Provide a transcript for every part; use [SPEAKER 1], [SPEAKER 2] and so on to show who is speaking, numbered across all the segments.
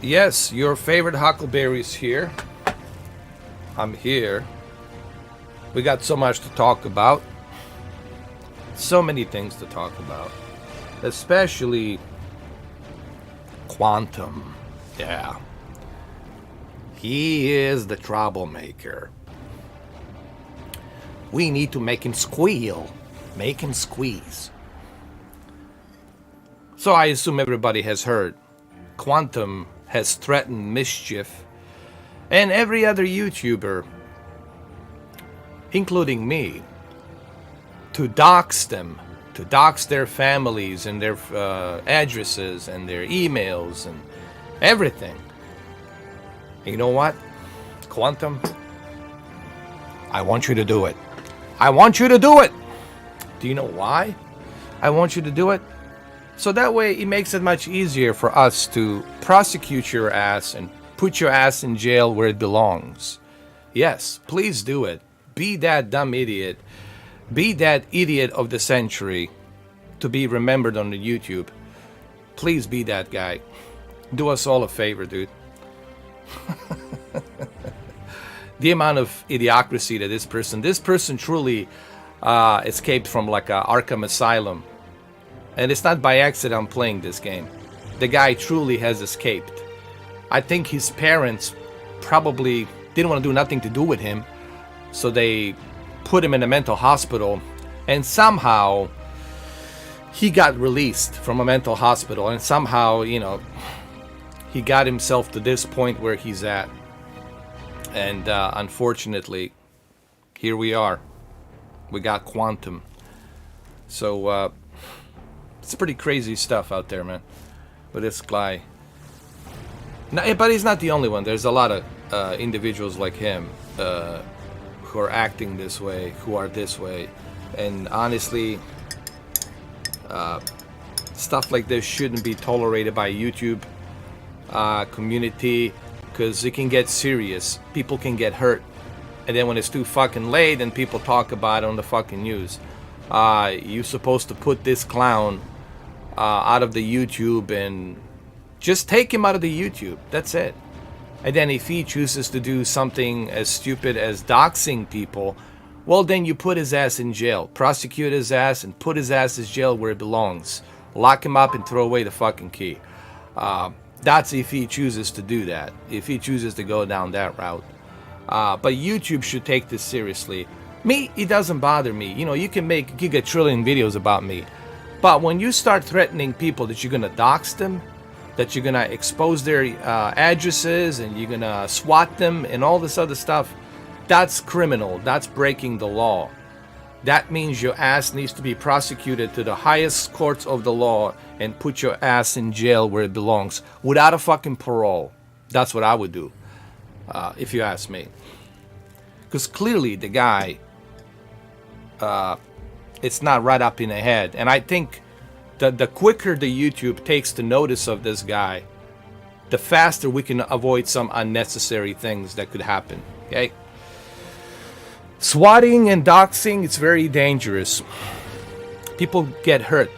[SPEAKER 1] Yes, your favorite huckleberry's here. I'm here. We got so much to talk about. So many things to talk about. Especially Quantum. Yeah. He is the troublemaker. We need to make him squeal. Make him squeeze. So I assume everybody has heard. Quantum has threatened Mischief and every other YouTuber, including me, to dox them, to dox their families and their addresses and their emails and everything. You know what, Quantum? I want you to do it. I want you to do it. Do you know why I want you to do it? So that way it makes it much easier for us to prosecute your ass and put your ass in jail where it belongs. Yes, please do it. Be that dumb idiot. Be that idiot of the century to be remembered on the YouTube. Please be that guy. Do us all a favor, dude. The amount of idiocracy that this person truly escaped from like a Arkham Asylum. And it's not by accident I'm playing this game. The guy truly has escaped. I think his parents probably didn't want to do nothing to do with him, so they put him in a mental hospital, and somehow he got released from a mental hospital, and somehow, you know, he got himself to this point where he's at. And unfortunately, here we are. We got Quantum. So it's pretty crazy stuff out there, man, with this guy. No, but he's not the only one. There's a lot of individuals like him who are acting this way, who are this way. And honestly, stuff like this shouldn't be tolerated by YouTube community, because it can get serious. People can get hurt. And then when it's too fucking late, then people talk about it on the fucking news. You're supposed to put this clown out of the YouTube and just take him out of the YouTube. That's it. And then if he chooses to do something as stupid as doxing people, well, then you put his ass in jail. Prosecute his ass and put his ass in jail where it belongs. Lock him up and throw away the fucking key. That's if he chooses to do that. If he chooses to go down that route. But YouTube should take this seriously. Me, it doesn't bother me. You know, you can make giga-trillion videos about me. But when you start threatening people that you're going to dox them, that you're going to expose their addresses, and you're going to SWAT them and all this other stuff, that's criminal. That's breaking the law. That means your ass needs to be prosecuted to the highest courts of the law and put your ass in jail where it belongs without a fucking parole. That's what I would do, if you ask me. Because clearly the guy, it's not right up in the head. And I think that the quicker the YouTube takes the notice of this guy, the faster we can avoid some unnecessary things that could happen. Okay? Swatting and doxing, it's very dangerous. People get hurt.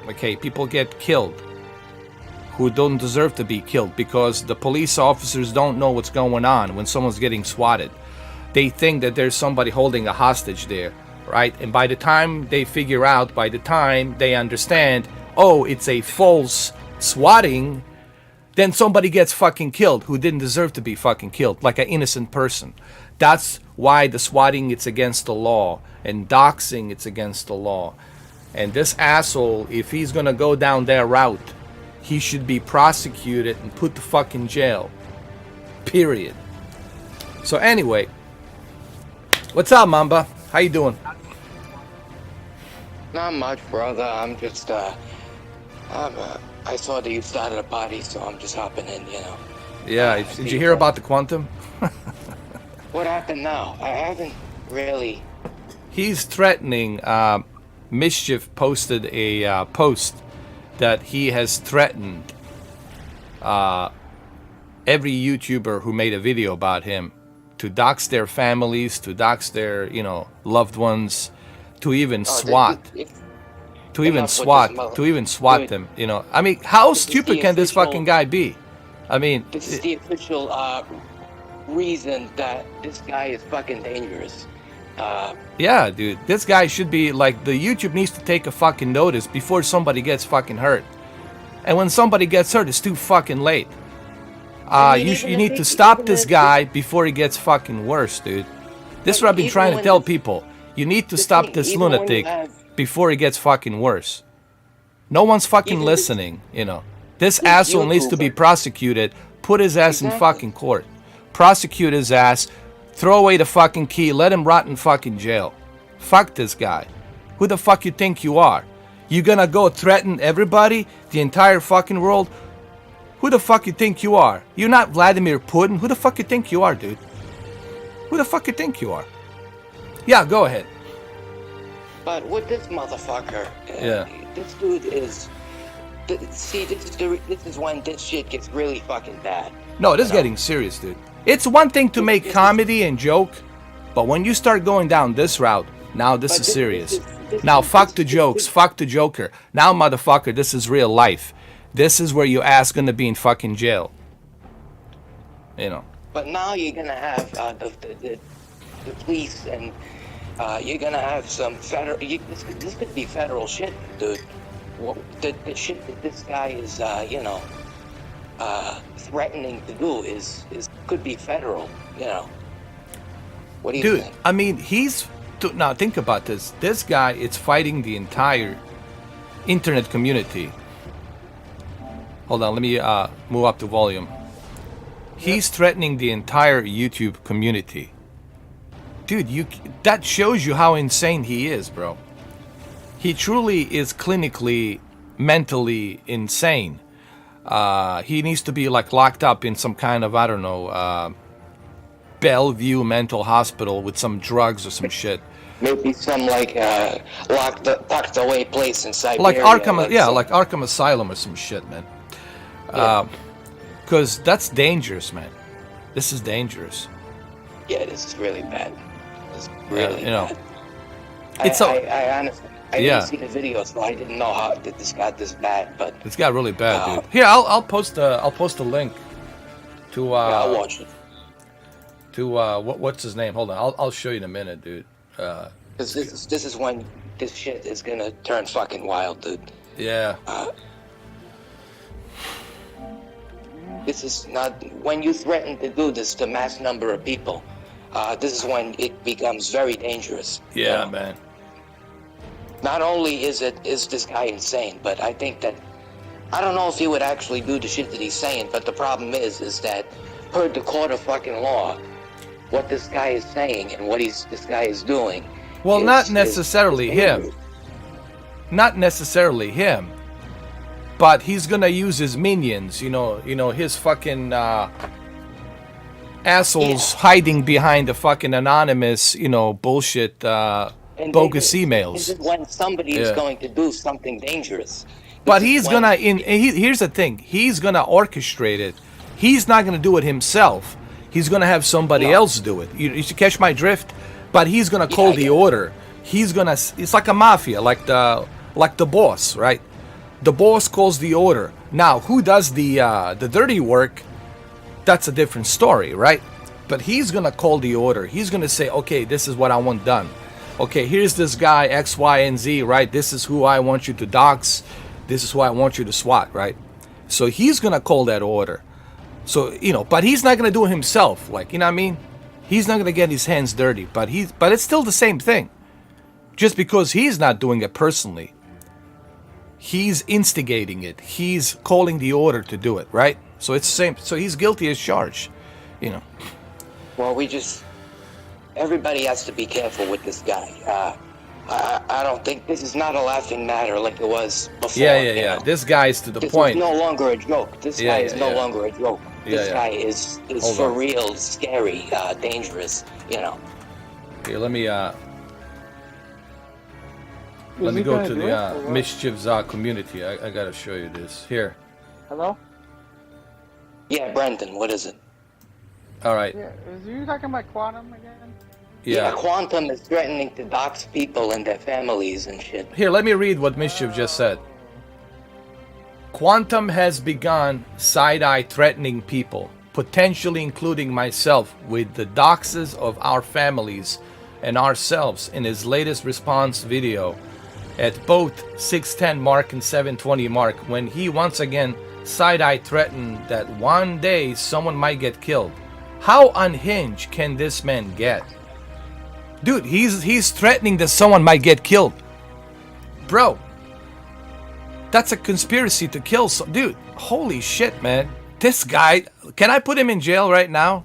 [SPEAKER 1] Okay, people get killed who don't deserve to be killed because the police officers don't know what's going on when someone's getting swatted. They think that there's somebody holding a hostage there, right? And by the time they figure out, by the time they understand, oh, it's a false swatting, then somebody gets fucking killed who didn't deserve to be fucking killed, like an innocent person. That's why the swatting, it's against the law, and doxing, it's against the law. And this asshole, if he's gonna go down that route, he should be prosecuted and put the fuck in jail. Period. So anyway, what's up, Mamba? How you doing?
[SPEAKER 2] Not much, brother. I'm just, I saw that you started a party, so I'm just hopping in, you know.
[SPEAKER 1] Yeah, did you hear about the Quantum?
[SPEAKER 2] What happened now? I haven't really.
[SPEAKER 1] He's threatening. Mischief posted a post that he has threatened every YouTuber who made a video about him to dox their families, to dox their, you know, loved ones, to even swat. To even swat them, you know. I mean, how stupid can this fucking guy be? I mean,
[SPEAKER 2] This is the official reason that this guy is fucking dangerous.
[SPEAKER 1] yeah, dude, this guy should be like, the YouTube needs to take a fucking notice before somebody gets fucking hurt. And when somebody gets hurt, it's too fucking late. You need to stop this guy before he gets fucking worse, dude. This is what I've been trying to tell people. You need to stop this lunatic before he gets fucking worse. No one's fucking listening, you know. This asshole needs to be prosecuted. Put his ass in fucking court. Prosecute his ass. Throw away the fucking key. Let him rot in fucking jail. Fuck this guy. Who the fuck you think you are? You gonna go threaten everybody? The entire fucking world? Who the fuck you think you are? You're not Vladimir Putin. Who the fuck you think you are, dude? Who the fuck you think you are? Yeah, go ahead.
[SPEAKER 2] But with this motherfucker,
[SPEAKER 1] Yeah.
[SPEAKER 2] this dude is. See, this is when this shit gets really fucking bad.
[SPEAKER 1] No, this is getting serious, dude. It's one thing to make comedy and joke, but when you start going down this route, now this is serious. Now, fuck the jokes, fuck the Joker. Now, motherfucker, this is real life. This is where your ass gonna be in fucking jail. You know.
[SPEAKER 2] But now you're gonna have the police, and you're gonna have some federal. This could be federal shit, dude. The shit that this guy is, threatening to do could be federal. You know. What do you think?
[SPEAKER 1] Dude, I mean, now think about this. This guy is fighting the entire internet community. Hold on, let me move up the volume. He's threatening the entire YouTube community. Dude, that shows you how insane he is, bro. He truly is clinically, mentally insane. He needs to be like locked up in some kind of, I don't know, Bellevue mental hospital with some drugs or some shit.
[SPEAKER 2] Maybe some like locked away place in Siberia.
[SPEAKER 1] Like Arkham, yeah, like Arkham Asylum or some shit, man. Because that's dangerous, man. This is dangerous.
[SPEAKER 2] Yeah, this is really bad. This is really
[SPEAKER 1] you know.
[SPEAKER 2] bad. I honestly, I didn't see the video, so I didn't know how this got this bad. But
[SPEAKER 1] it's got really bad, dude. Here, I'll post a link to
[SPEAKER 2] yeah, I'll watch it.
[SPEAKER 1] To what's his name? Hold on, I'll show you in a minute, dude.
[SPEAKER 2] Because this is when this shit is gonna turn fucking wild, dude.
[SPEAKER 1] Yeah.
[SPEAKER 2] This is not when you threaten to do this to mass number of people. This is when it becomes very dangerous.
[SPEAKER 1] Yeah, you know? Man.
[SPEAKER 2] Not only is this guy insane, but I think that I don't know if he would actually do the shit that he's saying. But the problem is that per the court of fucking law, what this guy is saying and what this guy is doing.
[SPEAKER 1] Well, not necessarily him. Not necessarily him. But he's gonna use his minions, you know, his fucking assholes hiding behind the fucking anonymous, bullshit, bogus emails.
[SPEAKER 2] This is when somebody is going to do something dangerous.
[SPEAKER 1] But he's gonna, here's the thing, he's gonna orchestrate it. He's not gonna do it himself. He's gonna have somebody else do it. You should catch my drift? But he's gonna call the order. He's gonna, it's like a mafia, like the boss, right? The boss calls the order. Now, who does the dirty work? That's a different story, right? But he's gonna call the order. He's gonna say, okay, this is what I want done. Okay, here's this guy X, Y, and Z, right? This is who I want you to dox. This is who I want you to SWAT, right? So he's gonna call that order. So but he's not gonna do it himself. Like, you know what I mean? He's not gonna get his hands dirty. But it's still the same thing. Just because he's not doing it personally. He's instigating it. He's calling the order to do it, right? So it's the same. So he's guilty as charged,
[SPEAKER 2] Well, everybody has to be careful with this guy. I don't think this is not a laughing matter like it was before.
[SPEAKER 1] Yeah. This guy's to the point.
[SPEAKER 2] This is no longer a joke. This guy is no longer a joke. This guy is for real, scary, dangerous.
[SPEAKER 1] Here, let me go to the Mischief's community. I gotta show you this. Here.
[SPEAKER 3] Hello?
[SPEAKER 2] Yeah, Brendan, what is it?
[SPEAKER 1] Alright.
[SPEAKER 3] Yeah, is you talking about Quantum again?
[SPEAKER 2] Yeah, Quantum is threatening to dox people and their families and shit.
[SPEAKER 1] Here, let me read what Mischief just said. Quantum has begun side-eye threatening people, potentially including myself, with the doxes of our families and ourselves in his latest response video at both 610 mark and 720 mark, when he once again side-eye threatened that one day someone might get killed. How unhinged can this man get? Dude, he's threatening that someone might get killed. Bro, that's a conspiracy to kill some dude. Holy shit, man. This guy, can I put him in jail right now?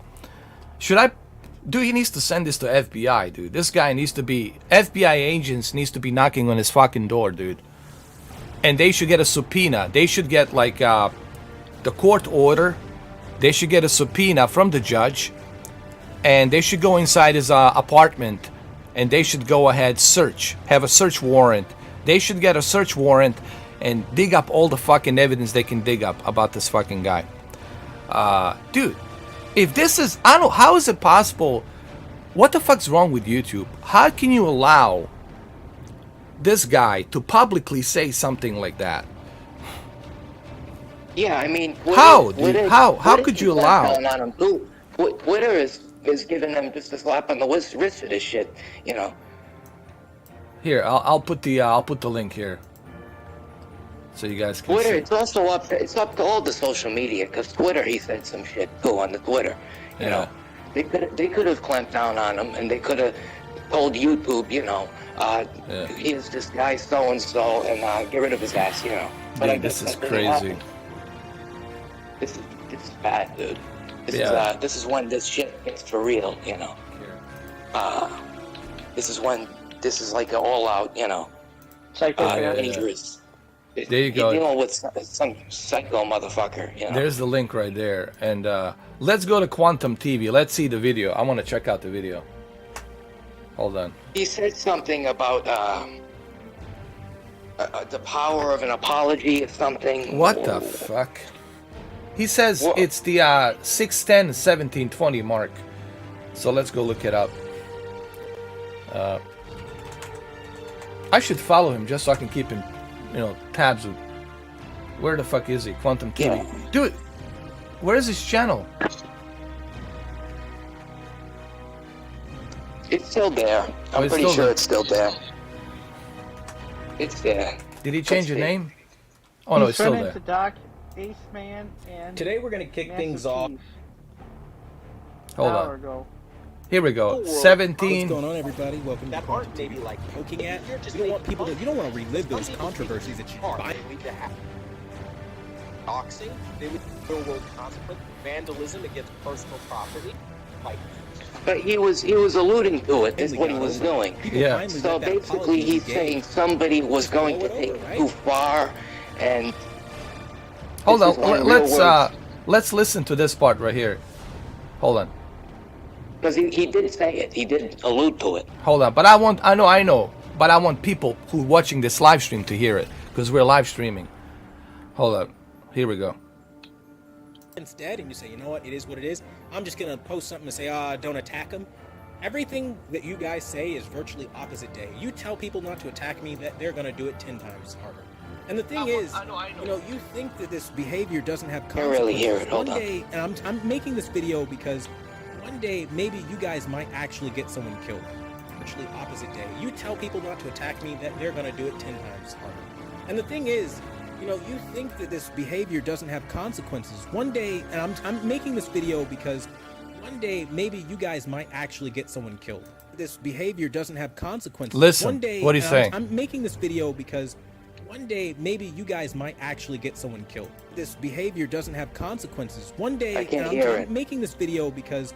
[SPEAKER 1] Should I? Dude, he needs to send this to FBI, dude. This guy needs to be, FBI agents needs to be knocking on his fucking door, dude. And they should get a subpoena. They should get like the court order. They should get a subpoena from the judge. And they should go inside his apartment. And they should go ahead, search. Have a search warrant. They should get a search warrant and dig up all the fucking evidence they can dig up about this fucking guy. Dude, if this is, I don't know, how is it possible? What the fuck's wrong with YouTube? How can you allow this guy to publicly say something like that?
[SPEAKER 2] Yeah, I mean,
[SPEAKER 1] how, dude? How could you allow?
[SPEAKER 2] Twitter is giving them just a slap on the wrist for this shit, you know.
[SPEAKER 1] Here, I'll put the link here, so you guys can
[SPEAKER 2] Twitter,
[SPEAKER 1] see.
[SPEAKER 2] it's also up. It's up to all the social media, because Twitter, he said some shit too on the Twitter. You know, they could have clamped down on him, and they could have told YouTube, you know, here's this guy so and so, and get rid of his ass, you know. But
[SPEAKER 1] dude, this is crazy.
[SPEAKER 2] This is bad, dude. This is when this shit gets for real, you know. This is when this is like an all-out, you know, dangerous.
[SPEAKER 1] There you go.
[SPEAKER 2] You're dealing with some psycho motherfucker, you know.
[SPEAKER 1] There's the link right there. And let's go to Quantum TV. Let's see the video. I want to check out the video. Hold on.
[SPEAKER 2] He said something about the power of an apology or something.
[SPEAKER 1] What the fuck? He says it's the 610 1720 mark. So let's go look it up. I should follow him just so I can keep him, you know, tabs with. Where the fuck is he? Quantum TV.
[SPEAKER 2] Yeah.
[SPEAKER 1] Dude, where is his channel?
[SPEAKER 2] It's still there. I'm pretty sure it's still there. It's there.
[SPEAKER 1] Did he change the name? Oh no, it's still there.
[SPEAKER 3] To Doc, Ace Man, and
[SPEAKER 4] today we're gonna kick things off.
[SPEAKER 1] Hold on. Here we go. 17.
[SPEAKER 4] What's going on, everybody? Welcome to Quantum TV. Maybe like poking at. You don't want people to. You don't want to relive those controversies that you find.
[SPEAKER 5] Doxing, they would real world consequence, vandalism against personal property, like.
[SPEAKER 2] But he was alluding to it. Is what he was doing.
[SPEAKER 1] Yeah.
[SPEAKER 2] So basically, he's saying somebody was going to take it too far, and.
[SPEAKER 1] Hold on. Let's listen to this part right here. Hold on.
[SPEAKER 2] Because he did say it. He did allude to it.
[SPEAKER 1] Hold on. But I know. But I want people who are watching this live stream to hear it. Because we're live streaming. Hold up. Here we go.
[SPEAKER 4] Instead, and you say, you know what, it is what it is. I'm just going to post something and say, don't attack them. Everything that you guys say is virtually opposite day. You tell people not to attack me, that they're going to do it 10 times harder. And the thing is, you know, you think that this behavior doesn't have consequences.
[SPEAKER 2] I really hear it. Hold
[SPEAKER 4] One day, and I'm making this video because one day maybe you guys might actually get someone killed. Virtually opposite day. You tell people not to attack me, that they're going to do it 10 times harder. And the thing is, you know, you think that this behavior doesn't have consequences. One day, and I'm making this video because one day maybe you guys might actually get someone killed. This behavior doesn't have consequences.
[SPEAKER 1] Listen,
[SPEAKER 4] one day,
[SPEAKER 1] what are you saying?
[SPEAKER 4] I'm making this video because one day maybe you guys might actually get someone killed. This behavior doesn't have consequences. One day,
[SPEAKER 2] I can't hear it.
[SPEAKER 4] I'm making this video because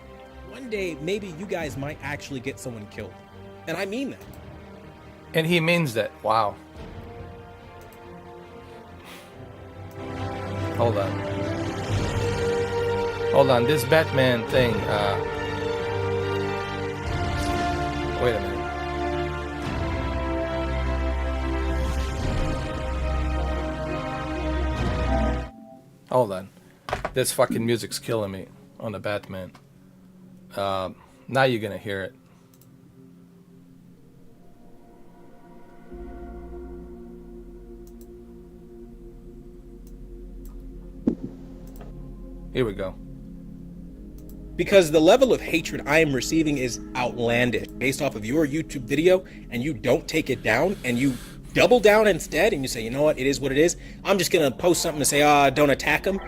[SPEAKER 4] one day maybe you guys might actually get someone killed. And I mean that.
[SPEAKER 1] And he means that. Wow. Hold on. Hold on. This Batman thing. Wait a minute. Hold on. This fucking music's killing me on the Batman. Now you're gonna hear it. Here we go.
[SPEAKER 4] Because the level of hatred I am receiving is outlandish based off of your YouTube video, and you don't take it down and you double down instead and you say, you know what, it is what it is. I'm just going to post something to say, don't attack them.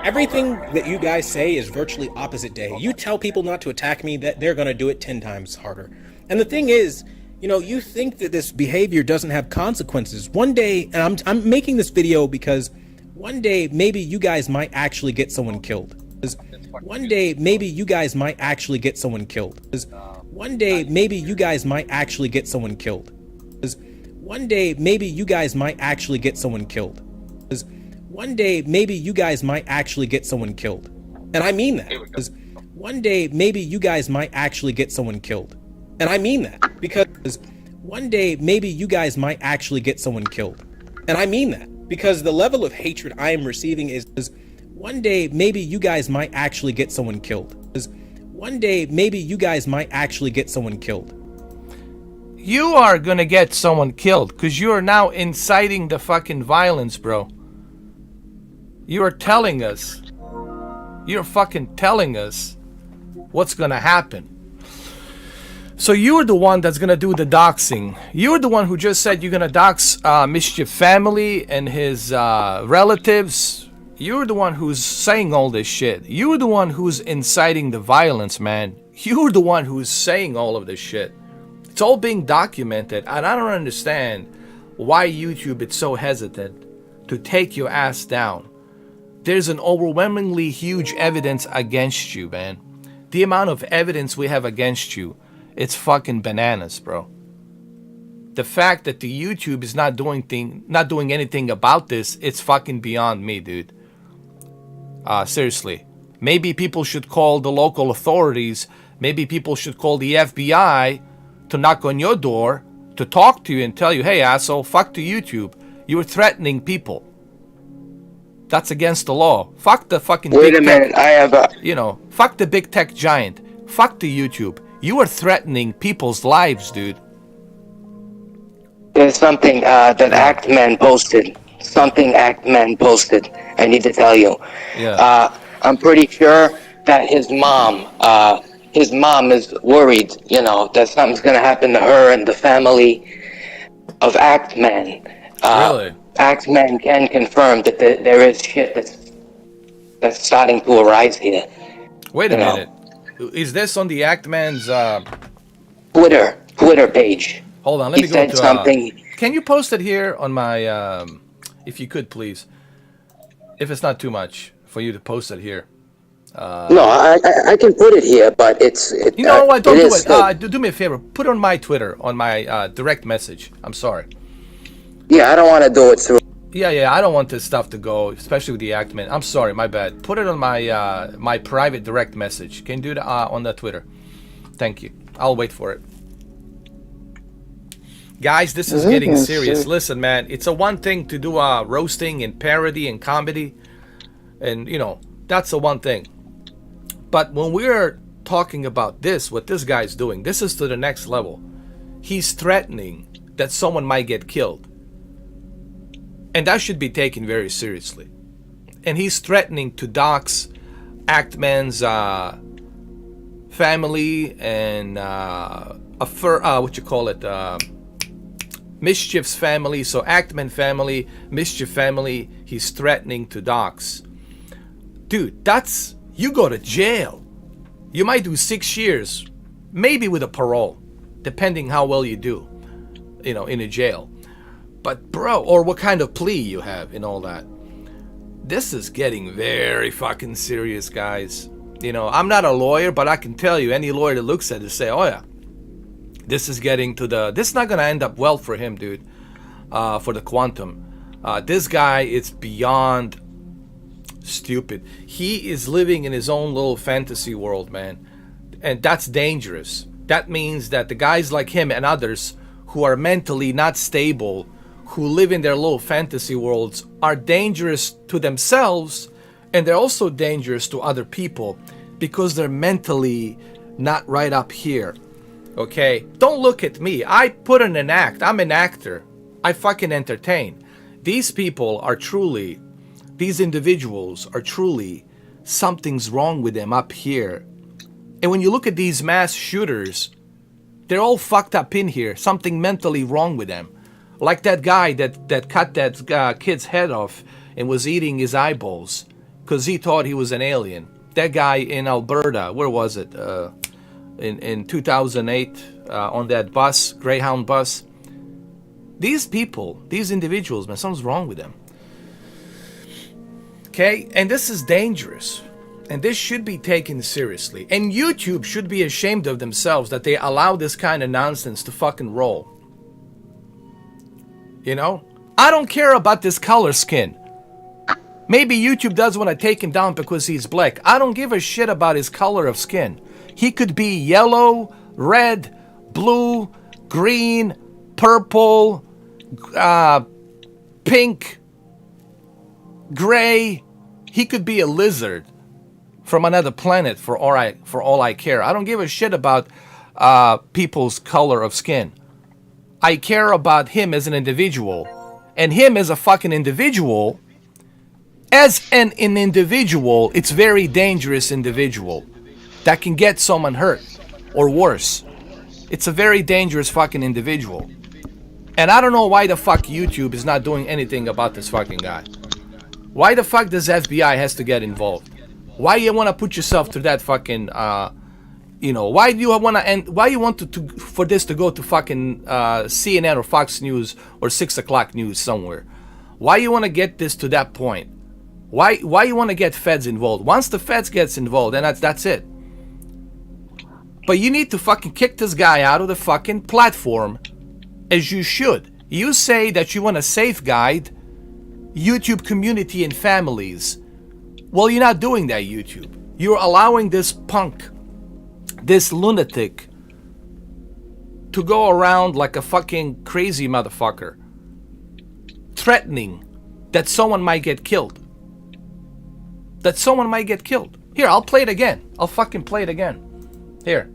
[SPEAKER 4] Everything that you guys say is virtually opposite day. You tell people not to attack me, that they're going to do it 10 times harder. And the thing is, you know, you think that this behavior doesn't have consequences. One day, and I'm making this video because one day maybe you guys might actually get someone killed. One day maybe you guys might actually get someone killed. One day maybe you guys might actually get someone killed. One day maybe you guys might actually get someone killed. One day maybe you guys might actually get someone killed. And I mean that. One day maybe you guys might actually get someone killed. And I mean that, because one day maybe you guys might actually get someone killed. And I mean that, because the level of hatred I am receiving is one day maybe you guys might actually get someone killed. One day maybe you guys might actually get someone killed.
[SPEAKER 1] You are gonna get someone killed because you are now inciting the fucking violence, bro. You are telling us. You're fucking telling us what's gonna happen. So you're the one that's gonna do the doxing. You're the one who just said you're gonna dox Mischief family and his relatives. You're the one who's saying all this shit. You're the one who's inciting the violence, man. You're the one who's saying all of this shit. It's all being documented, and I don't understand why YouTube is so hesitant to take your ass down. There's an overwhelmingly huge evidence against you, man. The amount of evidence we have against you, it's fucking bananas, bro. The fact that the YouTube is not doing anything about this, it's fucking beyond me, dude. Seriously. Maybe people should call the local authorities. Maybe people should call the FBI to knock on your door, to talk to you and tell you, hey, asshole, fuck the YouTube. You're threatening people. That's against the law. Fuck the fucking
[SPEAKER 2] Wait
[SPEAKER 1] big
[SPEAKER 2] a minute,
[SPEAKER 1] tech,
[SPEAKER 2] I have a...
[SPEAKER 1] you know, fuck the big tech giant. Fuck the YouTube. You are threatening people's lives, dude.
[SPEAKER 2] There's something that ACTMan posted. Something ACTMan posted. I need to tell you.
[SPEAKER 1] Yeah.
[SPEAKER 2] I'm pretty sure that his mom is worried, you know, that something's gonna happen to her and the family of ACTMan.
[SPEAKER 1] Really?
[SPEAKER 2] ACTMan can confirm that there is shit that's starting to arise here.
[SPEAKER 1] Wait a minute. Is this on the ACTMan's
[SPEAKER 2] Twitter page?
[SPEAKER 1] Hold on, let me go to
[SPEAKER 2] something.
[SPEAKER 1] Can you post it here on my if you could, please? If it's not too much for you to post it here.
[SPEAKER 2] No, I can put it here, but it's...
[SPEAKER 1] You know what? Don't do it. Do me a favor. Put it on my Twitter, on my direct message. I'm sorry.
[SPEAKER 2] Yeah, I don't want to do it through...
[SPEAKER 1] Yeah, I don't want this stuff to go, especially with the ACTMan. I'm sorry, my bad. Put it on my my private direct message. Can you do that on the Twitter? Thank you. I'll wait for it. Guys, this is getting serious. Listen, man, it's a one thing to do roasting and parody and comedy. And, you know, that's the one thing. But when we're talking about this, what this guy's doing, this is to the next level. He's threatening that someone might get killed. And that should be taken very seriously. And he's threatening to dox ACTMan's family and Mischief's family. So ACTMan family, Mischief family, he's threatening to dox. Dude, that's... You go to jail. You might do 6 years, maybe with a parole, depending how well you do, you know, in a jail. But bro, or what kind of plea you have and all that. This is getting very fucking serious, guys. You know, I'm not a lawyer, but I can tell you, any lawyer that looks at it say, oh yeah, this is getting to the... This is not gonna end up well for him, dude. For the quantum. This guy, it's beyond stupid. He is living in his own little fantasy world, man. And that's dangerous. That means that the guys like him and others who are mentally not stable, who live in their little fantasy worlds, are dangerous to themselves, and they're also dangerous to other people because they're mentally not right up here. Okay? Don't look at me. I put in an act. I'm an actor. I fucking entertain. These people are truly... These individuals are truly something's wrong with them up here. And when you look at these mass shooters, they're all fucked up in here. Something mentally wrong with them. Like that guy that cut that kid's head off and was eating his eyeballs because he thought he was an alien. That guy in Alberta, where was it? In 2008, on that bus, Greyhound bus. These people, these individuals, man, something's wrong with them. Okay? And this is dangerous. And this should be taken seriously. And YouTube should be ashamed of themselves that they allow this kind of nonsense to fucking roll. You know? I don't care about this color skin. Maybe YouTube does want to take him down because he's black. I don't give a shit about his color of skin. He could be yellow, red, blue, green, purple, pink, gray. He could be a lizard from another planet for all I care. I don't give a shit about people's color of skin. I care about him as an individual. And him as a fucking individual, as an individual, it's very dangerous individual that can get someone hurt or worse. It's a very dangerous fucking individual. And I don't know why the fuck YouTube is not doing anything about this fucking guy. Why the fuck does FBI has to get involved? Why you want to put yourself through that fucking, you know, why do you want to end, why you want to for this to go to fucking CNN or Fox News or 6 o'clock news somewhere? Why you want to get this to that point? Why you want to get feds involved? Once the feds gets involved, then that's it. But you need to fucking kick this guy out of the fucking platform, as you should. You say that you want to safeguard YouTube community and families. Well, you're not doing that, YouTube. You're allowing this punk, this lunatic, to go around like a fucking crazy motherfucker, threatening that someone might get killed. That someone might get killed. Here, I'll play it again. I'll fucking play it again. Here.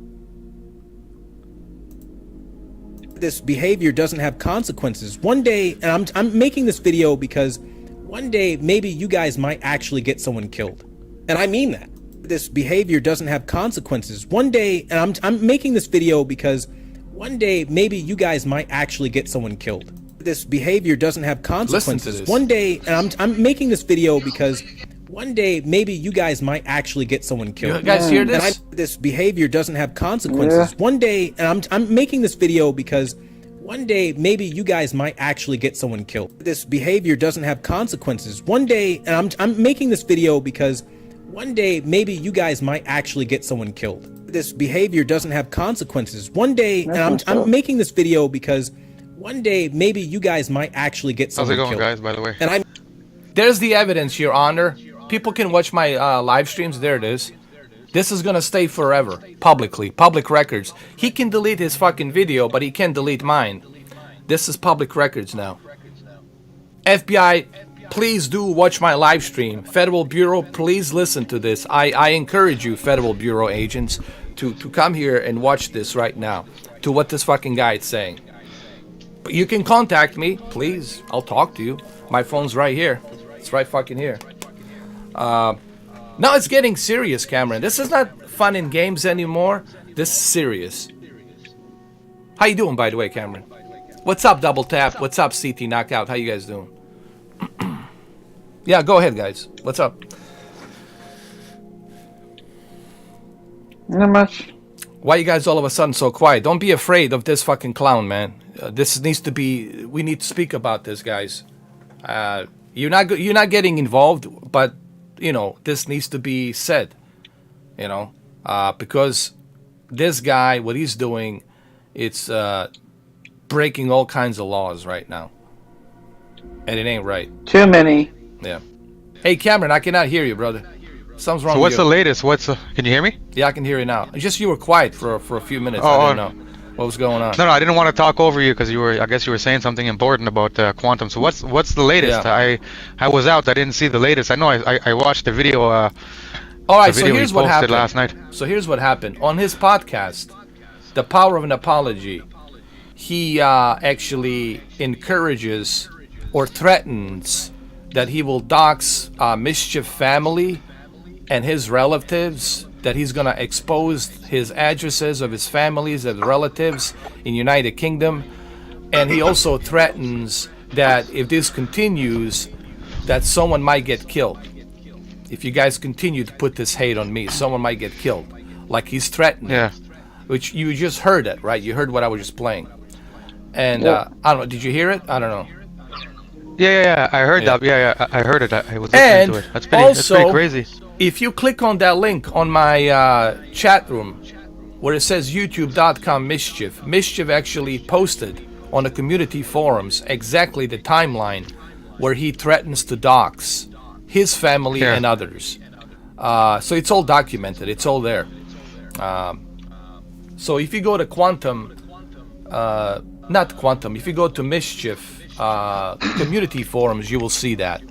[SPEAKER 4] This behavior doesn't have consequences. One day, and I'm making this video because one day maybe you guys might actually get someone killed. And I mean that. This behavior doesn't have consequences. One day, and I'm making this video because one day maybe you guys might actually get someone killed. This behavior doesn't have consequences. One day, and I'm making this video because one day maybe you guys might actually get someone killed.
[SPEAKER 1] You guys hear this?
[SPEAKER 4] And this behavior doesn't have consequences. Yeah. One day, and I'm making this video because one day maybe you guys might actually get someone killed. This behavior doesn't have consequences. One day, and I'm making this video because one day maybe you guys might actually get someone killed. This behavior doesn't have consequences. One day, and I'm making this video because one day maybe you guys might actually get someone killed.
[SPEAKER 6] How's it going, guys, by the way?
[SPEAKER 4] And
[SPEAKER 1] There's the evidence, Your Honor. People can watch my live streams. There it is. This is gonna stay forever, publicly, public records. He can delete his fucking video, but he can't delete mine. This is public records now. FBI, please do watch my live stream. Federal Bureau, please listen to this. I encourage you, Federal Bureau agents, to come here and watch this right now, to what this fucking guy is saying. But you can contact me, please. I'll talk to you. My phone's right here. It's right fucking here. Now it's getting serious, Cameron. This is not fun and games anymore. This is serious. How you doing, by the way, Cameron? What's up, Double Tap? What's up, CT Knockout? How you guys doing? Yeah, go ahead, guys. What's up?
[SPEAKER 3] Not much.
[SPEAKER 1] Why you guys all of a sudden so quiet? Don't be afraid of this fucking clown, man. This needs to be. We need to speak about this, guys. You're not getting involved, but you know this needs to be said. You know, because this guy, what he's doing, it's breaking all kinds of laws right now, and it ain't right.
[SPEAKER 3] Too many.
[SPEAKER 1] Yeah. Hey, Cameron, I cannot hear you, brother. Something's wrong.
[SPEAKER 6] So what's
[SPEAKER 1] with you.
[SPEAKER 6] the latest? Can you hear me?
[SPEAKER 1] Yeah, I can hear you now. It's just you were quiet for a few minutes.
[SPEAKER 6] Oh,
[SPEAKER 1] I didn't know what was going on.
[SPEAKER 6] No, I didn't want to talk over you because I guess you were saying something important about quantum. So what's the latest?
[SPEAKER 1] Yeah.
[SPEAKER 6] I was out. I didn't see the latest. I know I watched the video.
[SPEAKER 1] All right,
[SPEAKER 6] the
[SPEAKER 1] so
[SPEAKER 6] video
[SPEAKER 1] here's
[SPEAKER 6] he
[SPEAKER 1] what
[SPEAKER 6] posted
[SPEAKER 1] happened
[SPEAKER 6] last night.
[SPEAKER 1] So here's what happened on his podcast, The Power of an Apology. He actually encourages or threatens that he will dox Mischief family and his relatives, that he's gonna expose his addresses of his families and relatives in United Kingdom. And he also threatens that if this continues, that someone might get killed. If you guys continue to put this hate on me, someone might get killed. Like he's threatening.
[SPEAKER 6] Yeah.
[SPEAKER 1] Which you just heard it, right? You heard what I was just playing. And I don't know, did you hear it? I don't know.
[SPEAKER 6] Yeah. I heard
[SPEAKER 1] Yeah.
[SPEAKER 6] that. Yeah, I heard it. I was listening to it. That's pretty crazy.
[SPEAKER 1] If you click on that link on my chat room where it says youtube.com Mischief actually posted on the community forums exactly the timeline where he threatens to dox his family and others. So it's all documented. It's all there. So if you go to if you go to Mischief community forums, you will see that.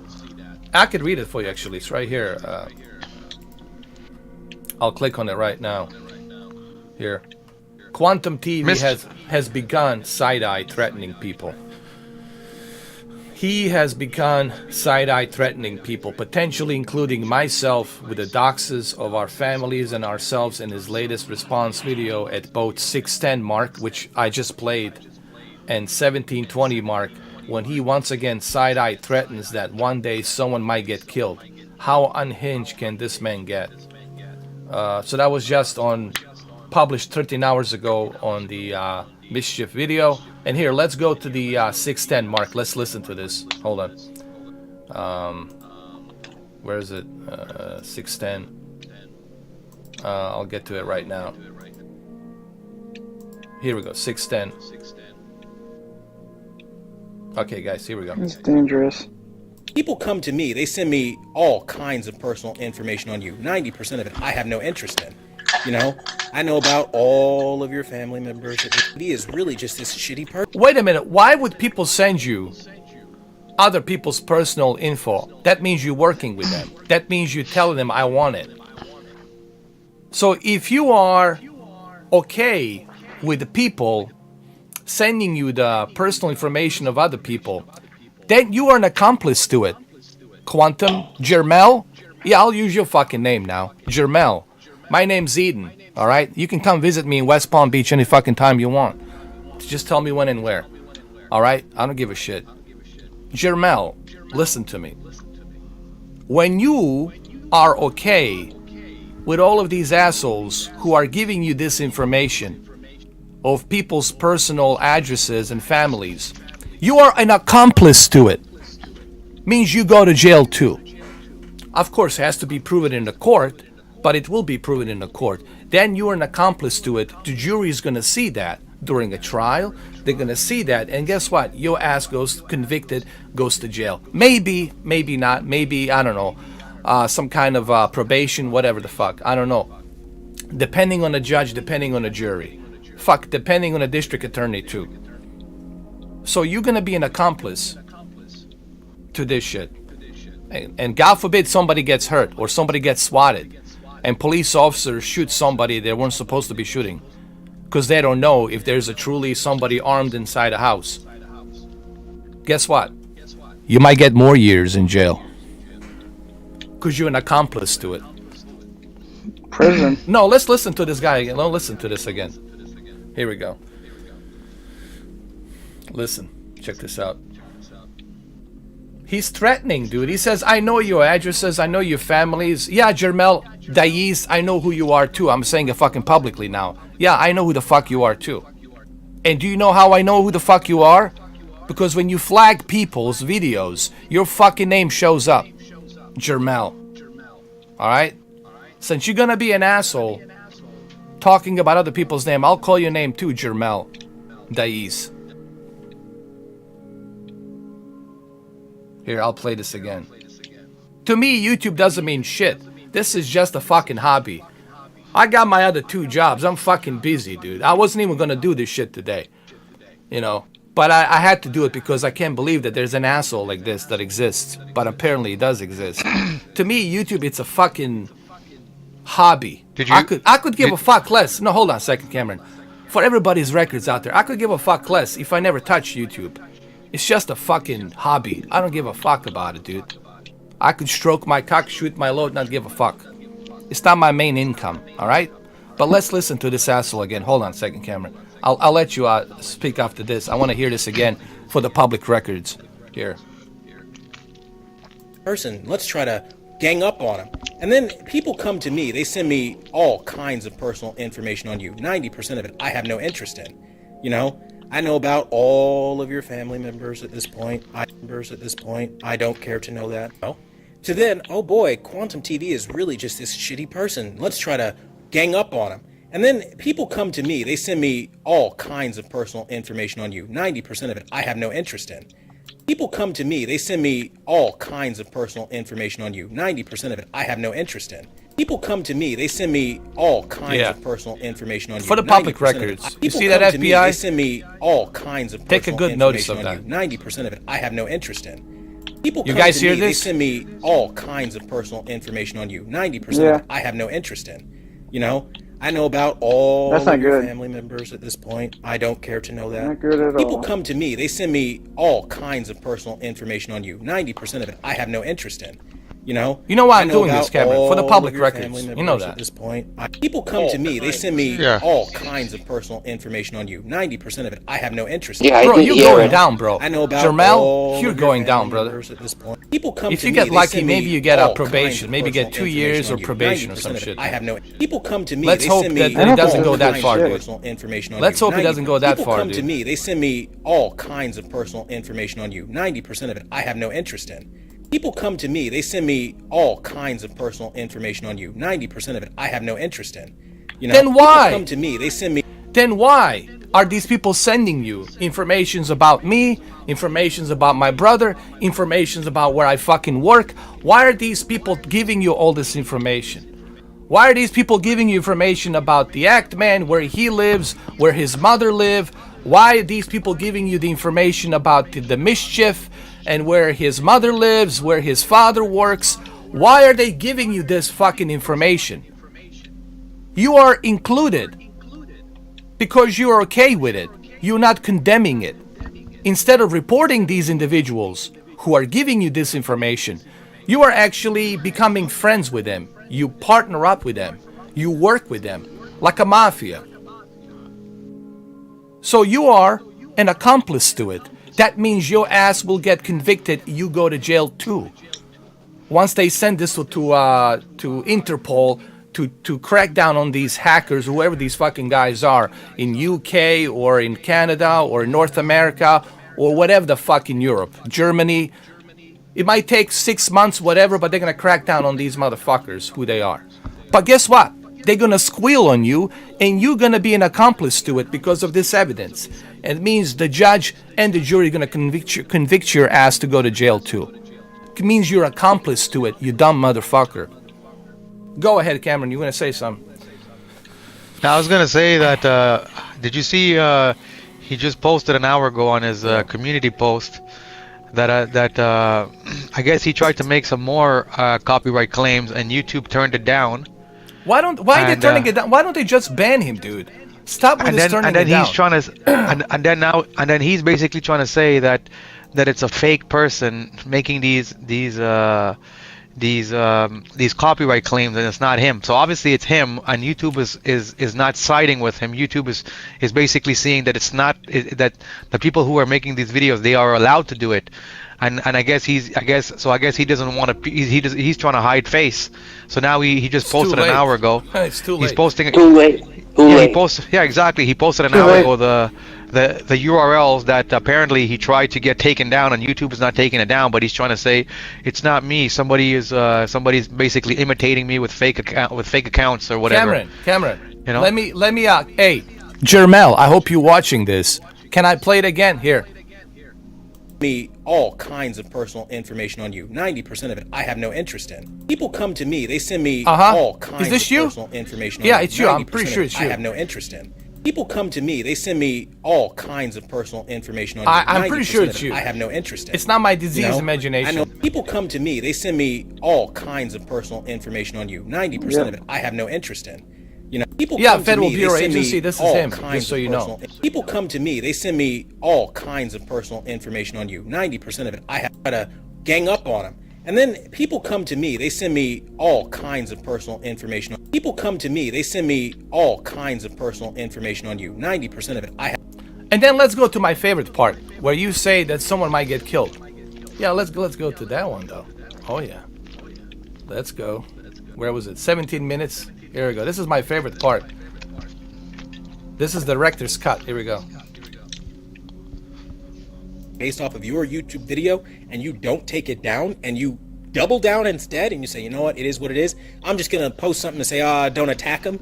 [SPEAKER 1] I could read it for you actually. It's right here. I'll click on it right now. Here. Quantum TV has begun side-eye threatening people. He has begun side-eye threatening people, potentially including myself with the doxes of our families and ourselves in his latest response video at both 610 mark, which I just played, and 1720 mark, when he once again side-eye threatens that one day someone might get killed. How unhinged can this man get? So that was just published 13 hours ago on the Mischief video. And here, let's go to the 610 mark. Let's listen to this. Hold on. Where is it? 610. I'll get to it right now. Here we go, 610. Okay, guys, here we go.
[SPEAKER 3] It's dangerous.
[SPEAKER 4] People come to me, they send me all kinds of personal information on you. 90% of it I have no interest in. You know, I know about all of your family members. He is really just this shitty person.
[SPEAKER 1] Wait a minute, why would people send you other people's personal info? That means you're working with them. That means you're telling them I want it. So if you are okay with the people sending you the personal information of other people, then you are an accomplice to it. Quantum, Jermel? Yeah, I'll use your fucking name now. Jermel. My name's Eden, alright? You can come visit me in West Palm Beach any fucking time you want. Just tell me when and where. Alright? I don't give a shit. Jermel, listen to me. When you are okay with all of these assholes who are giving you this information of people's personal addresses and families, you are an accomplice to it. Means you go to jail too. Of course, it has to be proven in the court, but it will be proven in the court. Then you are an accomplice to it. The jury is going to see that during a trial. They're going to see that, and guess what? Your ass goes convicted, goes to jail. Maybe, maybe not. Maybe, I don't know, some kind of probation, whatever the fuck. I don't know. Depending on the judge, depending on the jury. Fuck, depending on the district attorney too. So you're going to be an accomplice to this shit. And God forbid somebody gets hurt or somebody gets swatted and police officers shoot somebody they weren't supposed to be shooting because they don't know if there's a truly somebody armed inside a house. Guess what? You might get more years in jail because you're an accomplice to it.
[SPEAKER 3] Prison.
[SPEAKER 1] No, let's listen to this guy again. Let's listen to this again. Here we go. Listen, check this out. He's threatening, dude. He says, I know your addresses, I know your families. Yeah, Jermel, Dais, I know who you are too. I'm saying it fucking publicly now. Yeah, I know who the fuck you are too. And do you know how I know who the fuck you are? Because when you flag people's videos, your fucking name shows up. Jermel. Alright? Since you're gonna be an asshole talking about other people's name, I'll call your name too, Jermel. Dais. Here, I'll play this again. To me, YouTube doesn't mean shit. This is just a fucking hobby. I got my other 2 jobs. I'm fucking busy, dude. I wasn't even gonna do this shit today. You know? But I had to do it because I can't believe that there's an asshole like this that exists. But apparently it does exist. To me, YouTube, it's a fucking hobby. I could give a fuck less. No, hold on a second, Cameron. For everybody's records out there, I could give a fuck less if I never touched YouTube. It's just a fucking hobby. I don't give a fuck about it, dude. I could stroke my cock, shoot my load, not give a fuck. It's not my main income, all right? But let's listen to this asshole again. Hold on a second, Cameron. I'll let you speak after this. I want to hear this again for the public records. Here.
[SPEAKER 4] Person, let's try to gang up on him. And then people come to me, they send me all kinds of personal information on you. 90% of it I have no interest in. You know, I know about all of your family members at this point. I don't care to know that. Oh. To then, oh boy, Quantum TV is really just this shitty person. Let's try to gang up on him. And then people come to me, they send me all kinds of personal information on you. 90% of it I have no interest in. People come to me, they send me all kinds of personal information on you. 90% of it I have no interest in. People come to me, they send me all kinds of personal information on you.
[SPEAKER 1] For the public records. You see that, FBI?
[SPEAKER 4] They send me all kinds of
[SPEAKER 1] Take a good notice of that.
[SPEAKER 4] 90% of it I have no interest in. People
[SPEAKER 1] You
[SPEAKER 4] come
[SPEAKER 1] guys
[SPEAKER 4] to
[SPEAKER 1] hear
[SPEAKER 4] me,
[SPEAKER 1] this?
[SPEAKER 4] They send me all kinds of personal information on you. 90% of it I have no interest in. You know, I know about all
[SPEAKER 3] That's not
[SPEAKER 4] of your
[SPEAKER 3] good.
[SPEAKER 4] family members at this point. I don't care to know that.
[SPEAKER 3] Not good at
[SPEAKER 4] People
[SPEAKER 3] all.
[SPEAKER 4] come to me, they send me all kinds of personal information on you. 90% of it I have no interest in. You know
[SPEAKER 1] why
[SPEAKER 4] I
[SPEAKER 1] I'm
[SPEAKER 4] know
[SPEAKER 1] doing this,
[SPEAKER 4] about
[SPEAKER 1] Cameron? For the
[SPEAKER 4] all
[SPEAKER 1] public
[SPEAKER 4] of your
[SPEAKER 1] records.
[SPEAKER 4] family
[SPEAKER 1] You know
[SPEAKER 4] members
[SPEAKER 1] that.
[SPEAKER 4] At this point, people come to me, they send me
[SPEAKER 6] Yeah.
[SPEAKER 4] all kinds of personal information on you. 90% of it I have no interest in.
[SPEAKER 2] Yeah, I
[SPEAKER 1] Bro,
[SPEAKER 2] did
[SPEAKER 1] you're
[SPEAKER 2] hear
[SPEAKER 1] going
[SPEAKER 2] it.
[SPEAKER 1] down, bro.
[SPEAKER 4] I know about
[SPEAKER 1] Jermel,
[SPEAKER 4] all
[SPEAKER 1] you're
[SPEAKER 4] of your
[SPEAKER 1] going down,
[SPEAKER 4] family
[SPEAKER 1] brother.
[SPEAKER 4] members at this point. People come
[SPEAKER 1] If
[SPEAKER 4] to
[SPEAKER 1] you
[SPEAKER 4] me,
[SPEAKER 1] get
[SPEAKER 4] they
[SPEAKER 1] lucky,
[SPEAKER 4] send me
[SPEAKER 1] maybe you get a
[SPEAKER 4] all
[SPEAKER 1] probation.
[SPEAKER 4] kinds of
[SPEAKER 1] Maybe get
[SPEAKER 4] personal
[SPEAKER 1] 2 years
[SPEAKER 4] information
[SPEAKER 1] or
[SPEAKER 4] on you.
[SPEAKER 1] probation or
[SPEAKER 4] 90%
[SPEAKER 1] some
[SPEAKER 4] of it
[SPEAKER 1] shit.
[SPEAKER 4] I have no. People come to me.
[SPEAKER 1] Let's
[SPEAKER 4] they
[SPEAKER 1] hope
[SPEAKER 4] send
[SPEAKER 1] that
[SPEAKER 4] me
[SPEAKER 1] it doesn't go
[SPEAKER 4] all
[SPEAKER 1] that
[SPEAKER 4] kinds
[SPEAKER 1] far,
[SPEAKER 4] of
[SPEAKER 1] dude.
[SPEAKER 4] personal information on
[SPEAKER 1] Let's
[SPEAKER 4] you.
[SPEAKER 1] hope it doesn't go that
[SPEAKER 4] People
[SPEAKER 1] far,
[SPEAKER 4] come to
[SPEAKER 1] dude.
[SPEAKER 4] me, they send me all kinds of personal information on you. 90% of it I have no interest in. People come to me, they send me all kinds of personal information on you. 90% of it I have no interest in. You know,
[SPEAKER 1] Then why?
[SPEAKER 4] People come to me, they send me.
[SPEAKER 1] Then why are these people sending you informations about me, informations about my brother, informations about where I fucking work? Why are these people giving you all this information? Why are these people giving you information about the act man, where he lives, where his mother live? Why are these people giving you the information about the mischief and where his mother lives, where his father works? Why are they giving you this fucking information? You are included because you're okay with it. You're not condemning it. Instead of reporting these individuals who are giving you this information, you are actually becoming friends with them. You partner up with them. You work with them like a mafia. So you are an accomplice to it. That means your ass will get convicted. You go to jail too. Once they send this to Interpol to crack down on these hackers, whoever these fucking guys are, in UK or in Canada or North America or whatever the fuck in Europe, Germany. It might take 6 months, whatever, but they're gonna crack down on these motherfuckers, who they are. But guess what? They're gonna squeal on you, and you're gonna be an accomplice to it because of this evidence. It means the judge and the jury are gonna convict your ass to go to jail too. It means you're accomplice to it, you dumb motherfucker. Go ahead, Cameron. You want to say something?
[SPEAKER 6] Now, I was gonna say that. Did you see? He just posted an hour ago on his community post that I guess he tried to make some more copyright claims, and YouTube turned it down.
[SPEAKER 1] Why are they turning it down? Why don't they just ban him, dude? Stop with this turning it down.
[SPEAKER 6] And then he's trying to, and then he's basically trying to say that it's a fake person making these copyright claims, and it's not him. So obviously it's him, and YouTube is not siding with him. YouTube is basically seeing that it's not that the people who are making these videos, they are allowed to do it. And I guess he doesn't want to. He's trying to hide face. So now he just posted an hour ago.
[SPEAKER 1] It's too late.
[SPEAKER 6] He's posting.
[SPEAKER 2] Too late. Too late.
[SPEAKER 6] Yeah, exactly. He posted an hour ago the URLs that apparently he tried to get taken down, and YouTube is not taking it down. But he's trying to say it's not me. Somebody's basically imitating me with fake accounts or whatever.
[SPEAKER 1] Cameron.
[SPEAKER 6] You know?
[SPEAKER 1] Let me. Hey, Jermel. I hope you're watching this. Can I play it again? Here.
[SPEAKER 4] Me all kinds of personal information on you. 90% of it I have no interest in. People come to me, they send me all kinds
[SPEAKER 1] Is this
[SPEAKER 4] of
[SPEAKER 1] you?
[SPEAKER 4] personal information on
[SPEAKER 1] Yeah,
[SPEAKER 4] you.
[SPEAKER 1] it's you. I'm
[SPEAKER 4] 90%
[SPEAKER 1] pretty
[SPEAKER 4] of
[SPEAKER 1] sure
[SPEAKER 4] it
[SPEAKER 1] it's you.
[SPEAKER 4] I have no interest in. People come to me, they send me all kinds of personal information on you.
[SPEAKER 1] I'm pretty sure
[SPEAKER 4] 90%
[SPEAKER 1] it's
[SPEAKER 4] of it
[SPEAKER 1] you.
[SPEAKER 4] I have no interest in.
[SPEAKER 1] It's not my diseased
[SPEAKER 4] You know?
[SPEAKER 1] imagination.
[SPEAKER 4] I know people come to me, they send me all kinds of personal information on you. 90% of it I have no interest in. You know, people come
[SPEAKER 1] Federal
[SPEAKER 4] to me,
[SPEAKER 1] Bureau
[SPEAKER 4] they send me
[SPEAKER 1] Agency, this is
[SPEAKER 4] all
[SPEAKER 1] him,
[SPEAKER 4] kinds
[SPEAKER 1] just so
[SPEAKER 4] of
[SPEAKER 1] you know.
[SPEAKER 4] personal- People come to me, they send me all kinds of personal information on you. 90% of it I have to gang up on them. And then people come to me, they send me all kinds of personal information. People come to me, they send me all kinds of personal information on you. 90% of it I have.
[SPEAKER 1] And then let's go to my favorite part, where you say that someone might get killed. Yeah, let's go to that one though. Oh yeah. Let's go. Where was it? 17 minutes. Here we go. This is my favorite part. This is the director's cut. Here we go.
[SPEAKER 4] Based off of your YouTube video, and you don't take it down, and you double down instead, and you say, you know what, it is what it is. I'm just gonna post something to say, don't attack them.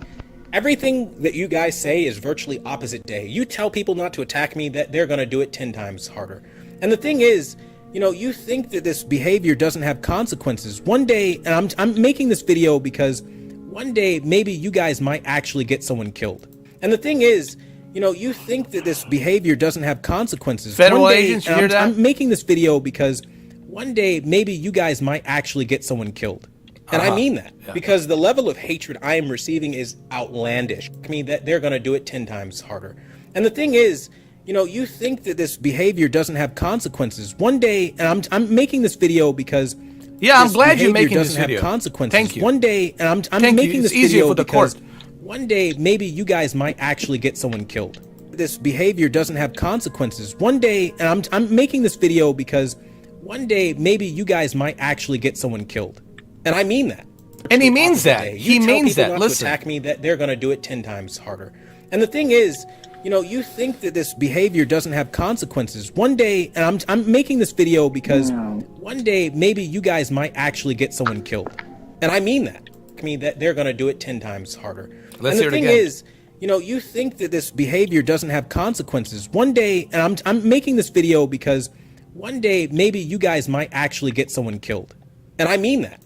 [SPEAKER 4] Everything that you guys say is virtually opposite day. You tell people not to attack me, that they're gonna do it 10 times harder. And the thing is, you know, you think that this behavior doesn't have consequences. One day, and I'm making this video because one day maybe you guys might actually get someone killed. And the thing is, you know, you think that this behavior doesn't have consequences.
[SPEAKER 1] Federal
[SPEAKER 4] One day,
[SPEAKER 1] agents, you hear that?
[SPEAKER 4] I'm making this video because one day maybe you guys might actually get someone killed. And I mean that, because the level of hatred I am receiving is outlandish. I mean that they're going to do it 10 times harder. And the thing is, you know, you think that this behavior doesn't have consequences. One day, and I'm making this video because
[SPEAKER 1] yeah, I'm glad you're
[SPEAKER 4] behavior
[SPEAKER 1] making this
[SPEAKER 4] doesn't have
[SPEAKER 1] video.
[SPEAKER 4] consequences.
[SPEAKER 1] Thank you.
[SPEAKER 4] One day, and I'm
[SPEAKER 1] Thank you.
[SPEAKER 4] making this
[SPEAKER 1] It's easier
[SPEAKER 4] video
[SPEAKER 1] for the
[SPEAKER 4] because
[SPEAKER 1] court.
[SPEAKER 4] one day maybe you guys might actually get someone killed. This behavior doesn't have consequences. One day, and I'm making this video because one day maybe you guys might actually get someone killed. And I mean that.
[SPEAKER 1] And he means that. He means that.
[SPEAKER 4] Not
[SPEAKER 1] Listen.
[SPEAKER 4] to attack me, that they're going to do it 10 times harder. And the thing is, you know, you think that this behavior doesn't have consequences. One day, and I'm making this video because one day maybe you guys might actually get someone killed. And I mean that. I mean that they're going to do it 10 times harder.
[SPEAKER 1] Let's
[SPEAKER 4] and
[SPEAKER 1] hear
[SPEAKER 4] the
[SPEAKER 1] it
[SPEAKER 4] thing
[SPEAKER 1] again.
[SPEAKER 4] is, you know, you think that this behavior doesn't have consequences. One day, and I'm making this video because one day maybe you guys might actually get someone killed. And I mean that.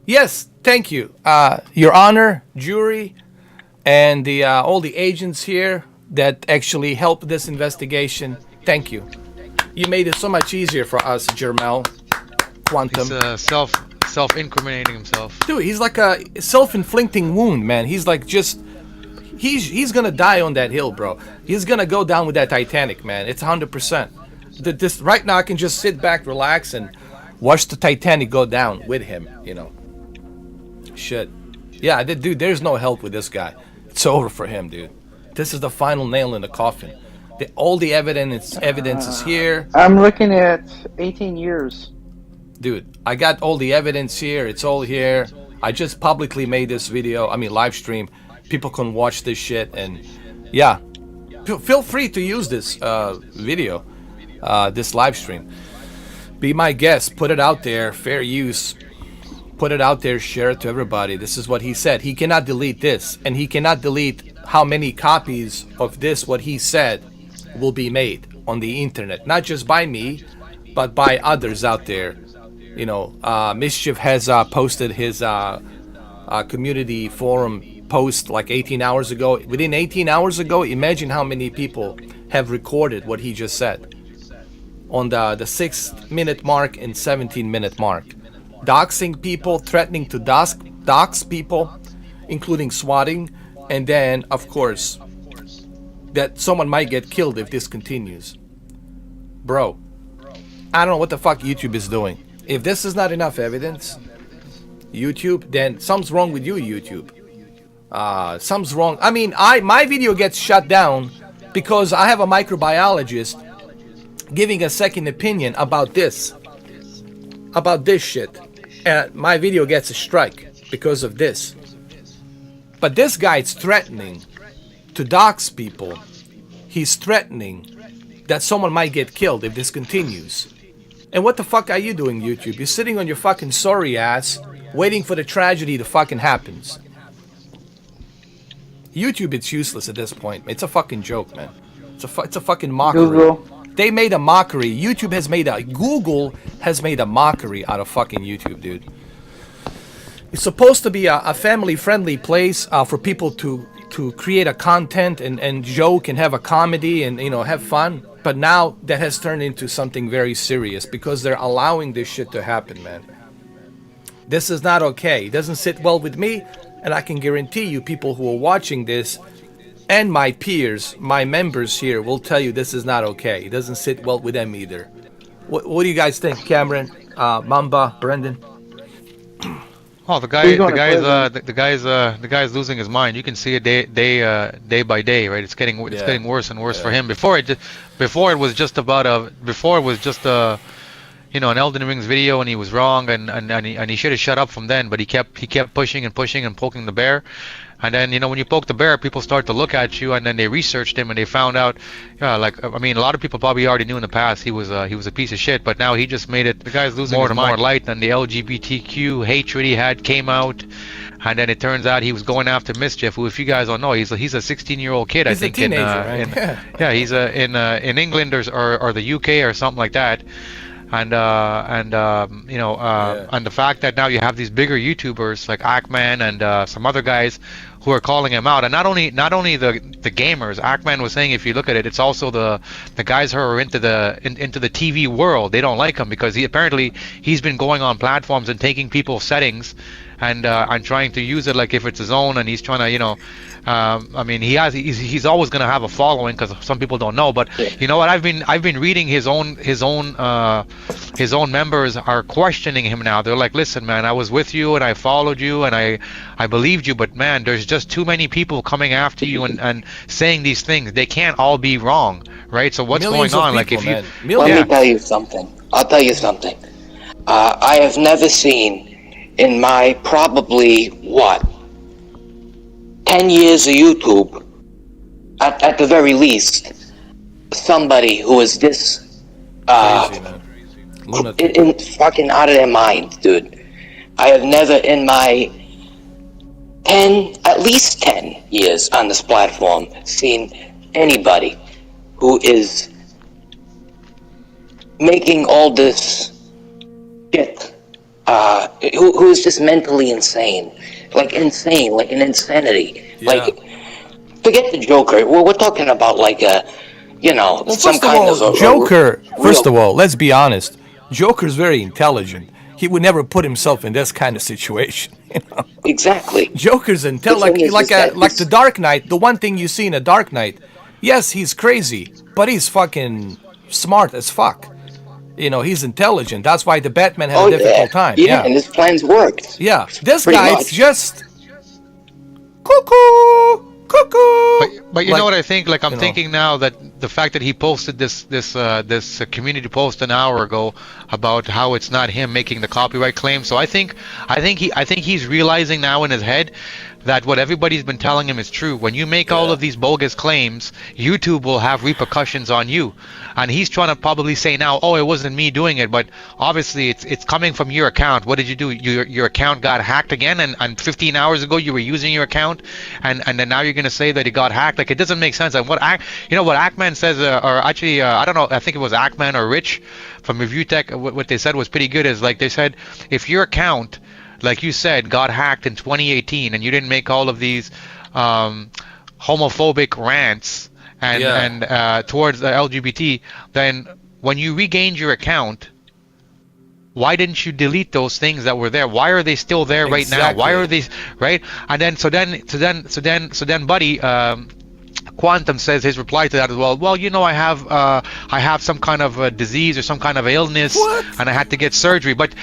[SPEAKER 1] Yes, thank you, Your Honor, jury, and the all the agents here that actually helped this investigation. Thank you. You made it so much easier for us, Jermel. Quantum.
[SPEAKER 6] He's self-incriminating himself.
[SPEAKER 1] Dude, he's like a self-inflicting wound, man. He's like just he's gonna die on that hill, bro. He's gonna go down with that Titanic, man. It's 100%. This right now I can just sit back, relax, and watch the Titanic go down with him, you know. Shit. Yeah, dude, there's no help with this guy. It's over for him, dude. This is the final nail in the coffin. All the evidence is here.
[SPEAKER 3] I'm looking at 18 years.
[SPEAKER 1] Dude, I got all the evidence here. It's all here. I just publicly made this video. I mean, live stream. People can watch this shit. And yeah, feel free to use this video, this live stream. Be my guest. Put it out there. Fair use. Put it out there. Share it to everybody. This is what he said. He cannot delete this. And he cannot delete how many copies of this, what he said, will be made on the internet. Not just by me, but by others out there. You know, Mischief has posted his community forum post like 18 hours ago. Within 18 hours ago, imagine how many people have recorded what he just said on the 6-minute mark and 17-minute mark. Doxing people, threatening to dox people, including swatting, and then, of course, that someone might get killed if this continues. Bro, I don't know what the fuck YouTube is doing. If this is not enough evidence, YouTube, then something's wrong with you, YouTube. Something's wrong. I mean, my video gets shut down because I have a microbiologist giving a second opinion about this shit, and my video gets a strike because of this. But this guy is threatening to dox people. He's threatening that someone might get killed if this continues. And what the fuck are you doing, YouTube? You're sitting on your fucking sorry ass waiting for the tragedy to fucking happens. YouTube, it's useless at this point. It's a fucking joke, man. It's a fucking mockery.
[SPEAKER 3] Google.
[SPEAKER 1] They made a mockery. Google has made a mockery out of fucking YouTube, dude. It's supposed to be a family-friendly place for people to create a content and joke and have a comedy and, you know, have fun. But now that has turned into something very serious because they're allowing this shit to happen, man. This is not okay. It doesn't sit well with me, and I can guarantee you people who are watching this and my peers, my members here, will tell you this is not okay. It doesn't sit well with them either. What do you guys think, Cameron? Mamba, Brendan.
[SPEAKER 6] Oh, the guy's losing his mind. You can see it day by day, right? It's getting worse and worse for him. Before it was just a an Elden Rings video, and he was wrong, and he should have shut up from then. But he kept pushing and pushing and poking the bear. And then, when you poke the bear, people start to look at you, and then they researched him, and they found out, a lot of people probably already knew in the past he was a piece of shit, but now he just made it. The guy's losing more and more light, and the LGBTQ hatred he had came out, and then it turns out he was going after Mischief, who, if you guys don't know, he's a 16-year-old kid.
[SPEAKER 1] He's
[SPEAKER 6] I think
[SPEAKER 1] a teenager,
[SPEAKER 6] yeah, he's in England or the UK or something like that. And the fact that now you have these bigger YouTubers like ARKHAM and some other guys who are calling him out, and not only the gamers. ARKHAM was saying, if you look at it, it's also the guys who are into the TV world. They don't like him because he's been going on platforms and taking people's settings and trying to use it like if it's his own, and he's trying to he's always going to have a following because some people don't know, but you know what, I've been reading his own members are questioning him now. They're like, listen man, I was with you and I followed you and I believed you, but man, there's just too many people coming after you and saying these things. They can't all be wrong, right? So what's
[SPEAKER 1] Millions
[SPEAKER 6] going on?
[SPEAKER 1] people,
[SPEAKER 6] like if
[SPEAKER 1] you
[SPEAKER 2] Let me tell you something. I'll tell you something. I have never seen in my probably 10 years of YouTube, at the very least, somebody who is this
[SPEAKER 1] Crazy, man. Lunatic.
[SPEAKER 2] in fucking out of their mind, dude. I have never in my at least 10 years on this platform seen anybody who is making all this shit, who is just mentally insane, like an insanity.
[SPEAKER 1] Yeah.
[SPEAKER 2] Like, forget the Joker. We're talking about like some kind of a
[SPEAKER 1] Joker. First of all, let's be honest. Joker's very intelligent. He would never put himself in this kind of situation.
[SPEAKER 2] Exactly.
[SPEAKER 1] Joker's intelligent, like the Dark Knight. The one thing you see in a Dark Knight, yes, he's crazy, but he's fucking smart as fuck. He's intelligent. That's why the Batman had a difficult time.
[SPEAKER 2] Yeah, and his plans worked.
[SPEAKER 1] Yeah, this
[SPEAKER 2] Pretty
[SPEAKER 1] guy's
[SPEAKER 2] much.
[SPEAKER 1] just cuckoo.
[SPEAKER 6] But you know what I think? Like I'm thinking now that the fact that he posted this community post an hour ago about how it's not him making the copyright claim. So I think he's realizing now in his head that what everybody's been telling him is true. When you make all of these bogus claims, YouTube will have repercussions on you. And he's trying to probably say now, oh, it wasn't me doing it, but obviously it's coming from your account. What did you do? Your account got hacked again, and 15 hours ago you were using your account, and then now you're going to say that it got hacked? Like, it doesn't make sense. And what ARKHAM says, or actually, I don't know, I think it was ARKHAM or Rich from Review Tech, what they said was pretty good, is like they said, if your account, like you said, got hacked in 2018 and you didn't make all of these homophobic rants and towards the LGBT, then when you regained your account, why didn't you delete those things that were there? Why are they still there right now? Why are these right? And then so then buddy, Quantum says his reply to that as well. Well, I have some kind of a disease or some kind of illness, and I had to get surgery. But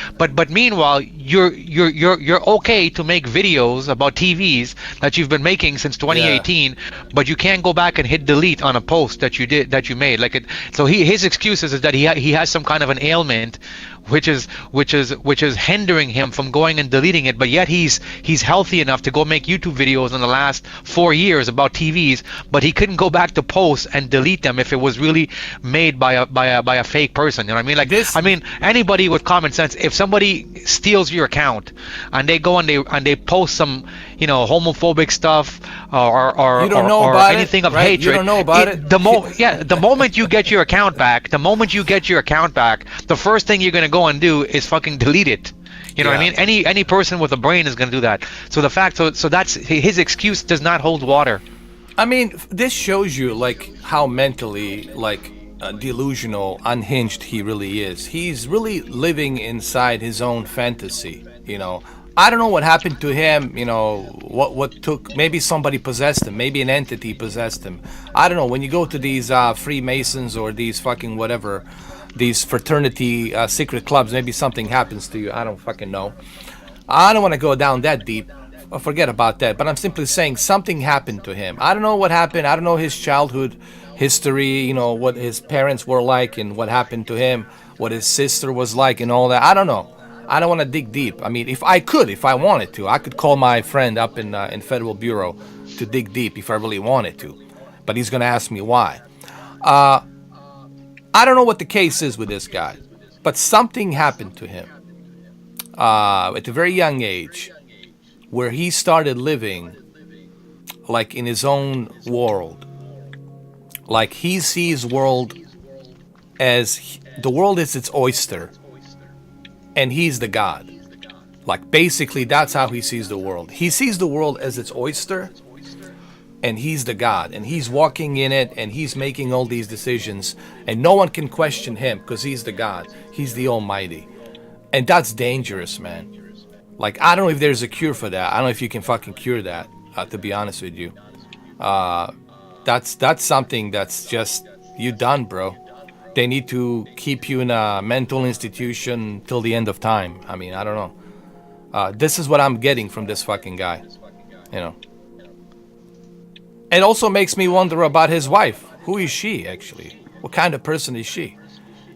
[SPEAKER 6] meanwhile, you're okay to make videos about TVs that you've been making since 2018, but you can't go back and hit delete on a post that you made. So his excuse is that he has some kind of an ailment, which is hindering him from going and deleting it, but yet he's healthy enough to go make YouTube videos in the last 4 years about TVs, but he couldn't go back to posts and delete them if it was really made by a fake person. You know what I mean? Like this. I mean, anybody with common sense, if somebody steals your account and they go and they post some homophobic stuff or
[SPEAKER 1] you don't know about
[SPEAKER 6] anything
[SPEAKER 1] it,
[SPEAKER 6] of
[SPEAKER 1] right?
[SPEAKER 6] hatred,
[SPEAKER 1] you don't know about it.
[SPEAKER 6] The moment you get your account back, the first thing you're gonna go and do is fucking delete it. You know what I mean? Any person with a brain is gonna do that. So that's his excuse does not hold water.
[SPEAKER 1] I mean, this shows you how mentally delusional, unhinged he really is. He's really living inside his own fantasy. I don't know what happened to him. What took? Maybe somebody possessed him. Maybe an entity possessed him. I don't know. When you go to these Freemasons or these fucking whatever these fraternity secret clubs. Maybe something happens to you. I don't fucking know. I don't want to go down that deep. Forget about that. But I'm simply saying something happened to him. I don't know what happened. I don't know his childhood history, you know, what his parents were like and what happened to him, what his sister was like and all that. I don't know. I don't want to dig deep. I mean, if I wanted to, I could call my friend up in Federal Bureau to dig deep if I really wanted to. But he's going to ask me why. I don't know what the case is with this guy, but something happened to him at a very young age where he started living like in his own world. Like he sees world as the world is its oyster and he's the god. Like basically that's how he sees the world. He sees the world as its oyster and he's the god and he's walking in it and he's making all these decisions and no one can question him because he's the god. He's the almighty. And that's dangerous, man. Like I don't know if there's a cure for that. I don't know if you can fucking cure that, to be honest with you. That's something that's just, you done, bro. They need to keep you in a mental institution till the end of time. I mean, I don't know. This is what I'm getting from this fucking guy, you know. It also makes me wonder about his wife. Who is she, actually? What kind of person is she?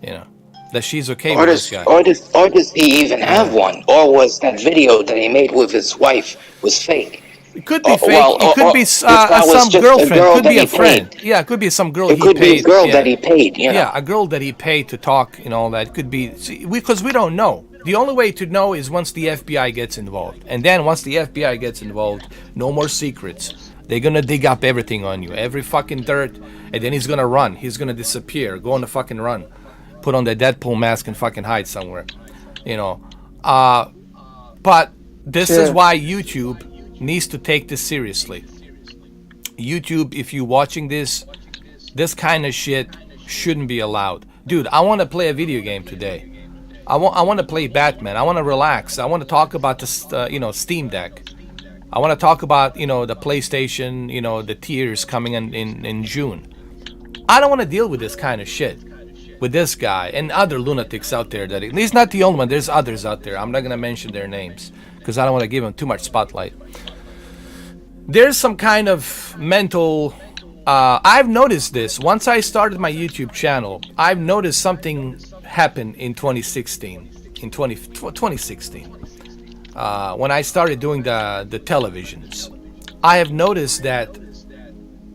[SPEAKER 1] You know, that she's okay with this guy.
[SPEAKER 2] Or does he even have one? Or was that video that he made with his wife was fake?
[SPEAKER 1] It could be fake. It could be some girlfriend. It could be a friend. Yeah, it could be some girl he paid.
[SPEAKER 2] It could be a girl that he paid, you know?
[SPEAKER 1] Yeah, a girl that he paid to talk and all that. It could be, because we don't know. The only way to know is once the FBI gets involved. And then once the FBI gets involved, no more secrets. They're going to dig up everything on you, every fucking dirt, and then he's going to run. He's going to disappear, go on the fucking run. Put on the Deadpool mask and fucking hide somewhere, you know. But this is why YouTube needs to take this seriously. YouTube, if you're watching this kind of shit shouldn't be allowed. Dude, I want to play a video game today. I want to play Batman. I want to relax. I want to talk about the Steam Deck. I want to talk about, the PlayStation, the tiers coming in June. I don't want to deal with this kind of shit with this guy and other lunatics out there. He's not the only one. There's others out there. I'm not going to mention their names because I don't want to give them too much spotlight. There's some kind of mental... I've noticed this. Once I started my YouTube channel, I've noticed something happen in 2016. In 2016. When I started doing the televisions, I have noticed that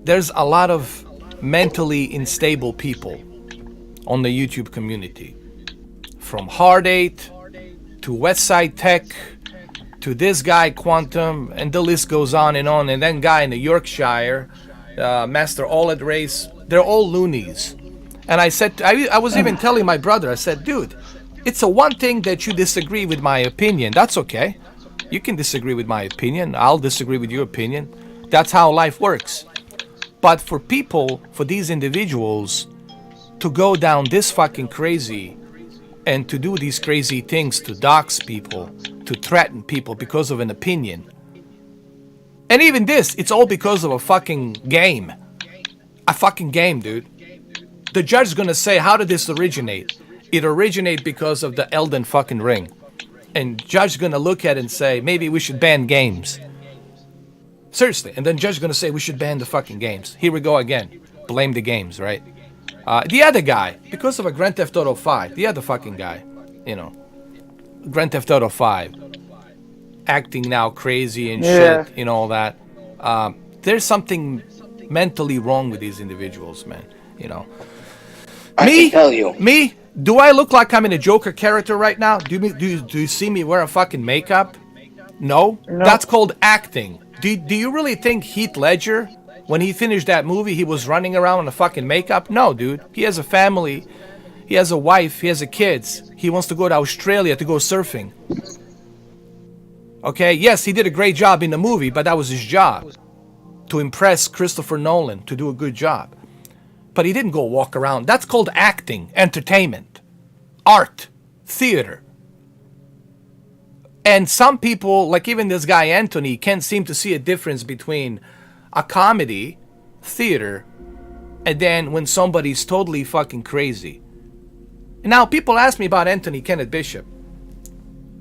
[SPEAKER 1] there's a lot of mentally unstable people on the YouTube community. From Hard 8 to Westside Tech to this guy Quantum, and the list goes on, and then guy in the Yorkshire, Master All-At Race, they're all loonies. And I said, I was even telling my brother, I said, dude, it's a one thing that you disagree with my opinion. That's okay. You can disagree with my opinion. I'll disagree with your opinion. That's how life works. But for people, for these individuals to go down this fucking crazy and to do these crazy things, to dox people, to threaten people because of an opinion. And even this, it's all because of a fucking game. A fucking game, dude. The judge is gonna say, how did this originate? It originated because of the Elden fucking Ring. And judge is gonna look at it and say, maybe we should ban games. Seriously. And then judge is gonna say, we should ban the fucking games. Here we go again. Blame the games, right? The other guy, because of a Grand Theft Auto 5, the other fucking guy, Grand Theft Auto 5, acting now crazy and shit, all that. There's something mentally wrong with these individuals, man,
[SPEAKER 2] I can tell you.
[SPEAKER 1] Me? Do I look like I'm in a Joker character right now? Do you see me wearing fucking makeup? No? That's called acting. Do you really think Heath Ledger, when he finished that movie, he was running around in a fucking makeup? No, dude. He has a family. He has a wife. He has kids. He wants to go to Australia to go surfing. Okay? Yes, he did a great job in the movie, but that was his job. To impress Christopher Nolan, to do a good job. But he didn't go walk around. That's called acting, entertainment, art, theater. And some people, like even this guy Anthony, can't seem to see a difference between a comedy, theater, and then when somebody's totally fucking crazy. Now, people ask me about Anthony Kenneth Bishop.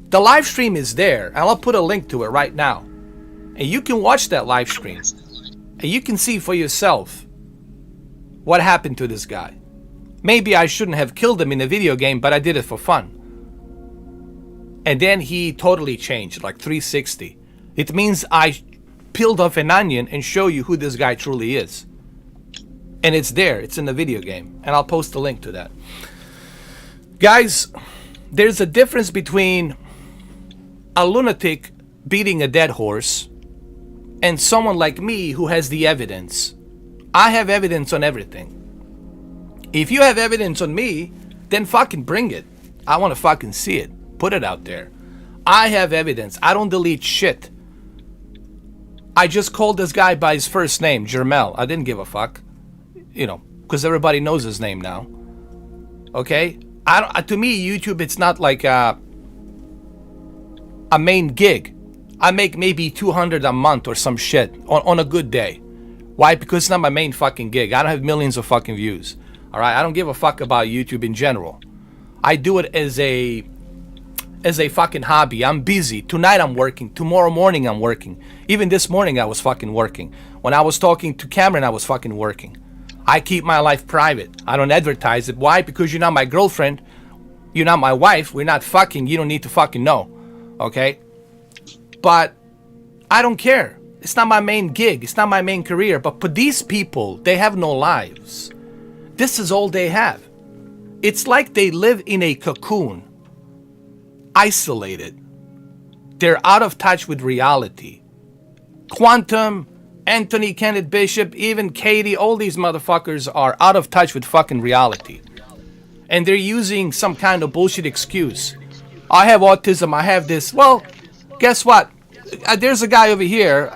[SPEAKER 1] The live stream is there, and I'll put a link to it right now. And you can watch that live stream. And you can see for yourself what happened to this guy. Maybe I shouldn't have killed him in a video game, but I did it for fun. And then he totally changed, like 360. It means I peeled off an onion and show you who this guy truly is. And it's there, it's in the video game. And I'll post a link to that. Guys, there's a difference between a lunatic beating a dead horse and someone like me who has the evidence. I have evidence on everything. If you have evidence on me, then fucking bring it. I want to fucking see it. Put it out there. I have evidence. I don't delete shit. I just called this guy by his first name, Jermel. I didn't give a fuck. You know, because everybody knows his name now. Okay? To me, YouTube, it's not like a main gig. I make maybe 200 a month or some shit on a good day. Why? Because it's not my main fucking gig. I don't have millions of fucking views. Alright? I don't give a fuck about YouTube in general. I do it as a fucking hobby. I'm busy. Tonight I'm working. Tomorrow morning I'm working. Even this morning I was fucking working. When I was talking to Cameron, I was fucking working. I keep my life private. I don't advertise it. Why? Because you're not my girlfriend. You're not my wife. We're not fucking. You don't need to fucking know. Okay? But I don't care. It's not my main gig. It's not my main career. But for these people, they have no lives. This is all they have. It's like they live in a cocoon. Isolated. They're out of touch with reality. Quantum, Anthony Kenneth Bishop, even Katie, all these motherfuckers are out of touch with fucking reality. And they're using some kind of bullshit excuse. I have autism, I have this. Well, guess what? There's a guy over here,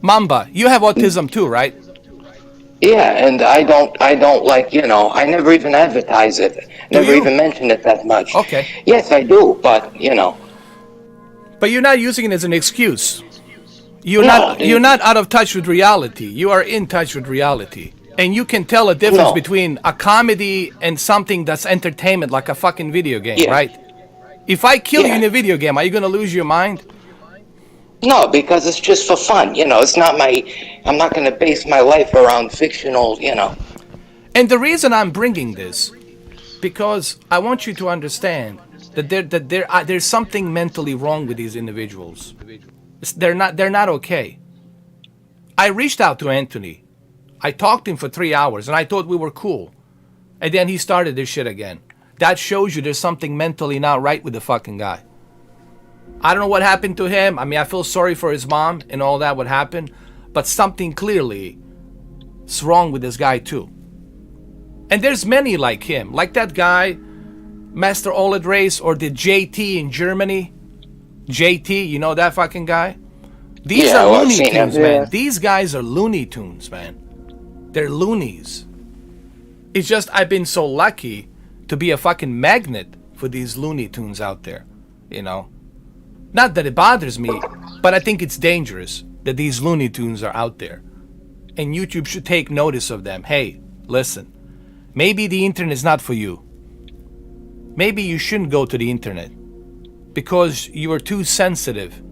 [SPEAKER 1] Mamba. You have autism too, right?
[SPEAKER 2] Yeah, and I don't like, you know, I never even advertise it. Never even mention it that much.
[SPEAKER 1] Okay.
[SPEAKER 2] Yes, I do, but, you know.
[SPEAKER 1] But you're not using it as an excuse. You're not out of touch with reality. You are in touch with reality. And you can tell a difference between a comedy and something that's entertainment, like a fucking video game, right? If I kill you in a video game, are you going to lose your mind?
[SPEAKER 2] No, because it's just for fun. You know, it's not I'm not going to base my life around fictional, you know.
[SPEAKER 1] And the reason I'm bringing this, because I want you to understand that there's something mentally wrong with these individuals. They're not okay. I reached out to Anthony. I talked to him for 3 hours, and I thought we were cool. And then he started this shit again. That shows you there's something mentally not right with the fucking guy. I don't know what happened to him. I mean, I feel sorry for his mom and all that, what happened. But something clearly is wrong with this guy too. And there's many like him. Like that guy, Master Oled Race, or the JT in Germany. JT, you know that fucking guy? These are Looney Tunes, man. These guys are Looney Tunes, man. They're loonies. It's just I've been so lucky to be a fucking magnet for these Looney Tunes out there, you know? Not that it bothers me, but I think it's dangerous that these Looney Tunes are out there. And YouTube should take notice of them. Hey, listen, maybe the internet is not for you. Maybe you shouldn't go to the internet because you are too sensitive.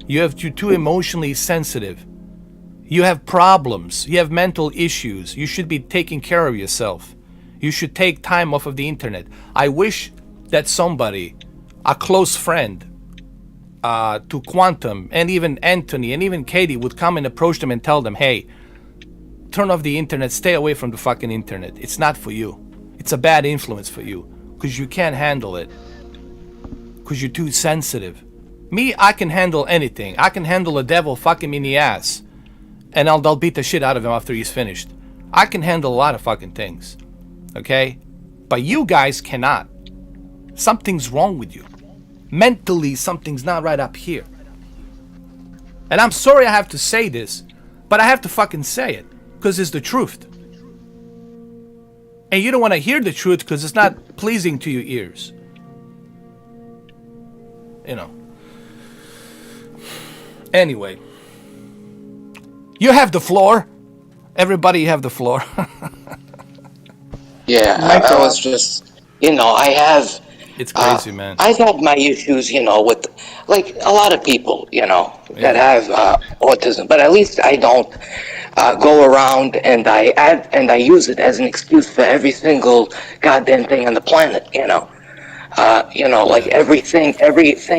[SPEAKER 1] You're too emotionally sensitive. You have problems. You have mental issues. You should be taking care of yourself. You should take time off of the internet. I wish that somebody, a close friend, to Quantum and even Anthony and even Katie would come and approach them and tell them, hey, turn off the internet, stay away from the fucking internet. It's not for you. It's a bad influence for you because you can't handle it because you're too sensitive. Me, I can handle anything. I can handle a devil fucking me in the ass and I'll beat the shit out of him after he's finished. I can handle a lot of fucking things, okay? But you guys cannot. Something's wrong with you. Mentally, something's not right up here. And I'm sorry I have to say this, but I have to fucking say it, because it's the truth. And you don't want to hear the truth because it's not pleasing to your ears. You know. Anyway. You have the floor. Everybody have the floor.
[SPEAKER 2] Yeah,
[SPEAKER 3] Mic
[SPEAKER 2] I
[SPEAKER 3] drop.
[SPEAKER 2] was just, I have.
[SPEAKER 1] It's crazy, man.
[SPEAKER 2] I've had my issues, with like a lot of people, that
[SPEAKER 1] Yeah.
[SPEAKER 2] have autism, but at least I don't go around and I use it as an excuse for every single goddamn thing on the planet, like
[SPEAKER 1] Yeah.
[SPEAKER 2] everything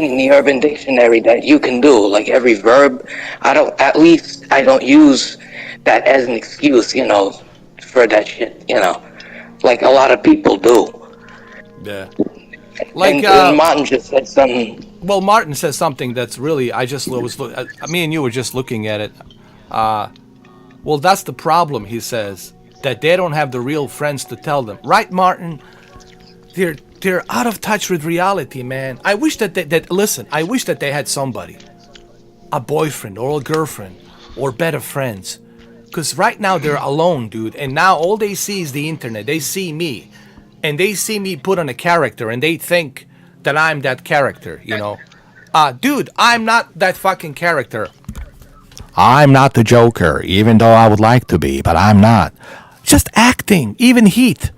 [SPEAKER 2] in the Urban Dictionary that you can do, like every verb. At least I don't use that as an excuse, for that shit, like a lot of people do.
[SPEAKER 1] Yeah. Like,
[SPEAKER 2] And Martin just said something.
[SPEAKER 1] well, Martin says something that's really, I just was, me and you were just looking at it. Well, that's the problem, he says, that they don't have the real friends to tell them. Right, Martin? They're out of touch with reality, man. I wish listen, I wish that they had somebody, a boyfriend or a girlfriend or better friends. Because right now they're alone, dude. And now all they see is the internet. They see me. And they see me put on a character and they think that I'm that character, Dude, I'm not that fucking character. I'm not the Joker, even though I would like to be, but I'm not. Just acting. Even Heath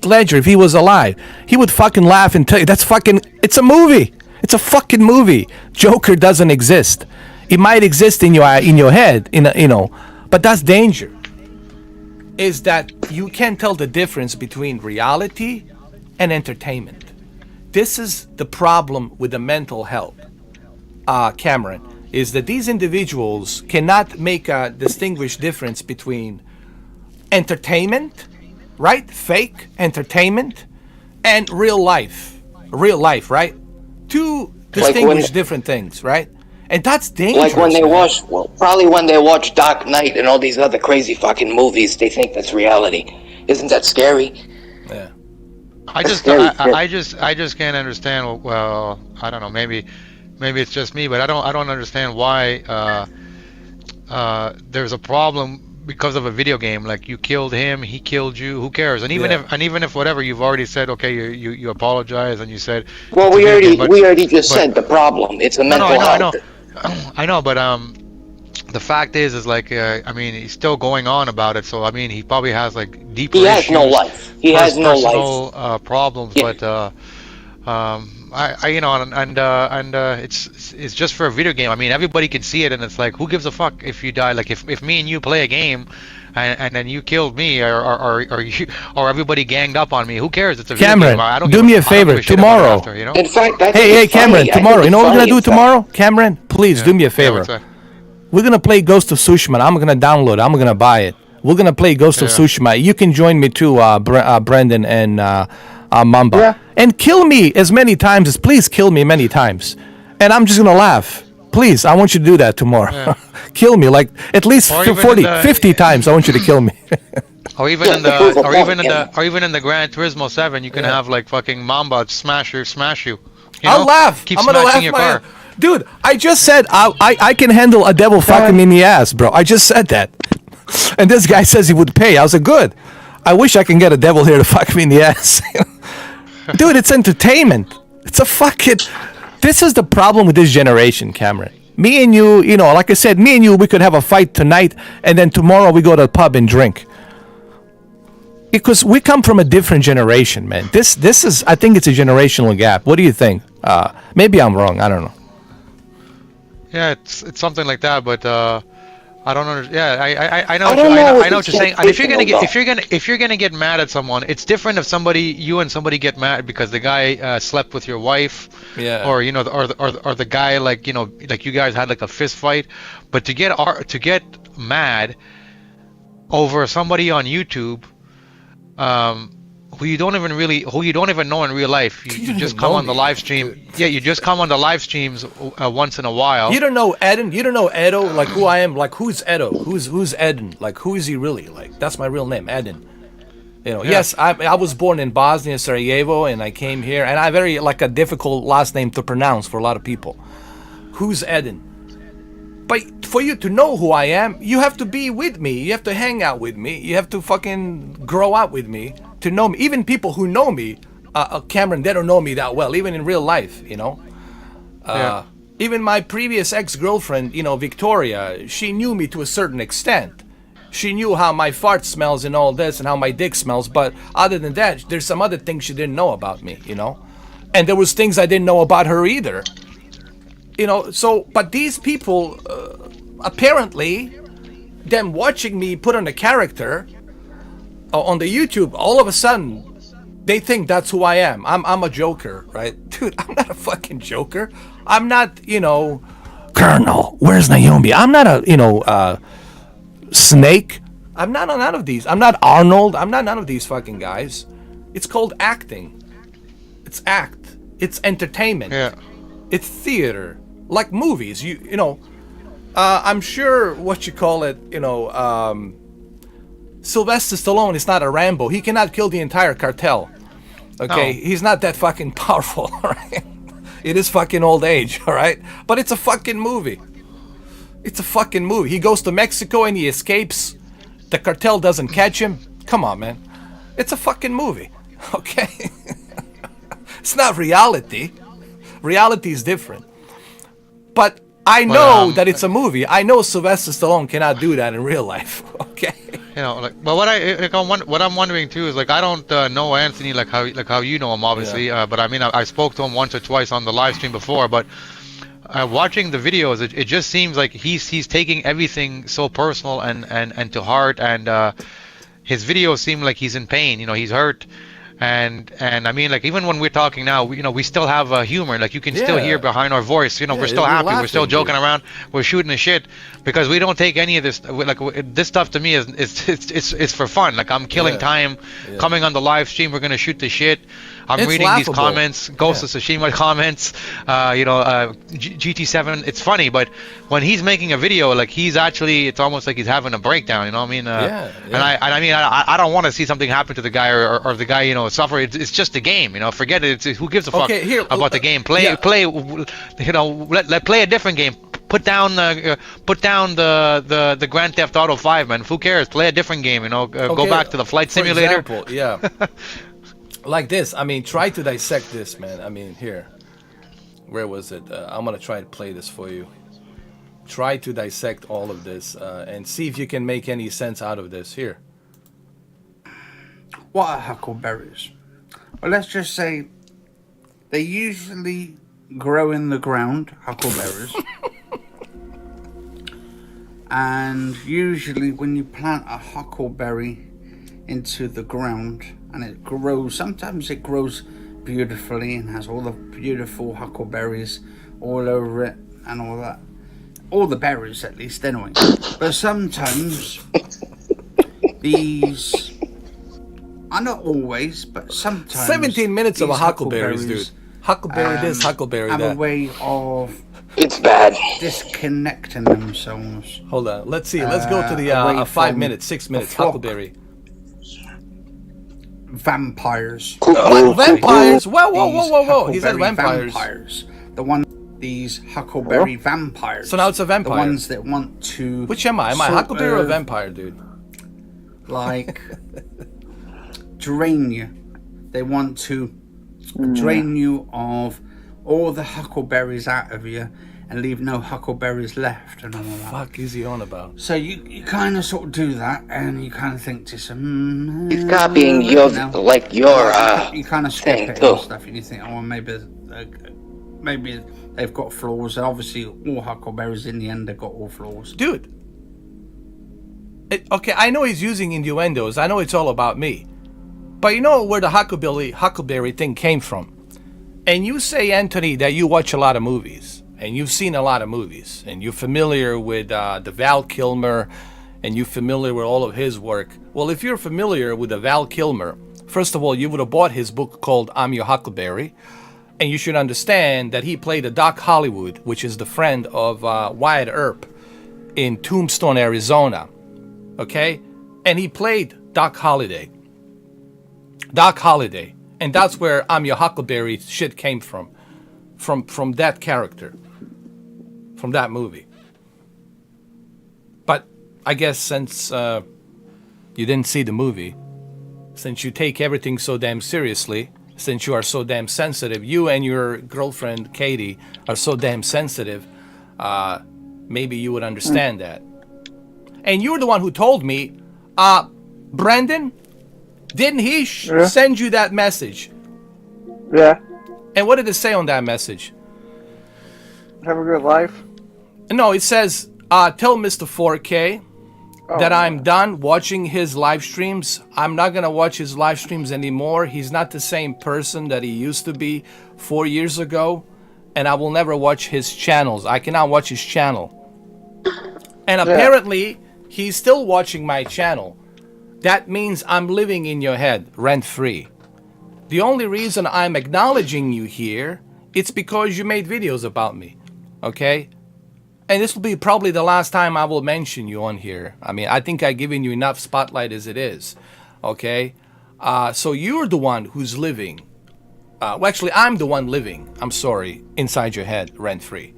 [SPEAKER 1] Ledger, if he was alive, he would fucking laugh and tell you, it's a movie. It's a fucking movie. Joker doesn't exist. It might exist in your head, but that's danger. Is that you can't tell the difference between reality and entertainment. This is the problem with the mental health, Cameron, is that these individuals cannot make a distinguished difference between entertainment, right? Fake entertainment, and real life, right? Two distinguished different things, right? And that's dangerous.
[SPEAKER 2] Like when they
[SPEAKER 1] man.
[SPEAKER 2] probably when they watch Dark Knight and all these other crazy fucking movies, they think that's reality. Isn't that scary?
[SPEAKER 1] Yeah.
[SPEAKER 6] I just can't understand. Well, I don't know. Maybe it's just me, but I don't understand why there's a problem because of a video game. Like, you killed him, he killed you. Who cares? And even if whatever, you've already said, okay, you apologize, and you said.
[SPEAKER 2] Well, we already just said the problem. It's a mental health.
[SPEAKER 6] I know, but the fact is like, I mean, he's still going on about it. So I mean, he probably has like deeper issues.
[SPEAKER 2] He has no life. He has no life.
[SPEAKER 6] Personal problems, yeah. But it's just for a video game. I mean, everybody can see it, and it's like, who gives a fuck if you die? Like, if me and you play a game, and then you killed me, or everybody ganged up on me, who cares? It's a video game. I don't
[SPEAKER 1] do me a favor tomorrow.
[SPEAKER 6] After,
[SPEAKER 2] In fact,
[SPEAKER 1] hey, Cameron, tomorrow. You know what we're gonna do tomorrow, Cameron? Please do me a favor. We're gonna play Ghost of Tsushima. I'm gonna download it. I'm gonna buy it. We're gonna play Ghost of Tsushima. You can join me too, Brendan and Mamba. Yeah. And kill me as many times as, please kill me many times. And I'm just gonna laugh. Please, I want you to do that tomorrow. Yeah. Kill me like at least 50 times. I want you to kill me.
[SPEAKER 6] Or even in the Gran Turismo 7, you can have like fucking Mamba smash you.
[SPEAKER 1] I'll laugh.
[SPEAKER 6] Keep
[SPEAKER 1] I'm gonna laugh
[SPEAKER 6] your car.
[SPEAKER 1] Dude, I just said I can handle a devil fucking me in the ass, bro. I just said that. And this guy says he would pay. I was like, good. I wish I can get a devil here to fuck me in the ass. Dude, it's entertainment. It's a fucking... This is the problem with this generation, Cameron. Me and you, like I said, me and you, we could have a fight tonight, and then tomorrow we go to the pub and drink. Because we come from a different generation, man. This is, I think it's a generational gap. What do you think? Maybe I'm wrong. I don't know.
[SPEAKER 6] Yeah, it's something like that, but I don't understand. Yeah, I know what you're saying. And if you're gonna get mad at someone, it's different if you and somebody get mad because the guy slept with your wife, or or the guy, like you guys had like a fist fight. But to get mad over somebody on YouTube, who you don't even know in real life. You just come on the live stream. Yeah, you just come on the live streams once in a while.
[SPEAKER 1] You don't know Eden. You don't know Edo, like who I am. Like, who's Edo? Who's Eden? Like, who is he really? Like, that's my real name, Eden. Yes, I was born in Bosnia, Sarajevo, and I came here, and I very like a difficult last name to pronounce for a lot of people. Who's Eden? But for you to know who I am, you have to be with me. You have to hang out with me. You have to fucking grow up with me to know me. Even people who know me, Cameron, they don't know me that well, even in real life, Even my previous ex-girlfriend, Victoria, she knew me to a certain extent. She knew how my fart smells and all this and how my dick smells, but other than that, there's some other things she didn't know about me, you know? And there was things I didn't know about her either. You know, so, but these people, apparently, them watching me put on a character on the YouTube, all of a sudden, they think that's who I am. I'm a joker, right? Dude, I'm not a fucking joker. I'm not, you know, Colonel, where's Naomi? I'm not a, Snake. I'm not none of these. I'm not Arnold. I'm not none of these fucking guys. It's called acting. It's act. It's entertainment.
[SPEAKER 6] Yeah.
[SPEAKER 1] It's theater. Like movies. You know, I'm sure what you call it, you know, Sylvester Stallone is not a Rambo. He cannot kill the entire cartel. Okay?
[SPEAKER 6] No.
[SPEAKER 1] He's not that fucking powerful, right? It is fucking old age, all right? But it's a fucking movie. It's a fucking movie. He goes to Mexico and he escapes. The cartel doesn't catch him. Come on, man. It's a fucking movie, okay? It's not reality. Reality is different. But I know that it's a movie. I know Sylvester Stallone cannot do that in real life, okay?
[SPEAKER 6] You know, like, but what I'm wondering too is, like, I don't know Anthony like how you know him, obviously.
[SPEAKER 1] Yeah.
[SPEAKER 6] But I mean, I spoke to him once or twice on the live stream before. But watching the videos, it just seems like he's taking everything so personal and to heart. And his videos seem like he's in pain. You know, he's hurt. And I mean, like, even when we're talking now, we still have humor. Like, you can still hear behind our voice. You know, we're still happy. We're still joking around. We're shooting the shit because we don't take any of this. Like, this stuff to me is for fun. Like, I'm killing time, coming on the live stream. We're gonna shoot the shit. I'm reading
[SPEAKER 1] laughable.
[SPEAKER 6] these comments, Ghost of Tsushima comments. GT7. It's funny, but when he's making a video, like, it's almost like he's having a breakdown. You know what I mean? And I mean, I don't want to see something happen to the guy or the guy, you know, suffer. It's just a game, you know. Forget it. Who gives a fuck about the game? Play. You know, let play a different game. Put down the Grand Theft Auto 5, man. Who cares? Play a different game. You know, go back to the flight simulator.
[SPEAKER 1] Example, like this. I mean, try to dissect this, man. I mean, here. Where was it? I'm gonna try to play this for you. Try to dissect all of this and see if you can make any sense out of this. Here.
[SPEAKER 7] What are huckleberries? Well, let's just say they usually grow in the ground, huckleberries. And usually when you plant a huckleberry into the ground and it grows, sometimes it grows beautifully and has all the beautiful huckleberries all over it and all that. All the berries, at least, anyway. But sometimes these... not always, but sometimes...
[SPEAKER 1] 17 minutes of a huckleberries, dude. Huckleberry this, huckleberry that.
[SPEAKER 7] Have a way of...
[SPEAKER 2] It's bad.
[SPEAKER 7] disconnecting themselves.
[SPEAKER 1] Hold on. Let's see. Let's go to the 5 minutes, 6 minutes. Huckleberry.
[SPEAKER 7] Vampires.
[SPEAKER 1] Vampires? Whoa. He said vampires.
[SPEAKER 7] The one... These huckleberry vampires.
[SPEAKER 1] So now it's a vampire.
[SPEAKER 7] The ones that want to...
[SPEAKER 1] Which am I? Am I a huckleberry or a vampire, dude?
[SPEAKER 7] Like... drain you. They want to drain you of all the huckleberries out of you and leave no huckleberries left and all that.
[SPEAKER 1] Fuck is he on about?
[SPEAKER 7] So you kind of sort of do that and you kind of think to some...
[SPEAKER 2] He's copying your, like your,
[SPEAKER 7] you kind of skip it and stuff and you think, oh, maybe they've got flaws. Obviously, all huckleberries in the end have got all flaws.
[SPEAKER 1] Dude. Okay, I know he's using innuendos. I know it's all about me. But you know where the huckleberry thing came from. And you say, Anthony, that you watch a lot of movies. And you've seen a lot of movies. And you're familiar with the Val Kilmer. And you're familiar with all of his work. Well, if you're familiar with the Val Kilmer, first of all, you would have bought his book called I'm Your Huckleberry. And you should understand that he played a Doc Hollywood, which is the friend of Wyatt Earp in Tombstone, Arizona. Okay? And he played Doc Holliday. And that's where I'm Your Huckleberry shit came from that character, from that movie. But I guess since you didn't see the movie, since you take everything so damn seriously, since you are so damn sensitive, you and your girlfriend Katie are so damn sensitive, maybe you would understand that. And you're the one who told me, Brendan, didn't he send you that message?
[SPEAKER 3] Yeah.
[SPEAKER 1] And what did it say on that message?
[SPEAKER 3] Have a good life.
[SPEAKER 1] No, it says, tell Mr. 4K that I'm done watching his live streams. I'm not going to watch his live streams anymore. He's not the same person that he used to be 4 years ago. And I will never watch his channels. I cannot watch his channel. And apparently, he's still watching my channel. That means I'm living in your head, rent-free. The only reason I'm acknowledging you here, it's because you made videos about me. Okay? And this will be probably the last time I will mention you on here. I mean, I think I've given you enough spotlight as it is. Okay? So you're the one who's living. Well, actually, I'm the one living. I'm sorry. Inside your head, rent-free.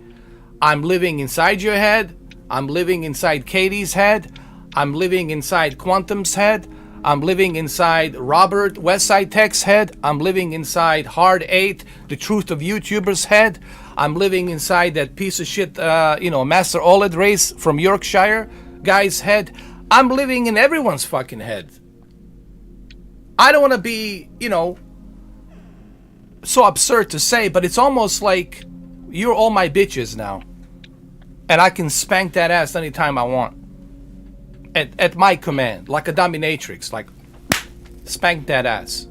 [SPEAKER 1] I'm living inside your head. I'm living inside Katie's head. I'm living inside Quantum's head. I'm living inside Robert Westside Tech's head. I'm living inside Hard 8, the Truth of YouTubers' head. I'm living inside that piece of shit, Master OLED race from Yorkshire guy's head. I'm living in everyone's fucking head. I don't want to be, so absurd to say, but it's almost like you're all my bitches now. And I can spank that ass anytime I want. At my command, like a dominatrix, like spank that ass.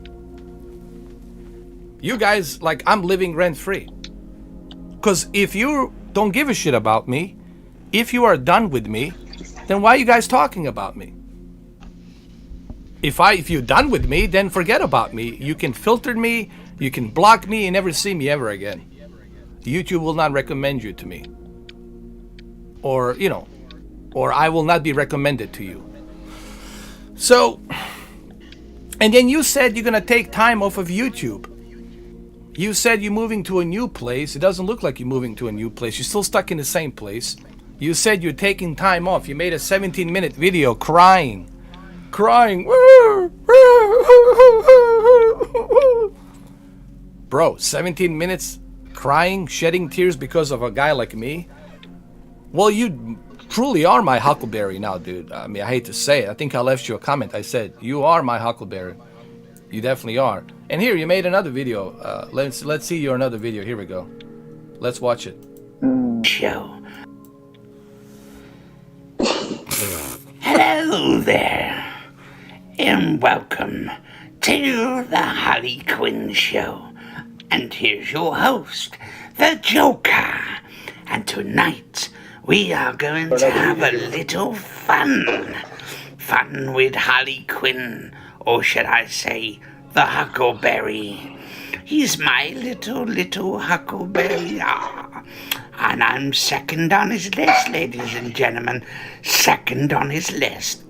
[SPEAKER 1] You guys, like, I'm living rent-free. Because if you don't give a shit about me, if you are done with me, then why are you guys talking about me? If you're done with me, then forget about me. You can filter me, you can block me, and never see me ever again. YouTube will not recommend you to me. Or I will not be recommended to you. So, and then you said you're gonna take time off of YouTube. You said you're moving to a new place. It doesn't look like you're moving to a new place. You're still stuck in the same place. You said you're taking time off. You made a 17-minute video crying. Bro, 17 minutes crying, shedding tears because of a guy like me? Well, you truly are my huckleberry now, dude. I mean, I hate to say it. I think I left you a comment. I said, you are my huckleberry. You definitely are. And here, you made another video. Let's see your another video. Here we go. Let's watch it.
[SPEAKER 8] Show. Hello there, and welcome to the Harley Quinn Show. And here's your host, the Joker. And tonight, we are going to have a little fun. Fun with Harley Quinn, or should I say, the Huckleberry. He's my little Huckleberry. And I'm second on his list, ladies and gentlemen. Second on his list.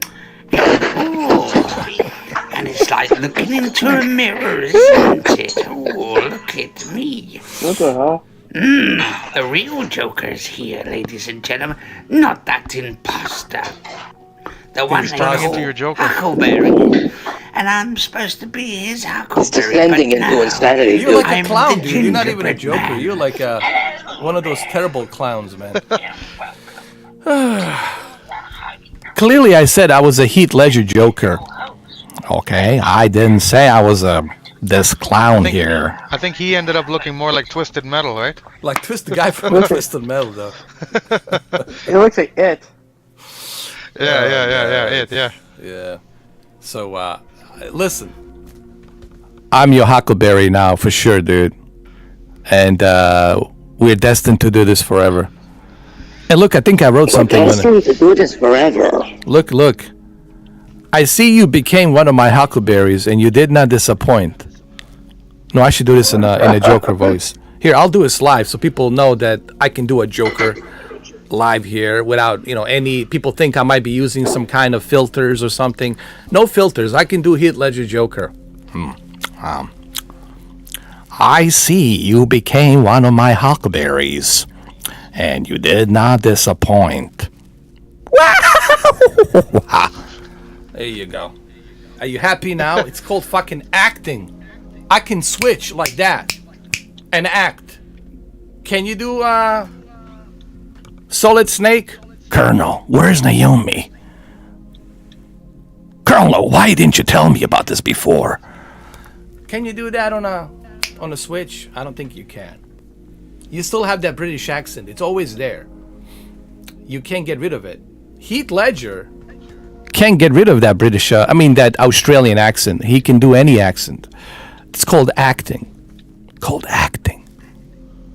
[SPEAKER 8] And it's like looking into a mirror, isn't it? Oh, look at me.
[SPEAKER 3] What the hell?
[SPEAKER 8] The real Joker's here, ladies and gentlemen. Not that imposter. The one they call
[SPEAKER 6] your Joker.
[SPEAKER 8] Huckleberry. And I'm supposed to be his Huckleberry.
[SPEAKER 2] It's descending into insanity,
[SPEAKER 1] You're like a
[SPEAKER 8] I'm
[SPEAKER 1] clown,
[SPEAKER 8] the
[SPEAKER 1] dude. You're not even a
[SPEAKER 8] gingerbread
[SPEAKER 1] Joker.
[SPEAKER 8] man.
[SPEAKER 1] You're like one of those terrible clowns, man. Clearly, I said I was a Heath Ledger Joker. Okay, I didn't say I was this clown here.
[SPEAKER 6] I think he ended up looking more like Twisted Metal, right?
[SPEAKER 1] Like the guy from Twisted Metal, though.
[SPEAKER 3] It looks like it.
[SPEAKER 1] Yeah. So, listen. I'm your huckleberry now, for sure, dude. And we're destined to do this forever. And look, I think I wrote something on it.
[SPEAKER 2] We're destined to do this forever.
[SPEAKER 1] Look. I see you became one of my huckleberries, and you did not disappoint. No, I should do this in a Joker voice. Here, I'll do this live so people know that I can do a Joker live here without, any people think I might be using some kind of filters or something. No filters. I can do Heath Ledger Joker. I see you became one of my huckleberries, and you did not disappoint. There you go. Are you happy now? It's called fucking acting. I can switch like that and act. Can you do Solid Snake? Colonel, where's Naomi? Colonel, why didn't you tell me about this before? Can you do that on a Switch? I don't think you can. You still have that British accent. It's always there. You can't get rid of it. Heath Ledger can't get rid of that that Australian accent. He can do any accent. It's called acting.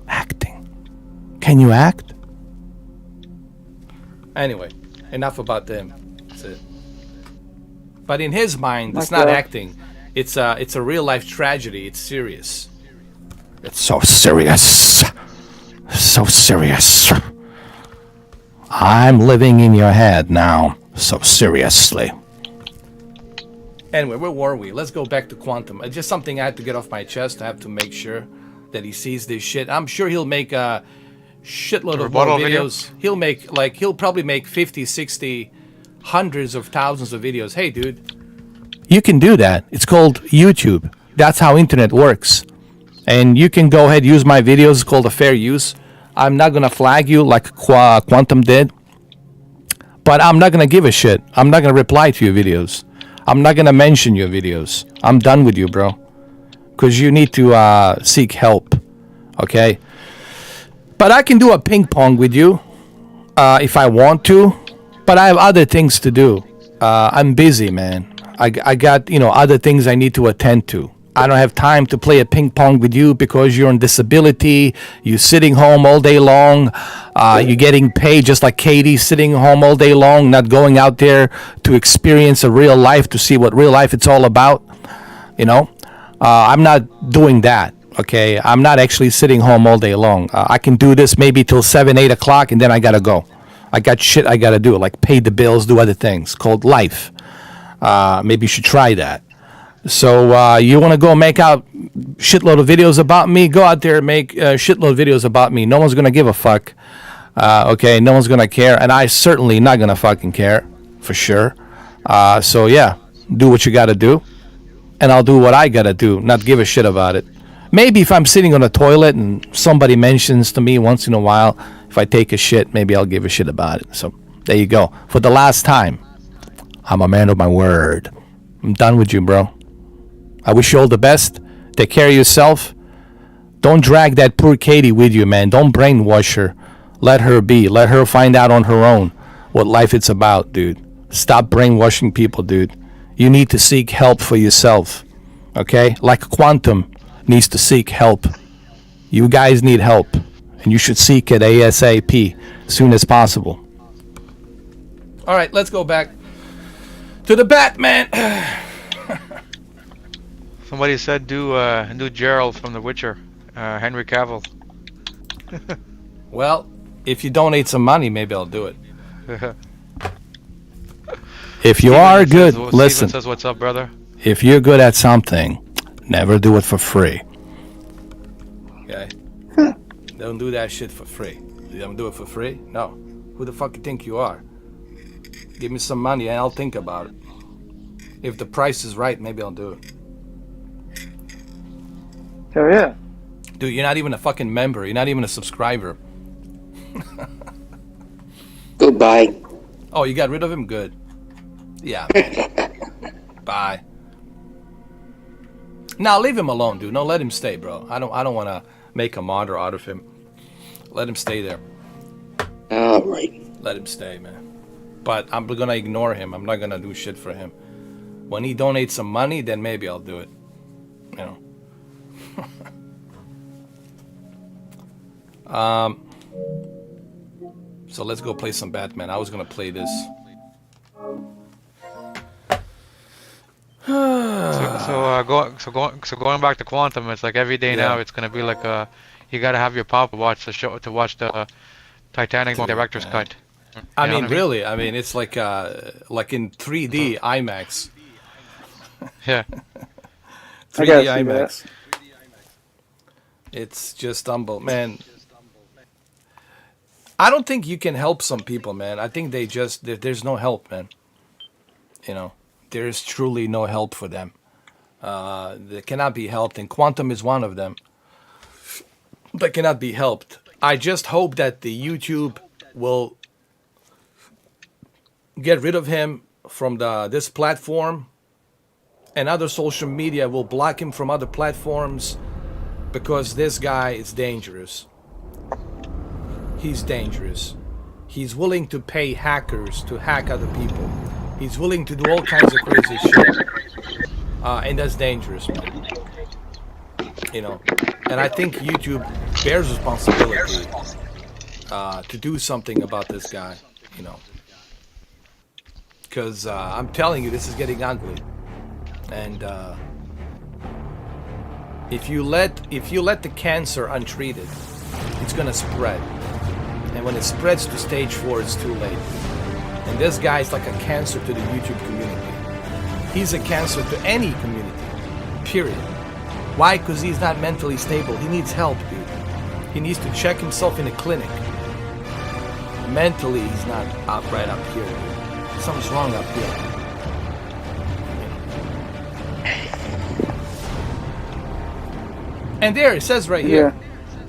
[SPEAKER 1] Acting. Can you act? Anyway, enough about them. That's it. But in his mind, it's not acting. It's a real life tragedy. It's serious. It's so serious. So serious. I'm living in your head now. So seriously. Anyway, where were we? Let's go back to Quantum. It's just something I had to get off my chest. I have to make sure that he sees this shit. I'm sure he'll make a shitload of more videos. He'll probably make 50, 60, hundreds of thousands of videos. Hey, dude. You can do that. It's called YouTube. That's how internet works. And you can go ahead, use my videos. It's called a fair use. I'm not going to flag you like Quantum did. But I'm not going to give a shit. I'm not going to reply to your videos. I'm not going to mention your videos. I'm done with you, bro. Because you need to seek help. Okay? But I can do a ping pong with you if I want to. But I have other things to do. I'm busy, man. I got, other things I need to attend to. I don't have time to play a ping pong with you because you're on disability. You're sitting home all day long. You're getting paid just like Katie, sitting home all day long, not going out there to experience a real life, to see what real life it's all about. I'm not doing that. Okay, I'm not actually sitting home all day long. I can do this maybe till 7, 8 o'clock, and then I gotta go. I got shit I gotta do, like pay the bills, do other things called life. Maybe you should try that. So you want to go make out shitload of videos about me? Go out there and make shitload of videos about me. No one's going to give a fuck. Okay, no one's going to care. And I certainly not going to fucking care, for sure. So yeah, do what you got to do. And I'll do what I got to do, not give a shit about it. Maybe if I'm sitting on a toilet and somebody mentions to me once in a while, if I take a shit, maybe I'll give a shit about it. So there you go. For the last time, I'm a man of my word. I'm done with you, bro. I wish you all the best. Take care of yourself. Don't drag that poor Katie with you, man. Don't brainwash her. Let her be. Let her find out on her own what life it's about, dude. Stop brainwashing people, dude. You need to seek help for yourself. Okay? Like Quantum needs to seek help. You guys need help. And you should seek it ASAP as soon as possible. All right, let's go back to the Batman.
[SPEAKER 6] Somebody said do Gerald from The Witcher, Henry Cavill.
[SPEAKER 1] Well, if you donate some money, maybe I'll do it. If you are good, listen.
[SPEAKER 6] Steven says, "What's up, brother?"
[SPEAKER 1] If you're good at something, never do it for free. Okay? Don't do that shit for free. You don't do it for free? No. Who the fuck you think you are? Give me some money and I'll think about it. If the price is right, maybe I'll do it.
[SPEAKER 3] Hell yeah.
[SPEAKER 1] Dude, you're not even a fucking member. You're not even a subscriber.
[SPEAKER 2] Goodbye.
[SPEAKER 1] Oh, you got rid of him? Good. Yeah. Bye. Now leave him alone, dude. No, let him stay, bro. I don't want to make a martyr out of him. Let him stay there.
[SPEAKER 2] All right.
[SPEAKER 1] Let him stay, man. But I'm gonna ignore him. I'm not gonna do shit for him. When he donates some money, then maybe I'll do it. You know. So let's go play some Batman. I was gonna play this.
[SPEAKER 6] Going back to Quantum, it's like every day now. It's gonna be like you gotta have your papa watch the show to watch the Titanic director's cut.
[SPEAKER 1] I mean, really. I mean, it's like in 3D IMAX.
[SPEAKER 6] Yeah.
[SPEAKER 1] 3D IMAX. It's just man. I don't think you can help some people, man. I think there's no help, man. You know, there's truly no help for them. They cannot be helped, and Quantum is one of them. That cannot be helped. I just hope that the YouTube will get rid of him this platform, and other social media will block him from other platforms because this guy is dangerous. He's dangerous. He's willing to pay hackers to hack other people. He's willing to do all kinds of crazy shit. And that's dangerous, man. You know, and I think YouTube bears responsibility to do something about this guy, you know. Because I'm telling you, this is getting ugly. And if you let the cancer untreated, it's gonna spread. And when it spreads to stage 4, it's too late. And this guy is like a cancer to the YouTube community. He's a cancer to any community, period. Why? Because he's not mentally stable. He needs help, dude. He needs to check himself in a clinic. Mentally, he's not up right up here. Something's wrong up here. And there, it says right here,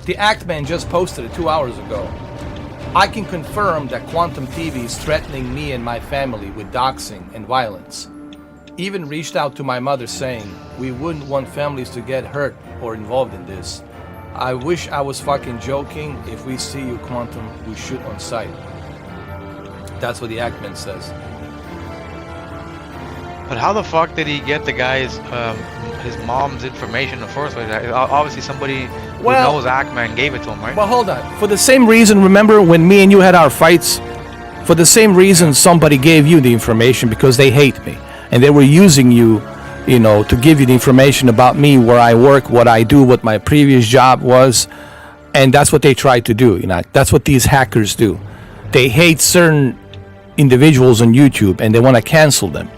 [SPEAKER 1] the Act-Man just posted it 2 hours ago. I can confirm that Quantum TV is threatening me and my family with doxing and violence. Even reached out to my mother saying, we wouldn't want families to get hurt or involved in this. I wish I was fucking joking. If we see you, Quantum, we shoot on sight. That's what the Act-Man says.
[SPEAKER 6] But how the fuck did he get the guy's, his mom's information in the first place? Obviously somebody who knows Act-Man gave it to him, right?
[SPEAKER 1] Well, hold on. For the same reason, remember when me and you had our fights? For the same reason somebody gave you the information, because they hate me. And they were using you, you know, to give you the information about me, where I work, what I do, what my previous job was. And that's what they try to do, you know. That's what these hackers do. They hate certain individuals on YouTube and they want to cancel them.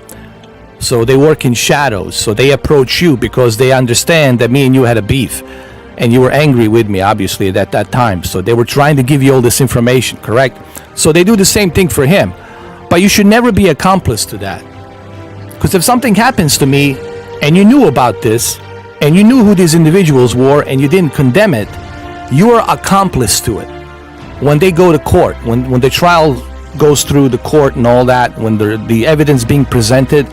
[SPEAKER 1] So they work in shadows. So they approach you because they understand that me and you had a beef. And you were angry with me, obviously, at that time. So they were trying to give you all this information, correct? So they do the same thing for him. But you should never be accomplice to that. Because if something happens to me, and you knew about this, and you knew who these individuals were, and you didn't condemn it, you are accomplice to it. When they go to court, when the trial goes through the court and all that, when the evidence being presented,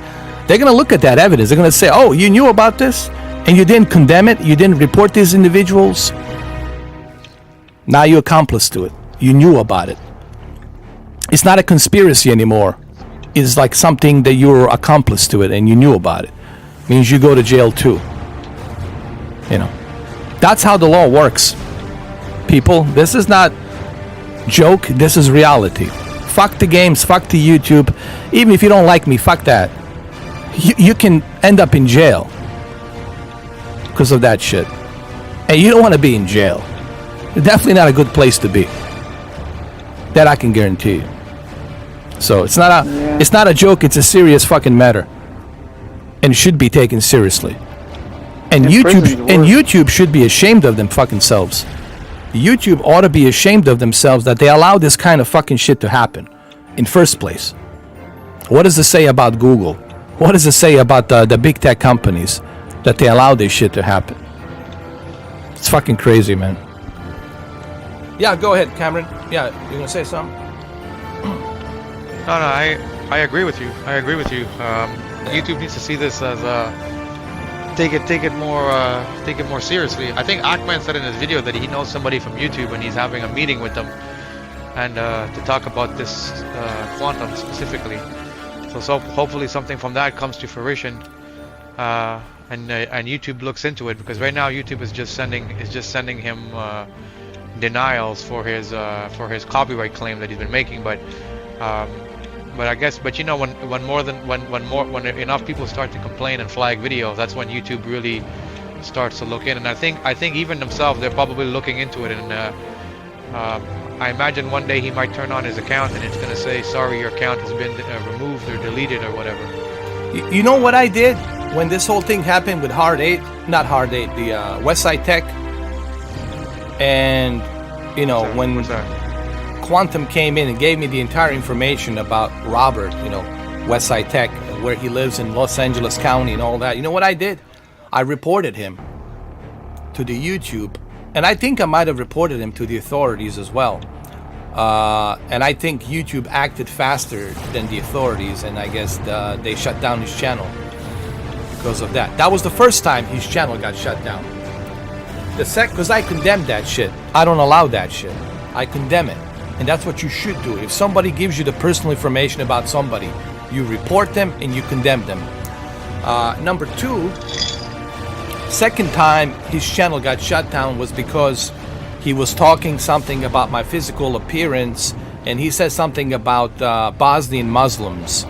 [SPEAKER 1] they're going to look at that evidence. They're going to say, oh, you knew about this, and you didn't condemn it, you didn't report these individuals. Now you're accomplice to it. You knew about it. It's not a conspiracy anymore. It's like something that you were accomplice to it and you knew about it. Means you go to jail too. You know. That's how the law works. People, this is not joke, this is reality. Fuck the games, fuck the YouTube. Even if you don't like me, fuck that. You can end up in jail because of that shit. And you don't want to be in jail. Definitely not a good place to be. That I can guarantee you. So it's not a joke, it's a serious fucking matter. And should be taken seriously. And YouTube should be ashamed of them fucking selves. YouTube ought to be ashamed of themselves that they allow this kind of fucking shit to happen in first place. What does it say about Google? What does it say about the big tech companies that they allow this shit to happen? It's fucking crazy, man. Yeah, go ahead, Cameron. Yeah, you gonna say something?
[SPEAKER 6] No, I agree with you. I agree with you. YouTube needs to see this as take it more seriously. I think Act-Man said in his video that he knows somebody from YouTube and he's having a meeting with them, and to talk about this Quantum specifically. So hopefully something from that comes to fruition, and YouTube looks into it, because right now YouTube is just sending him denials for his copyright claim that he's been making, but I guess, you know, when enough people start to complain and flag videos, that's when YouTube really starts to look in. And I think even themselves, they're probably looking into it. And I imagine one day he might turn on his account and it's going to say, sorry, your account has been removed or deleted or whatever.
[SPEAKER 1] You know what I did when this whole thing happened with not Hard 8, the Westside Tech, and you know, when Quantum came in and gave me the entire information about Robert, you know, Westside Tech, where he lives in Los Angeles County and all that. You know what I did? I reported him to the YouTube, and I think I might have reported him to the authorities as well. And I think YouTube acted faster than the authorities, and I guess they shut down his channel because of that. That was the first time his channel got shut down. Because I condemn that shit. I don't allow that shit. I condemn it. And that's what you should do. If somebody gives you the personal information about somebody, you report them and you condemn them. Number two, second time his channel got shut down was because he was talking something about my physical appearance, and he said something about Bosnian Muslims.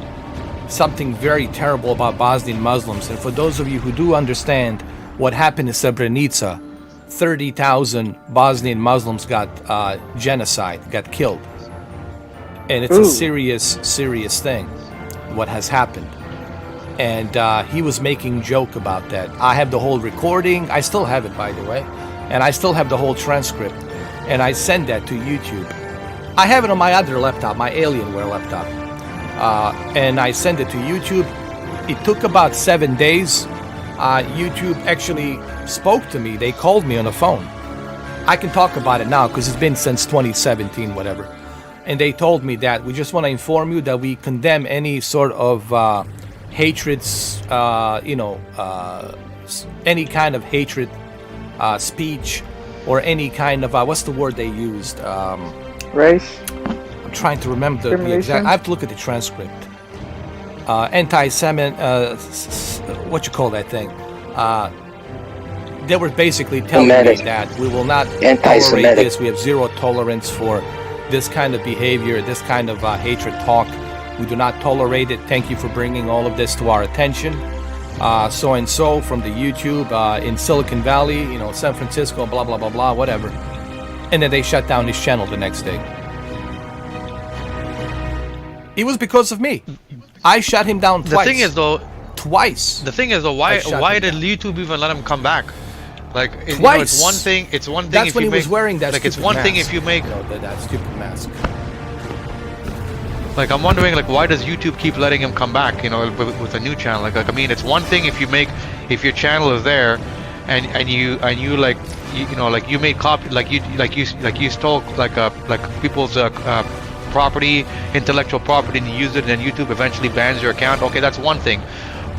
[SPEAKER 1] Something very terrible about Bosnian Muslims. And for those of you who do understand what happened in Srebrenica, 30,000 Bosnian Muslims got got killed. And it's a serious, serious thing, what has happened. And he was making joke about that. I have the whole recording. I still have it, by the way. And I still have the whole transcript. And I send that to YouTube. I have it on my other laptop, my Alienware laptop. And I send it to YouTube. It took about 7 days. YouTube actually spoke to me. They called me on the phone. I can talk about it now because it's been since 2017, whatever. And they told me that we just want to inform you that we condemn any sort of hatreds, any kind of hatred speech, or any kind of what's the word they used?
[SPEAKER 3] Race.
[SPEAKER 1] I'm trying to remember the exact. I have to look at the transcript. Anti-Semitic, what you call that thing? They were basically telling me that we will not tolerate this. We have zero tolerance for this kind of behavior, this kind of hatred talk. We do not tolerate it. Thank you for bringing all of this to our attention. So and so from the YouTube in Silicon Valley, San Francisco, blah, blah, blah, blah, whatever. And then they shut down his channel the next day. It was because of me. I shut him down twice.
[SPEAKER 6] The thing is, though,
[SPEAKER 1] twice.
[SPEAKER 6] The thing is, though, why did YouTube even let him come back? Like,
[SPEAKER 1] twice.
[SPEAKER 6] It's one thing. It's one thing.
[SPEAKER 1] That's
[SPEAKER 6] if
[SPEAKER 1] when
[SPEAKER 6] you
[SPEAKER 1] he was wearing that.
[SPEAKER 6] Like, it's one thing if you make
[SPEAKER 1] that stupid mask.
[SPEAKER 6] Like, I'm wondering, like, why does YouTube keep letting him come back? With a new channel. Like, I mean, it's one thing if your channel is there, and you made copy, you stole like people's property, intellectual property, and you use it, and then YouTube eventually bans your account. Okay, that's one thing.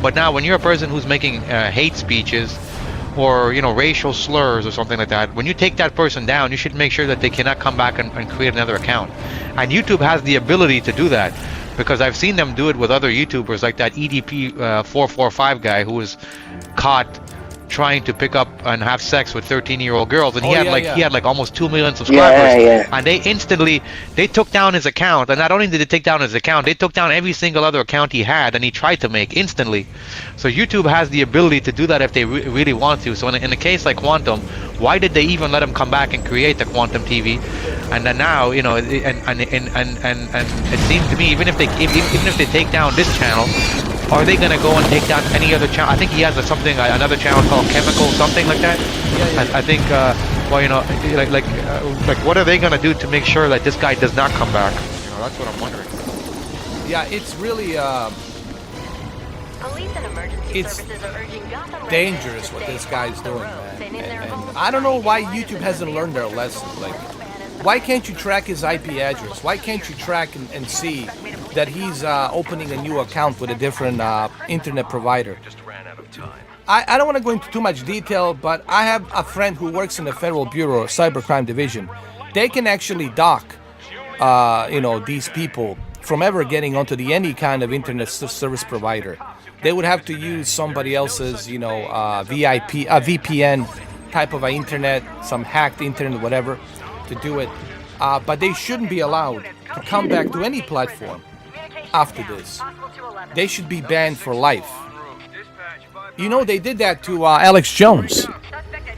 [SPEAKER 6] But now, when you're a person who's making hate speeches, or racial slurs or something like that, when you take that person down, you should make sure that they cannot come back and create another account. And YouTube has the ability to do that, because I've seen them do it with other YouTubers, like that EDP 445 guy who was caught trying to pick up and have sex with 13-year-old girls, and he had like almost 2 million subscribers. And they took down his account. And not only did they take down his account, they took down every single other account he had, and he tried to make instantly. So YouTube has the ability to do that if they really want to. So in a case like Quantum, why did they even let him come back and create the Quantum TV? And then now, and it seems to me, even if they take down this channel, are they gonna go and take down any other channel? I think he has another channel called Chemical, something like that. I think, what are they gonna do to make sure that this guy does not come back? That's what I'm wondering.
[SPEAKER 1] Yeah, it's really it's dangerous what this guy's doing, man. And I don't know why YouTube hasn't learned their lesson. Like, why can't you track his IP address? Why can't you track and see that he's opening a new account with a different internet provider? I don't want to go into too much detail, but I have a friend who works in the Federal Bureau of Cybercrime Division. They can actually dock, these people from ever getting onto any kind of internet service provider. They would have to use somebody else's, VPN type of internet, some hacked internet, whatever, to do it. But they shouldn't be allowed to come back to any platform after this. They should be banned for life. They did that to Alex Jones.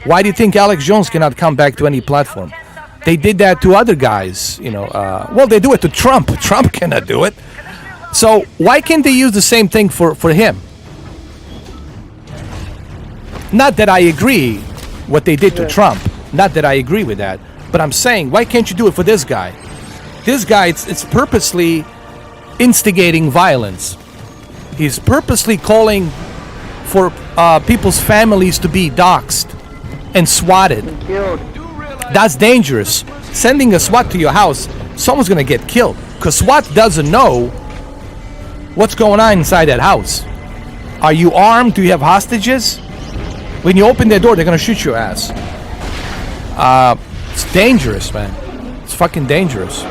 [SPEAKER 1] Why do you think Alex Jones cannot come back to any platform? They did that to other guys, they do it to Trump. Trump cannot do it. So why can't they use the same thing for him? Not that I agree what they did to Trump. Not that I agree with that. But I'm saying, why can't you do it for this guy? This guy, it's purposely instigating violence. He's purposely calling for people's families to be doxxed and swatted. That's dangerous. Sending a SWAT to your house someone's gonna get killed. Because SWAT doesn't know what's going on inside that house. Are you armed? Do you have hostages? When you open their door, they're gonna shoot your ass. It's dangerous, man. It's fucking dangerous.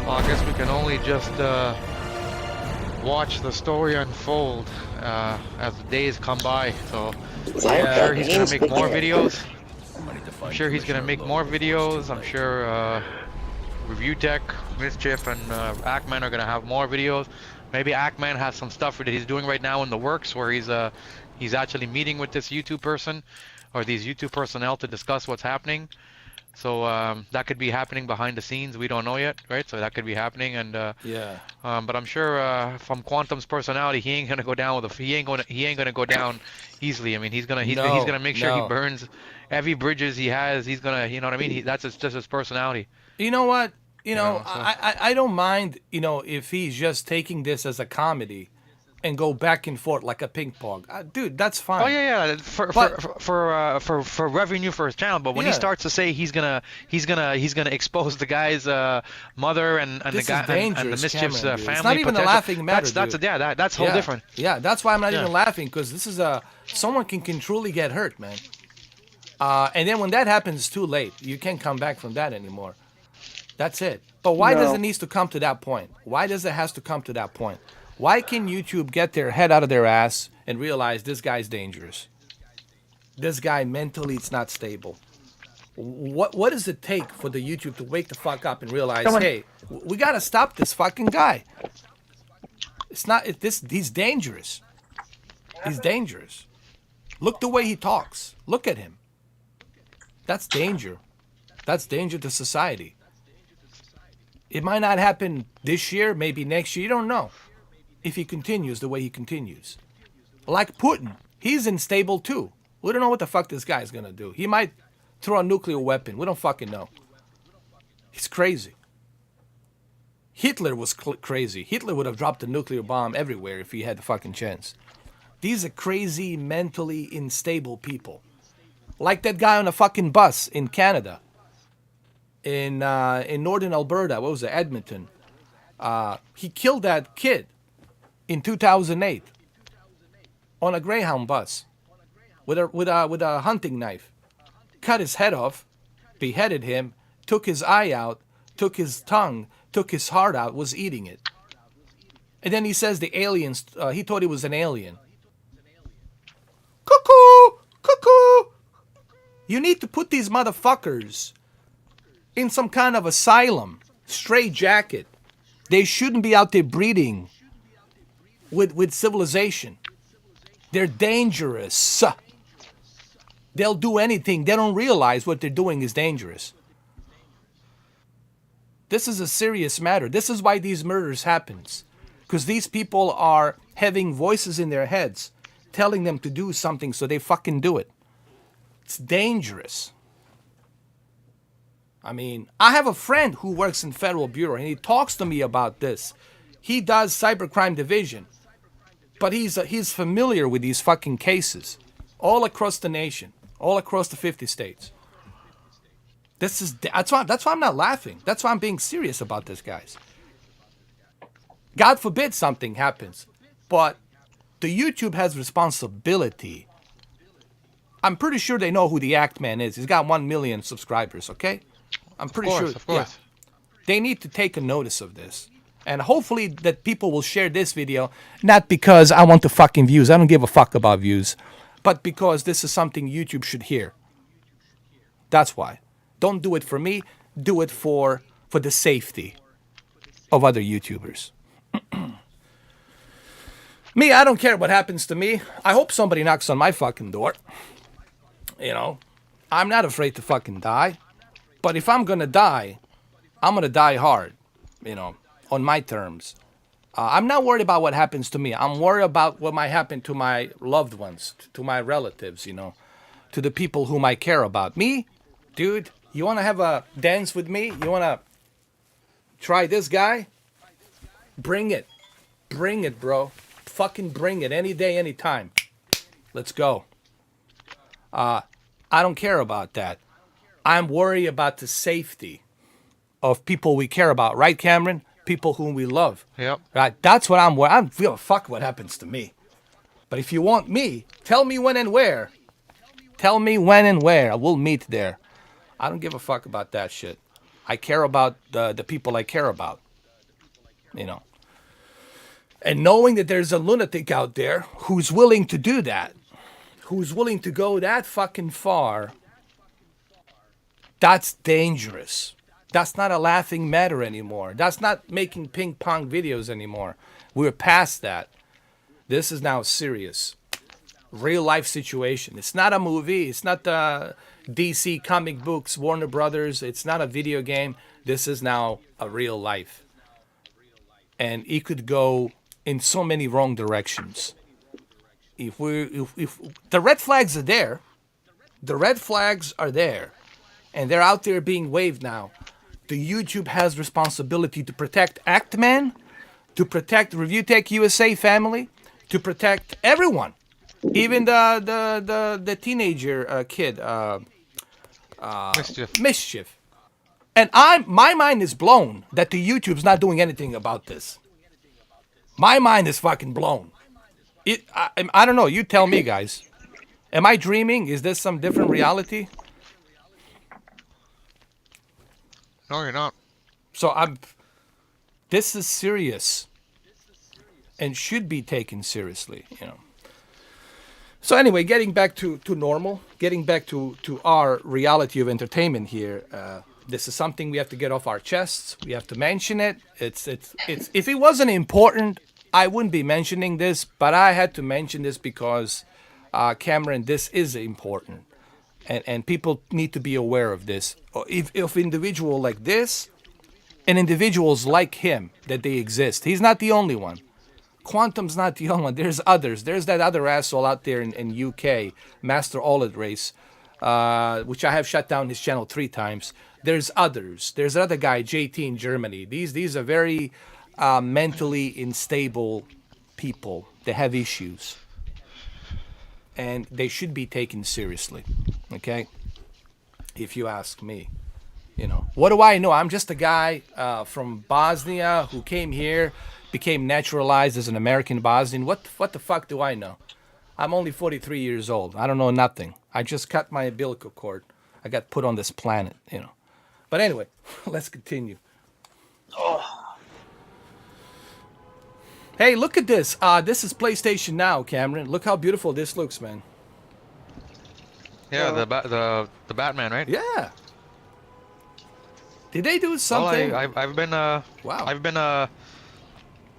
[SPEAKER 6] Well, I guess we can only just watch the story unfold as the days come by. So I'm sure he's gonna make more videos. I'm sure he's gonna make more videos. I'm sure Review Tech, Mischief, and Ackman are gonna have more videos. Maybe Ackman has some stuff that he's doing right now in the works, where he's actually meeting with this YouTube person or these YouTube personnel to discuss what's happening. So that could be happening behind the scenes. We don't know yet, right? So that could be happening, and but I'm sure from Quantum's personality, he ain't gonna go down with he ain't gonna go down easily. I mean, he's gonna make sure he burns every bridges he has. He's gonna, you know what I mean? That's just his personality.
[SPEAKER 1] You know what? I don't mind, if he's just taking this as a comedy and go back and forth like a ping pong. Dude, that's fine.
[SPEAKER 6] Oh yeah, for revenue for his channel. But when he starts to say he's gonna expose the guy's mother and the guy and the Mischief's family,
[SPEAKER 1] it's not even a laughing matter.
[SPEAKER 6] That's whole different.
[SPEAKER 1] Yeah, that's why I'm not even laughing, because this is someone can truly get hurt, man. And then when that happens, it's too late. You can't come back from that anymore. That's it. But why does it need to come to that point? Why does it has to come to that point? Why can YouTube get their head out of their ass and realize this guy's dangerous? This guy mentally, it's not stable. What does it take for the YouTube to wake the fuck up and realize, hey, we gotta stop this fucking guy? It's not he's dangerous. He's dangerous. Look the way he talks. Look at him. That's danger. That's danger to society. It might not happen this year, maybe next year, you don't know. If he continues the way he continues. Like Putin, he's unstable too. We don't know what the fuck this guy's gonna do. He might throw a nuclear weapon. We don't fucking know. He's crazy. Hitler was crazy. Hitler would have dropped a nuclear bomb everywhere if he had the fucking chance. These are crazy, mentally unstable people. Like that guy on a fucking bus in Canada. In northern Alberta, what was it, Edmonton? He killed that kid in 2008 on a Greyhound bus with a hunting knife. Cut his head off, beheaded him, took his eye out, took his tongue, took his heart out, was eating it. And then he says the aliens, he thought he was an alien. Cuckoo! Cuckoo! You need to put these motherfuckers in some kind of asylum, straight jacket. They shouldn't be out there breeding with civilization. They're dangerous. They'll do anything. They don't realize what they're doing is dangerous. This is a serious matter. This is why these murders happens. Because these people are having voices in their heads telling them to do something, so they fucking do it. It's dangerous. I mean, I have a friend who works in Federal Bureau, and he talks to me about this. He does cybercrime division, but he's familiar with these fucking cases all across the nation, all across the 50 states. That's why I'm not laughing. That's why I'm being serious about this, guys. God forbid something happens, but the YouTube has responsibility. I'm pretty sure they know who the Act Man is. He's got 1 million subscribers, okay? I'm pretty sure.
[SPEAKER 6] Of course.
[SPEAKER 1] Yeah. They need to take a notice of this. And hopefully that people will share this video, not because I want the fucking views. I don't give a fuck about views. But because this is something YouTube should hear. That's why. Don't do it for me. Do it for the safety of other YouTubers. Me, I don't care what happens to me. I hope somebody knocks on my fucking door. You know, I'm not afraid to fucking die. But if I'm gonna die, I'm gonna die hard, you know, on my terms. I'm not worried about what happens to me. I'm worried about what might happen to my loved ones, to my relatives, you know, to the people whom I care about. Me, dude, you wanna have a dance with me? You wanna try this guy? Bring it. Bring it, bro. Fucking bring it. Any day, any time. Let's go. I don't care about that. I'm worried about the safety of people we care about, right, Cameron? People whom we love.
[SPEAKER 6] Yep.
[SPEAKER 1] Right? That's what I'm worried. I don't feel fuck what happens to me. But if you want me, tell me when and where. Tell me when and where. We'll meet there. I don't give a fuck about that shit. I care about the people I care about. You know. And knowing that there's a lunatic out there who's willing to do that, who's willing to go that fucking far, that's dangerous. That's not a laughing matter anymore. That's not making ping pong videos anymore. We're past that. This is now serious. Real life situation. It's not a movie. It's not the DC comic books, Warner Brothers. It's not a video game. This is now a real life. And it could go in so many wrong directions. If the red flags are there, the red flags are there, and they're out there being waved now. The YouTube has responsibility to protect Actman, to protect Review Tech USA family, to protect everyone, even the teenager kid, Mischief. And my mind is blown that the YouTube's not doing anything about this. My mind is fucking blown. I don't know. You tell me, guys. Am I dreaming? Is this some different reality?
[SPEAKER 6] No, you're not.
[SPEAKER 1] So this is serious and should be taken seriously, you know. So anyway, getting back to normal, getting back to our reality of entertainment here. This is something we have to get off our chests. We have to mention it. It's if it wasn't important, I wouldn't be mentioning this, but I had to mention this because Cameron, this is important. And people need to be aware of this. If individual like this, and individuals like him, that they exist. He's not the only one. Quantum's not the only one. There's others. There's that other asshole out there in UK, Master Olet Race, which I have shut down his channel 3 times. There's others. There's another guy, JT in Germany. These are very mentally unstable people. They have issues. And they should be taken seriously. Okay? If you ask me. You know, what do I know? I'm just a guy from Bosnia who came here, became naturalized as an American Bosnian. What the fuck do I know? I'm only 43 years old. I don't know nothing. I just cut my umbilical cord. I got put on this planet, you know. But anyway, let's continue. Oh. Hey, look at this. This is PlayStation Now, Cameron. Look how beautiful this looks, man.
[SPEAKER 6] Yeah, the Batman, right?
[SPEAKER 1] Yeah. Did they do something?
[SPEAKER 6] Well, I've been wow.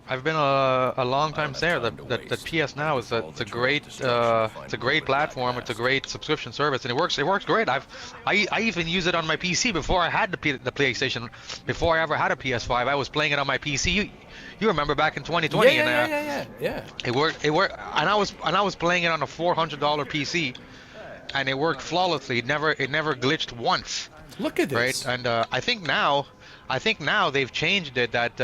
[SPEAKER 6] I've been a long time there. That PS Now is it's a great platform. It's a great subscription service, and it works great. I even use it on my PC before I had the PlayStation. Before I ever had a PS5, I was playing it on my PC. You remember back in 2020?
[SPEAKER 1] Yeah.
[SPEAKER 6] It worked, and I was playing it on a $400 PC, and it worked flawlessly. It never glitched once.
[SPEAKER 1] Look at this.
[SPEAKER 6] Right, and I think now they've changed it that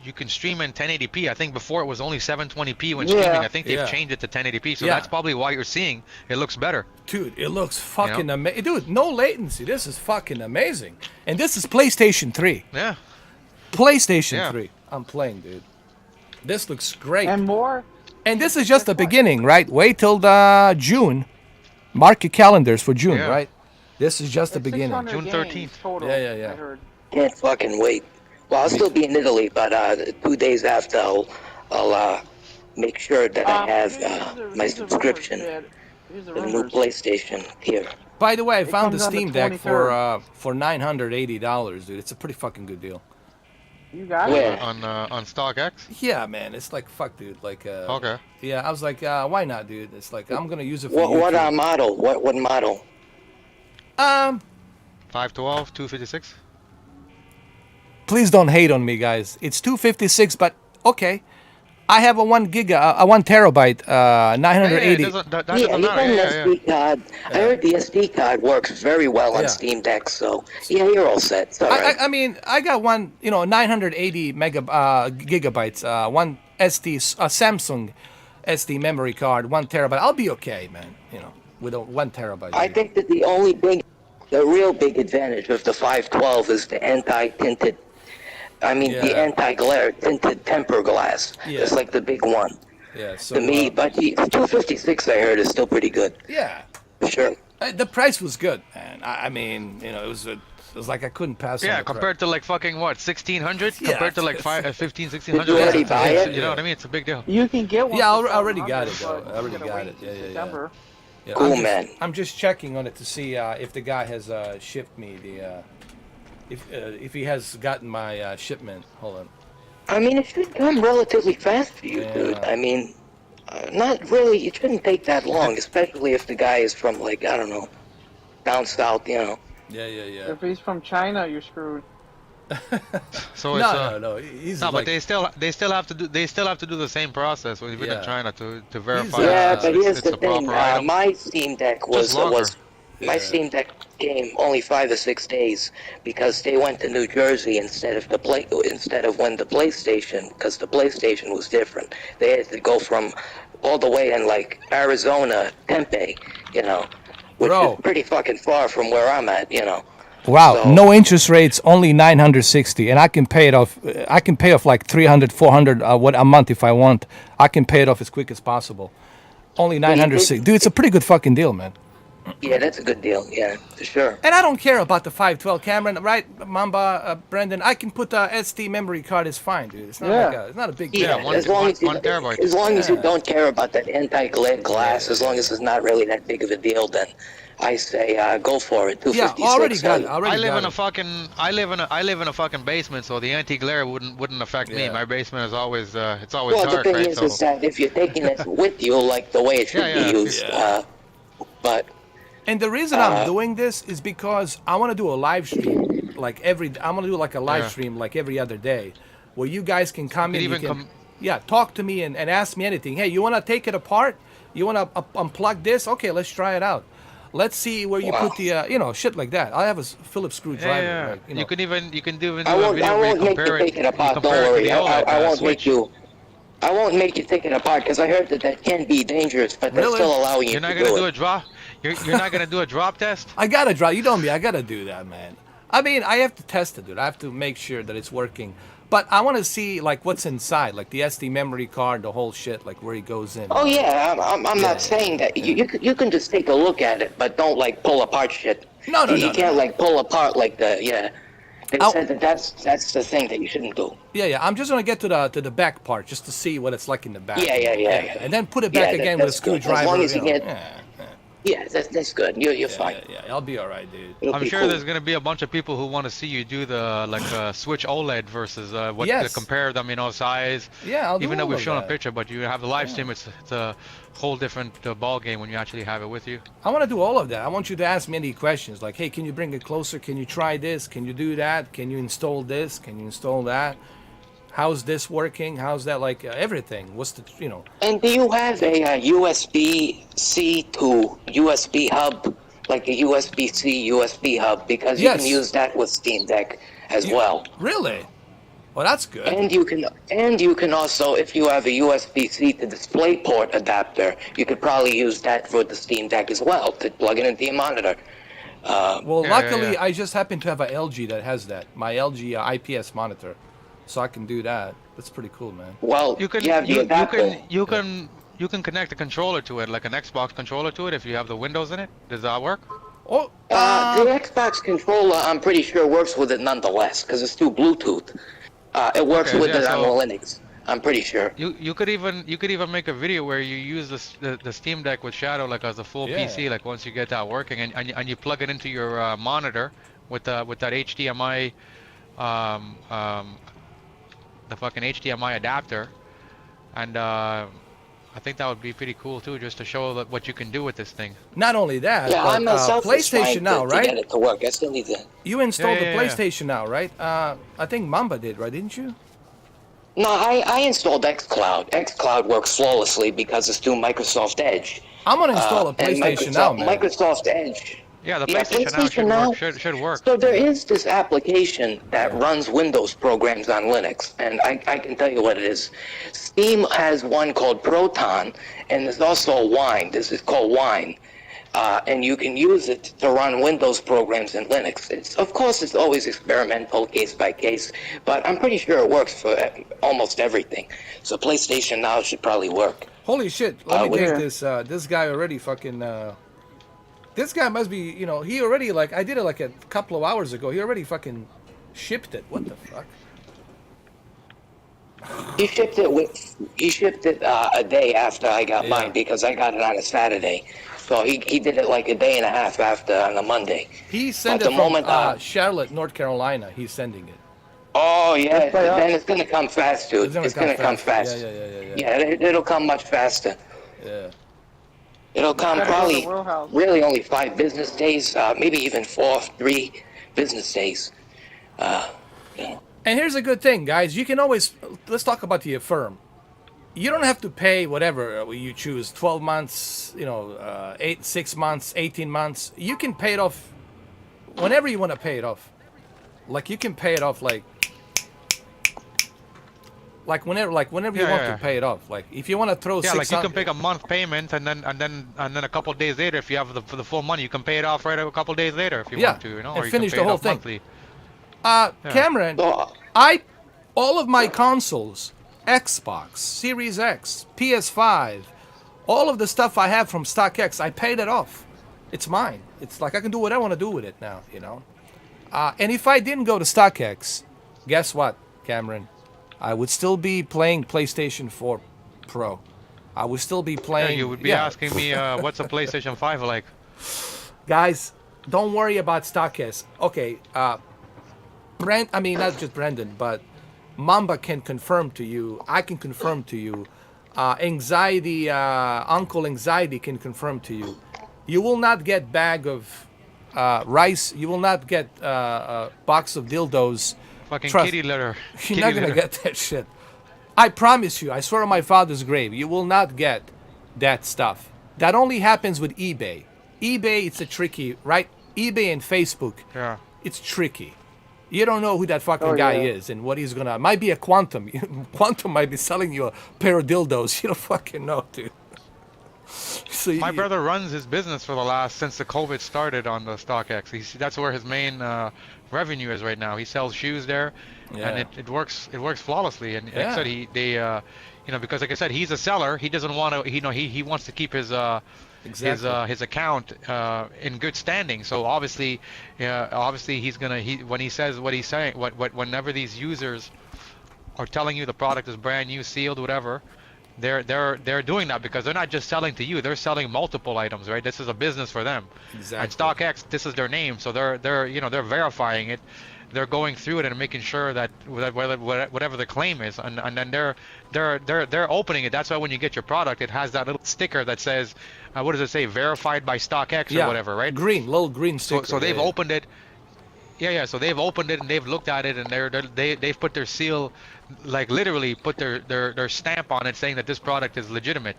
[SPEAKER 6] you can stream in 1080p. I think before it was only 720p when streaming. I think they've changed it to 1080p, so that's probably why you're seeing it looks better. Dude,
[SPEAKER 1] it looks fucking amazing. Dude, no latency. This is fucking amazing. And this is PlayStation 3.
[SPEAKER 6] Yeah.
[SPEAKER 1] PlayStation 3. I'm playing, dude. This looks great.
[SPEAKER 3] And more.
[SPEAKER 1] And this is just the beginning, right? Wait till June. Mark your calendars for June, right? This is just the beginning.
[SPEAKER 6] June 13th.
[SPEAKER 3] Total,
[SPEAKER 1] Yeah.
[SPEAKER 2] Can't fucking wait. Well, I'll still be in Italy, but 2 days after, I'll make sure that I have my subscription
[SPEAKER 3] Here's
[SPEAKER 2] for the new PlayStation here.
[SPEAKER 1] By the way, I found the
[SPEAKER 3] comes on the
[SPEAKER 1] Steam Deck
[SPEAKER 3] 23rd.
[SPEAKER 1] for $980, dude. It's a pretty fucking good deal.
[SPEAKER 3] You got
[SPEAKER 2] Where?
[SPEAKER 3] it.
[SPEAKER 6] On StockX.
[SPEAKER 1] Yeah, man. It's like fuck, dude. Like
[SPEAKER 6] Okay.
[SPEAKER 1] Yeah, I was like, why not, dude? It's like I'm gonna use it for
[SPEAKER 2] What
[SPEAKER 1] YouTube.
[SPEAKER 2] model? What model?
[SPEAKER 6] 512, 256.
[SPEAKER 1] Please don't hate on me, guys. It's 256, but okay. I have a 1 terabyte, 980.
[SPEAKER 2] Even the SD card. I heard the SD card works very well on Steam Deck, so yeah, you're all set. It's all right.
[SPEAKER 1] I mean, I got one, 980 gigabytes, one Samsung SD memory card, 1 terabyte, I'll be okay, man. You know, with a 1 terabyte.
[SPEAKER 2] I think that the real big advantage of the 512 is the anti-tinted, the anti-glare tinted temper glass.
[SPEAKER 1] Yeah.
[SPEAKER 2] It's like the big one.
[SPEAKER 1] Yeah, so
[SPEAKER 2] To me, but the 256 I heard is still pretty good.
[SPEAKER 1] yeah,
[SPEAKER 2] For sure.
[SPEAKER 1] the price was good, man. I mean, you know, it was like I couldn't pass. on
[SPEAKER 6] Yeah,
[SPEAKER 1] the
[SPEAKER 6] compared to like fucking what, 1600?
[SPEAKER 1] Yeah.
[SPEAKER 6] Compared to like 15, 1600.
[SPEAKER 2] Did you already buy it?
[SPEAKER 6] You know what I mean? It's a big deal.
[SPEAKER 3] You can get one.
[SPEAKER 1] Yeah, I
[SPEAKER 3] for
[SPEAKER 1] already got it,
[SPEAKER 3] 700,
[SPEAKER 1] though.
[SPEAKER 3] but
[SPEAKER 1] I already
[SPEAKER 3] you gotta
[SPEAKER 1] got
[SPEAKER 3] wait
[SPEAKER 1] it.
[SPEAKER 3] till
[SPEAKER 1] Yeah.
[SPEAKER 3] September.
[SPEAKER 1] Yeah,
[SPEAKER 2] Cool,
[SPEAKER 1] I'm
[SPEAKER 2] man.
[SPEAKER 1] I'm just checking on it to see if the guy has shipped me the if he has gotten my shipment. Hold on.
[SPEAKER 2] I mean, it should come relatively fast for you, dude.
[SPEAKER 1] Yeah.
[SPEAKER 2] I mean, not really. It shouldn't take that long, especially if the guy is from, like, I don't know, down south, you know.
[SPEAKER 1] Yeah.
[SPEAKER 3] If he's from China, you're screwed.
[SPEAKER 6] So it's
[SPEAKER 1] No. He's
[SPEAKER 6] no,
[SPEAKER 1] like,
[SPEAKER 6] but they still have to do the same process even
[SPEAKER 1] Yeah.
[SPEAKER 6] in China to verify.
[SPEAKER 2] Yeah,
[SPEAKER 6] that
[SPEAKER 2] but
[SPEAKER 6] it's
[SPEAKER 2] here's
[SPEAKER 6] it's
[SPEAKER 2] the
[SPEAKER 6] a
[SPEAKER 2] thing.
[SPEAKER 6] proper item.
[SPEAKER 2] My Steam Deck was
[SPEAKER 6] longer.
[SPEAKER 2] my Steam Deck came only 5 or 6 days because they went to New Jersey instead of when the PlayStation, because the PlayStation was different. They had to go from all the way in like Arizona, Tempe, you know, which
[SPEAKER 1] Bro.
[SPEAKER 2] is pretty fucking far from where I'm at, you know.
[SPEAKER 1] wow,
[SPEAKER 2] So-
[SPEAKER 1] no interest rates, only 960, and I can pay it off. I can pay off like 300, 400 a month if I want. I can pay it off as quick as possible. Only 960, dude. It's a pretty good fucking deal, man.
[SPEAKER 2] Yeah, that's a good deal. Yeah, for sure.
[SPEAKER 1] And I don't care about the 512 camera, right, Mamba, Brendan? I can put the SD memory card. Is fine, dude. It's not
[SPEAKER 3] Yeah.
[SPEAKER 1] like it's not a big deal.
[SPEAKER 2] Yeah,
[SPEAKER 6] one-
[SPEAKER 2] as long as you,
[SPEAKER 6] one terabyte.
[SPEAKER 2] as long as you don't care about that anti-glare glass, as long as it's not really that big of a deal, then I say go for it.
[SPEAKER 1] Yeah,
[SPEAKER 2] 256.
[SPEAKER 1] already got it. Already
[SPEAKER 6] I live
[SPEAKER 1] got
[SPEAKER 6] in a
[SPEAKER 1] it.
[SPEAKER 6] fucking I live in a fucking basement, so the anti-glare wouldn't affect me.
[SPEAKER 1] Yeah.
[SPEAKER 6] My basement is always it's always
[SPEAKER 2] Well, the
[SPEAKER 6] dark,
[SPEAKER 2] thing
[SPEAKER 6] right?
[SPEAKER 2] is that if you're taking it with you, like the way it should
[SPEAKER 6] Yeah,
[SPEAKER 2] be used, but
[SPEAKER 1] And the reason I'm doing this is because I want to do a live stream I'm gonna do like a live
[SPEAKER 6] Yeah.
[SPEAKER 1] stream like every other day, where you guys can come in.
[SPEAKER 6] even
[SPEAKER 1] You can,
[SPEAKER 6] come-
[SPEAKER 1] yeah, talk to me and ask me anything. Hey, you want to take it apart? You want to unplug this? Okay, let's try it out. Let's see where you put the shit like that. I have a Phillips screwdriver.
[SPEAKER 6] Yeah.
[SPEAKER 1] Like, you know.
[SPEAKER 6] You can even do
[SPEAKER 2] I
[SPEAKER 6] a
[SPEAKER 2] won't,
[SPEAKER 6] video
[SPEAKER 2] I
[SPEAKER 6] where you
[SPEAKER 2] won't make you
[SPEAKER 6] compare
[SPEAKER 2] take it apart. Don't
[SPEAKER 6] compare it to
[SPEAKER 2] worry.
[SPEAKER 6] the OLED,
[SPEAKER 2] I won't
[SPEAKER 6] Switch.
[SPEAKER 2] make you. I won't make you take it apart because I heard that can be dangerous, but they're
[SPEAKER 1] Really?
[SPEAKER 2] still allowing you
[SPEAKER 6] You're not
[SPEAKER 2] to
[SPEAKER 6] gonna
[SPEAKER 2] do
[SPEAKER 6] do
[SPEAKER 2] it.
[SPEAKER 6] a drop. You're not gonna do a drop test.
[SPEAKER 1] I gotta draw. You know me. I gotta do that, man. I mean, I have to test it, dude. I have to make sure that it's working. But I want to see like what's inside, like the SD memory card, the whole shit, like where he goes in.
[SPEAKER 2] Oh yeah, I'm not saying that. You can just take a look at it, but don't like pull apart shit.
[SPEAKER 1] No,
[SPEAKER 2] You can't like pull apart like the They
[SPEAKER 1] I'll-
[SPEAKER 2] said that that's the thing that you shouldn't do.
[SPEAKER 1] Yeah. I'm just gonna get to the back part just to see what it's like in the back.
[SPEAKER 2] Yeah.
[SPEAKER 1] And then put it back
[SPEAKER 2] Yeah,
[SPEAKER 1] again with a
[SPEAKER 2] that's good. As
[SPEAKER 1] screwdriver.
[SPEAKER 2] long as you
[SPEAKER 1] know.
[SPEAKER 2] get-
[SPEAKER 1] Yeah.
[SPEAKER 2] Yeah, that's good. You're fine.
[SPEAKER 1] Yeah, I'll be all right, dude.
[SPEAKER 2] It'll
[SPEAKER 6] I'm
[SPEAKER 2] be
[SPEAKER 6] sure
[SPEAKER 2] cool.
[SPEAKER 6] there's gonna be a bunch of people who want to see you do the Switch OLED versus what
[SPEAKER 1] Yes.
[SPEAKER 6] to compare them, size.
[SPEAKER 1] Yeah, I'll do
[SPEAKER 6] Even though
[SPEAKER 1] all
[SPEAKER 6] we've
[SPEAKER 1] of
[SPEAKER 6] shown a
[SPEAKER 1] that.
[SPEAKER 6] picture, but you have the live stream. It's a whole different ball game when you actually have it with you.
[SPEAKER 1] I want to do all of that. I want you to ask me any questions, like, hey, can you bring it closer? Can you try this? Can you do that? Can you install this? Can you install that? How's this working? How's that, like, everything? What's the,
[SPEAKER 2] And do you have a USB-C to USB hub, like a USB-C USB hub? Because you
[SPEAKER 1] Yes.
[SPEAKER 2] can use that with Steam Deck as well.
[SPEAKER 1] Really? Well, that's good.
[SPEAKER 2] And you can also, if you have a USB-C to DisplayPort adapter, you could probably use that for the Steam Deck as well to plug it into your monitor.
[SPEAKER 1] Well,
[SPEAKER 6] Yeah,
[SPEAKER 1] luckily,
[SPEAKER 6] yeah.
[SPEAKER 1] I just happen to have a LG that has that. My LG IPS monitor. So I can do that. That's pretty cool, man.
[SPEAKER 2] Well,
[SPEAKER 6] You can
[SPEAKER 2] you have the adapter.
[SPEAKER 6] you can connect a controller to it, like an Xbox controller to it, if you have the Windows in it. Does that work?
[SPEAKER 1] Oh,
[SPEAKER 2] The Xbox controller, I'm pretty sure, works with it nonetheless, because it's through Bluetooth. It works
[SPEAKER 6] Okay,
[SPEAKER 2] with
[SPEAKER 6] yeah,
[SPEAKER 2] it on
[SPEAKER 6] so-
[SPEAKER 2] Linux. I'm pretty sure.
[SPEAKER 6] You could even make a video where you use the Steam Deck with Shadow like as a full
[SPEAKER 1] Yeah.
[SPEAKER 6] PC, like once you get that working, and you plug it into your monitor with that HDMI, the fucking HDMI adapter, and I think that would be pretty cool too, just to show what you can do with this thing.
[SPEAKER 1] not only that,
[SPEAKER 2] Yeah,
[SPEAKER 1] but
[SPEAKER 2] I myself was trying
[SPEAKER 1] PlayStation now,
[SPEAKER 2] to get
[SPEAKER 1] right?
[SPEAKER 2] it to work. I still need to.
[SPEAKER 1] You installed
[SPEAKER 6] Yeah,
[SPEAKER 1] the
[SPEAKER 6] yeah.
[SPEAKER 1] PlayStation now, right? I think Mamba did, right? Didn't you?
[SPEAKER 2] No, I installed xCloud. xCloud works flawlessly because it's through Microsoft Edge.
[SPEAKER 1] I'm gonna install a
[SPEAKER 2] And
[SPEAKER 1] PlayStation now, man.
[SPEAKER 2] Microsoft Edge.
[SPEAKER 6] Yeah, the
[SPEAKER 2] Yeah,
[SPEAKER 6] PlayStation now should work.
[SPEAKER 2] So there is this application that runs Windows programs on Linux, and I can tell you what it is. Steam has one called Proton, and there's also Wine. This is called Wine. And you can use it to run Windows programs in Linux. Of course, it's always experimental, case by case, but I'm pretty sure it works for almost everything. So PlayStation Now should probably work.
[SPEAKER 1] Holy shit! Let me
[SPEAKER 2] yeah.
[SPEAKER 1] take this. This guy already fucking. This guy must be. You know, he already like. I did it like a couple of hours ago. He already fucking shipped it. What the fuck?
[SPEAKER 2] He shipped it a day after I got mine because I got it on a Saturday. So he did it like a day and a half after on a Monday.
[SPEAKER 1] He sent
[SPEAKER 2] But
[SPEAKER 1] it from Charlotte, North Carolina. He's sending it.
[SPEAKER 2] Oh yeah, then it's gonna come fast, dude. It's gonna come fast.
[SPEAKER 1] Yeah.
[SPEAKER 2] It'll come much faster.
[SPEAKER 1] Yeah.
[SPEAKER 2] It'll come
[SPEAKER 3] Better go to
[SPEAKER 2] probably
[SPEAKER 3] the warehouse.
[SPEAKER 2] really only 5 business days, maybe even 3 business days. You know.
[SPEAKER 1] And here's a good thing, guys. You can always let's talk about the Affirm. You don't have to pay whatever you choose. 12 months, 6 months, 18 months. You can pay it off whenever you want to pay it off. Like you can pay it off like whenever you want to pay it off. Like if you want to throw
[SPEAKER 6] like you can pick a month payment and then a couple of days later, if you have the full money, you can pay it off right a couple of days later if you want to,
[SPEAKER 1] and
[SPEAKER 6] or you
[SPEAKER 1] finish
[SPEAKER 6] can pay
[SPEAKER 1] the whole
[SPEAKER 6] it off
[SPEAKER 1] thing.
[SPEAKER 6] monthly.
[SPEAKER 1] Cameron, all of my consoles, Xbox, Series X, PS5, all of the stuff I have from StockX, I paid it off. It's mine. It's like I can do what I want to do with it now, you know. And if I didn't go to StockX, guess what, Cameron? I would still be playing PlayStation 4 Pro. I would still be playing.
[SPEAKER 6] You would be asking me what's a PlayStation 5 like.
[SPEAKER 1] Guys, don't worry about StockX. Okay, not just Brendan, but Mamba can confirm to you. I can confirm to you. Anxiety, Uncle Anxiety can confirm to you. You will not get bag of rice. You will not get a box of dildos.
[SPEAKER 6] Fucking
[SPEAKER 1] Trust,
[SPEAKER 6] kitty litter.
[SPEAKER 1] You're not gonna get that shit. I promise you. I swear on my father's grave. You will not get that stuff. That only happens with eBay. eBay, it's a tricky, right? eBay and Facebook.
[SPEAKER 6] Yeah.
[SPEAKER 1] It's tricky. You don't know who that fucking guy is and what he's gonna. Might be a Quantum. Quantum might be selling you a pair of dildos. You don't fucking know, dude. So
[SPEAKER 6] my brother runs his business for since the COVID started on the StockX. That's where his main revenue is right now. He sells shoes there, and it works flawlessly. And like I said, because like I said, he's a seller. He doesn't want to. He wants to keep his his account in good standing. So obviously he's gonna when he says what he's saying, whenever these users are telling you the product is brand new, sealed, whatever. They're doing that because they're not just selling to you, they're selling multiple items, right? This is a business for them.
[SPEAKER 1] Exactly.
[SPEAKER 6] At StockX, this is their name, so they're verifying it. They're going through it and making sure that whatever the claim is, and then they're opening it. That's why when you get your product, it has that little sticker that says, what does it say? Verified by StockX or whatever, right?
[SPEAKER 1] Little green sticker.
[SPEAKER 6] So they've opened it. So they've opened it and they've looked at it and they've put their seal, like literally put their stamp on it, saying that this product is legitimate.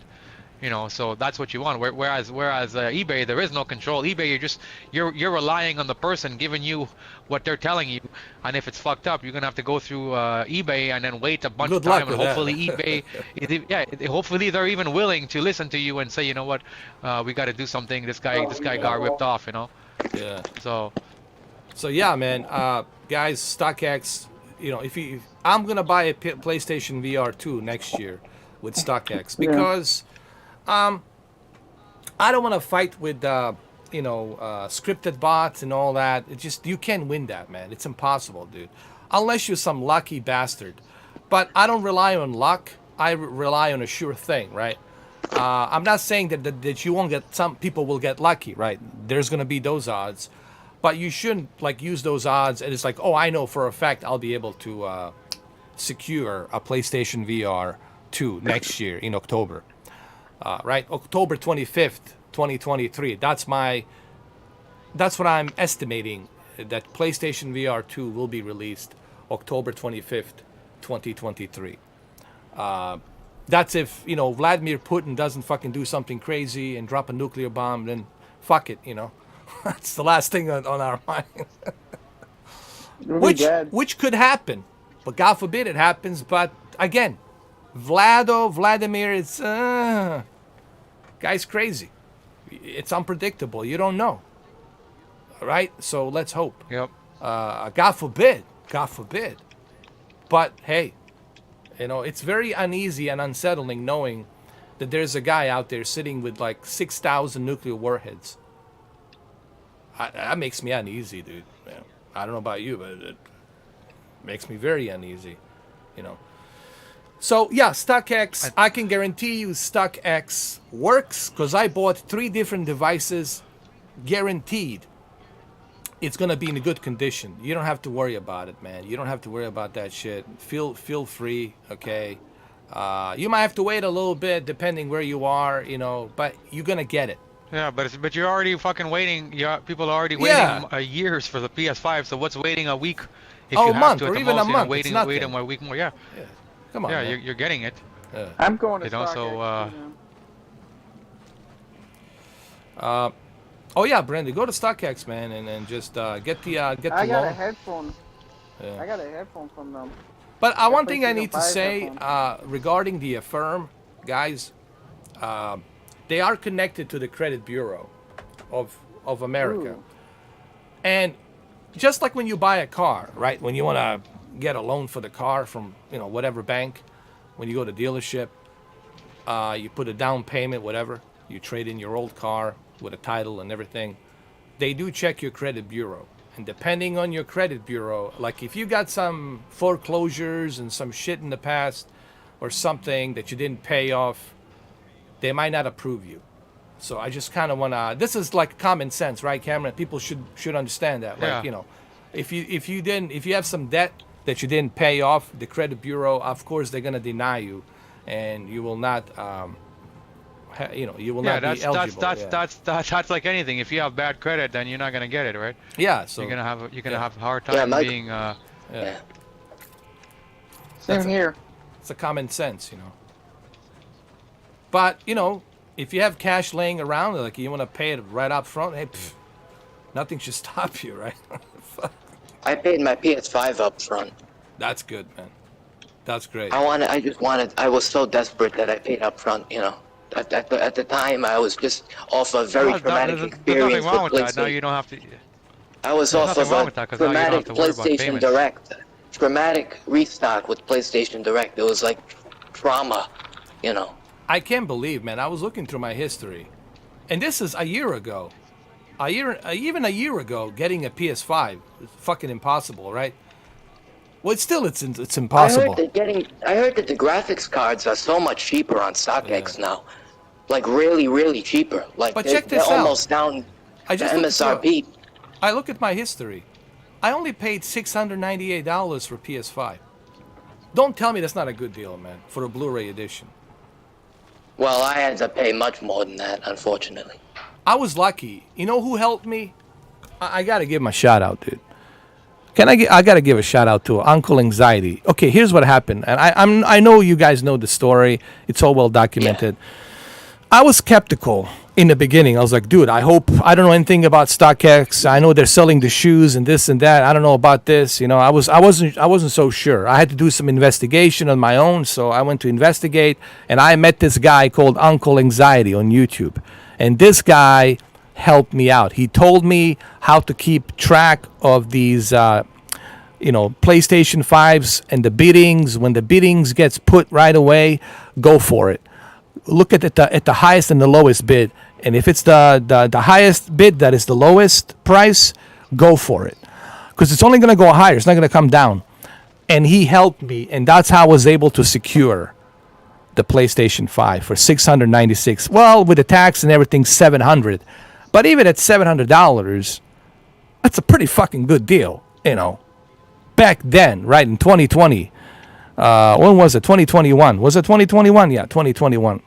[SPEAKER 6] So that's what you want. Whereas eBay, there is no control. eBay, you're relying on the person giving you what they're telling you, and if it's fucked up, you're gonna have to go through eBay and then wait a bunch of time, and hopefully eBay, hopefully they're even willing to listen to you and say, you know what, we got to do something. This guy got ripped off,
[SPEAKER 1] Yeah.
[SPEAKER 6] So
[SPEAKER 1] yeah, man, guys, StockX. I'm gonna buy a PlayStation VR 2 next year with StockX because I don't want to fight with scripted bots and all that. It just, you can't win that, man. It's impossible, dude, unless you're some lucky bastard. But I don't rely on luck. I rely on a sure thing, right? I'm not saying that you won't get, some people will get lucky, right? There's gonna be those odds. But you shouldn't use those odds and it's like, oh, I know for a fact I'll be able to secure a PlayStation VR 2 next year in October. Right? October 25th, 2023. That's what I'm estimating, that PlayStation VR 2 will be released October 25th, 2023. That's if, Vladimir Putin doesn't fucking do something crazy and drop a nuclear bomb, then fuck it, That's the last thing on our mind.
[SPEAKER 3] You'll be dead.
[SPEAKER 1] Which could happen, but God forbid it happens. But again, Vladimir, it's guy's crazy. It's unpredictable. You don't know. All right, so let's hope.
[SPEAKER 6] Yep.
[SPEAKER 1] God forbid. But hey, you know, it's very uneasy and unsettling knowing that there's a guy out there sitting with like 6,000 nuclear warheads. That makes me uneasy, dude. Yeah. I don't know about you, but it makes me very uneasy, you know. So yeah, StockX, I can guarantee you StockX works because I bought 3 different devices, guaranteed. It's gonna be in a good condition. You don't have to worry about it, man. You don't have to worry about that shit. Feel free, okay? You might have to wait a little bit depending where you are, you know, but you're gonna get it.
[SPEAKER 6] Yeah, but you're already fucking waiting. People are already waiting years for the PS5. So what's waiting a week? If you
[SPEAKER 1] a
[SPEAKER 6] have
[SPEAKER 1] month
[SPEAKER 6] to,
[SPEAKER 1] or
[SPEAKER 6] at the
[SPEAKER 1] even
[SPEAKER 6] most,
[SPEAKER 1] a month.
[SPEAKER 6] Waiting a week more. Yeah.
[SPEAKER 1] Come on.
[SPEAKER 6] Yeah,
[SPEAKER 1] man.
[SPEAKER 6] you're getting it.
[SPEAKER 1] Yeah.
[SPEAKER 3] I'm going to
[SPEAKER 6] You know,
[SPEAKER 3] StockX.
[SPEAKER 6] so,
[SPEAKER 1] Oh yeah, Brandy, go to StockX, man, and just get the
[SPEAKER 3] I got a
[SPEAKER 1] loan.
[SPEAKER 3] headphone.
[SPEAKER 1] Yeah.
[SPEAKER 3] I got a headphone from them.
[SPEAKER 1] But
[SPEAKER 3] The
[SPEAKER 1] one thing I
[SPEAKER 3] PlayStation
[SPEAKER 1] need to
[SPEAKER 3] 5
[SPEAKER 1] say
[SPEAKER 3] headphone.
[SPEAKER 1] regarding the Affirm, guys, they are connected to the credit bureau of America.
[SPEAKER 3] Ooh.
[SPEAKER 1] And just like when you buy a car, right? When you want to get a loan for the car from, you know, whatever bank, when you go to dealership, you put a down payment, whatever, you trade in your old car with a title and everything. They do check your credit bureau. And depending on your credit bureau, like if you got some foreclosures and some shit in the past or something that you didn't pay off, they might not approve you. So I just kind of want to, this is like common sense, right, Cameron? People should understand that. Like,
[SPEAKER 6] Yeah.
[SPEAKER 1] you know, if you have some debt that you didn't pay off, the credit bureau, of course, they're going to deny you and you will not, you will not be eligible.
[SPEAKER 6] That's like anything. If you have bad credit, then you're not gonna get it, right?
[SPEAKER 1] Yeah, so
[SPEAKER 6] you're gonna have a hard
[SPEAKER 2] Yeah,
[SPEAKER 6] time
[SPEAKER 2] Mike-
[SPEAKER 6] being.
[SPEAKER 1] yeah.
[SPEAKER 3] Same here.
[SPEAKER 1] It's a common sense, you know. But, you know, if you have cash laying around, like you want to pay it right up front, hey, nothing should stop you, right?
[SPEAKER 2] I paid my PS5 up front.
[SPEAKER 1] That's good, man. That's great.
[SPEAKER 2] I was so desperate that I paid up front, you know. At the time, I was just off a very traumatic
[SPEAKER 6] There's
[SPEAKER 2] experience
[SPEAKER 6] nothing wrong
[SPEAKER 2] with
[SPEAKER 6] with that. Now
[SPEAKER 2] PlayStation.
[SPEAKER 6] you don't have to.
[SPEAKER 2] I was
[SPEAKER 6] There's
[SPEAKER 2] off
[SPEAKER 6] nothing
[SPEAKER 2] of
[SPEAKER 6] wrong
[SPEAKER 2] a
[SPEAKER 6] with that, 'cause now you don't
[SPEAKER 2] traumatic
[SPEAKER 6] have to worry about
[SPEAKER 2] PlayStation
[SPEAKER 6] payments.
[SPEAKER 2] Direct. Traumatic restock with PlayStation Direct. It was like trauma, you know.
[SPEAKER 1] I can't believe, man. I was looking through my history, and this is a year ago. Even a year ago, getting a PS5 is fucking impossible, right? Well, it's impossible.
[SPEAKER 2] I heard that the graphics cards are so much cheaper on StockX now. Like really, really cheaper. Like
[SPEAKER 1] But
[SPEAKER 2] they're,
[SPEAKER 1] check this
[SPEAKER 2] they're
[SPEAKER 1] out.
[SPEAKER 2] almost down
[SPEAKER 1] I
[SPEAKER 2] to
[SPEAKER 1] just looked it up.
[SPEAKER 2] MSRP.
[SPEAKER 1] I look at my history. I only paid $698 for PS5. Don't tell me that's not a good deal, man, for a Blu-ray edition.
[SPEAKER 2] Well, I had to pay much more than that, unfortunately.
[SPEAKER 1] I was lucky. You know who helped me? I got to give him a shout out, dude. I got to give a shout out to Uncle Anxiety. Okay, here's what happened. And I know you guys know the story. It's all well documented. I was skeptical in the beginning. I was like, dude, I don't know anything about StockX. I know they're selling the shoes and this and that. I don't know about this. You know, I wasn't so sure. I had to do some investigation on my own, so I went to investigate, and I met this guy called Uncle Anxiety on YouTube. And this guy helped me out. He told me how to keep track of these PlayStation 5s and the biddings. When the biddings gets put right away, go for it. Look at the highest and the lowest bid, and if it's the highest bid that is the lowest price, go for it, because it's only going to go higher. It's not going to come down. And he helped me, and that's how I was able to secure the PlayStation 5 for $696. Well, with the tax and everything, $700. But even at $700, that's a pretty fucking good deal, you know. Back then, right in 2020. When was it? 2021. Was it 2021? Yeah, 2021.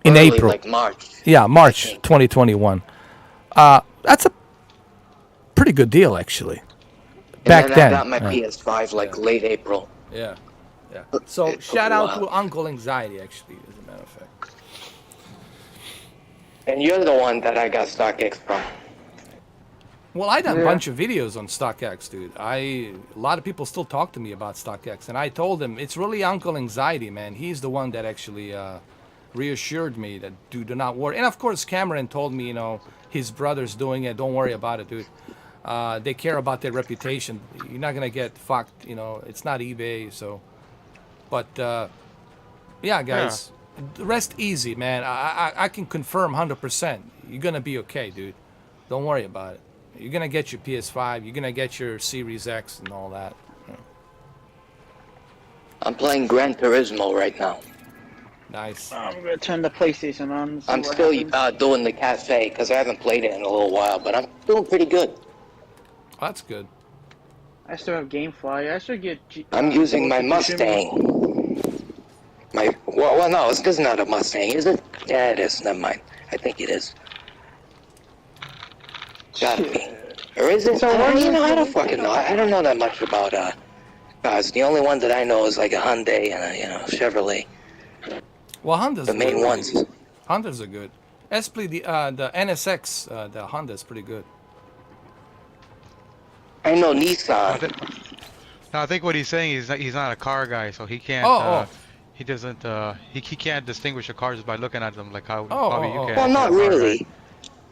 [SPEAKER 1] In
[SPEAKER 2] Early,
[SPEAKER 1] April.
[SPEAKER 2] like March.
[SPEAKER 1] Yeah, March 2021. That's a pretty good deal, actually. Back
[SPEAKER 2] And
[SPEAKER 1] then.
[SPEAKER 2] I got my PS5 like late April.
[SPEAKER 1] Yeah. Yeah. So shout out to Uncle Anxiety, actually, as a matter of fact.
[SPEAKER 2] And you're the one that I got StockX from.
[SPEAKER 1] Well, I done a
[SPEAKER 3] Yeah.
[SPEAKER 1] bunch of videos on StockX, dude. A lot of people still talk to me about StockX, and I told them it's really Uncle Anxiety, man. He's the one that actually reassured me that, dude, do not worry. And of course, Cameron told me, you know, his brother's doing it. Don't worry about it, dude. They care about their reputation. You're not gonna get fucked, you know. It's not eBay, so. But yeah, guys, rest easy, man. I can confirm 100%. You're gonna be okay, dude. Don't worry about it. You're gonna get your PS5. You're gonna get your Series X and all that. Yeah.
[SPEAKER 2] I'm playing Gran Turismo right now.
[SPEAKER 1] Nice.
[SPEAKER 3] I'm gonna turn the PlayStation on. and see
[SPEAKER 2] I'm
[SPEAKER 3] what
[SPEAKER 2] still
[SPEAKER 3] happens.
[SPEAKER 2] doing the cafe because I haven't played it in a little while, but I'm doing pretty good.
[SPEAKER 1] That's good.
[SPEAKER 3] I still have GameFly. I should get.
[SPEAKER 2] I'm using my
[SPEAKER 3] Ghost of Tsushima.
[SPEAKER 2] Mustang. Well, no, this is not a Mustang, is it? Yeah, it is. Never mind. I think it is. Gotta be. Or is it?
[SPEAKER 3] So what
[SPEAKER 2] You
[SPEAKER 3] is
[SPEAKER 2] know, I
[SPEAKER 3] it?
[SPEAKER 2] don't fucking know. I don't know that much about cars. The only one that I know is like a Hyundai and a Chevrolet.
[SPEAKER 1] Well, Honda's
[SPEAKER 2] The main
[SPEAKER 1] good.
[SPEAKER 2] ones.
[SPEAKER 1] Hondas are good. Especially the NSX, the Honda's pretty good.
[SPEAKER 2] I know Nissan.
[SPEAKER 6] No, I think what he's saying is that he's not a car guy, so he can't. He doesn't. He can't distinguish the cars by looking at them like how probably you can.
[SPEAKER 2] Well,
[SPEAKER 6] as a
[SPEAKER 2] not
[SPEAKER 6] car guy.
[SPEAKER 2] really.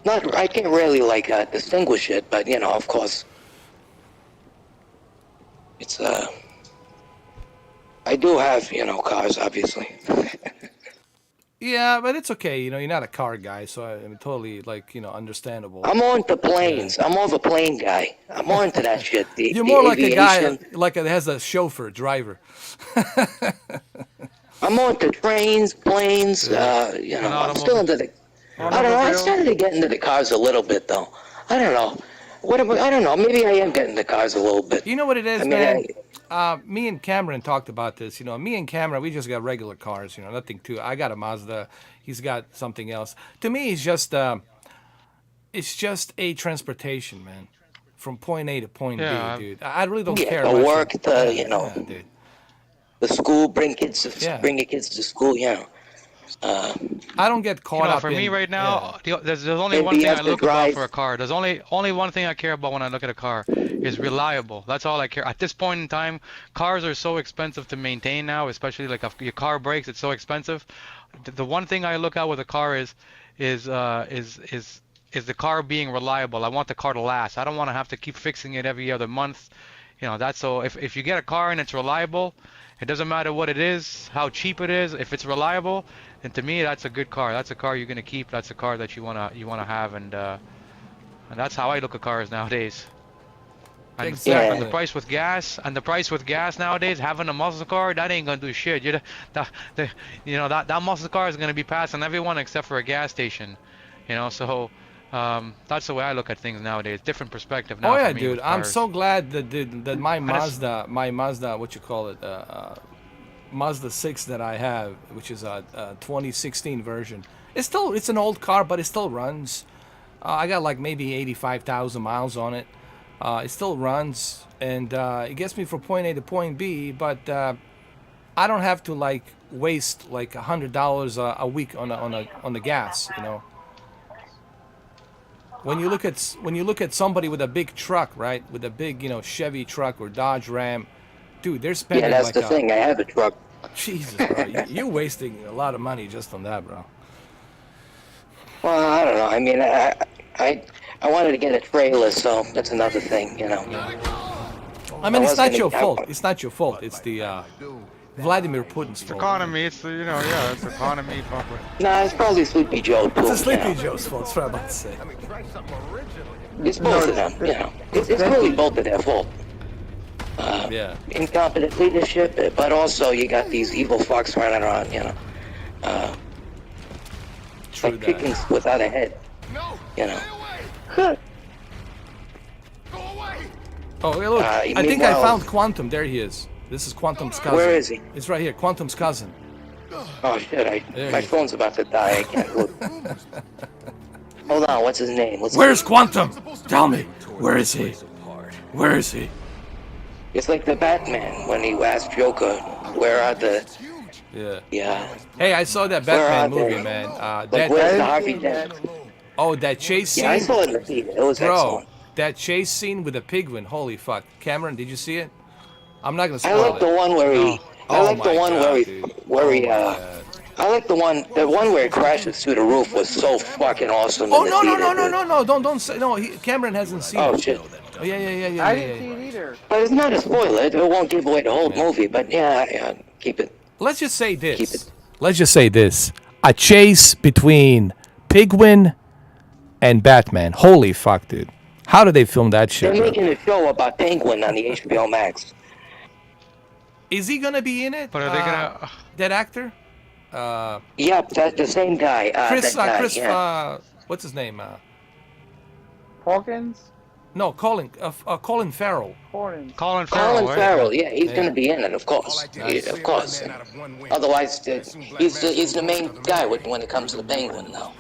[SPEAKER 2] Not. I can't really like distinguish it, but you know, of course, it's I do have cars, obviously.
[SPEAKER 1] Yeah, but it's okay. You know, you're not a car guy, so I'm totally understandable.
[SPEAKER 2] I'm more into planes. I'm more of a plane guy. I'm more into that shit.
[SPEAKER 1] You're more like a guy
[SPEAKER 2] aviation.
[SPEAKER 1] that has a chauffeur, driver.
[SPEAKER 2] I'm more into trains, planes. I'm still into the. I don't know. I started to get into the cars a little bit, though. I don't know. I don't know. Maybe I am getting the cars a little bit.
[SPEAKER 1] You know what it is,
[SPEAKER 2] I mean,
[SPEAKER 1] man? Me and Cameron talked about this. You know, me and Cameron, we just got regular cars. You know, nothing too. I got a Mazda. He's got something else. To me, it's just a transportation, man, from point A to point B, dude. I really don't care.
[SPEAKER 2] The
[SPEAKER 1] much
[SPEAKER 2] work,
[SPEAKER 1] dude.
[SPEAKER 2] the school, bring your kids to school.
[SPEAKER 1] I don't get caught up
[SPEAKER 6] for
[SPEAKER 1] in,
[SPEAKER 6] me right now, there's only
[SPEAKER 2] Maybe
[SPEAKER 6] one
[SPEAKER 2] you
[SPEAKER 6] thing I
[SPEAKER 2] have to
[SPEAKER 6] look about
[SPEAKER 2] drive.
[SPEAKER 6] for a car. There's only one thing I care about when I look at a car is reliable. That's all I care. At this point in time, cars are so expensive to maintain now, especially like if your car breaks, it's so expensive. The one thing I look at with a car is the car being reliable. I want the car to last. I don't want to have to keep fixing it every other month. You know, that's so if you get a car and it's reliable, it doesn't matter what it is, how cheap it is. If it's reliable, and to me, that's a good car. That's a car you're gonna keep. That's a car that you wanna have, and that's how I look at cars nowadays. And,
[SPEAKER 1] Exactly.
[SPEAKER 6] and the price with gas nowadays, having a muscle car, that ain't gonna do shit. That muscle car is gonna be passing everyone except for a gas station. You know, so that's the way I look at things nowadays. Different perspective now.
[SPEAKER 1] Oh yeah,
[SPEAKER 6] for me
[SPEAKER 1] dude.
[SPEAKER 6] with
[SPEAKER 1] I'm
[SPEAKER 6] cars.
[SPEAKER 1] so glad that my Mazda, what you call it, Mazda 6 that I have, which is a 2016 version. It's an old car, but it still runs. I got like maybe 85,000 miles on it. It still runs, and it gets me from point A to point B. But I don't have to like waste like $100 a week on the gas, you know. When you look at somebody with a big truck, right, with a big Chevy truck or Dodge Ram, dude, they're spending
[SPEAKER 2] Yeah, that's
[SPEAKER 1] like
[SPEAKER 2] the thing. I have a truck.
[SPEAKER 1] Jesus, bro, you're wasting a lot of money just on that, bro.
[SPEAKER 2] Well, I don't know. I mean, I wanted to get a trailer, so that's another thing,
[SPEAKER 1] I mean, it's not your
[SPEAKER 2] gonna-
[SPEAKER 1] fault. It's not your fault. It's the Vladimir Putin's fault.
[SPEAKER 6] Economy, it's it's economy.
[SPEAKER 2] Nah, it's probably Sleepy Joe too.
[SPEAKER 1] It's a Sleepy Joe's fault. That's what I'm about to say.
[SPEAKER 2] It's both of them. It's really both of their fault.
[SPEAKER 1] Yeah.
[SPEAKER 2] Incompetent leadership, but also you got these evil fucks running around,
[SPEAKER 1] True
[SPEAKER 2] like
[SPEAKER 1] that.
[SPEAKER 2] chickens without a head.
[SPEAKER 1] Oh, hey, look. I think I
[SPEAKER 2] meanwhile-
[SPEAKER 1] found Quantum. There he is. This is Quantum's cousin.
[SPEAKER 2] Where is he?
[SPEAKER 1] It's right here. Quantum's cousin.
[SPEAKER 2] Oh shit!
[SPEAKER 1] There
[SPEAKER 2] My
[SPEAKER 1] he is.
[SPEAKER 2] phone's about to die. I can't look. Hold on. What's his name?
[SPEAKER 1] Where's Quantum? Tell me. Where is he? Where is he?
[SPEAKER 2] It's like the Batman when he asked Joker, "Where are the?"
[SPEAKER 1] Yeah.
[SPEAKER 2] Yeah.
[SPEAKER 1] Hey, I saw that
[SPEAKER 2] Where
[SPEAKER 1] Batman
[SPEAKER 2] are they?
[SPEAKER 1] movie, man.
[SPEAKER 2] Like where's the
[SPEAKER 1] That
[SPEAKER 2] Harvey Dent?
[SPEAKER 1] oh, that chase scene.
[SPEAKER 2] Yeah, I saw it in the theater. It was
[SPEAKER 1] Bro,
[SPEAKER 2] excellent.
[SPEAKER 1] that chase scene with the penguin. Holy fuck, Cameron, did you see it? I'm not gonna
[SPEAKER 2] I
[SPEAKER 1] spoil
[SPEAKER 2] like the
[SPEAKER 1] it.
[SPEAKER 2] one where he. I
[SPEAKER 1] Oh
[SPEAKER 2] like the
[SPEAKER 1] my
[SPEAKER 2] one
[SPEAKER 1] God,
[SPEAKER 2] where he.
[SPEAKER 1] dude.
[SPEAKER 2] Where he.
[SPEAKER 1] Oh my God.
[SPEAKER 2] I like the one where he crashes through the roof was so fucking awesome.
[SPEAKER 1] Oh
[SPEAKER 2] in the
[SPEAKER 1] no
[SPEAKER 2] theater, dude.
[SPEAKER 1] don't say no. Cameron hasn't seen
[SPEAKER 2] Oh
[SPEAKER 1] it.
[SPEAKER 2] shit!
[SPEAKER 1] Oh yeah.
[SPEAKER 3] I didn't see it either.
[SPEAKER 2] But it's not a spoiler. It won't give away the whole movie. But yeah, keep it.
[SPEAKER 1] Let's just say this.
[SPEAKER 2] Keep it.
[SPEAKER 1] Let's just say this. A chase between Penguin and Batman. Holy fuck, dude. How did they film that shit?
[SPEAKER 2] They're
[SPEAKER 1] bro?
[SPEAKER 2] making a show about Penguin on the HBO Max.
[SPEAKER 1] Is he gonna be in it?
[SPEAKER 6] But are they gonna?
[SPEAKER 1] That actor?
[SPEAKER 2] Yep, that's the same guy.
[SPEAKER 1] Chris.
[SPEAKER 2] That guy,
[SPEAKER 1] Chris.
[SPEAKER 2] yeah.
[SPEAKER 1] What's his name?
[SPEAKER 3] Hawkins?
[SPEAKER 1] No, Colin. Colin Farrell.
[SPEAKER 3] Horns.
[SPEAKER 6] Colin Farrell,
[SPEAKER 2] Colin
[SPEAKER 6] right?
[SPEAKER 2] Farrell, yeah, he's gonna be in it, of course. Yeah, of course. Otherwise, he's the main guy when it comes to the Penguin now.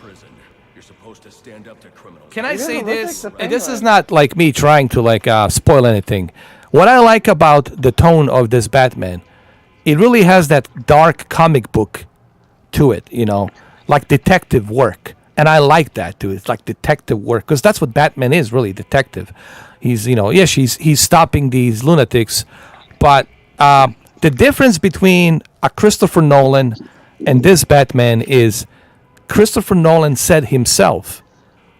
[SPEAKER 1] Can I
[SPEAKER 3] He
[SPEAKER 1] say
[SPEAKER 3] doesn't look
[SPEAKER 1] this?
[SPEAKER 3] like the
[SPEAKER 1] This is
[SPEAKER 3] Penguin.
[SPEAKER 1] not like me trying to spoil anything. What I like about the tone of this Batman, it really has that dark comic book to it, like detective work. And I like that, dude. It's like detective work, because that's what Batman is, really, detective. He's, yes, he's stopping these lunatics, but the difference between a Christopher Nolan and this Batman is Christopher Nolan said himself,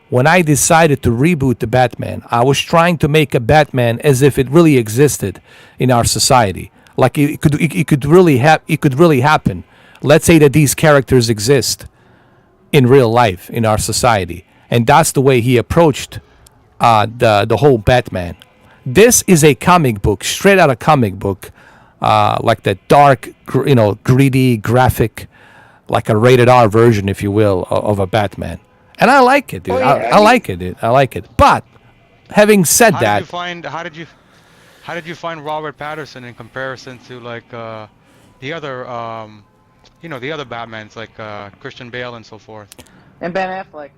[SPEAKER 1] when I decided to reboot the Batman, I was trying to make a Batman as if it really existed in our society. Like it could really happen. Let's say that these characters exist in real life in our society, and that's the way he approached the whole Batman. This is a comic book, straight out of comic book, like the dark, greedy, graphic, like a rated R version, if you will, of a Batman. And I like it, dude. I like it, dude. I like it. But having said
[SPEAKER 6] How
[SPEAKER 1] that,
[SPEAKER 6] did you find Robert Pattinson in comparison to the other the other Batmans like Christian Bale and so forth?
[SPEAKER 3] And Ben Affleck.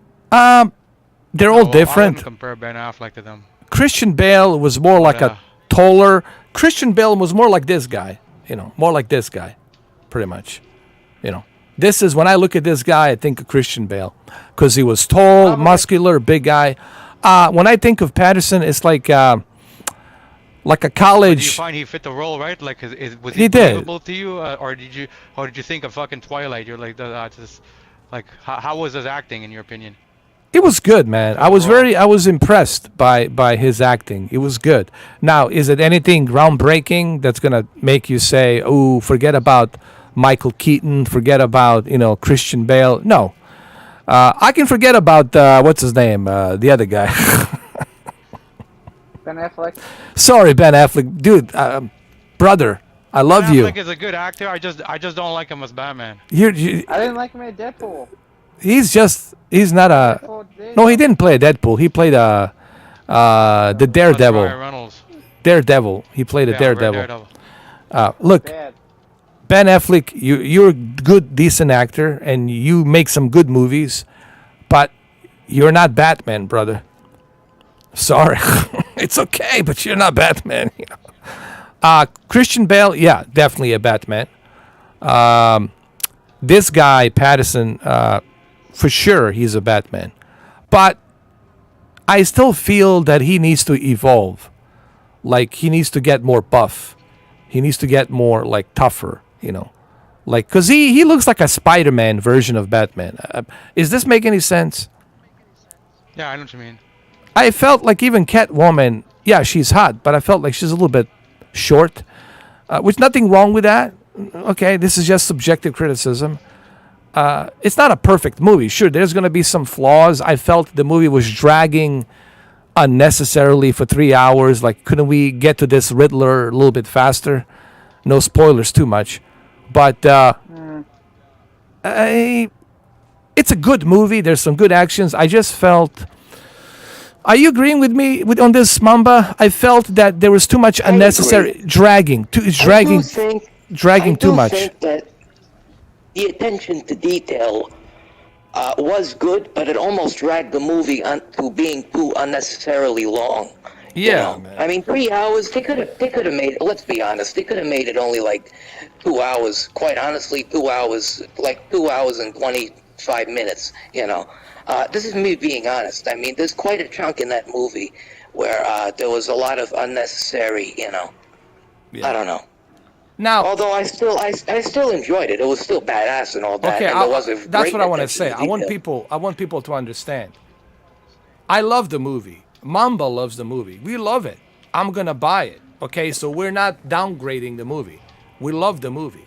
[SPEAKER 1] they're all
[SPEAKER 6] I wouldn't
[SPEAKER 1] different.
[SPEAKER 6] compare Ben Affleck to them.
[SPEAKER 1] Christian Bale was more like a taller. Christian Bale was more like this guy, more like this guy, pretty much. This is when I look at this guy, I think of Christian Bale because he was tall, muscular, big guy. When I think of Patterson, it's like a college.
[SPEAKER 6] Did you find he fit the role right? Like, was
[SPEAKER 1] He
[SPEAKER 6] he
[SPEAKER 1] did.
[SPEAKER 6] believable to you, or did you think of fucking Twilight? You're like, just like, how was his acting in your opinion?
[SPEAKER 1] It was good, man. I was impressed by his acting. It was good. Now, is it anything groundbreaking that's gonna make you say, "Oh, forget about Michael Keaton, forget about Christian Bale"? No, I can forget about what's his name, the other guy.
[SPEAKER 3] Ben Affleck.
[SPEAKER 1] Sorry, Ben Affleck, dude, brother, I love
[SPEAKER 6] Ben
[SPEAKER 1] you.
[SPEAKER 6] Affleck is a good actor. I just don't like him as Batman.
[SPEAKER 3] I didn't like him at Deadpool.
[SPEAKER 1] He's not a.
[SPEAKER 3] Deadpool did.
[SPEAKER 1] No, he didn't play a Deadpool. He played the Daredevil.
[SPEAKER 6] Ryan Reynolds.
[SPEAKER 1] Daredevil. He played a
[SPEAKER 6] Yeah,
[SPEAKER 1] Daredevil. Look,
[SPEAKER 3] Bad.
[SPEAKER 1] Ben Affleck, you're a good, decent actor, and you make some good movies, but you're not Batman, brother. Sorry, it's okay, but you're not Batman. Christian Bale, yeah, definitely a Batman. This guy Patterson, for sure, he's a Batman, but I still feel that he needs to evolve. Like he needs to get more buff. He needs to get more tougher. Because he looks like a Spider-Man version of Batman. Is this make any sense?
[SPEAKER 6] Yeah, I know what you mean.
[SPEAKER 1] I felt like even Catwoman, yeah, she's hot, but I felt like she's a little bit short, which nothing wrong with that. Okay, this is just subjective criticism. It's not a perfect movie. Sure, there's going to be some flaws. I felt the movie was dragging unnecessarily for 3 hours. Like, couldn't we get to this Riddler a little bit faster? No spoilers too much. But it's a good movie. There's some good actions. I just felt... Are you agreeing with me on this, Mamba? I felt that there was too much unnecessary dragging. It's dragging too much.
[SPEAKER 2] I think that the attention to detail was good, but it almost dragged the movie to being too unnecessarily long.
[SPEAKER 1] Yeah, man.
[SPEAKER 2] I mean, 3 hours. They could have made. Let's be honest. They could have made it only like 2 hours. Quite honestly, 2 hours, like 2 hours and 25 minutes. This is me being honest. I mean, there's quite a chunk in that movie where there was a lot of unnecessary, you know.
[SPEAKER 1] Yeah.
[SPEAKER 2] I don't know.
[SPEAKER 1] Now,
[SPEAKER 2] Although I still enjoyed it. It was still badass and all that.
[SPEAKER 1] okay,
[SPEAKER 2] and there was a
[SPEAKER 1] that's
[SPEAKER 2] great
[SPEAKER 1] what I want to
[SPEAKER 2] attention
[SPEAKER 1] say. I want people to understand. I love the movie. Mamba loves the movie. We love it. I'm gonna buy it. Okay, so we're not downgrading the movie. We love the movie.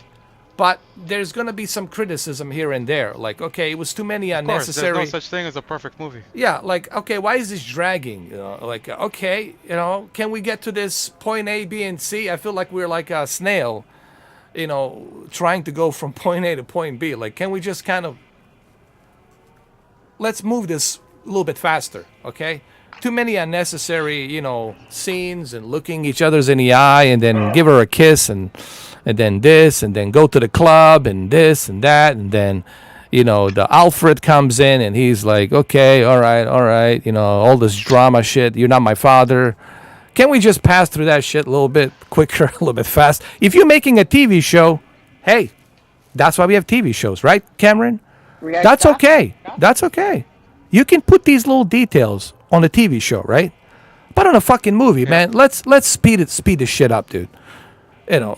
[SPEAKER 1] But there's going to be some criticism here and there. Like, okay, it was too many unnecessary...
[SPEAKER 6] There's no such thing as a perfect movie.
[SPEAKER 1] Yeah, like, okay, why is this dragging? You know, like, okay, you know, can we get to this point A, B, and C? I feel like we're like a snail, you know, trying to go from point A to point B. Like, can we just kind of... Let's move this a little bit faster, okay? Too many unnecessary, you know, scenes and looking each other's in the eye and then give her a kiss and then this and then go to the club and this and that and then, you know, the Alfred comes in and he's like, okay, all right, you know, all this drama shit. You're not my father. Can we just pass through that shit a little bit quicker, a little bit fast? If you're making a TV show, hey, that's why we have TV shows, right, Cameron? That's okay. That's okay. You can put these little details on a TV show, right? But on a fucking movie, man, let's speed the shit up, dude. You know,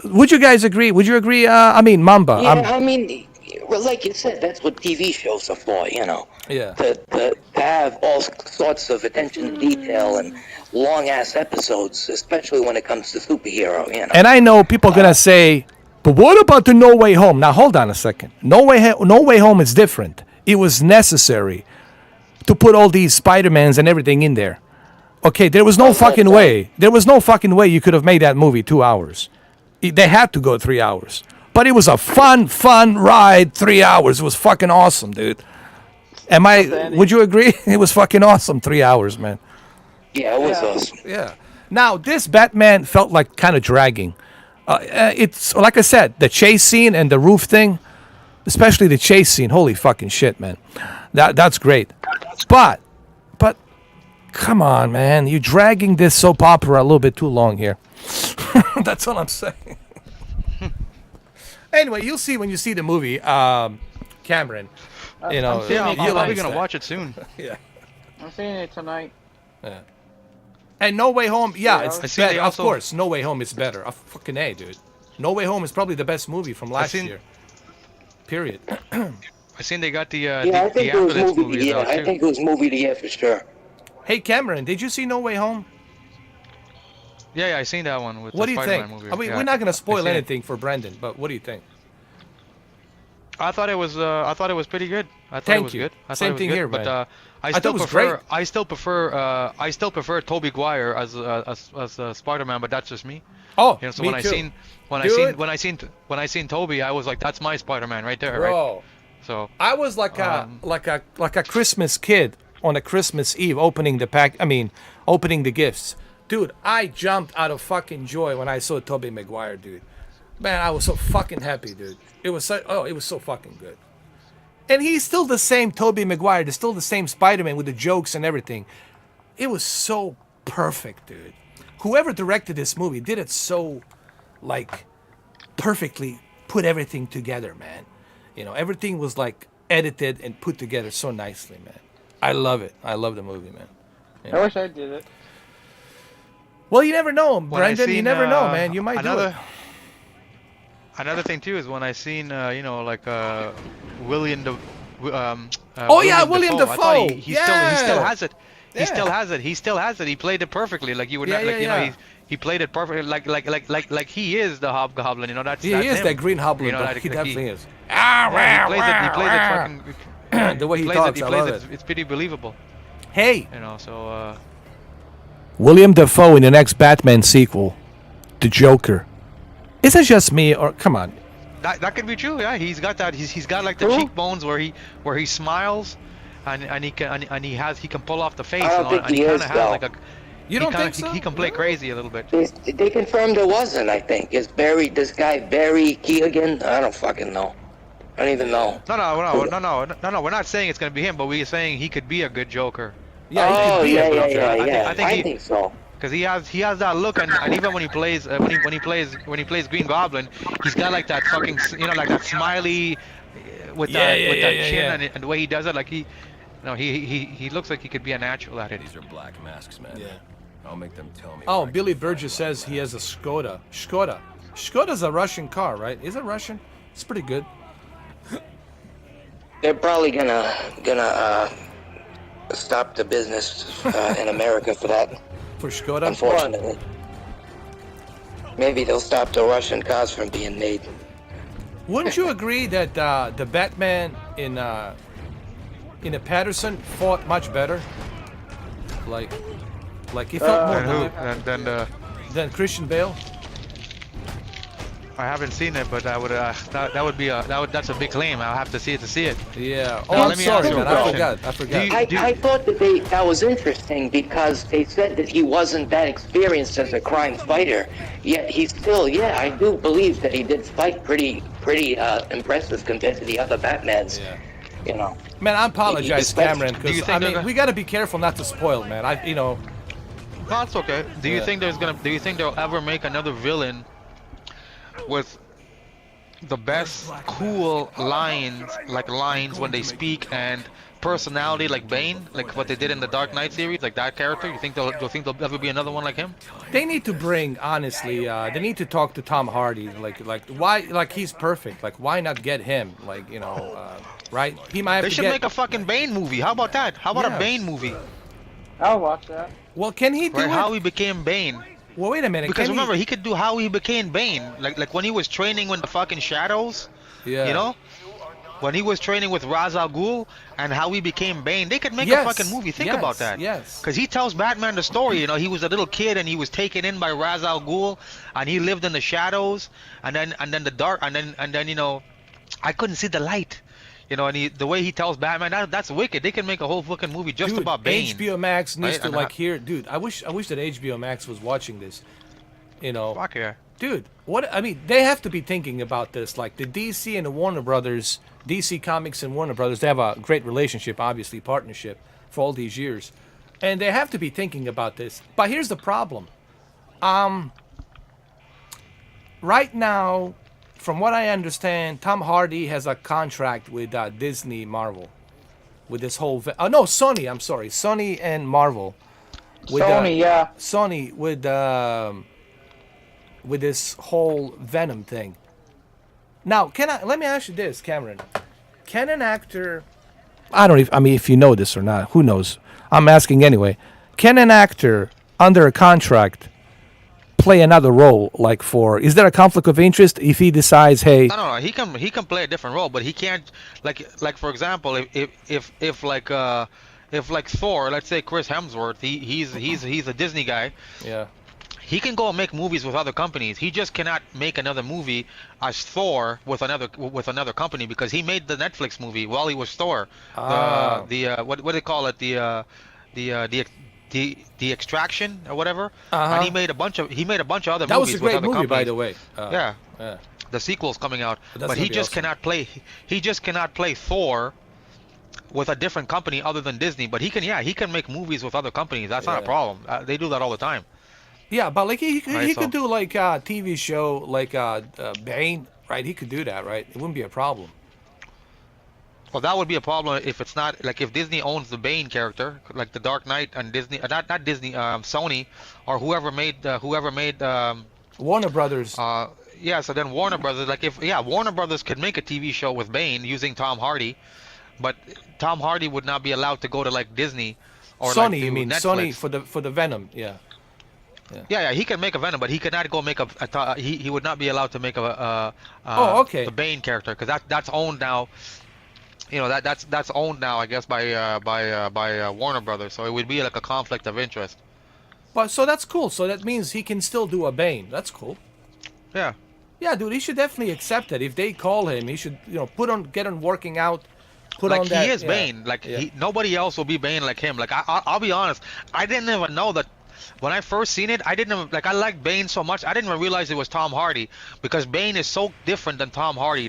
[SPEAKER 1] would you guys agree? Would you agree? I mean, Mamba.
[SPEAKER 2] Yeah, I mean, well, like you said, that's what TV shows are for, you know.
[SPEAKER 1] Yeah.
[SPEAKER 2] To have all sorts of attention to detail and long-ass episodes, especially when it comes to superhero, you know.
[SPEAKER 1] And I know people are going to say, but what about the No Way Home? Now, hold on a second. No Way Home is different. It was necessary to put all these Spider-Mans and everything in there. Okay, there was no fucking way. There was no fucking way you could have made that movie 2 hours. They had to go 3 hours. But it was a fun ride, 3 hours. It was fucking awesome, dude. Would you agree? It was fucking awesome, 3 hours, man.
[SPEAKER 2] Yeah, it was awesome.
[SPEAKER 1] Yeah. Now, this Batman felt like kind of dragging. It's, like I said, the chase scene and the roof thing, especially the chase scene, holy fucking shit, man. That's great. But come on, man. You're dragging this soap opera a little bit too long here. That's all I'm saying. Anyway, you'll see when you see the movie, Cameron. You know,
[SPEAKER 6] I'm probably going to watch it soon.
[SPEAKER 1] Yeah.
[SPEAKER 3] I'm seeing it tonight.
[SPEAKER 1] Yeah. And No Way Home, it's better. Of
[SPEAKER 6] also-
[SPEAKER 1] course, No Way Home is better. Fucking A, dude. No Way Home is probably the best movie from last year. Period.
[SPEAKER 6] I seen they got the
[SPEAKER 2] Yeah, I think it was
[SPEAKER 6] ambulance
[SPEAKER 2] movie of the year.
[SPEAKER 6] out,
[SPEAKER 2] I
[SPEAKER 6] too.
[SPEAKER 2] think it was movie of the year for sure.
[SPEAKER 1] Hey, Cameron, did you see No Way Home?
[SPEAKER 6] Yeah, I seen that one with
[SPEAKER 1] What
[SPEAKER 6] the
[SPEAKER 1] do you
[SPEAKER 6] Spider-Man
[SPEAKER 1] think?
[SPEAKER 6] movie.
[SPEAKER 1] I mean,
[SPEAKER 6] Yeah,
[SPEAKER 1] we're not going to
[SPEAKER 6] I
[SPEAKER 1] spoil
[SPEAKER 6] seen it.
[SPEAKER 1] anything for Brendan, but what do you think?
[SPEAKER 6] I thought it was pretty good. I thought
[SPEAKER 1] Thank
[SPEAKER 6] it was
[SPEAKER 1] you.
[SPEAKER 6] good. I
[SPEAKER 1] Same
[SPEAKER 6] thought it was
[SPEAKER 1] thing
[SPEAKER 6] good,
[SPEAKER 1] here,
[SPEAKER 6] but
[SPEAKER 1] man.
[SPEAKER 6] I
[SPEAKER 1] thought
[SPEAKER 6] still
[SPEAKER 1] it was
[SPEAKER 6] prefer
[SPEAKER 1] great.
[SPEAKER 6] I still prefer Tobey Maguire as Spider-Man, but that's just me.
[SPEAKER 1] Oh,
[SPEAKER 6] You know, so
[SPEAKER 1] me
[SPEAKER 6] when
[SPEAKER 1] too.
[SPEAKER 6] I seen Tobey, I was like, that's my Spider-Man right there, right?
[SPEAKER 1] Bro,
[SPEAKER 6] So
[SPEAKER 1] I was like a Christmas kid on a Christmas Eve opening the gifts. Dude, I jumped out of fucking joy when I saw Tobey Maguire, dude. Man, I was so fucking happy, dude. It was so fucking good. And he's still the same Tobey Maguire. There's still the same Spider-Man with the jokes and everything. It was so perfect, dude. Whoever directed this movie did it so, like, perfectly put everything together, man. You know, everything was, like, edited and put together so nicely, man. I love it. I love the movie, man. Yeah.
[SPEAKER 3] I wish I did it.
[SPEAKER 1] Well, you never know,
[SPEAKER 6] When I
[SPEAKER 1] Brendan. You
[SPEAKER 6] seen,
[SPEAKER 1] never know, man. You might do it.
[SPEAKER 6] Another thing too is when I seen William
[SPEAKER 1] William
[SPEAKER 6] Dafoe. I thought
[SPEAKER 1] Dafoe.
[SPEAKER 6] he still has it.
[SPEAKER 1] Yeah.
[SPEAKER 6] He still has it. He played it perfectly. Like you would not, he played it perfectly. Like he is the Hobgoblin. You know that's
[SPEAKER 1] He
[SPEAKER 6] that's
[SPEAKER 1] is
[SPEAKER 6] him.
[SPEAKER 1] that Green Hobgoblin.
[SPEAKER 6] You know,
[SPEAKER 1] He
[SPEAKER 6] like,
[SPEAKER 1] definitely is.
[SPEAKER 6] he plays it fucking.
[SPEAKER 1] The way he
[SPEAKER 6] plays
[SPEAKER 1] talks,
[SPEAKER 6] it,
[SPEAKER 1] I
[SPEAKER 6] he plays
[SPEAKER 1] love
[SPEAKER 6] it. It's pretty believable.
[SPEAKER 1] Hey,
[SPEAKER 6] You know, so
[SPEAKER 1] William Dafoe in the next Batman sequel, the Joker. Is it just me, or come on?
[SPEAKER 6] that could be true. Yeah, he's got that. He's got like the cheekbones where he smiles, and he can pull off the face.
[SPEAKER 2] I don't think
[SPEAKER 6] and
[SPEAKER 2] he
[SPEAKER 6] kind
[SPEAKER 2] is,
[SPEAKER 6] of has
[SPEAKER 2] though.
[SPEAKER 6] like a.
[SPEAKER 1] You don't think so?
[SPEAKER 6] He can play crazy a little bit.
[SPEAKER 2] They confirmed it wasn't, I think. Is this guy Barry Keoghan? I don't fucking know. I don't even know.
[SPEAKER 6] No. We're not saying it's gonna be him, but we're saying he could be a good Joker.
[SPEAKER 1] Yeah, he could be a good Joker.
[SPEAKER 2] Yeah.
[SPEAKER 6] I think
[SPEAKER 2] think so.
[SPEAKER 6] Because he has that look, and even when he plays when he plays Green Goblin, he's got like that fucking like that smiley with that chin. And the way he does it, like No, he looks like he could be a natural at it.
[SPEAKER 9] These are black masks, man.
[SPEAKER 1] Yeah.
[SPEAKER 9] I'll make them tell me.
[SPEAKER 1] Oh,
[SPEAKER 9] where I
[SPEAKER 1] Billy
[SPEAKER 9] can find
[SPEAKER 1] Burgess
[SPEAKER 9] my
[SPEAKER 1] says he
[SPEAKER 9] plan.
[SPEAKER 1] has a Skoda. Skoda's a Russian car, right? Is it Russian? It's pretty good.
[SPEAKER 2] They're probably gonna stop the business in America for that.
[SPEAKER 1] For Skoda?
[SPEAKER 2] Unfortunately, maybe they'll stop the Russian cars from being made.
[SPEAKER 1] Wouldn't you agree that the Batman in a Patterson fought much better? Like he felt more
[SPEAKER 6] And who?
[SPEAKER 1] believable than Christian Bale?
[SPEAKER 6] I haven't seen it, but that would that's a big claim. I'll have to see it to see it.
[SPEAKER 1] Yeah. Oh,
[SPEAKER 6] Now,
[SPEAKER 1] I'm
[SPEAKER 6] let me
[SPEAKER 1] sorry,
[SPEAKER 6] ask you a
[SPEAKER 1] man. I
[SPEAKER 6] question.
[SPEAKER 1] forgot.
[SPEAKER 2] I thought that was interesting because they said that he wasn't that experienced as a crime fighter. Yet he still, I do believe that he did fight pretty impressive compared to the other Batmans.
[SPEAKER 1] Yeah.
[SPEAKER 2] You know.
[SPEAKER 1] Man, I apologize, Cameron,
[SPEAKER 6] Do you
[SPEAKER 1] because
[SPEAKER 6] think
[SPEAKER 1] I
[SPEAKER 6] they're
[SPEAKER 1] mean
[SPEAKER 6] gonna-
[SPEAKER 1] we gotta be careful not to spoil, man.
[SPEAKER 6] No, it's okay. Do you
[SPEAKER 1] Yeah.
[SPEAKER 6] think Do you think they'll ever make another villain with the best cool lines when they speak and personality like Bane, like what they did in the Dark Knight series, like that character? You think there'll ever be another one like him?
[SPEAKER 1] They need to bring, honestly, they need to talk to Tom Hardy. Like why? Like he's perfect. Like why not get him? Like right? He might have
[SPEAKER 6] They
[SPEAKER 1] to
[SPEAKER 6] should
[SPEAKER 1] get.
[SPEAKER 6] make a fucking Bane movie. How about that? How about
[SPEAKER 1] Yeah.
[SPEAKER 6] a Bane movie?
[SPEAKER 3] I'll watch that.
[SPEAKER 1] Well, can he do
[SPEAKER 6] Right,
[SPEAKER 1] it?
[SPEAKER 6] how he became Bane.
[SPEAKER 1] Well, wait a minute.
[SPEAKER 6] Because
[SPEAKER 1] can
[SPEAKER 6] remember, he could do how he became Bane, like when he was training with the fucking shadows.
[SPEAKER 1] Yeah.
[SPEAKER 6] You know, when he was training with Ra's al Ghul and how he became Bane, they could make
[SPEAKER 1] Yes,
[SPEAKER 6] a fucking movie. Think
[SPEAKER 1] yes,
[SPEAKER 6] about that.
[SPEAKER 1] yes.
[SPEAKER 6] Because he tells Batman the story. You know, he was a little kid and he was taken in by Ra's al Ghul, and he lived in the shadows, and then the dark, and then you know, I couldn't see the light. You know, and the way he tells Batman, that's wicked. They can make a whole fucking movie just
[SPEAKER 1] Dude,
[SPEAKER 6] about Bane.
[SPEAKER 1] HBO Max needs
[SPEAKER 6] right?
[SPEAKER 1] to
[SPEAKER 6] And
[SPEAKER 1] like hear, dude. I wish that HBO Max was watching this. You know,
[SPEAKER 6] Fuck yeah.
[SPEAKER 1] dude. What I mean, they have to be thinking about this. Like the DC and the Warner Brothers, DC Comics and Warner Brothers, they have a great relationship, obviously partnership for all these years, and they have to be thinking about this. But here's the problem. Right now, from what I understand, Tom Hardy has a contract with Disney Marvel, with this whole. No, Sony. I'm sorry, Sony and Marvel. With,
[SPEAKER 3] Sony, yeah.
[SPEAKER 1] Sony with this whole Venom thing. Now, let me ask you this, Cameron? Can an actor? I mean, if you know this or not, who knows? I'm asking anyway. Can an actor under a contract play another role? Like is there a conflict of interest if he decides, hey?
[SPEAKER 6] No. He can play a different role, but he can't like for example, if like Thor, let's say Chris Hemsworth, he's a Disney guy.
[SPEAKER 1] Yeah.
[SPEAKER 6] He can go and make movies with other companies. He just cannot make another movie as Thor with another company because he made the Netflix movie while he was Thor. What do they call it? The Extraction or whatever. And he made a bunch of other movies.
[SPEAKER 1] That was a great
[SPEAKER 6] with other
[SPEAKER 1] movie, by
[SPEAKER 6] companies.
[SPEAKER 1] the way.
[SPEAKER 6] Yeah. The sequel's coming out,
[SPEAKER 1] That's
[SPEAKER 6] but he
[SPEAKER 1] gonna be
[SPEAKER 6] just
[SPEAKER 1] awesome.
[SPEAKER 6] cannot play. He just cannot play Thor with a different company other than Disney. But he can make movies with other companies. That's not a problem. They do that all the time.
[SPEAKER 1] Yeah, but like he
[SPEAKER 6] Right,
[SPEAKER 1] could
[SPEAKER 6] so-
[SPEAKER 1] do like a TV show like Bane, right? He could do that, right? It wouldn't be a problem.
[SPEAKER 6] Well, that would be a problem if it's not like if Disney owns the Bane character, like the Dark Knight, and Disney, not Disney, Sony, or whoever made
[SPEAKER 1] Warner Brothers.
[SPEAKER 6] Yeah, so then Warner Brothers, Warner Brothers could make a TV show with Bane using Tom Hardy, but Tom Hardy would not be allowed to go to like Disney or
[SPEAKER 1] Sony,
[SPEAKER 6] like, to
[SPEAKER 1] you mean
[SPEAKER 6] Netflix.
[SPEAKER 1] Sony for the Venom? Yeah.
[SPEAKER 6] Yeah, he can make a Venom, but he cannot go make he would not be allowed to make
[SPEAKER 1] okay.
[SPEAKER 6] the Bane character because that's owned now. You know that's owned now, I guess, by Warner Brothers. So it would be like a conflict of interest.
[SPEAKER 1] But so that's cool. So that means he can still do a Bane. That's cool.
[SPEAKER 6] Yeah.
[SPEAKER 1] Yeah, dude, he should definitely accept it. If they call him, he should, get on working out. Put
[SPEAKER 6] Like
[SPEAKER 1] on that.
[SPEAKER 6] he is
[SPEAKER 1] yeah.
[SPEAKER 6] Bane. Like nobody else will be Bane like him. Like I'll be honest, I didn't even know that. When I first seen it, I liked Bane so much, I didn't even realize it was Tom Hardy because Bane is so different than Tom Hardy.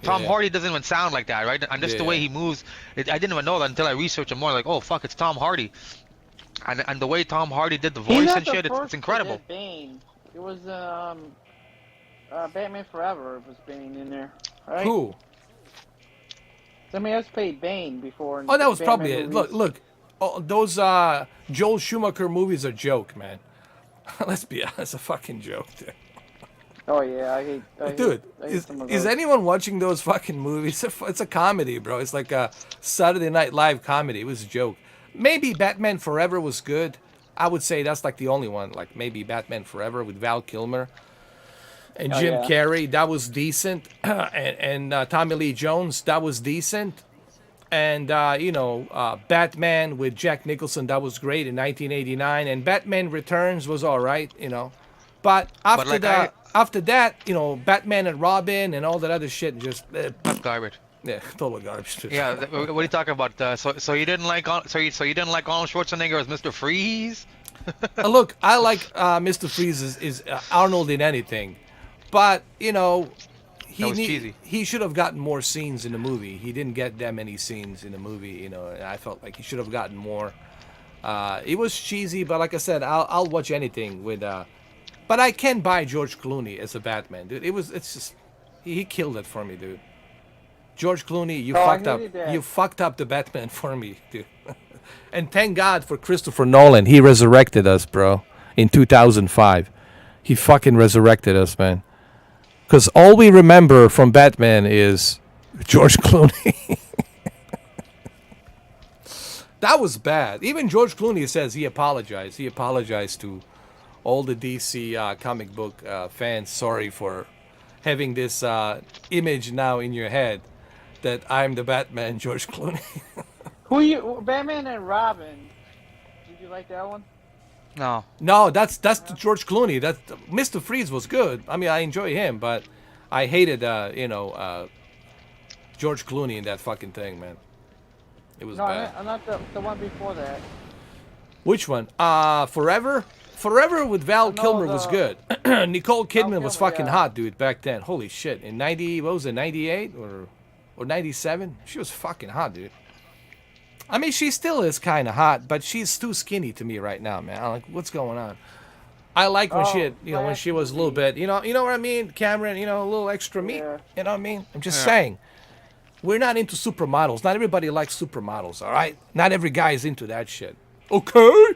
[SPEAKER 6] Tom Hardy doesn't even sound like that, right? And just the way he moves, I didn't even know that until I researched him more. Like, oh fuck, it's Tom Hardy, and the way Tom Hardy did the voice and shit, it's incredible.
[SPEAKER 3] Bane. It was Batman Forever. It was Bane in there, right?
[SPEAKER 1] Who?
[SPEAKER 3] Somebody else played Bane before.
[SPEAKER 1] Oh, that was
[SPEAKER 3] Batman
[SPEAKER 1] probably it.
[SPEAKER 3] movies.
[SPEAKER 1] Look, oh, those Joel Schumacher movies are joke, man. Let's be honest, it's a fucking joke, dude.
[SPEAKER 3] Oh yeah, I hate.
[SPEAKER 1] Dude,
[SPEAKER 3] I hate some of
[SPEAKER 1] is
[SPEAKER 3] those.
[SPEAKER 1] anyone watching those fucking movies? It's a comedy, bro. It's like a Saturday Night Live comedy. It was a joke. Maybe Batman Forever was good. I would say that's like the only one. Like maybe Batman Forever with Val Kilmer and
[SPEAKER 3] Oh,
[SPEAKER 1] Jim
[SPEAKER 3] yeah.
[SPEAKER 1] Carrey. That was decent. and Tommy Lee Jones. That was decent. And Batman with Jack Nicholson. That was great in 1989. And Batman Returns was all right. But after
[SPEAKER 6] like
[SPEAKER 1] that. After that, Batman and Robin and all that other shit just
[SPEAKER 6] Garbage.
[SPEAKER 1] yeah, total garbage. Too.
[SPEAKER 6] Yeah, what are you talking about? So you didn't like so you didn't like Arnold Schwarzenegger as Mr. Freeze?
[SPEAKER 1] Look, I like Mr. Freeze is Arnold in anything, but
[SPEAKER 6] That was cheesy.
[SPEAKER 1] he should have gotten more scenes in the movie. He didn't get that many scenes in the movie, and I felt like he should have gotten more. It was cheesy, but like I said, I'll watch anything with. But I can buy George Clooney as a Batman, dude. It's just he killed it for me, dude. George Clooney, you
[SPEAKER 3] Oh, I
[SPEAKER 1] fucked up.
[SPEAKER 3] hated that.
[SPEAKER 1] You fucked up the Batman for me, dude. And thank God for Christopher Nolan. He resurrected us, bro, in 2005. He fucking resurrected us, man. Because all we remember from Batman is George Clooney. That was bad. Even George Clooney says he apologized. He apologized to all the DC comic book fans. Sorry for having this image now in your head that I'm the Batman, George Clooney.
[SPEAKER 3] Batman and Robin. Did you like that one?
[SPEAKER 6] No.
[SPEAKER 1] No, that's the George Clooney. That Mr. Freeze was good. I mean, I enjoy him, but I hated George Clooney in that fucking thing, man. It was
[SPEAKER 3] No,
[SPEAKER 1] bad.
[SPEAKER 3] I'm not the one before that.
[SPEAKER 1] Which one? Forever? Forever with Val
[SPEAKER 3] No,
[SPEAKER 1] Kilmer was good. Nicole Kidman was
[SPEAKER 3] Kilmer,
[SPEAKER 1] fucking
[SPEAKER 3] yeah.
[SPEAKER 1] hot, dude, back then. Holy shit. In 98 or 97? She was fucking hot, dude. I mean, she still is kind of hot, but she's too skinny to me right now, man. I'm like, what's going on? I like when when she was a little bit, you know what I mean, Cameron, a little extra meat.
[SPEAKER 3] Yeah.
[SPEAKER 1] You know what I mean? I'm just saying. We're not into supermodels. Not everybody likes supermodels, all right? Not every guy is into that shit. Okay?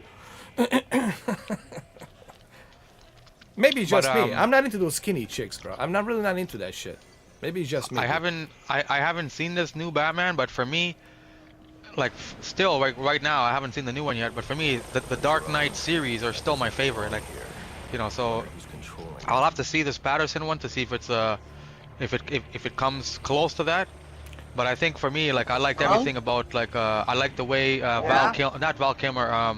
[SPEAKER 1] Maybe it's just me. I'm not into those skinny chicks, bro. I'm really not into that shit. Maybe it's just me.
[SPEAKER 6] I haven't seen this new Batman, but for me, like still right now I haven't seen the new one yet, but for me the Dark Knight series are still my favorite. Like, so I'll have to see this Patterson one to see if it's if it comes close to that. But I think for me, like, I liked everything about, like, I like the way not Val Kilmer,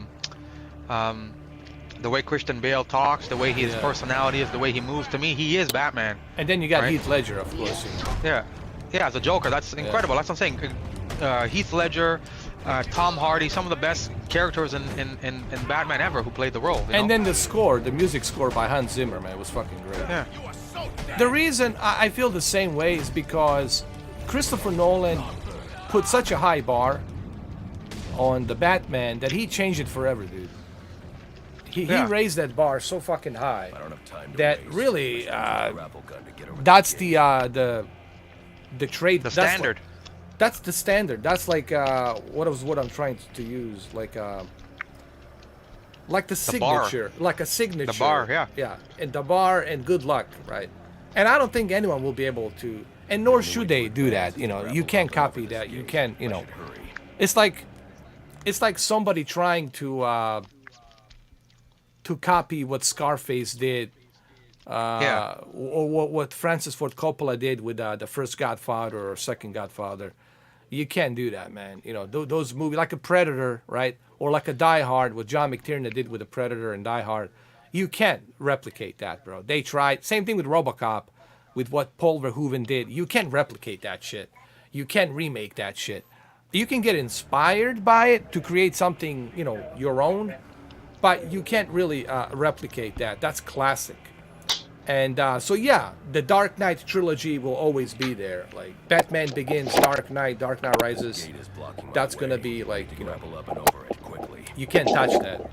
[SPEAKER 6] the way Christian Bale talks, the way his personality is, the way he moves. To me, he is Batman.
[SPEAKER 1] And then you got
[SPEAKER 6] right?
[SPEAKER 1] Heath Ledger, of course.
[SPEAKER 6] Yeah, as a Joker, that's incredible. That's what I'm saying. Heath Ledger, Tom Hardy, some of the best characters in Batman ever who played the role.
[SPEAKER 1] And then the music score by Hans Zimmer, man, was fucking great.
[SPEAKER 6] Yeah.
[SPEAKER 1] The reason I feel the same way is because Christopher Nolan put such a high bar on the Batman that he changed it forever, dude. He raised that bar so fucking high that really that's the trade.
[SPEAKER 6] The standard.
[SPEAKER 1] That's the standard. That's like what I'm trying to use, like the signature,
[SPEAKER 6] bar.
[SPEAKER 1] like a signature.
[SPEAKER 6] The bar,
[SPEAKER 1] yeah, and the bar, and good luck, right? And I don't think anyone will be able to, and nor should they do that. You can't copy that. You can't, It's like somebody trying to copy what Scarface did, or what Francis Ford Coppola did with the first Godfather or second Godfather. You can't do that, man. Those movies, like a Predator, right? Or like a Die Hard, what John McTiernan did with a Predator and Die Hard. You can't replicate that, bro. They tried. Same thing with RoboCop, with what Paul Verhoeven did. You can't replicate that shit. You can't remake that shit. You can get inspired by it to create something, your own, but you can't really replicate that. That's classic. And the Dark Knight trilogy will always be there. Like Batman Begins, Dark Knight Rises. That's gonna be like, you can't touch that,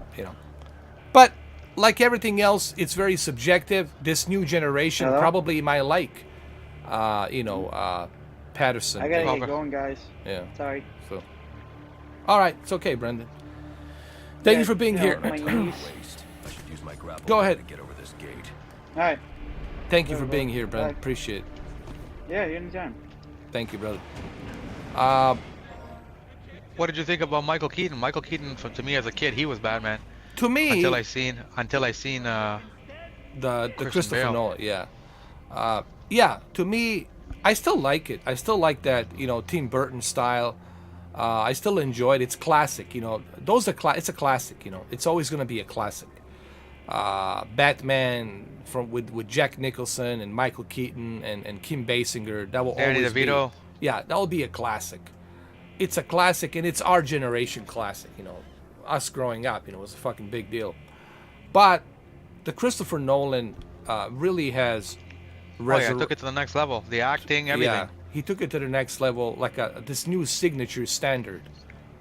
[SPEAKER 1] But like everything else, it's very subjective. This new generation probably might like, Patterson.
[SPEAKER 3] I gotta
[SPEAKER 1] thing.
[SPEAKER 3] get going, guys.
[SPEAKER 1] Yeah.
[SPEAKER 3] Sorry.
[SPEAKER 1] So. All right, it's okay, Brendan. Thank you for being here.
[SPEAKER 3] My niece.
[SPEAKER 9] I should use my grapple
[SPEAKER 1] Go
[SPEAKER 9] gun
[SPEAKER 1] ahead.
[SPEAKER 9] to get over this gate.
[SPEAKER 3] All right.
[SPEAKER 1] Thank you for being here, Brendan.
[SPEAKER 3] Bye.
[SPEAKER 1] Appreciate it.
[SPEAKER 3] Yeah, anytime.
[SPEAKER 1] Thank you, brother.
[SPEAKER 6] What did you think about Michael Keaton? Michael Keaton, to me as a kid, he was Batman.
[SPEAKER 1] To me,
[SPEAKER 6] Until I seen
[SPEAKER 1] the Christopher
[SPEAKER 6] Bale.
[SPEAKER 1] Nolan, yeah. To me, I still like it. I still like that, Tim Burton style. I still enjoy it. It's classic, Those are it's a classic, It's always gonna be a classic. Batman with Jack Nicholson and Michael Keaton and Kim Basinger. That will
[SPEAKER 6] Danny
[SPEAKER 1] always
[SPEAKER 6] DeVito.
[SPEAKER 1] be. Yeah, that will be a classic. It's a classic, and it's our generation classic. Us growing up, it was a fucking big deal. But the Christopher Nolan really has.
[SPEAKER 6] Took it to the next level. The acting, everything.
[SPEAKER 1] Yeah, he took it to the next level, like this new signature standard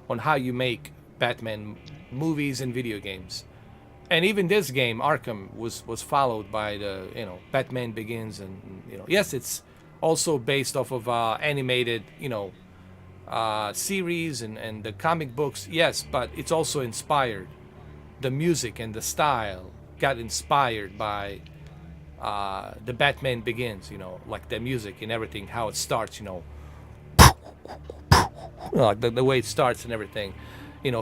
[SPEAKER 1] on how you make Batman movies and video games. And even this game, Arkham, was followed by the Batman Begins, and yes, it's also based off of animated series and the comic books. Yes, but it's also inspired. The music and the style got inspired by the Batman Begins. Like the music and everything, how it starts. Like the way it starts and everything.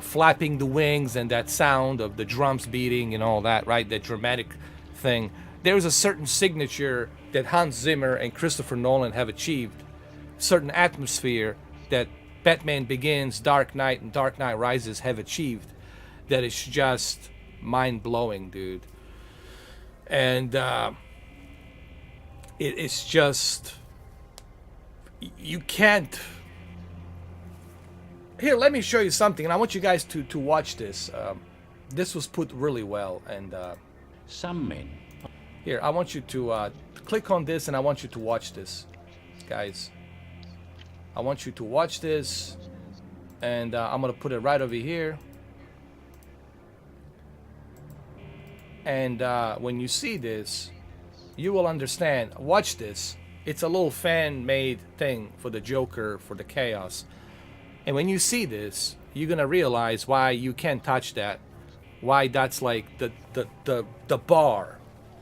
[SPEAKER 1] Flapping the wings and that sound of the drums beating and all that, right? That dramatic thing. There's a certain signature that Hans Zimmer and Christopher Nolan have achieved. Certain atmosphere that Batman Begins, Dark Knight, and Dark Knight Rises have achieved. That is just mind-blowing, dude. And it's just... You can't... Here, let me show you something, and I want you guys to watch this. This was put really well, and
[SPEAKER 8] Some men.
[SPEAKER 1] here, I want you to click on this, and I want you to watch this, guys. I want you to watch this, and I'm gonna put it right over here. And when you see this, you will understand. Watch this. It's a little fan-made thing for the Joker, for the chaos. And when you see this, you're gonna realize why you can't touch that. Why that's like the bar.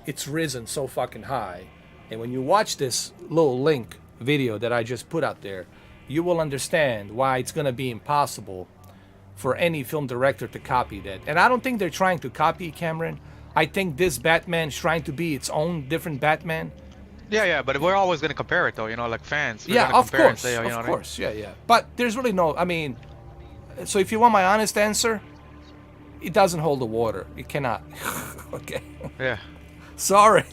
[SPEAKER 1] It's risen so fucking high. And when you watch this little link video that I just put out there, you will understand why it's gonna be impossible for any film director to copy that. And I don't think they're trying to copy Cameron. I think this Batman is trying to be its own different Batman.
[SPEAKER 6] Yeah, but we're always gonna compare it though, like fans. We're
[SPEAKER 1] Yeah,
[SPEAKER 6] gonna
[SPEAKER 1] of
[SPEAKER 6] compare and
[SPEAKER 1] course,
[SPEAKER 6] say,
[SPEAKER 1] of
[SPEAKER 6] what I mean?
[SPEAKER 1] course, yeah. But there's really no, so if you want my honest answer, it doesn't hold the water. It cannot. Okay.
[SPEAKER 6] Yeah.
[SPEAKER 1] Sorry,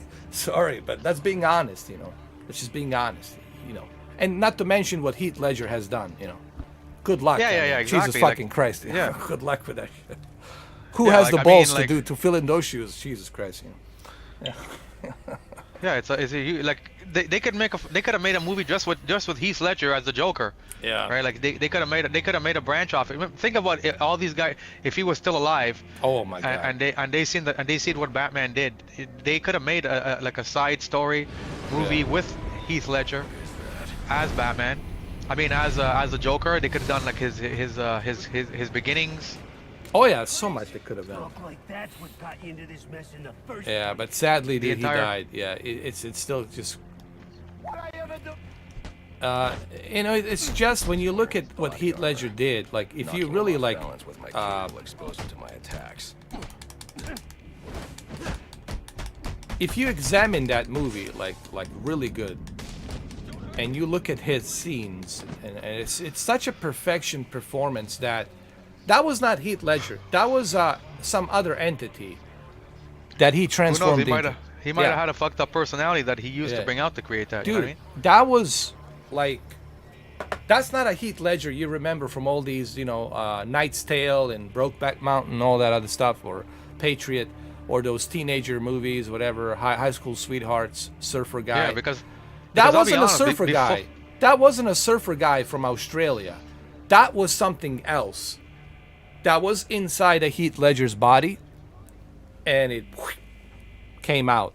[SPEAKER 1] but that's being honest, It's just being honest, And not to mention what Heath Ledger has done, Good luck.
[SPEAKER 6] Yeah, exactly.
[SPEAKER 1] Jesus fucking Christ.
[SPEAKER 6] Yeah.
[SPEAKER 1] Good luck with that shit. Who has the balls to fill in those shoes? Jesus Christ, Yeah.
[SPEAKER 6] Yeah, it's they could have made a movie just with Heath Ledger as the Joker.
[SPEAKER 1] Yeah.
[SPEAKER 6] Right, like they could have made a branch off it. Think about it, all these guys if he was still alive.
[SPEAKER 1] Oh my God.
[SPEAKER 6] And they seen what Batman did. They could have made a side story movie with Heath Ledger as Batman. I mean, as the Joker. They could have done like his beginnings.
[SPEAKER 1] Oh yeah, so much they could have done.
[SPEAKER 10] Like that's what got you into this mess in the first
[SPEAKER 1] Yeah, but sadly,
[SPEAKER 6] The
[SPEAKER 1] he
[SPEAKER 6] entire-
[SPEAKER 1] died. Yeah, it's still just. It's just when you look at what Heath Ledger did. Like, if you
[SPEAKER 9] Knocking
[SPEAKER 1] really
[SPEAKER 9] him off
[SPEAKER 1] like,
[SPEAKER 9] balance with my kid will expose him to my attacks.
[SPEAKER 1] if you examine that movie, like really good, and you look at his scenes, and it's such a perfection performance that was not Heath Ledger. That was some other entity that he transformed
[SPEAKER 6] Who knows?
[SPEAKER 1] into.
[SPEAKER 6] He might have had a fucked up personality that he used to bring out to create that.
[SPEAKER 1] Dude,
[SPEAKER 6] You know what I mean?
[SPEAKER 1] that was like, that's not a Heath Ledger you remember from all these, Knight's Tale and Brokeback Mountain and all that other stuff, or Patriot, or those teenager movies, whatever, High School Sweethearts, Surfer Guy.
[SPEAKER 6] Yeah, because
[SPEAKER 1] that
[SPEAKER 6] I'll be
[SPEAKER 1] wasn't a
[SPEAKER 6] honest,
[SPEAKER 1] surfer
[SPEAKER 6] before-
[SPEAKER 1] guy. That wasn't a surfer guy from Australia. That was something else. That was inside of Heath Ledger's body, and it came out.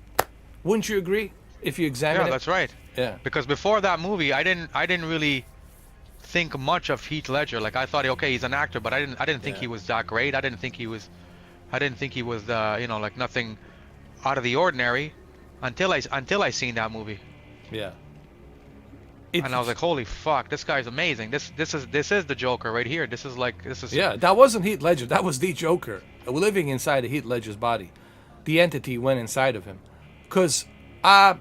[SPEAKER 1] Wouldn't you agree? if you examine
[SPEAKER 6] Yeah,
[SPEAKER 1] it.
[SPEAKER 6] that's right.
[SPEAKER 1] Yeah.
[SPEAKER 6] Because before that movie, I didn't really think much of Heath Ledger. Like I thought, okay, he's an actor, but I didn't think he was that great. I didn't think he was you know, like nothing out of the ordinary until I seen that movie.
[SPEAKER 1] Yeah.
[SPEAKER 6] And I was like, holy fuck, this guy's amazing. This is the Joker right here. This is.
[SPEAKER 1] Yeah, that wasn't Heath Ledger. That was the Joker living inside of Heath Ledger's body. The entity went inside of him. Because I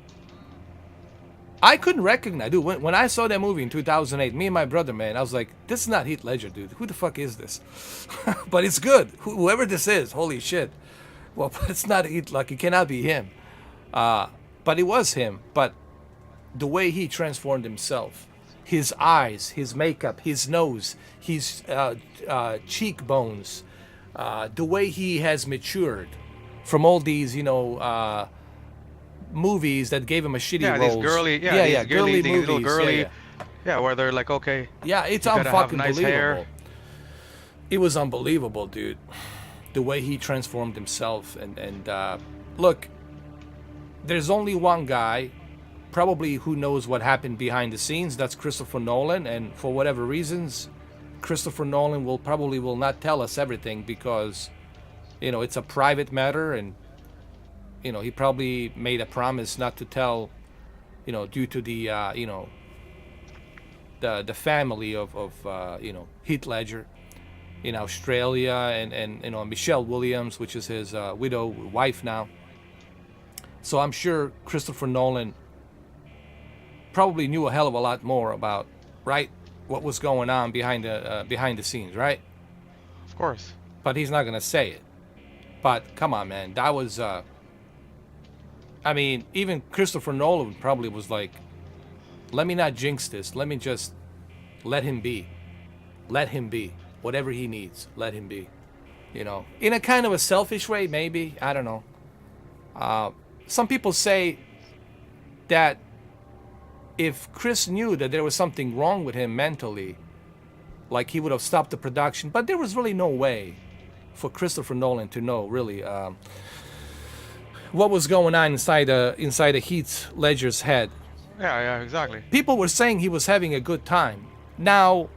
[SPEAKER 1] couldn't recognize, dude, when I saw that movie in 2008, me and my brother, man, I was like, this is not Heath Ledger, dude. Who the fuck is this? But it's good. Whoever this is, holy shit. Well, but it's not Heath, like, it cannot be him. But it was him. But the way he transformed himself, his eyes, his makeup, his nose, his cheekbones, the way he has matured from all these, you know, movies that gave him a shitty roles.
[SPEAKER 6] These girly,
[SPEAKER 1] girly
[SPEAKER 6] these
[SPEAKER 1] movies,
[SPEAKER 6] little girly, where they're like, okay,
[SPEAKER 1] yeah, it's
[SPEAKER 6] you gotta have
[SPEAKER 1] unfucking
[SPEAKER 6] nice
[SPEAKER 1] believable.
[SPEAKER 6] hair.
[SPEAKER 1] It was unbelievable, dude. The way he transformed himself, and look, there's only one guy, probably, who knows what happened behind the scenes. That's Christopher Nolan, and for whatever reasons, Christopher Nolan will not tell us everything because, you know, it's a private matter, and you know, he probably made a promise not to tell, you know, due to the you know, the family of you know, Heath Ledger in Australia, and you know, Michelle Williams, which is his wife now. So I'm sure Christopher Nolan probably knew a hell of a lot more about, right, what was going on behind the scenes, right?
[SPEAKER 6] Of course.
[SPEAKER 1] But he's not gonna say it. But come on, man, that was I mean, even Christopher Nolan probably was like, let me not jinx this. Let me just let him be. Let him be. Whatever he needs, let him be. You know, in a kind of a selfish way, maybe. I don't know. Some people say that if Chris knew that there was something wrong with him mentally, like he would have stopped the production. But there was really no way for Christopher Nolan to know, really, what was going on inside of Heath Ledger's head.
[SPEAKER 6] Yeah, exactly.
[SPEAKER 1] People were saying he was having a good time. Now,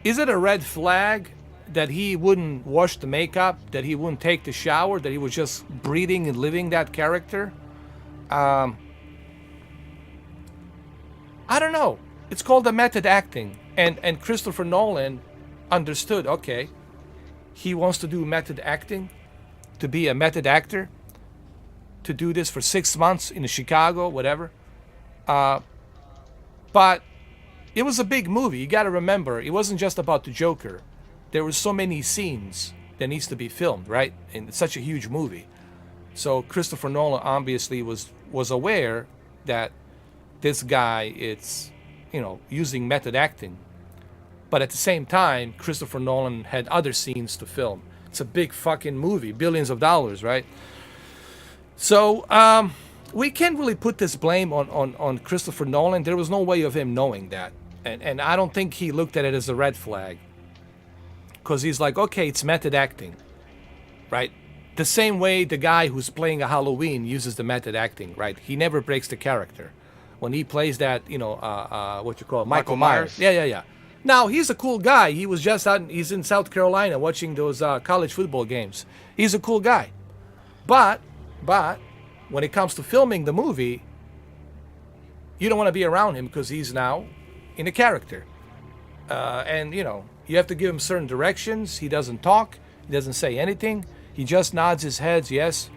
[SPEAKER 1] is it a red flag that he wouldn't wash the makeup, that he wouldn't take the shower, that he was just breathing and living that character? I don't know. It's called the method acting. And Christopher Nolan understood, okay, he wants to do method acting, to be a method actor, to do this for 6 months in Chicago, whatever. But it was a big movie. You got to remember, it wasn't just about the Joker. There were so many scenes that needs to be filmed, right? In such a huge movie. So Christopher Nolan obviously was aware that this guy, it's, you know, using method acting. But at the same time, Christopher Nolan had other scenes to film. It's a big fucking movie, billions of dollars, right? So we can't really put this blame on Christopher Nolan. There was no way of him knowing that. And I don't think he looked at it as a red flag. Because he's like, okay, it's method acting, right? The same way the guy who's playing a Halloween uses the method acting, right? He never breaks the character. When he plays that, you know, what you call it? Michael Myers. Yeah. Now, he's a cool guy. He was just out, he's in South Carolina watching those college football games. He's a cool guy. But when it comes to filming the movie, you don't want to be around him because he's now in a character. And, you know, you have to give him certain directions. He doesn't talk. He doesn't say anything. He just nods his head, yes,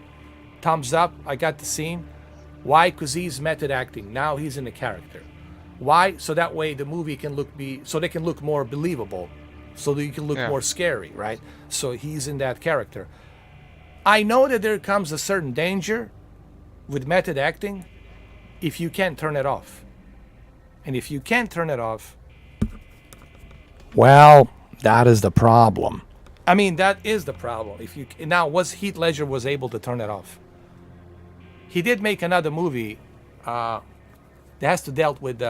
[SPEAKER 1] thumbs up, I got the scene. Why? Because he's method acting. Now he's in a character. Why? So that way the movie can so they can look more believable. So that you can look more scary, right? So he's in that character. I know that there comes a certain danger with method acting if you can't turn it off. And if you can't turn it off, well, that is the problem. I mean, that is the problem. Now, Heath Ledger was able to turn it off. He did make another movie that has to deal with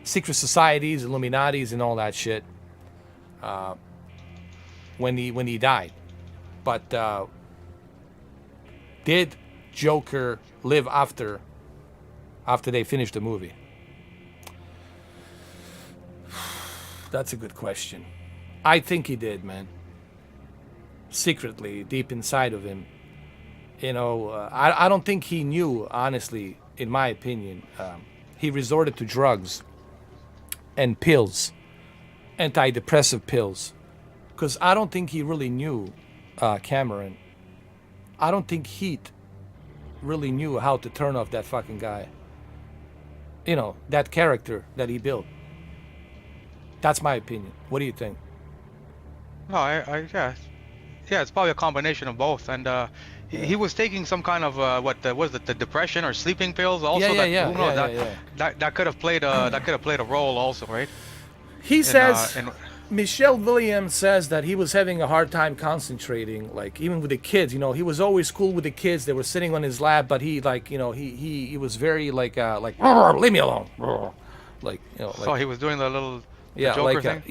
[SPEAKER 1] secret societies, Illuminatis, and all that shit. When he died, but did Joker live after they finish the movie? That's a good question. I think he did, man. Secretly, deep inside of him. I don't think he knew, honestly, in my opinion. He resorted to drugs and pills, antidepressive pills. Because I don't think he really knew Cameron. I don't think Heath really knew how to turn off that fucking guy. That character that he built. That's my opinion. What do you think?
[SPEAKER 6] No, yeah, it's probably a combination of both. And he was taking some kind of the depression or sleeping pills also. That could have played a role also, right?
[SPEAKER 1] He says. Michelle Williams says that he was having a hard time concentrating, like even with the kids. He was always cool with the kids. They were sitting on his lap, but he was very like leave me alone,
[SPEAKER 6] So he was doing the little
[SPEAKER 1] Joker
[SPEAKER 6] thing?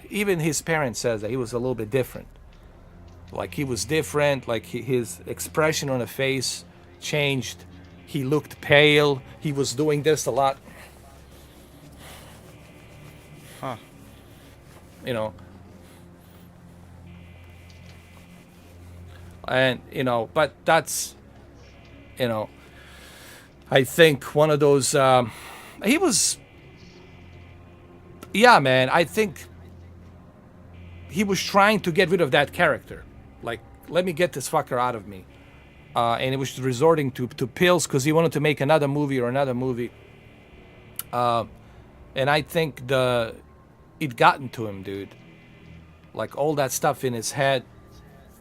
[SPEAKER 1] Even his parents says that he was a little bit different. Like he was different. Like his expression on the face changed. He looked pale. He was doing this a lot.
[SPEAKER 6] Huh.
[SPEAKER 1] And but that's I think one of those he was man, I think he was trying to get rid of that character, like, let me get this fucker out of me, and he was resorting to pills because he wanted to make another movie, and I think it gotten to him, dude. Like all that stuff in his head,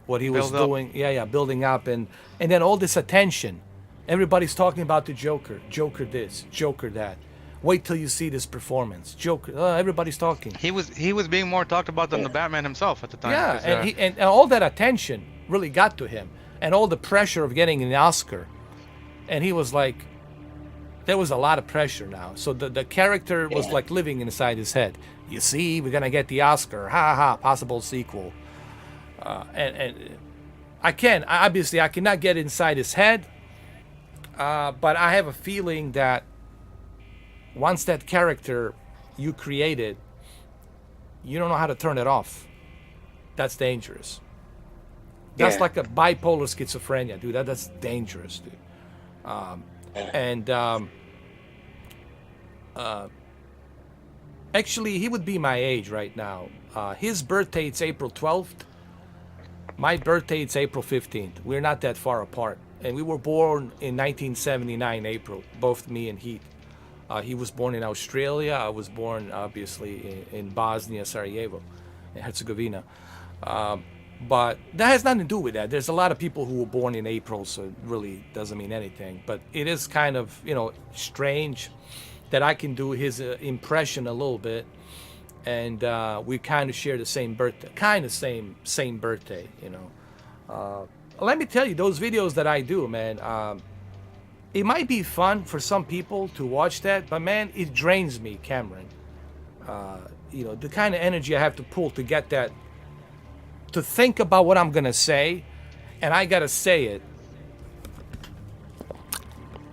[SPEAKER 1] what he was doing, building up, and then all this attention. Everybody's talking about the Joker this, Joker that. Wait till you see this performance, Joker. Everybody's talking.
[SPEAKER 6] He was being more talked about than the Batman himself at the time.
[SPEAKER 1] Yeah, and all that attention really got to him, and all the pressure of getting an Oscar, and he was like, there was a lot of pressure now. So the character was like living inside his head. You see, we're gonna get the Oscar, possible sequel, and I cannot get inside his head, but I have a feeling that once that character you created, you don't know how to turn it off. That's dangerous. That's like a bipolar schizophrenia, dude. That's dangerous, dude. Actually, he would be my age right now. His birthday is April 12th. My birthday is April 15th. We're not that far apart. And we were born in 1979, April, both me and Heath. He was born in Australia. I was born, obviously, in Bosnia, Sarajevo, in Herzegovina. But that has nothing to do with that. There's a lot of people who were born in April, so it really doesn't mean anything. But it is kind of, strange that I can do his impression a little bit, and we kind of share the same birthday, same birthday, Let me tell you, those videos that I do, man, it might be fun for some people to watch that, but man, it drains me, Cameron. The kind of energy I have to pull to get that, to think about what I'm gonna say, and I gotta say it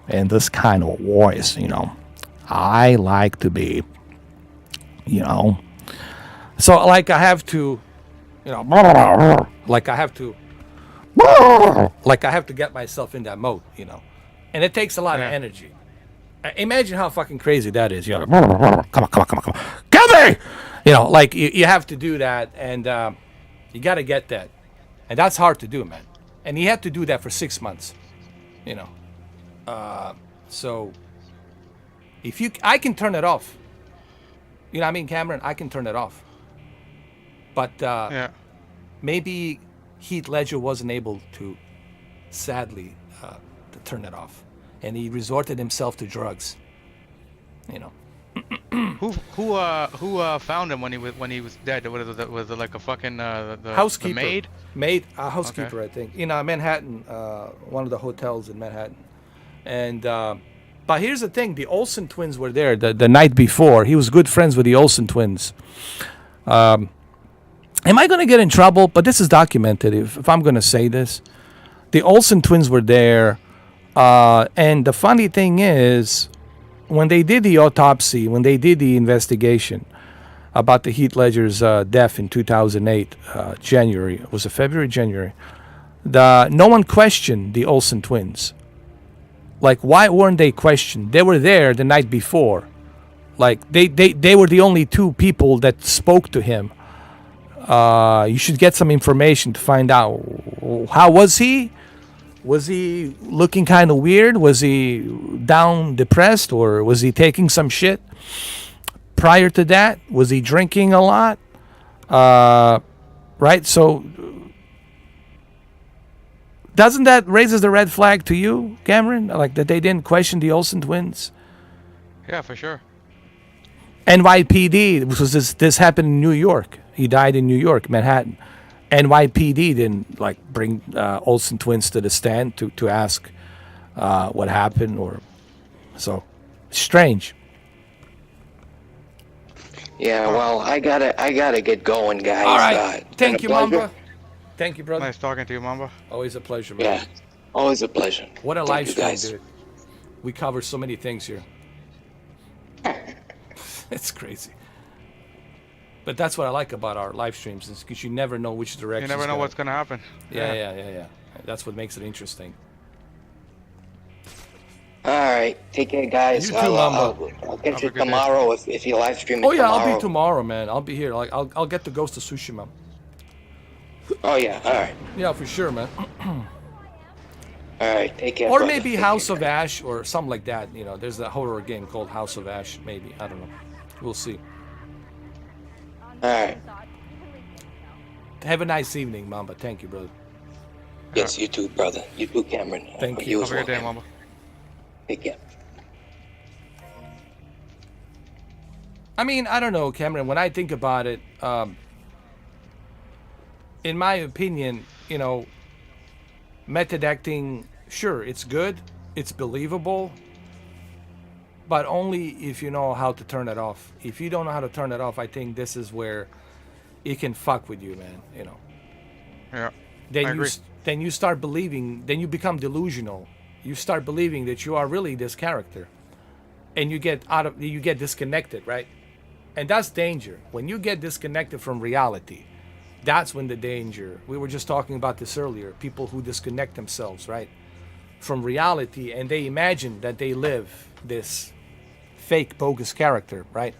[SPEAKER 1] in this kind of voice, I like to be, so like I have to, like I have to get myself in that mode, and it takes a lot of energy. Imagine how fucking crazy that is. Come on, kill me! Like you have to do that, and you got to get that, and that's hard to do, man. And he had to do that for 6 months, So I can turn it off. You know what I mean, Cameron? I can turn it off. But maybe Heath Ledger wasn't able to, sadly, to turn it off, and he resorted himself to drugs.
[SPEAKER 6] Who found him when he was dead? Was it like a fucking the
[SPEAKER 1] housekeeper?
[SPEAKER 6] The
[SPEAKER 1] a housekeeper, okay. I think. Manhattan, one of the hotels in Manhattan, and. But here's the thing: the Olsen twins were there the night before. He was good friends with the Olsen twins. Am I going to get in trouble? But this is documented. If I'm going to say this, the Olsen twins were there And the funny thing is, when they did the autopsy, when they did the investigation about the Heath Ledger's death in 2008, January, was it February, January? No one questioned the Olsen twins. Like, why weren't they questioned? They were there the night before. Like, they were the only two people that spoke to him. You should get some information to find out. How was he? Was he looking kind of weird? Was he down, depressed, or was he taking some shit? Prior to that, was he drinking a lot? Right? So, doesn't that raises the red flag to you, Cameron? Like that they didn't question the Olsen twins?
[SPEAKER 6] Yeah, for sure.
[SPEAKER 1] NYPD, this happened in New York. He died in New York, Manhattan. NYPD didn't like bring Olsen twins to the stand to ask what happened, or so strange.
[SPEAKER 2] Yeah, well, I gotta get going, guys.
[SPEAKER 1] All right, thank you,
[SPEAKER 2] pleasure.
[SPEAKER 1] Mamba. Thank you, brother.
[SPEAKER 6] Nice talking to you, Mamba.
[SPEAKER 1] Always a pleasure, man.
[SPEAKER 2] Yeah, always a pleasure.
[SPEAKER 1] What a
[SPEAKER 2] Thank
[SPEAKER 1] live
[SPEAKER 2] you,
[SPEAKER 1] stream,
[SPEAKER 2] guys.
[SPEAKER 1] dude. We cover so many things here. It's crazy. But that's what I like about our live streams, is because you never know which direction.
[SPEAKER 6] You never know what's gonna happen.
[SPEAKER 1] Yeah. That's what makes it interesting.
[SPEAKER 2] All right, take care, guys.
[SPEAKER 1] You too, Mamba.
[SPEAKER 2] I'll catch you tomorrow if you live stream it
[SPEAKER 1] Oh yeah,
[SPEAKER 2] tomorrow.
[SPEAKER 1] I'll be tomorrow, man. I'll be here. Like I'll get the Ghost of Tsushima.
[SPEAKER 2] Oh yeah, all right.
[SPEAKER 1] Yeah, for sure, man.
[SPEAKER 2] All right, take care.
[SPEAKER 1] Or
[SPEAKER 2] brother.
[SPEAKER 1] maybe
[SPEAKER 2] Take
[SPEAKER 1] House
[SPEAKER 2] care.
[SPEAKER 1] of Ash or something like that. You know, there's a horror game called House of Ash. Maybe, I don't know. We'll see.
[SPEAKER 2] All right.
[SPEAKER 1] Have a nice evening, Mamba. Thank you, brother.
[SPEAKER 2] Yes, you too, brother. You too, Cameron.
[SPEAKER 1] Thank you.
[SPEAKER 2] as
[SPEAKER 6] Have a good
[SPEAKER 2] well,
[SPEAKER 6] day,
[SPEAKER 2] man.
[SPEAKER 6] Mamba.
[SPEAKER 2] Take care.
[SPEAKER 1] I mean, I don't know, Cameron. When I think about it, in my opinion, you know, method acting, sure, it's good, it's believable, but only if you know how to turn it off. If you don't know how to turn it off, I think this is where it can fuck with you, man. You know.
[SPEAKER 6] Yeah.
[SPEAKER 1] Then you start believing. Then you become delusional. You start believing that you are really this character, and you get disconnected, right? And that's danger. When you get disconnected from reality, that's when the danger. We were just talking about this earlier. People who disconnect themselves, right, from reality, and they imagine that they live this fake, bogus character, right?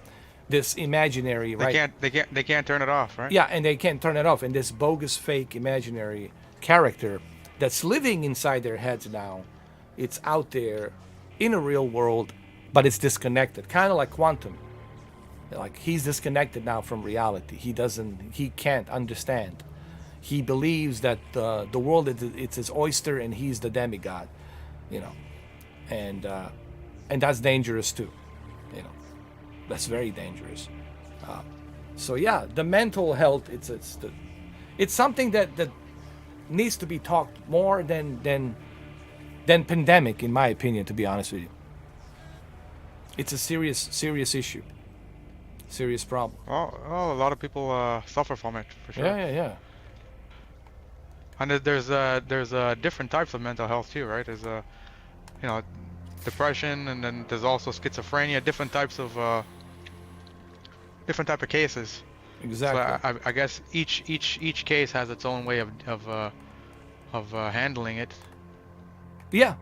[SPEAKER 1] This imaginary, right?
[SPEAKER 6] They can't turn it off, right?
[SPEAKER 1] Yeah, and they can't turn it off. And this bogus, fake, imaginary character that's living inside their heads now, it's out there in a real world, but it's disconnected, kind of like Quantum. Like, he's disconnected now from reality. He can't understand. He believes that the world it's his oyster and he's the demigod, you know, and that's dangerous too, you know. That's very dangerous. So yeah, the mental health it's something that needs to be talked more than pandemic, in my opinion. To be honest with you, it's a serious issue. Serious problem.
[SPEAKER 6] Oh, a lot of people suffer from it, for sure.
[SPEAKER 1] Yeah.
[SPEAKER 6] And there's different types of mental health too, right? There's you know, depression, and then there's also schizophrenia. Different type of cases.
[SPEAKER 1] Exactly.
[SPEAKER 6] So I guess each case has its own way of handling it.
[SPEAKER 1] Yeah.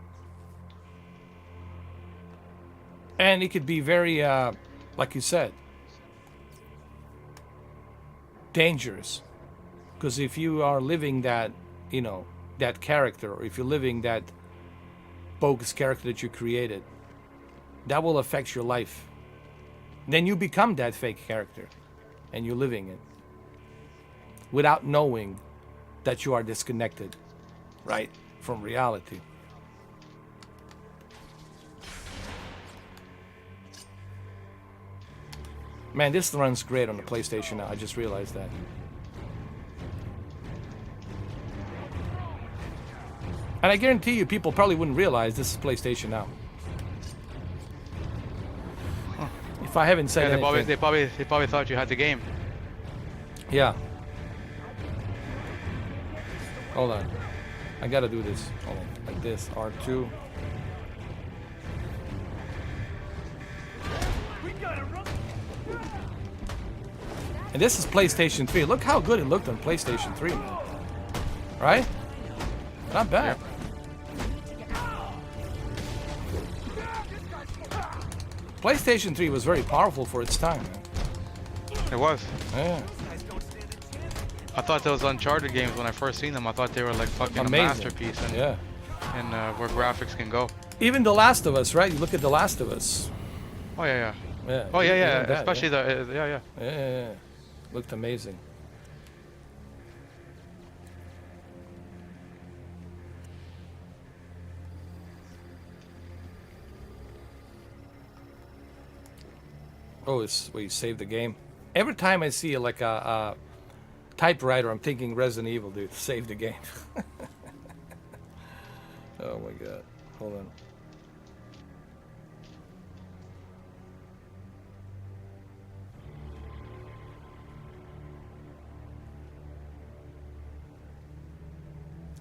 [SPEAKER 1] And it could be very, like you said, dangerous. Because if you are living that, you know, that character, or if you're living that bogus character that you created, that will affect your life. Then you become that fake character, and you're living it without knowing that you are disconnected, right, from reality. Man, this runs great on the PlayStation now. I just realized that. And I guarantee you, people probably wouldn't realize this is PlayStation Now. If I haven't said anything.
[SPEAKER 6] They probably thought you had the game.
[SPEAKER 1] Yeah. Hold on. I gotta do this. Hold on. Like this. R2. And this is PlayStation 3. Look how good it looked on PlayStation 3, man. Right? Not bad. PlayStation 3 was very powerful for its time, man.
[SPEAKER 6] It was.
[SPEAKER 1] Yeah.
[SPEAKER 6] I thought those Uncharted games when I first seen them. I thought they were like fucking
[SPEAKER 1] Amazing.
[SPEAKER 6] a masterpiece. And,
[SPEAKER 1] Yeah.
[SPEAKER 6] And where graphics can go.
[SPEAKER 1] Even The Last of Us, right? You look at The Last of Us.
[SPEAKER 6] Oh yeah, yeah.
[SPEAKER 1] Yeah.
[SPEAKER 6] Oh yeah, yeah.
[SPEAKER 1] Even that,
[SPEAKER 6] Especially
[SPEAKER 1] yeah.
[SPEAKER 6] the yeah.
[SPEAKER 1] Yeah. Looked amazing. Oh, it's where you save the game. Every time I see like a typewriter, I'm thinking Resident Evil, dude. Save the game. Oh my god. Hold on.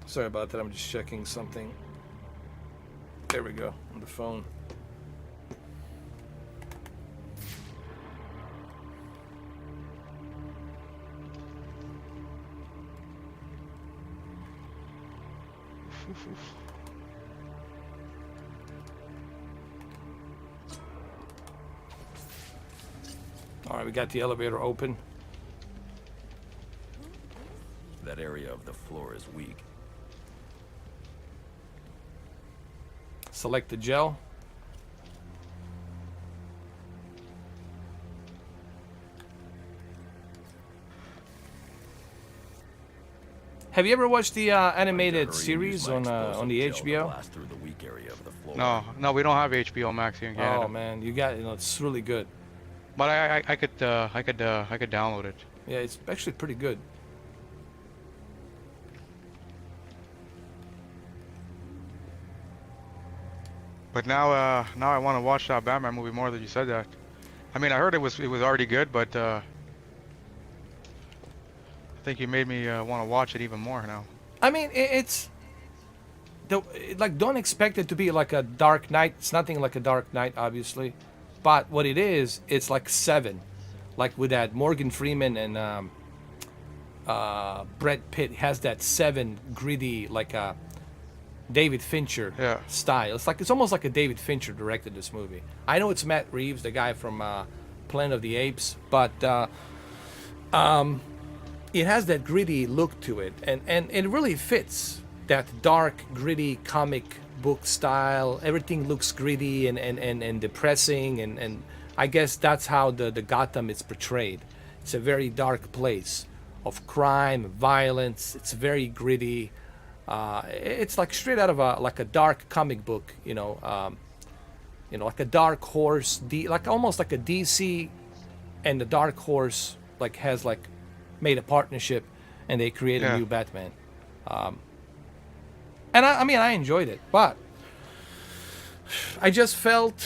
[SPEAKER 1] Sorry about that. I'm just checking something. There we go. On the phone. All right, we got the elevator open.
[SPEAKER 9] That area of the floor is weak.
[SPEAKER 1] Select the gel. Have you ever watched the animated series on the HBO?
[SPEAKER 9] Blast through the weak area of the floor.
[SPEAKER 6] No, we don't have HBO Max here in Canada.
[SPEAKER 1] Oh man, you got it's really good.
[SPEAKER 6] But I could download it.
[SPEAKER 1] Yeah, it's actually pretty good.
[SPEAKER 6] But now I want to watch that Batman movie more that you said that. I mean, I heard it was already good, but I think you made me want to watch it even more now.
[SPEAKER 1] I mean, it's like don't expect it to be like a Dark Knight. It's nothing like a Dark Knight, obviously, but what it is, it's like Seven, like with that Morgan Freeman and Brad Pitt has that Seven gritty like a David Fincher style. It's almost like a David Fincher directed this movie. I know it's Matt Reeves, the guy from Planet of the Apes, but it has that gritty look to it, and it really fits that dark, gritty comic book style. Everything looks gritty and depressing, and I guess that's how the Gotham is portrayed. It's a very dark place of crime, violence. It's very gritty. It's like straight out of a dark comic book, like a Dark Horse, like almost like a DC, and the Dark Horse has made a partnership, and they created a new Batman. And I mean, I enjoyed it, but I just felt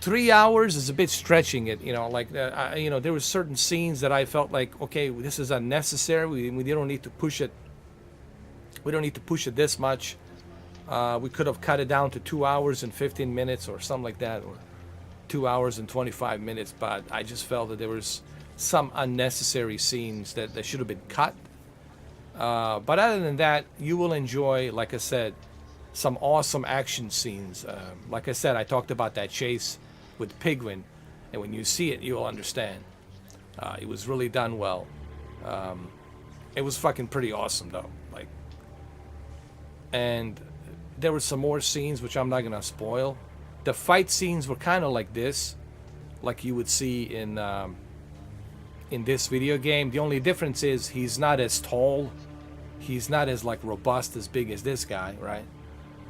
[SPEAKER 1] 3 hours is a bit stretching it. There were certain scenes that I felt like, okay, this is unnecessary. We don't need to push it. We don't need to push it this much. We could have cut it down to 2 hours and 15 minutes or something like that, or 2 hours and 25 minutes. But I just felt that there was some unnecessary scenes that should have been cut. But other than that, you will enjoy, like I said, some awesome action scenes. Like I said, I talked about that chase with Penguin, and when you see it, you'll understand. It was really done well. It was fucking pretty awesome, though. And there were some more scenes which I'm not gonna spoil. The fight scenes were kind of like this, like you would see in this video game. The only difference is he's not as tall, he's not as robust, as big as this guy, right?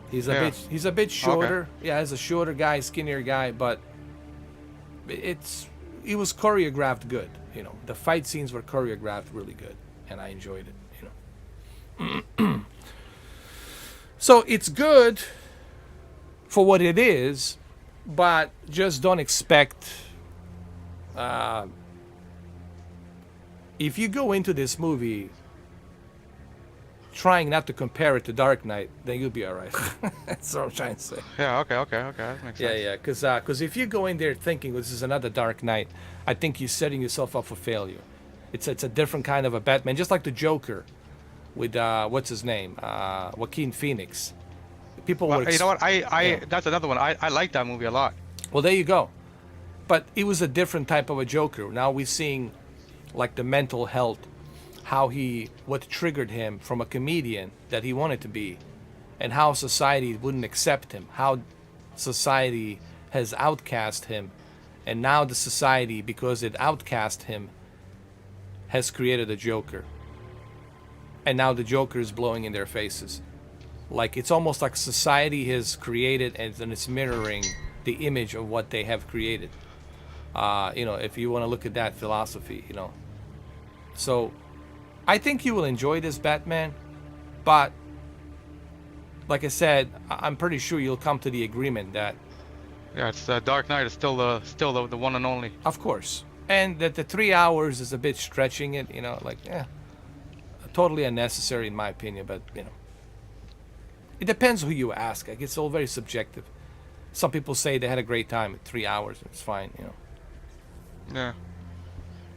[SPEAKER 1] He's a bit shorter. Okay. Yeah, he's a shorter guy, skinnier guy, but it was choreographed good. The fight scenes were choreographed really good, and I enjoyed it. So it's good for what it is, but just don't expect. If you go into this movie trying not to compare it to Dark Knight, then you'll be all right. That's what I'm trying to say.
[SPEAKER 6] Yeah. Okay. That makes sense.
[SPEAKER 1] Yeah. Because if you go in there thinking this is another Dark Knight, I think you're setting yourself up for failure. It's a different kind of a Batman, just like the Joker with what's his name, Joaquin Phoenix. People
[SPEAKER 6] Well,
[SPEAKER 1] were.
[SPEAKER 6] you know what?
[SPEAKER 1] Yeah.
[SPEAKER 6] That's another one. I like that movie a lot.
[SPEAKER 1] Well, there you go. But it was a different type of a Joker. Now we're seeing like the mental health, what triggered him from a comedian that he wanted to be, and how society wouldn't accept him, how society has outcast him, and now the society, because it outcast him, has created a Joker. And now the Joker is blowing in their faces. Like, it's almost like society has created and it's mirroring the image of what they have created. If you want to look at that philosophy, So, I think you will enjoy this Batman, but like I said, I'm pretty sure you'll come to the agreement that
[SPEAKER 6] Yeah, it's Dark Knight is still the one and only.
[SPEAKER 1] of course, and that the 3 hours is a bit stretching it, totally unnecessary in my opinion, but it depends who you ask. Like, it's all very subjective. Some people say they had a great time at 3 hours. It's fine,
[SPEAKER 6] Yeah.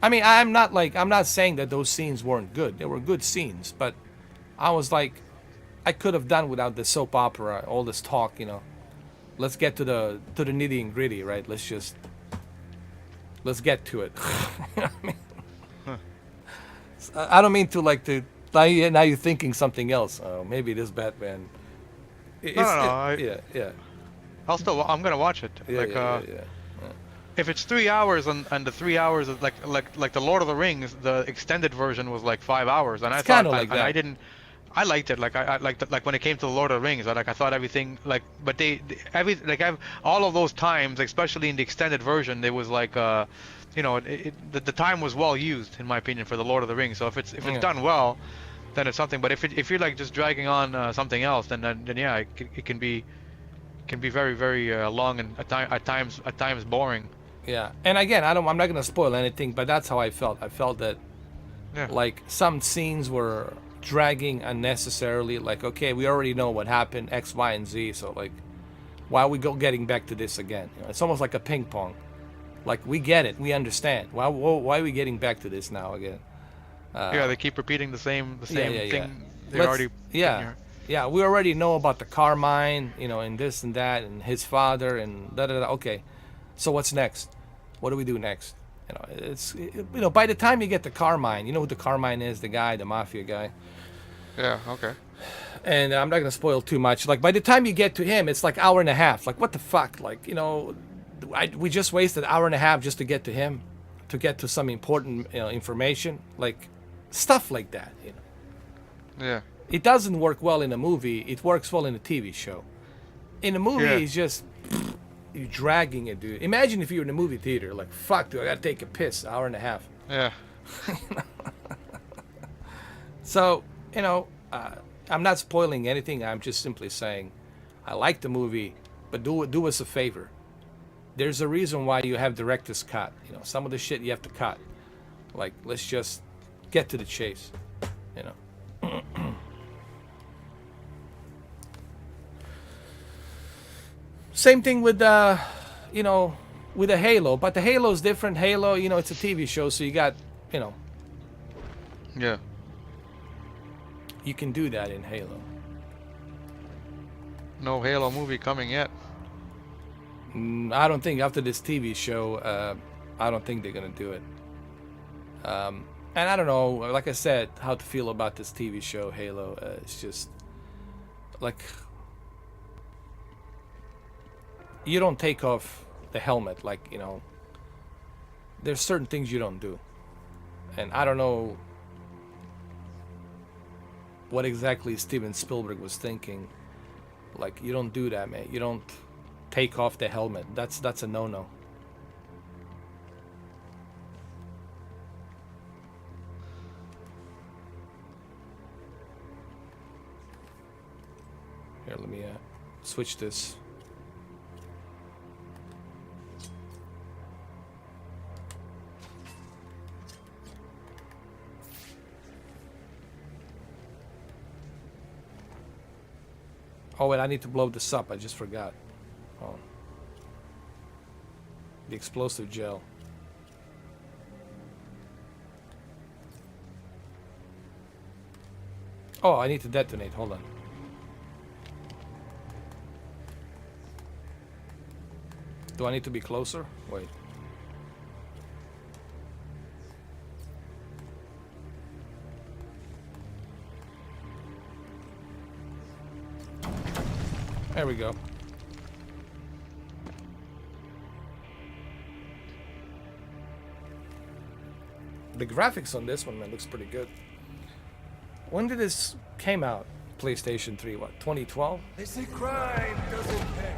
[SPEAKER 1] I mean, I'm not saying that those scenes weren't good. They were good scenes, but I was like, I could have done without the soap opera, all this talk, Let's get to the nitty and gritty, right? Let's get to it. I don't mean to now you're thinking something else. Oh, maybe this Batman. Yeah.
[SPEAKER 6] I'm gonna watch it.
[SPEAKER 1] Yeah.
[SPEAKER 6] If it's 3 hours and the 3 hours is like the Lord of the Rings, the extended version was like 5 hours, and I
[SPEAKER 1] It's
[SPEAKER 6] thought
[SPEAKER 1] kinda like that.
[SPEAKER 6] I liked it. I liked when it came to the Lord of the Rings. I thought everything but all of those times, especially in the extended version, there was the time was well used in my opinion for the Lord of the Rings. So if it's done well, then it's something. But if you're just dragging on something else, then yeah, it can be very very long and at times boring.
[SPEAKER 1] Yeah, and again, I'm not gonna spoil anything, but that's how I felt. I felt that some scenes were dragging unnecessarily. Like, okay, we already know what happened, X, Y, and Z. So why are we getting back to this again? It's almost like a ping pong. Like, we get it, we understand. Why are we getting back to this now again?
[SPEAKER 6] They keep repeating the same thing.
[SPEAKER 1] Yeah, we already know about the Carmine, and this and that, and his father, and da da da. Okay, so what's next? What do we do next? By the time you get to Carmine, you know who the Carmine is, the guy, the mafia guy.
[SPEAKER 6] Yeah, okay.
[SPEAKER 1] And I'm not gonna spoil too much. Like, by the time you get to him, it's like hour and a half. Like, what the fuck? Like, we just wasted an hour and a half just to get to him, to get to some important information, like stuff like that.
[SPEAKER 6] Yeah.
[SPEAKER 1] It doesn't work well in a movie. It works well in a TV show. In a movie, it's just you're dragging it, dude. Imagine if you were in a movie theater, like, fuck, dude, I gotta take a piss, hour and a half.
[SPEAKER 6] Yeah.
[SPEAKER 1] So, I'm not spoiling anything. I'm just simply saying, I like the movie, but do us a favor. There's a reason why you have director's cut. Some of the shit you have to cut. Like, let's just get to the chase. Same thing with with a Halo, but the Halo's different. Halo, it's a TV show, so you got,
[SPEAKER 6] Yeah.
[SPEAKER 1] You can do that in Halo.
[SPEAKER 6] No Halo movie coming yet.
[SPEAKER 1] I don't think after this TV show, I don't think they're gonna do it. And I don't know, like I said, how to feel about this TV show, Halo. It's just like, you don't take off the helmet, like, there's certain things you don't do. And I don't know what exactly Steven Spielberg was thinking. Like, you don't do that, man. You don't take off the helmet. That's a no-no. Here, let me switch this. Oh, wait, I need to blow this up. I just forgot. Oh. The explosive gel. Oh, I need to detonate. Hold on. Do I need to be closer? Wait. There we go. The graphics on this one, man, looks pretty good. When did this came out? PlayStation 3, what, 2012?
[SPEAKER 10] They say crime doesn't pay.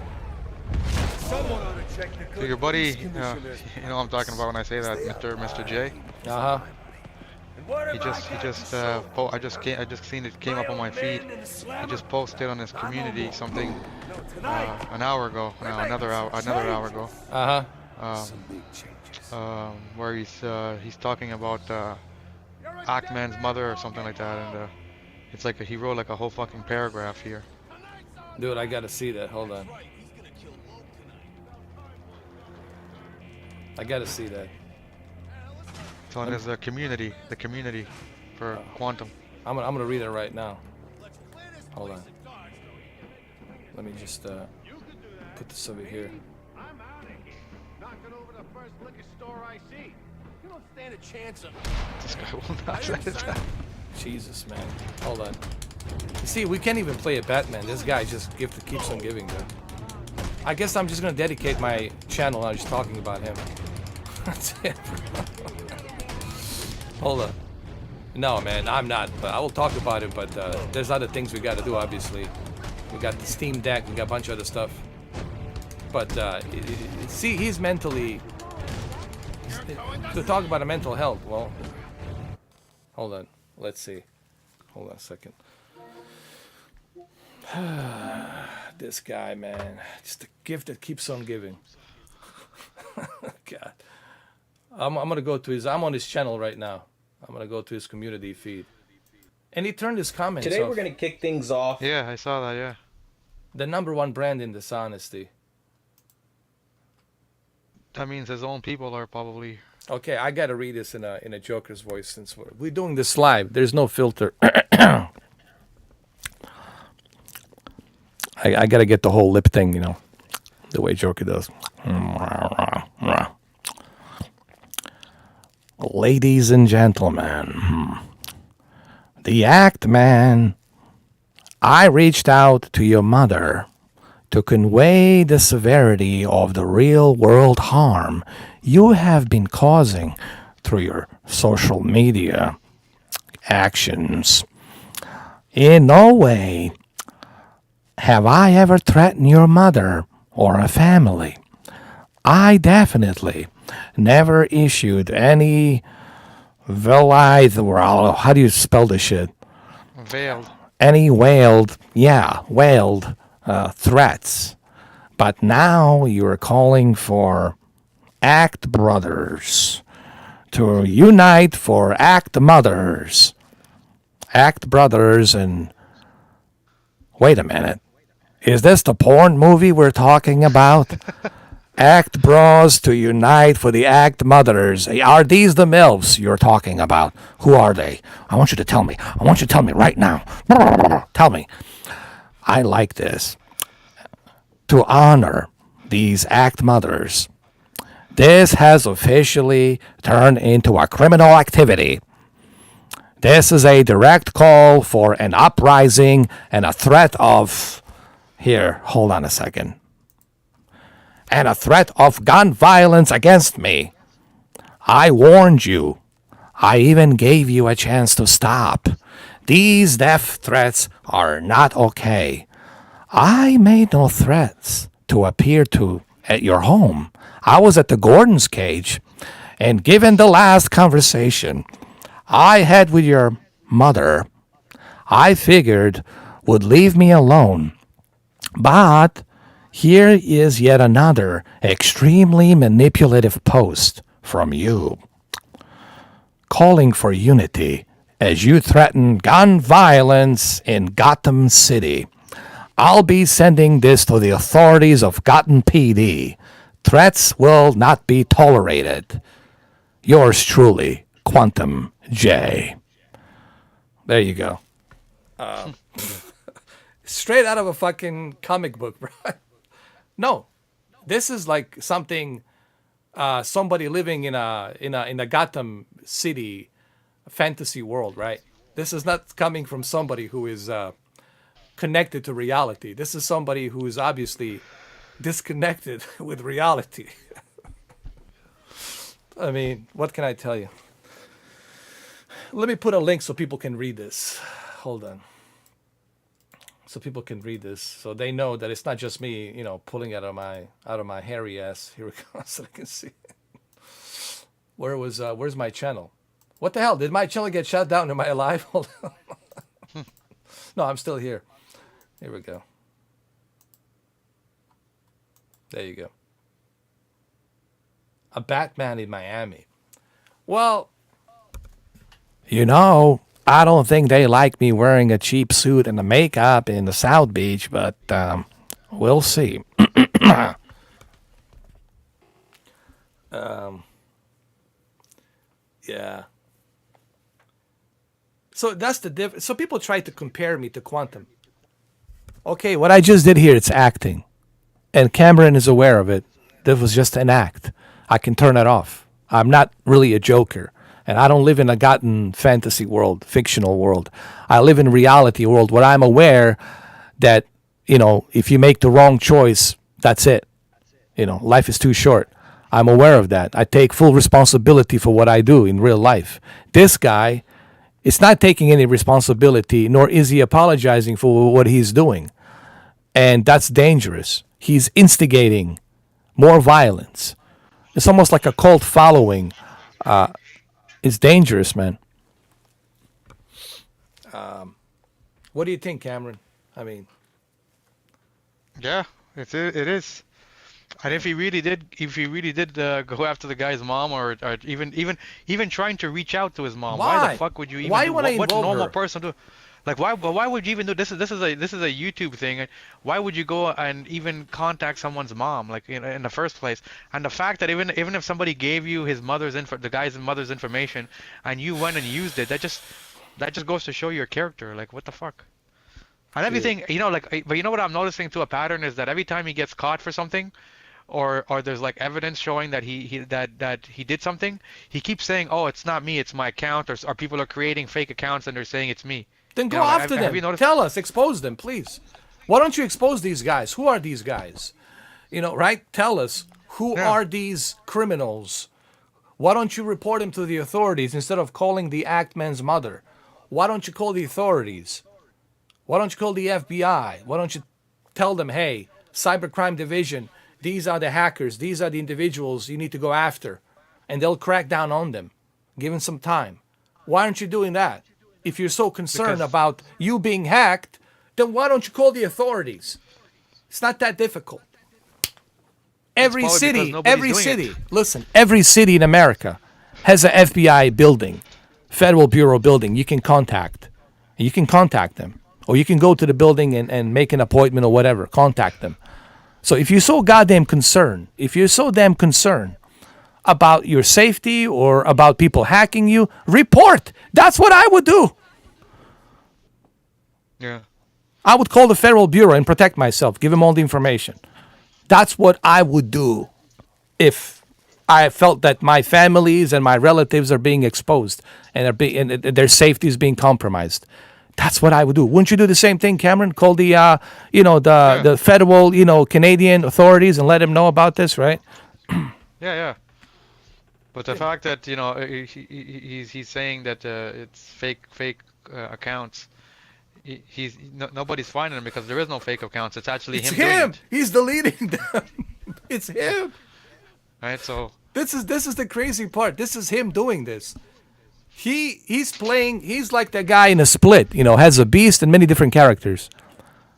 [SPEAKER 10] Someone ought to check the good.
[SPEAKER 6] So your buddy,
[SPEAKER 10] police
[SPEAKER 6] you know
[SPEAKER 10] commissioners.
[SPEAKER 6] what I'm talking about when I say that, Mr. J.
[SPEAKER 1] Uh-huh.
[SPEAKER 6] He just I just seen it came up on my feed. He just posted on his community something an hour ago. No, another hour ago. Where he's talking about Ackman's mother or something like that, and it's like he wrote like a whole fucking paragraph here.
[SPEAKER 1] Dude, I gotta see that. Hold on. I gotta see that.
[SPEAKER 6] So there's the community for Quantum.
[SPEAKER 1] I'm gonna read it right now. Hold on. Let me just put this over here.
[SPEAKER 10] I'm out of here. Knocking over the first liquor store I see. You don't stand a chance of.
[SPEAKER 6] This guy will not let it down.
[SPEAKER 1] Jesus, man. Hold on. You see, we can't even play a Batman. This guy just keeps on giving, though. I guess I'm just gonna dedicate my channel on just talking about him. That's it. Hold on. No, man, I'm not. But I will talk about it, but there's other things we gotta do, obviously. We got the Steam Deck, we got a bunch of other stuff. But, see, he's mentally... To talk about a mental health, well... Hold on. Let's see. Hold on a second. This guy, man. Just a gift that keeps on giving. God. I'm gonna go to his... I'm on his channel right now. I'm gonna go to his community feed. And he turned his comments
[SPEAKER 4] Today
[SPEAKER 1] off.
[SPEAKER 4] we're gonna kick things off.
[SPEAKER 6] Yeah, I saw that, yeah.
[SPEAKER 1] The #1 brand in dishonesty.
[SPEAKER 6] That means his own people are probably...
[SPEAKER 1] Okay, I gotta read this in a Joker's voice since we're doing this live. There's no filter. I gotta get the whole lip thing, you know, the way Joker does. Ladies and gentlemen, the act man. I reached out to your mother to convey the severity of the real-world harm you have been causing through your social media actions. In no way have I ever threatened your mother or a family. I definitely never issued any how do you spell this shit?
[SPEAKER 6] Veiled.
[SPEAKER 1] Any wailed threats. But now you are calling for Act Brothers to unite for Act Mothers. Act Brothers and... Wait a minute. Is this the porn movie we're talking about? Act Bros to unite for the Act Mothers. Are these the MILFs you're talking about? Who are they? I want you to tell me. I want you to tell me right now. Tell me. I like this. To honor these Act Mothers, this has officially turned into a criminal activity. This is a direct call for an uprising and a threat of... Here, hold on a second. And a threat of gun violence against me. I warned you. I even gave you a chance to stop. These death threats are not okay. I made no threats to appear at your home. I was at the Gordon's cage, and given the last conversation I had with your mother, I figured would leave me alone. But here is yet another extremely manipulative post from you, calling for unity as you threaten gun violence in Gotham City. I'll be sending this to the authorities of Gotham PD. Threats will not be tolerated. Yours truly, Quantum J. There you go. Straight out of a fucking comic book, bro. No, this is like something somebody living in a Gotham City fantasy world, right? This is not coming from somebody who is connected to reality. This is somebody who is obviously disconnected with reality. I mean, what can I tell you? Let me put a link so people can read this. Hold on. So people can read this, so they know that it's not just me, you know, pulling out of my hairy ass. Here we go, so they can see. Where's my channel? What the hell? Did my channel get shut down? Am I alive? Hold on. No, I'm still here. Here we go. There you go. A Batman in Miami. Well, you know, I don't think they like me wearing a cheap suit and the makeup in the South Beach, but we'll see. Yeah. So that's the difference. So people try to compare me to Quantum. Okay, what I just did here, it's acting. And Cameron is aware of it. This was just an act. I can turn it off. I'm not really a joker. And I don't live in a gotten fantasy world, fictional world. I live in a reality world where I'm aware that, you know, if you make the wrong choice, that's it. You know, life is too short. I'm aware of that. I take full responsibility for what I do in real life. This guy is not taking any responsibility, nor is he apologizing for what he's doing. And that's dangerous. He's instigating more violence. It's almost like a cult following. It's dangerous, man. What do you think, Cameron? I mean,
[SPEAKER 6] Yeah, it is. And if he really did go after the guy's mom, or even trying to reach out to his mom, why the fuck would you even?
[SPEAKER 1] Why
[SPEAKER 6] do,
[SPEAKER 1] would I
[SPEAKER 6] what
[SPEAKER 1] involve
[SPEAKER 6] normal
[SPEAKER 1] her?
[SPEAKER 6] person do? Like why would you even do this? This is a YouTube thing. Why would you go and even contact someone's mom, like in the first place? And the fact that even if somebody gave you the guy's mother's information, and you went and used it, that just goes to show your character. Like, what the fuck? And everything, you know, like, but you know what I'm noticing too, a pattern is that every time he gets caught for something, or there's like evidence showing that he did something, he keeps saying, "Oh, it's not me, it's my account," or people are creating fake accounts and they're saying it's me.
[SPEAKER 1] then go
[SPEAKER 6] You know,
[SPEAKER 1] after
[SPEAKER 6] have
[SPEAKER 1] them.
[SPEAKER 6] you noticed?
[SPEAKER 1] Tell us, expose them, please. Why don't you expose these guys? Who are these guys? You know, right? Tell us, who are these criminals? Why don't you report them to the authorities instead of calling the Actman's mother? Why don't you call the authorities? Why don't you call the FBI? Why don't you tell them, hey, Cybercrime Division, these are the hackers, these are the individuals you need to go after, and they'll crack down on them. Give them some time. Why aren't you doing that? If you're so concerned about you being hacked, then why don't you call the authorities? It's not that difficult. Every city, listen, every city in America has an FBI building, Federal Bureau building. You can contact them. Or you can go to the building and make an appointment or whatever. Contact them. So if you're so goddamn concerned, about your safety or about people hacking you, report. That's what I would do.
[SPEAKER 6] Yeah.
[SPEAKER 1] I would call the Federal Bureau and protect myself. Give them all the information. That's what I would do if I felt that my families and my relatives are being exposed and their safety is being compromised. That's what I would do. Wouldn't you do the same thing, Cameron? Call the, the federal, Canadian authorities and let them know about this, right?
[SPEAKER 6] Yeah. But the fact that he's saying that it's fake accounts, nobody's finding them because there is no fake accounts. It's actually him. Doing it.
[SPEAKER 1] He's deleting them. It's him.
[SPEAKER 6] Right. So
[SPEAKER 1] this is the crazy part. This is him doing this. He's playing. He's like the guy in a Split. Has a beast and many different characters.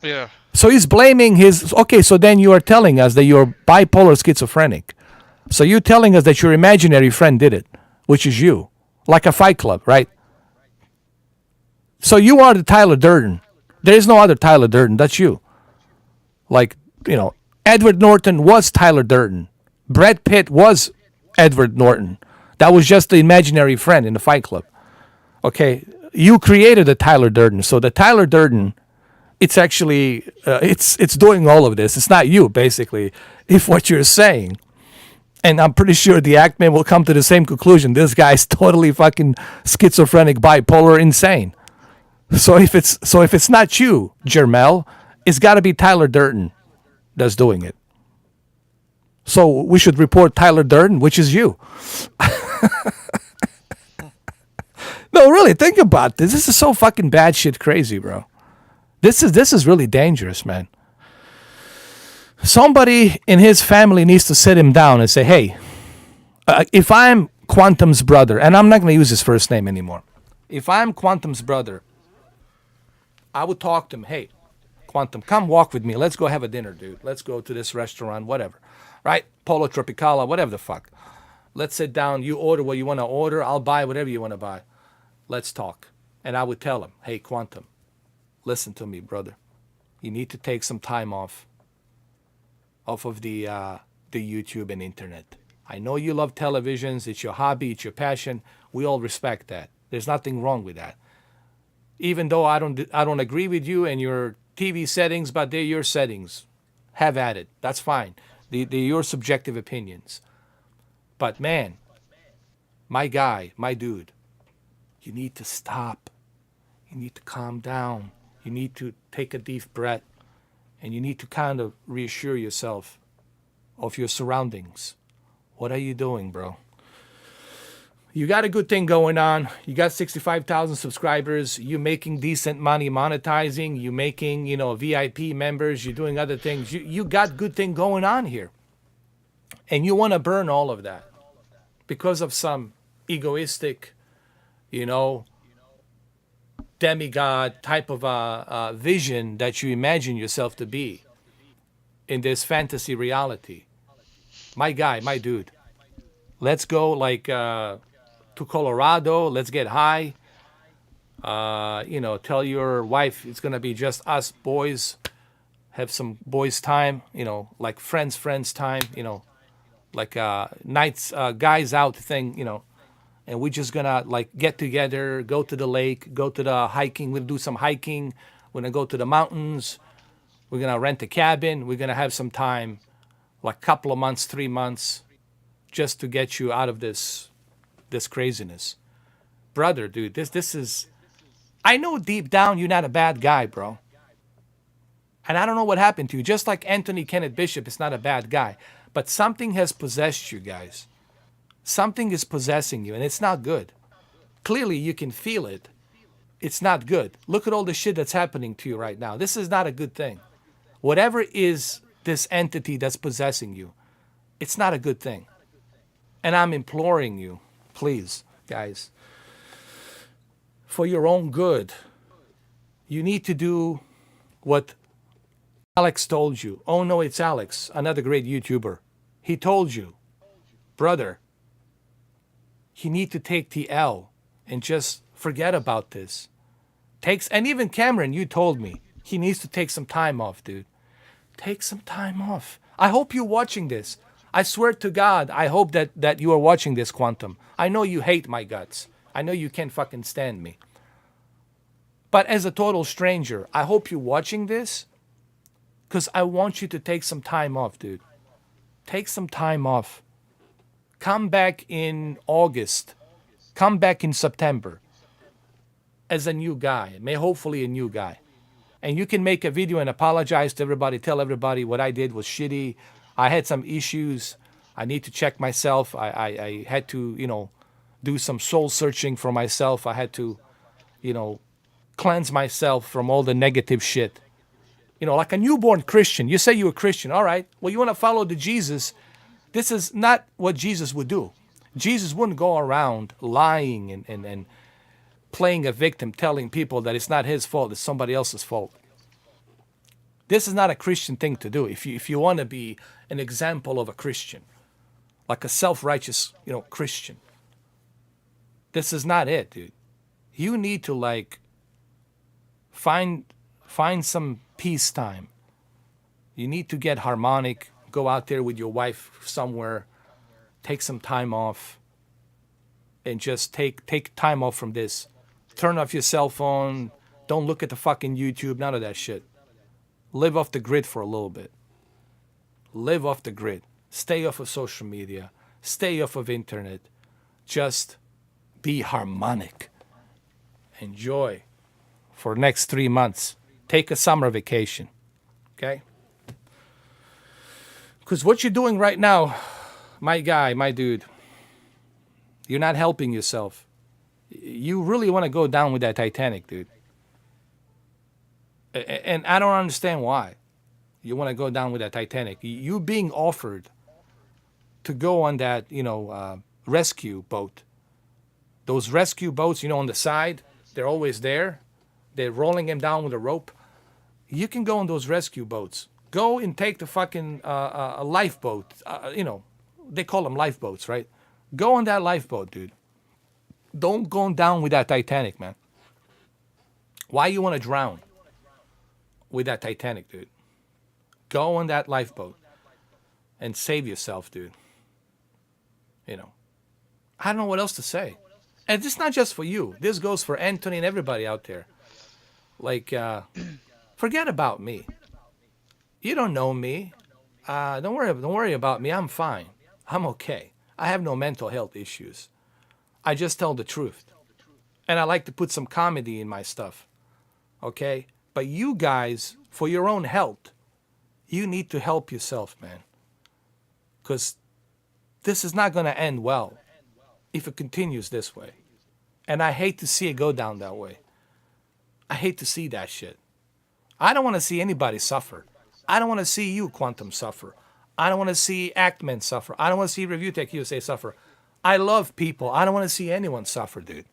[SPEAKER 6] Yeah.
[SPEAKER 1] So he's blaming his. Okay, so then you are telling us that you're bipolar schizophrenic. So you're telling us that your imaginary friend did it, which is you, like a Fight Club, right? So you are the Tyler Durden. There is no other Tyler Durden. That's you. Like, Edward Norton was Tyler Durden. Brad Pitt was Edward Norton. That was just the imaginary friend in the Fight Club. Okay, you created the Tyler Durden. So the Tyler Durden, it's actually it's doing all of this. It's not you, basically, if what you're saying. And I'm pretty sure the Act Man will come to the same conclusion. This guy's totally fucking schizophrenic, bipolar, insane. So if it's not you, Jermel, it's got to be Tyler Durden that's doing it. So we should report Tyler Durden, which is you. No, really, think about this. This is so fucking bad shit crazy, bro. This is really dangerous, man. Somebody in his family needs to sit him down and say, hey, if I'm Quantum's brother, and I'm not going to use his first name anymore. If I'm Quantum's brother, I would talk to him, hey, Quantum, come walk with me. Let's go have a dinner, dude. Let's go to this restaurant, whatever. Right? Polo Tropicala, whatever the fuck. Let's sit down. You order what you want to order. I'll buy whatever you want to buy. Let's talk. And I would tell him, hey, Quantum, listen to me, brother. You need to take some time off of the YouTube and internet. I know you love televisions. It's your hobby. It's your passion. We all respect that. There's nothing wrong with that. Even though I don't agree with you and your TV settings, but they're your settings. Have at it. That's fine. They're your subjective opinions. But man, my guy, my dude, you need to stop. You need to calm down. You need to take a deep breath. And you need to kind of reassure yourself of your surroundings. What are you doing, bro? You got a good thing going on. You got 65,000 subscribers. You're making decent money monetizing. You're making, VIP members. You're doing other things. You got good thing going on here. And you want to burn all of that because of some egoistic, demigod type of vision that you imagine yourself to be in this fantasy reality. My guy, my dude, let's go to Colorado. Let's get high. Tell your wife it's going to be just us boys. Have some boys time, like friends time, like nights, guys out thing, and we're just gonna get together, go to the lake, go to the hiking. We'll do some hiking. We're gonna go to the mountains. We're gonna rent a cabin. We're gonna have some time, like a couple of months, 3 months, just to get you out of this craziness. Brother, dude, this is, I know deep down you're not a bad guy, bro. And I don't know what happened to you. Just like Anthony Kenneth Bishop is not a bad guy. But something has possessed you guys. Something is possessing you, and it's not good. Clearly, you can feel it. It's not good. Look at all the shit that's happening to you right now. This is not a good thing. Whatever is this entity that's possessing you, it's not a good thing. And I'm imploring you, please, guys, for your own good, you need to do what Alex told you. Oh no, it's Alex, another great YouTuber. He told you, brother, you need to take the L and just forget about this. And even Cameron, you told me, he needs to take some time off, dude. Take some time off. I hope you're watching this. I swear to God, I hope that you are watching this, Quantum. I know you hate my guts. I know you can't fucking stand me. But as a total stranger, I hope you're watching this, because I want you to take some time off, dude. Take some time off. Come back in August. Come back in September as a new guy. Hopefully a new guy. And you can make a video and apologize to everybody. Tell everybody what I did was shitty. I had some issues. I need to check myself. I had to, do some soul searching for myself. I had to, cleanse myself from all the negative shit. Like a newborn Christian. You say you're a Christian. All right. Well, you want to follow the Jesus. This is not what Jesus would do. Jesus wouldn't go around lying and playing a victim, telling people that it's not his fault, it's somebody else's fault. This is not a Christian thing to do. If you want to be an example of a Christian, like a self-righteous, Christian, this is not it, dude. You need to find some peace time. You need to get harmonic. Go out there with your wife somewhere. Take some time off. And just take time off from this. Turn off your cell phone. Don't look at the fucking YouTube. None of that shit. Live off the grid for a little bit. Live off the grid. Stay off of social media. Stay off of internet. Just be harmonic. Enjoy for next 3 months. Take a summer vacation. Okay? Because what you're doing right now, my guy, my dude, you're not helping yourself. You really want to go down with that Titanic, dude. And I don't understand why you want to go down with that Titanic. You being offered to go on that, rescue boat. Those rescue boats, on the side, they're always there. They're rolling him down with a rope. You can go on those rescue boats. Go and take the fucking lifeboat. They call them lifeboats, right? Go on that lifeboat, dude. Don't go down with that Titanic, man. Why you want to drown with that Titanic, dude? Go on that lifeboat and save yourself, dude. I don't know what else to say. And it's not just for you. This goes for Anthony and everybody out there. Forget about me. You don't know me. Don't worry about me. I'm fine. I'm okay. I have no mental health issues. I just tell the truth. And I like to put some comedy in my stuff. Okay? But you guys, for your own health, you need to help yourself, man. Because this is not going to end well if it continues this way. And I hate to see it go down that way. I hate to see that shit. I don't want to see anybody suffer. I don't want to see you, Quantum, suffer. I don't want to see Actman suffer. I don't want to see Review Tech USA suffer. I love people. I don't want to see anyone suffer, dude.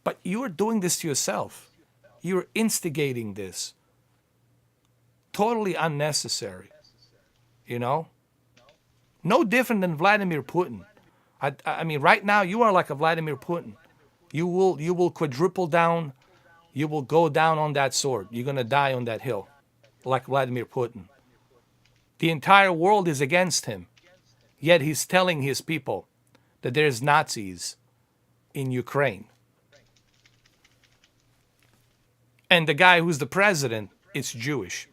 [SPEAKER 1] But you are doing this to yourself. You're instigating this. Totally unnecessary. No different than Vladimir Putin. I mean, right now you are like a Vladimir Putin. You will quadruple down. You will go down on that sword. You're going to die on that hill like Vladimir Putin. The entire world is against him. Yet he's telling his people that there's Nazis in Ukraine. And the guy who's the president is Jewish.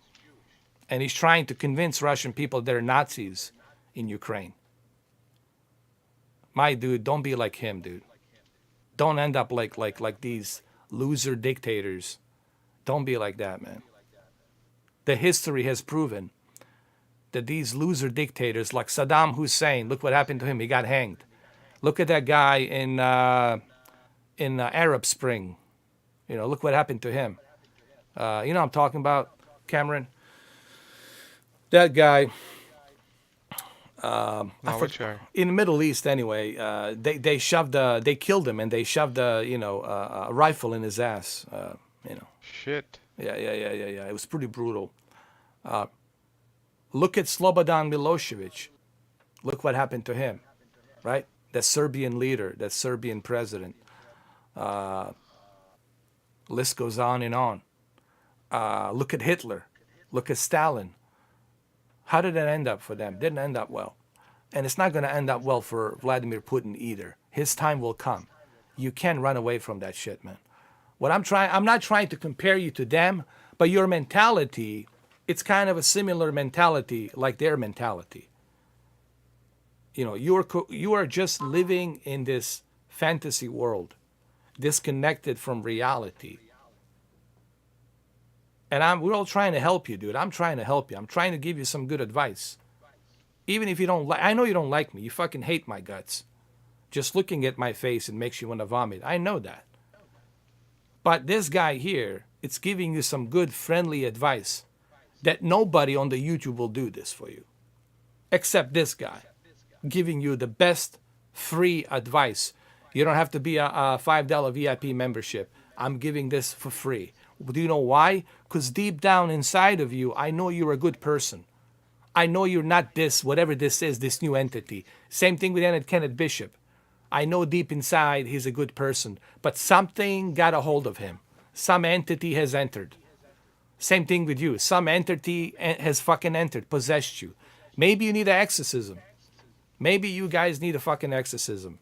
[SPEAKER 1] And he's trying to convince Russian people they're Nazis in Ukraine. My dude, don't be like him, dude. Don't end up like these loser dictators. Don't be like that, man. The history has proven that these loser dictators like Saddam Hussein, look what happened to him. He got hanged. Look at that guy in Arab Spring. Look what happened to him. I'm talking about, Cameron. That guy. In the Middle East, anyway, they killed him and they shoved a rifle in his ass.
[SPEAKER 6] Shit.
[SPEAKER 1] Yeah. It was pretty brutal. Look at Slobodan Milosevic. Look what happened to him, right? That Serbian leader, that Serbian president. List goes on and on. Look at Hitler. Look at Stalin. How did it end up for them? Didn't end up well. And it's not going to end up well for Vladimir Putin either. His time will come. You can't run away from that shit, man. I'm not trying to compare you to them, but your mentality, it's kind of a similar mentality like their mentality. You are just living in this fantasy world, disconnected from reality. And we're all trying to help you, dude. I'm trying to help you. I'm trying to give you some good advice. Even if you don't like, I know you don't like me. You fucking hate my guts. Just looking at my face, it makes you want to vomit. I know that. But this guy here, it's giving you some good, friendly advice that nobody on the YouTube will do this for you. Except this guy, giving you the best free advice. You don't have to be a $5 VIP membership. I'm giving this for free. Do you know why? Because deep down inside of you, I know you're a good person. I know you're not this, whatever this is, this new entity. Same thing with Kenneth Bishop. I know deep inside he's a good person, but something got a hold of him. Some entity has entered. Same thing with you. Some entity has fucking entered, possessed you. Maybe you need an exorcism. Maybe you guys need a fucking exorcism.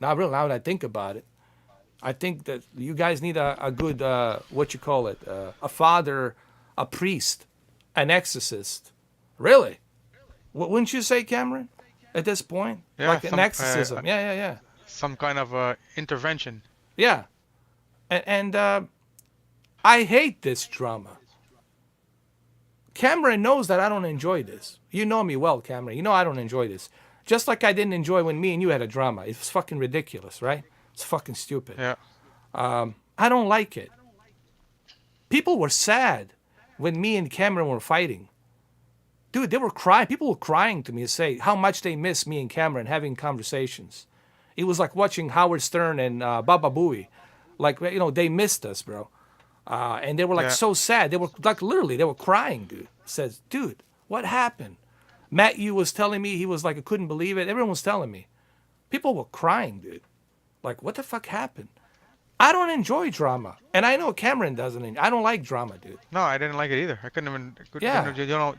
[SPEAKER 1] Not really, now that I think about it. I think that you guys need a good, what you call it, a father, a priest, an exorcist. Really? Wouldn't you say, Cameron? At this point,
[SPEAKER 6] Yeah,
[SPEAKER 1] like an exorcism. Yeah.
[SPEAKER 6] some kind of intervention.
[SPEAKER 1] Yeah. And I hate this drama. Cameron knows that I don't enjoy this. You know me well, Cameron. You know I don't enjoy this. Just like I didn't enjoy when me and you had a drama. It was fucking ridiculous, right? It's fucking stupid.
[SPEAKER 6] Yeah.
[SPEAKER 1] I don't like it. People were sad when me and Cameron were fighting. Dude, they were crying. People were crying to me to say how much they miss me and Cameron having conversations. It was like watching Howard Stern and Baba Booey. Like, you know, they missed us, bro. And they were like so sad. They were like literally, they were crying, dude. Says, dude, what happened? Matt Yu was telling me, he was like, I couldn't believe it. Everyone was telling me. People were crying, dude. Like, what the fuck happened? I don't enjoy drama. And I know Cameron doesn't. I don't like drama, dude.
[SPEAKER 6] No, I didn't like it either. I couldn't even.
[SPEAKER 1] Yeah.
[SPEAKER 6] You know,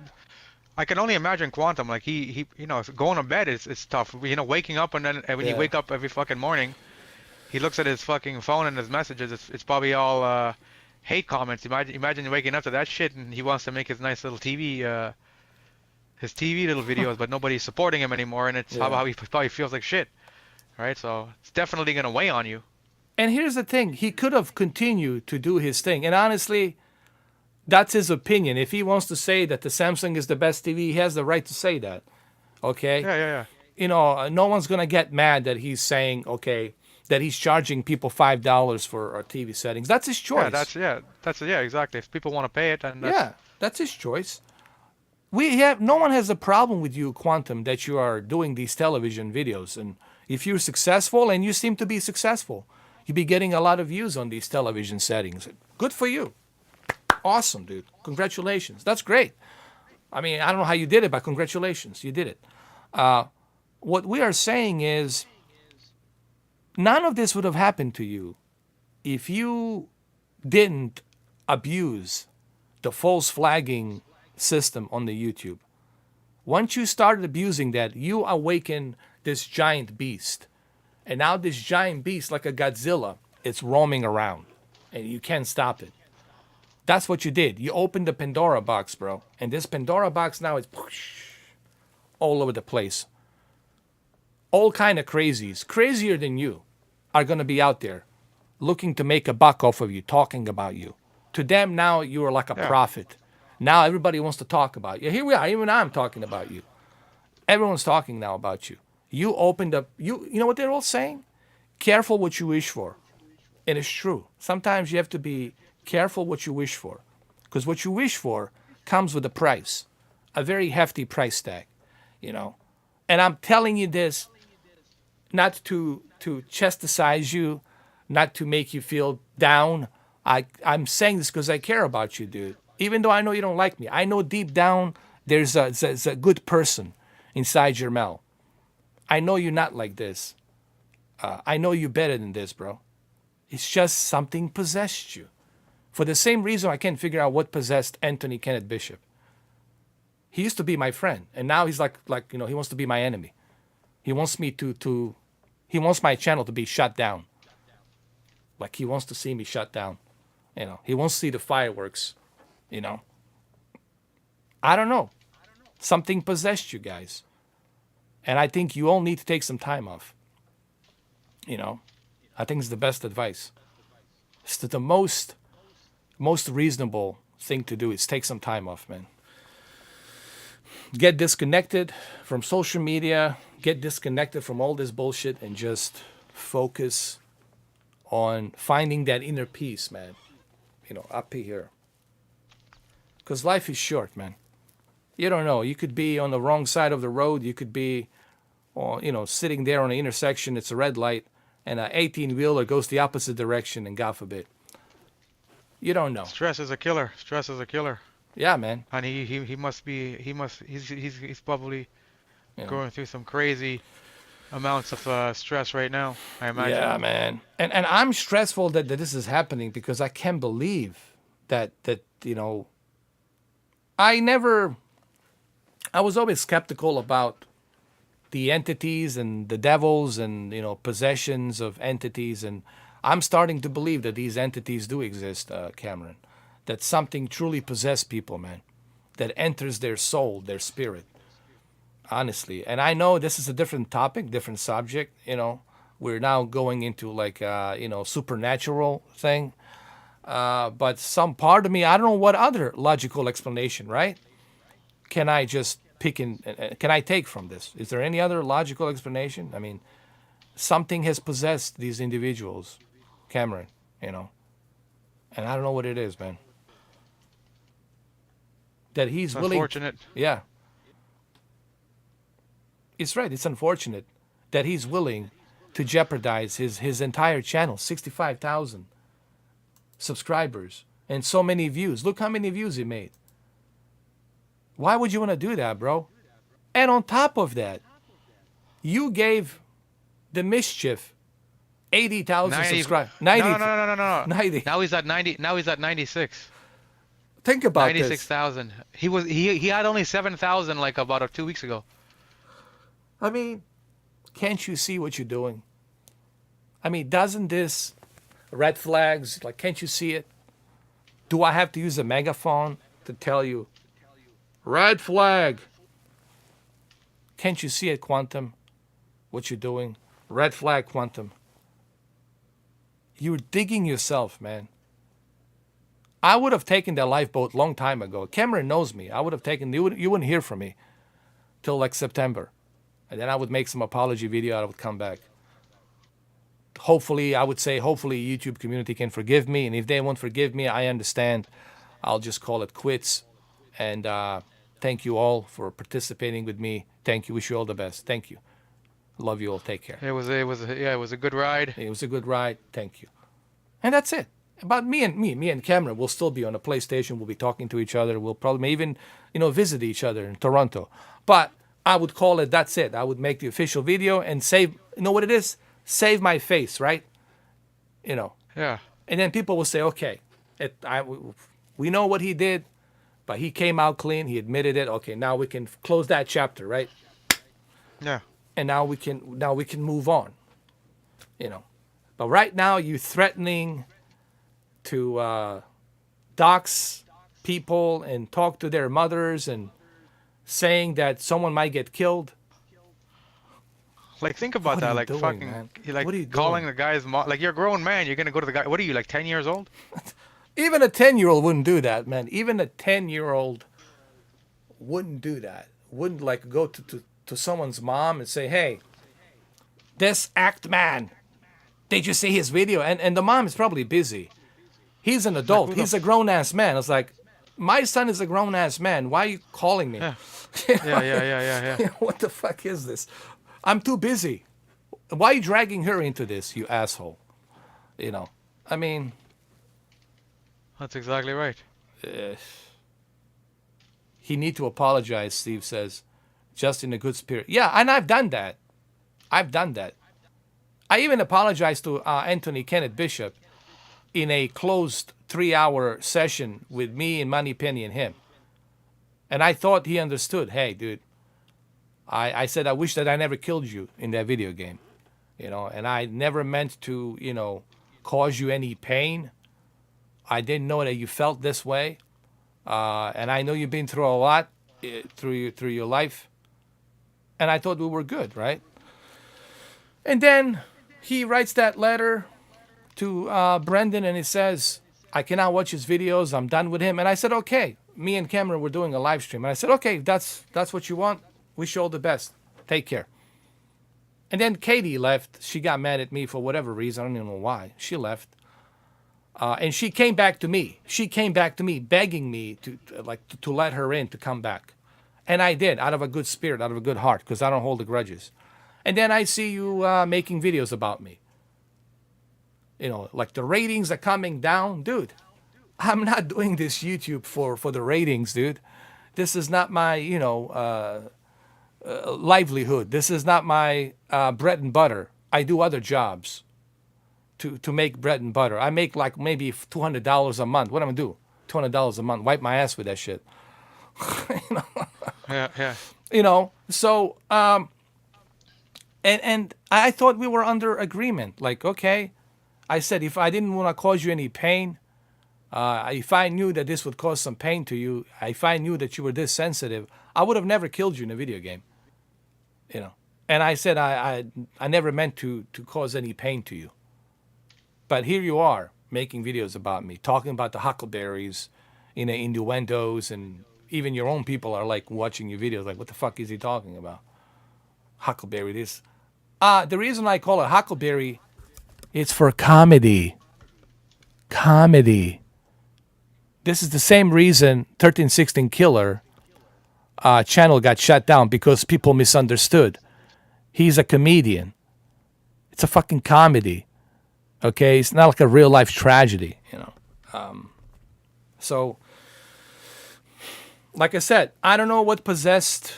[SPEAKER 6] I can only imagine Quantum. Like he, you know, going to bed is tough. You know, waking up and then when you wake up every fucking morning, he looks at his fucking phone and his messages. It's probably all hate comments. Imagine waking up to that shit and he wants to make his nice little TV, his TV little videos, but nobody's supporting him anymore, and it's how he probably feels like shit, right? So it's definitely gonna weigh on you.
[SPEAKER 1] And here's the thing, he could have continued to do his thing. And honestly, that's his opinion. If he wants to say that the Samsung is the best TV, he has the right to say that. Okay?
[SPEAKER 6] Yeah.
[SPEAKER 1] You know, no one's going to get mad that he's saying, okay, that he's charging people $5 for our TV settings. That's his choice.
[SPEAKER 6] Yeah, exactly. If people want to pay it, and
[SPEAKER 1] that's his choice. No one has a problem with you, Quantum, that you are doing these television videos. And if you're successful, and you seem to be successful, you'll be getting a lot of views on these television settings. Good for you. Awesome, dude. Congratulations. That's great. I mean, I don't know how you did it, but congratulations. You did it. What we are saying is none of this would have happened to you if you didn't abuse the false flagging system on the YouTube. Once you started abusing that, you awaken this giant beast. And now this giant beast, like a Godzilla, it's roaming around. And you can't stop it. That's what you did. You opened the Pandora box, bro. And this Pandora box now is all over the place. All kind of crazies, crazier than you, are going to be out there looking to make a buck off of you, talking about you. To them, now you are like a prophet. Now everybody wants to talk about you. Here we are. Even I'm talking about you. Everyone's talking now about you. You opened up. You know what they're all saying? Careful what you wish for. And it's true. Sometimes you have to be careful what you wish for. Because what you wish for comes with a price. A very hefty price tag. You know. And I'm telling you this not to chastise you, not to make you feel down. I'm saying this because I care about you, dude. Even though I know you don't like me. I know deep down there's a good person inside your mouth. I know you're not like this. I know you're better than this, bro. It's just something possessed you. For the same reason I can't figure out what possessed Anthony Kenneth Bishop. He used to be my friend, and now he's like you know, he wants to be my enemy. He wants me he wants my channel to be shut down. Like he wants to see me shut down. You know, he wants to see the fireworks, you know. I don't know. Something possessed you guys. And I think you all need to take some time off. You know, I think it's the best advice. It's the most reasonable thing to do is take some time off, man. Get disconnected from social media, get disconnected from all this bullshit, and just focus on finding that inner peace, man. You know, up here. Because life is short, man. You don't know. You could be on the wrong side of the road. You could be, you know, sitting there on the intersection. It's a red light, and an 18-wheeler goes the opposite direction, and God forbid. You don't know.
[SPEAKER 6] Stress is a killer. Stress is a killer.
[SPEAKER 1] Yeah, man.
[SPEAKER 6] And he's probably going through some crazy amounts of stress right now, I imagine.
[SPEAKER 1] Yeah, man. And I'm stressful that this is happening because I can't believe that you know, I was always skeptical about the entities and the devils and, you know, possessions of entities. And I'm starting to believe that these entities do exist, Cameron. That something truly possessed people, man. That enters their soul, their spirit. Honestly. And I know this is a different topic, different subject, you know. We're now going into like, supernatural thing. But some part of me, I don't know what other logical explanation, right? Can I just can I take from this? Is there any other logical explanation? I mean, something has possessed these individuals, Cameron, you know. And I don't know what it is, man. That he's willing.
[SPEAKER 6] Unfortunate.
[SPEAKER 1] Yeah. It's right. It's unfortunate that he's willing to jeopardize his entire channel, 65,000 subscribers and so many views. Look how many views he made. Why would you want to do that, bro? And on top of that, you gave the mischief 80,000 subscribers. 90.
[SPEAKER 6] No.
[SPEAKER 1] 90.
[SPEAKER 6] Now he's at 90. Now he's at 96.
[SPEAKER 1] Think about
[SPEAKER 6] 96,000. He had only 7,000 like about 2 weeks ago.
[SPEAKER 1] I mean, can't you see what you're doing? I mean, doesn't this red flags, like, can't you see it? Do I have to use a megaphone to tell you, red flag? Can't you see it, Quantum? What you're doing? Red flag, Quantum. You're digging yourself, man. I would have taken that lifeboat long time ago. Cameron knows me. I would have taken, you wouldn't hear from me till like September. And then I would make some apology video. I would come back. Hopefully, I would say, hopefully YouTube community can forgive me. And if they won't forgive me, I understand. I'll just call it quits. And thank you all for participating with me. Thank you. Wish you all the best. Thank you. Love you all. Take care.
[SPEAKER 6] It was a good ride.
[SPEAKER 1] It was a good ride. Thank you. And that's it. About me and Cameron, we'll still be on a PlayStation. We'll be talking to each other. We'll probably even, visit each other in Toronto. But I would call it, that's it. I would make the official video and save, you know what it is? Save my face, right?
[SPEAKER 6] Yeah.
[SPEAKER 1] And then people will say, okay, we know what he did, but he came out clean. He admitted it. Okay, now we can close that chapter, right?
[SPEAKER 6] Yeah.
[SPEAKER 1] And now we can move on, But right now you're threatening to dox people and talk to their mothers and saying that someone might get killed.
[SPEAKER 6] Like, think about that. Like,
[SPEAKER 1] doing,
[SPEAKER 6] fucking,
[SPEAKER 1] man?
[SPEAKER 6] you're like
[SPEAKER 1] What are you
[SPEAKER 6] calling
[SPEAKER 1] doing?
[SPEAKER 6] the guy's mom. Like, you're a grown man. You're gonna go to the guy. What are you, like 10 years old?
[SPEAKER 1] Even a 10-year-old wouldn't do that, man. Even a 10-year-old wouldn't do that. Wouldn't like go to someone's mom and say, hey, this act man, did you see his video? And the mom is probably busy. He's an adult. He's a grown-ass man. It's like, my son is a grown-ass man. Why are you calling me?
[SPEAKER 6] Yeah. Yeah.
[SPEAKER 1] What the fuck is this? I'm too busy. Why are you dragging her into this, you asshole? I mean...
[SPEAKER 6] That's exactly right.
[SPEAKER 1] He need to apologize, Steve says. Just in a good spirit. Yeah, and I've done that. I even apologized to Anthony Kenneth Bishop in a closed 3-hour session with me and Money Penny and him. And I thought he understood. Hey, dude, I said I wish that I never killed you in that video game. And I never meant to, cause you any pain. I didn't know that you felt this way. And I know you've been through a lot through your life. And I thought we were good, right? And then he writes that letter to Brendan and he says, I cannot watch his videos. I'm done with him. And I said, okay. Me and Cameron were doing a live stream. And I said, okay, that's what you want. Wish you all the best. Take care. And then Katie left. She got mad at me for whatever reason. I don't even know why. She left. And she came back to me. She came back to me begging me to let her in, to come back. And I did, out of a good spirit, out of a good heart, because I don't hold the grudges. And then I see you making videos about me. Like the ratings are coming down. Dude, I'm not doing this YouTube for the ratings, dude. This is not my, livelihood. This is not my bread and butter. I do other jobs to make bread and butter. I make like maybe $200 a month. What am I gonna do? $200 a month. Wipe my ass with that shit.
[SPEAKER 6] Yeah.
[SPEAKER 1] So and I thought we were under agreement. Like, okay, I said, if I didn't want to cause you any pain, if I knew that this would cause some pain to you, if I knew that you were this sensitive, I would have never killed you in a video game. You know. And I said I never meant to cause any pain to you. But here you are making videos about me, talking about the huckleberries, innuendos, and even your own people are like watching your videos like, what the fuck is he talking about? Huckleberry this. The reason I call it huckleberry, it's for comedy. Comedy. This is the same reason 1316 Killer channel got shut down, because people misunderstood. He's a comedian. It's a fucking comedy. Okay? It's not like a real life tragedy, you know. So, like I said, I don't know what possessed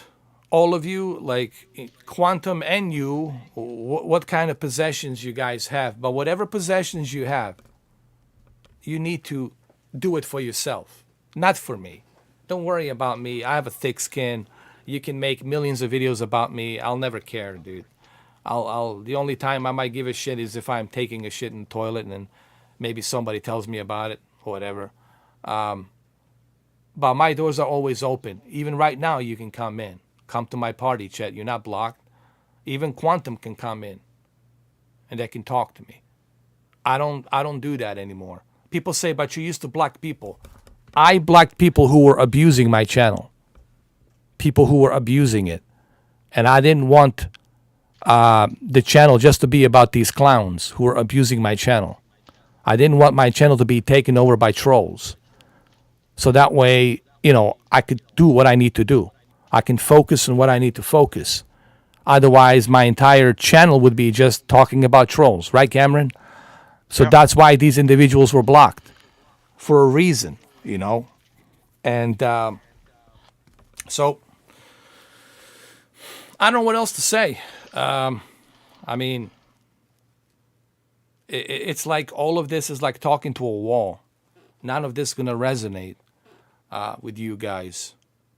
[SPEAKER 1] all of you, like Quantum and you, what kind of possessions you guys have. But whatever possessions you have, you need to do it for yourself, not for me. Don't worry about me. I have a thick skin. You can make millions of videos about me. I'll never care, dude. The only time I might give a shit is if I'm taking a shit in the toilet and then maybe somebody tells me about it or whatever. But my doors are always open. Even right now, you can come in. Come to my party, chat. You're not blocked. Even Quantum can come in and they can talk to me. I don't do that anymore. People say, but you used to block people. I blocked people who were abusing my channel. People who were abusing it. And I didn't want the channel just to be about these clowns who were abusing my channel. I didn't want my channel to be taken over by trolls. So that way, you know, I could do what I need to do. I can focus on what I need to focus. Otherwise, my entire channel would be just talking about trolls. Right, Cameron? So that's why these individuals were blocked. For a reason, you know. And so, I don't know what else to say. I mean, it's like all of this is like talking to a wall. None of this is going to resonate with you guys.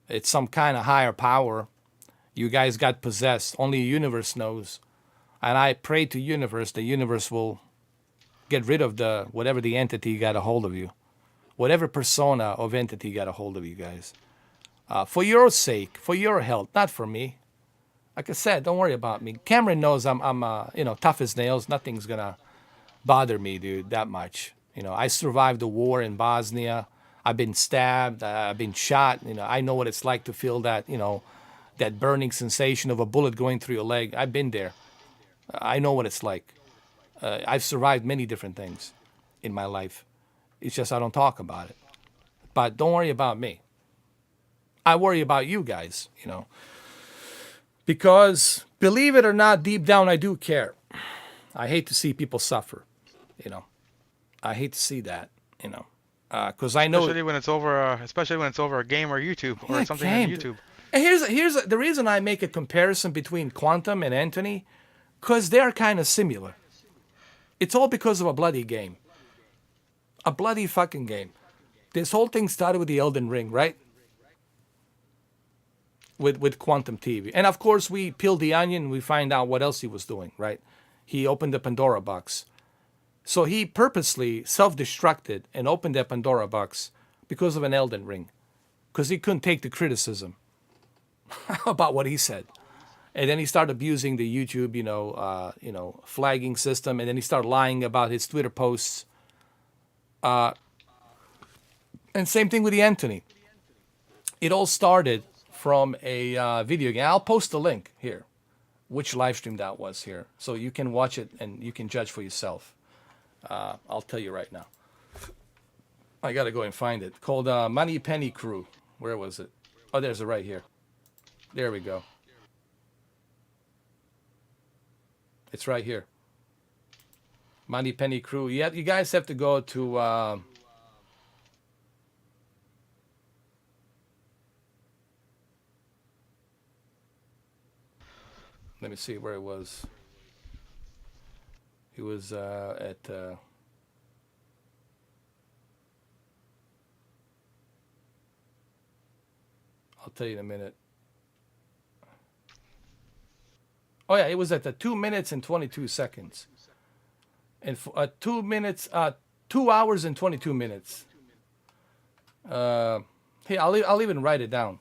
[SPEAKER 1] It's some kind of higher power. You guys got possessed. Only the universe knows. And I pray to universe, the universe will get rid of whatever the entity got a hold of you. Whatever persona of entity got a hold of you guys. For your sake, for your health, not for me. Like I said, don't worry about me. Cameron knows I'm tough as nails. Nothing's gonna bother me, dude, that much. You know, I survived the war in Bosnia. I've been stabbed. I've been shot. You know, I know what it's like to feel that, you know, that burning sensation of a bullet going through your leg. I've been there. I know what it's like. I've survived many different things in my life. It's just I don't talk about it. But don't worry about me. I worry about you guys, you know. Because, believe it or not, deep down I do care. I hate to see people suffer, you know. I hate to see that, you know. Because I know...
[SPEAKER 6] Especially when it's over a game or YouTube or something on YouTube.
[SPEAKER 1] And here's the reason I make a comparison between Quantum and Anthony, because they're kind of similar. It's all because of a bloody game. A bloody fucking game. This whole thing started with the Elden Ring, right? With Quantum TV. And of course, we peeled the onion and we find out what else he was doing, right? He opened the Pandora box. So he purposely self-destructed and opened that Pandora box because of an Elden Ring. Because he couldn't take the criticism about what he said. And then he started abusing the YouTube, flagging system. And then he started lying about his Twitter posts. And same thing with the Anthony. It all started from a video game. I'll post a link here, which live stream that was here. So you can watch it and you can judge for yourself. I'll tell you right now. I got to go and find it. Called Money Penny Crew. Where was it? Oh, there's it right here. There we go. It's right here. Money Penny Crew. Yeah, you guys have to go to... let me see where it was. It was at... I'll tell you in a minute. Oh yeah, it was at the 2 minutes and 22 seconds. And 2 minutes, 2 hours and 22 minutes. Hey, I'll even write it down.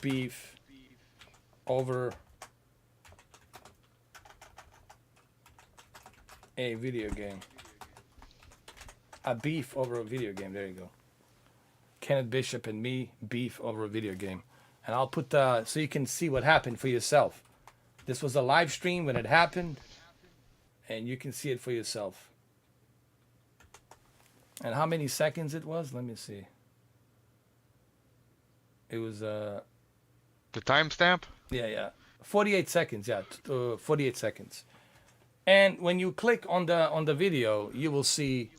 [SPEAKER 1] Beef over a video game. A beef over a video game. There you go. Kenneth Bishop and me, beef over a video game. And I'll put so you can see what happened for yourself. This was a live stream when it happened, and you can see it for yourself. And how many seconds it was? Let me see. It was
[SPEAKER 6] The timestamp?
[SPEAKER 1] yeah, 48 seconds. Yeah, 48 seconds. And when you click on the video, you will see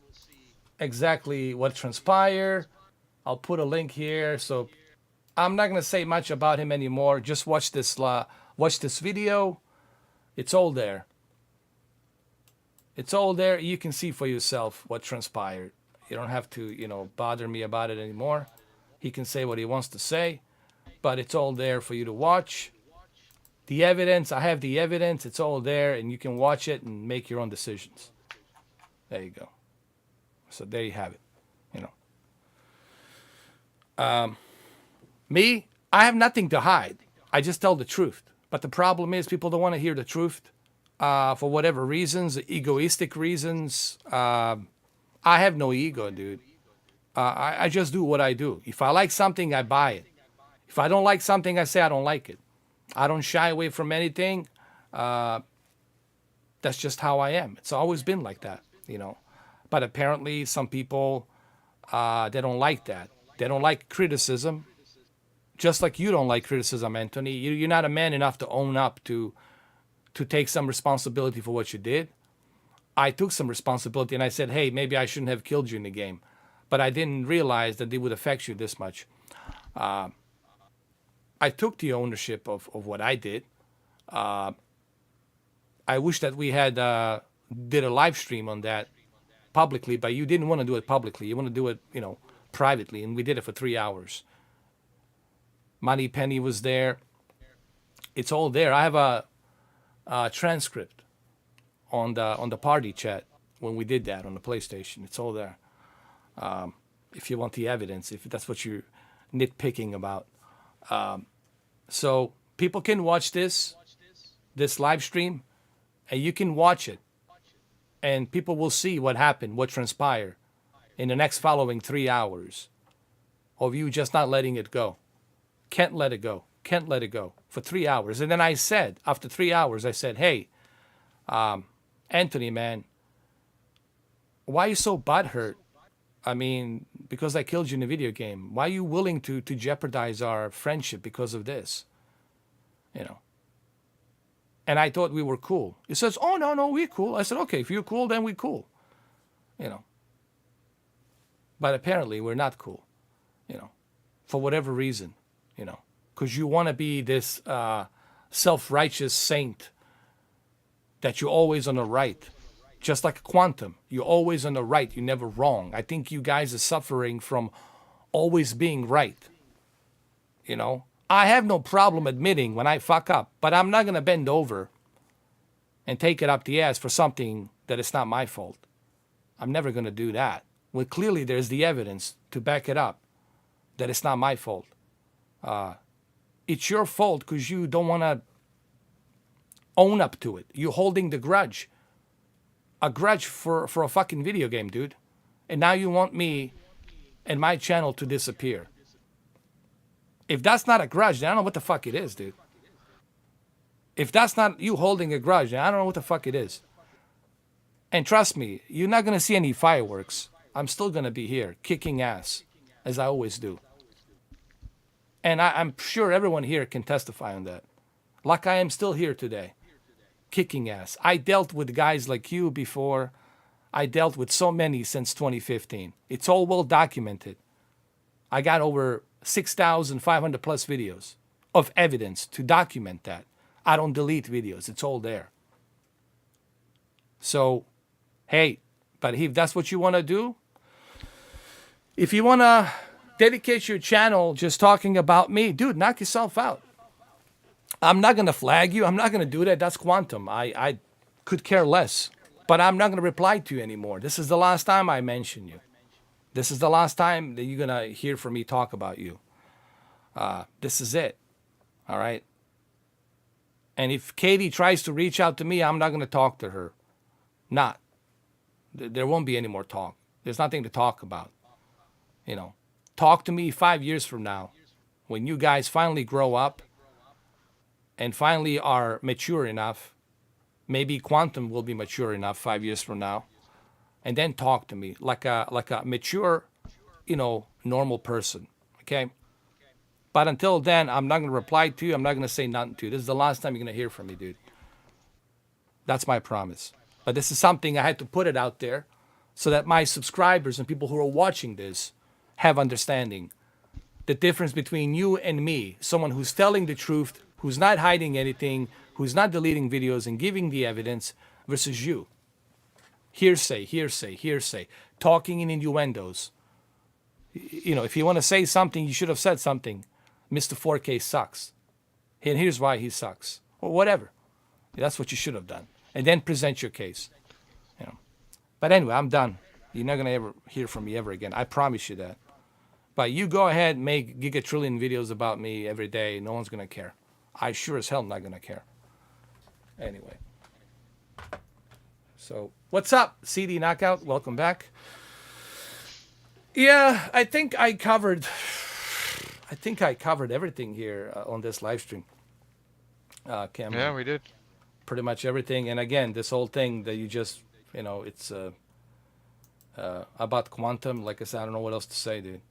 [SPEAKER 1] exactly what transpired. I'll put a link here, so I'm not gonna say much about him anymore. Just watch this video. It's all there. It's all there. You can see for yourself what transpired. You don't have to, bother me about it anymore. He can say what he wants to say, but it's all there for you to watch. The evidence, I have the evidence. It's all there, and you can watch it and make your own decisions. There you go. So there you have it. Me, I have nothing to hide. I just tell the truth. But the problem is people don't want to hear the truth for whatever reasons, egoistic reasons. I have no ego, dude. I just do what I do. If I like something, I buy it. If I don't like something, I say I don't like it. I don't shy away from anything. That's just how I am. It's always been like that, But apparently some people, they don't like that. They don't like criticism. Just like you don't like criticism, Anthony. You're not a man enough to own up to take some responsibility for what you did. I took some responsibility and I said, hey, maybe I shouldn't have killed you in the game. But I didn't realize that it would affect you this much. I took the ownership of what I did. I wish that we had did a live stream on that publicly, but you didn't want to do it publicly. You want to do it, privately, and we did it for 3 hours. Money Penny was there. It's all there. I have a transcript on the party chat when we did that on the PlayStation. It's all there. If you want the evidence, if that's what you're nitpicking about. So people can watch this live stream, and you can watch it, and people will see what happened, what transpired in the next following 3 hours of you just not letting it go. Can't let it go. Can't let it go for 3 hours. And then I said, after 3 hours, I said, hey, Anthony, man, why are you so butthurt? I mean, because I killed you in a video game. Why are you willing to jeopardize our friendship because of this? And I thought we were cool. He says, oh, no, we're cool. I said, okay, if you're cool, then we're cool. But apparently we're not cool, for whatever reason, because you want to be this self-righteous saint that you're always on the right. Just like quantum, you're always on the right. You're never wrong. I think you guys are suffering from always being right. I have no problem admitting when I fuck up, but I'm not going to bend over and take it up the ass for something that it's not my fault. I'm never going to do that. Well, clearly there's the evidence to back it up that it's not my fault. It's your fault because you don't want to own up to it. You're holding the grudge. A grudge for a fucking video game, dude. And now you want me and my channel to disappear. If that's not a grudge, then I don't know what the fuck it is, dude. If that's not you holding a grudge, then I don't know what the fuck it is. And trust me, you're not going to see any fireworks. I'm still going to be here, kicking ass, as I always do. And I'm sure everyone here can testify on that. Like I am still here today, kicking ass. I dealt with guys like you before. I dealt with so many since 2015. It's all well documented. I got over 6,500 plus videos of evidence to document that. I don't delete videos. It's all there. So, hey, but if that's what you want to do, if you want to dedicate your channel just talking about me, dude, knock yourself out. I'm not going to flag you. I'm not going to do that. That's quantum. I could care less. But I'm not going to reply to you anymore. This is the last time I mention you. This is the last time that you're going to hear from me talk about you. This is it. All right? And if Katie tries to reach out to me, I'm not going to talk to her. Not. There won't be any more talk. There's nothing to talk about. You know, talk to me 5 years from now when you guys finally grow up and finally are mature enough. Maybe Quantum will be mature enough 5 years from now. And then talk to me like a mature, you know, normal person. Okay? But until then, I'm not going to reply to you. I'm not going to say nothing to you. This is the last time you're going to hear from me, dude. That's my promise. But this is something I had to put it out there so that my subscribers and people who are watching this have understanding. The difference between you and me, someone who's telling the truth, who's not hiding anything, who's not deleting videos and giving the evidence, versus you. Hearsay, hearsay, hearsay. Talking in innuendos. You know, if you want to say something, you should have said something. Mr. 4K sucks. And here's why he sucks. Or whatever. That's what you should have done. And then present your case. You know. But anyway, I'm done. You're not going to ever hear from me ever again. I promise you that. But you go ahead and make gigatrillion videos about me every day. No one's going to care. I sure as hell am not going to care. Anyway. So, what's up, CD Knockout? Welcome back. Yeah, I think I covered everything here on this live stream. Cameron.
[SPEAKER 6] Yeah, we did.
[SPEAKER 1] Pretty much everything. And again, this whole thing that you just, you know, it's about quantum. Like I said, I don't know what else to say, dude.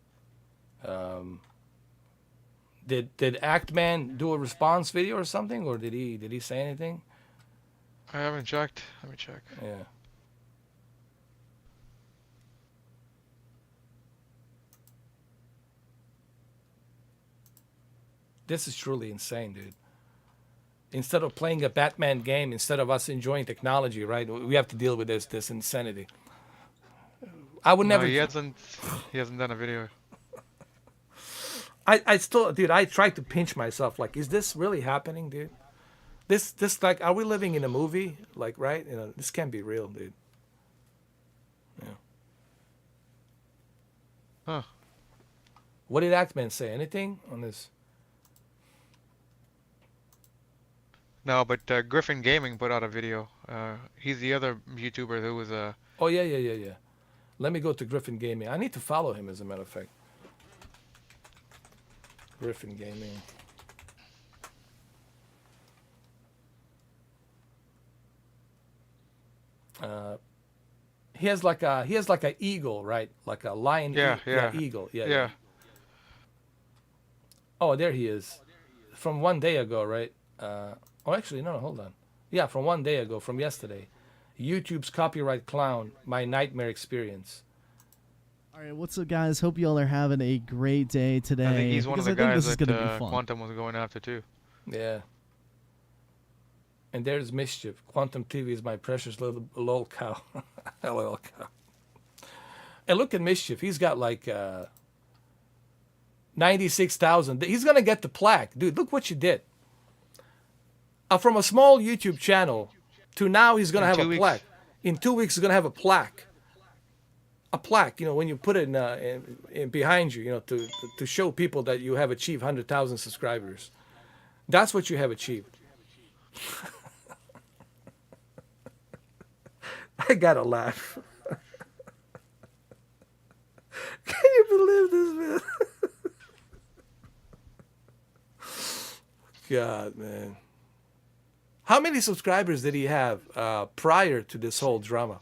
[SPEAKER 1] Did Actman do a response video or something, or did he say anything?
[SPEAKER 6] I haven't checked. Let me check.
[SPEAKER 1] Yeah. This is truly insane, dude. Instead of playing a Batman game, instead of us enjoying technology, right? We have to deal with this insanity. I would never.
[SPEAKER 6] He hasn't done a video.
[SPEAKER 1] I still, dude. I try to pinch myself. Like, is this really happening, dude? This like, are we living in a movie? Like, right? You know, this can't be real, dude. Yeah.
[SPEAKER 6] Huh.
[SPEAKER 1] What did Actman say? Anything on this?
[SPEAKER 6] No, but Griffin Gaming put out a video. He's the other YouTuber who was
[SPEAKER 1] Oh yeah. Let me go to Griffin Gaming. I need to follow him, as a matter of fact. Griffin Gaming. He has like a eagle, right? Like a lion. Eagle. Yeah. Oh, there he is. From 1 day ago, right? Oh, actually, no, hold on. Yeah, from 1 day ago, from yesterday. YouTube's copyright clown, my nightmare experience.
[SPEAKER 11] All right, what's up, guys? Hope you all are having a great day today.
[SPEAKER 6] I think he's one of the guys that
[SPEAKER 11] be
[SPEAKER 6] Quantum was going after too.
[SPEAKER 1] Yeah. And there's Mischief. Quantum TV is my precious little lol cow. LOL cow. And look at Mischief. He's got like 96,000. He's going to get the plaque. Dude, look what you did. From a small YouTube channel to now he's going to have a plaque. In 2 weeks, he's going to have a plaque. A plaque, you know, when you put it in behind you, you know, to show people that you have achieved 100,000 subscribers. That's what you have achieved. I gotta laugh. Can you believe this, man? God, man. How many subscribers did he have prior to this whole drama?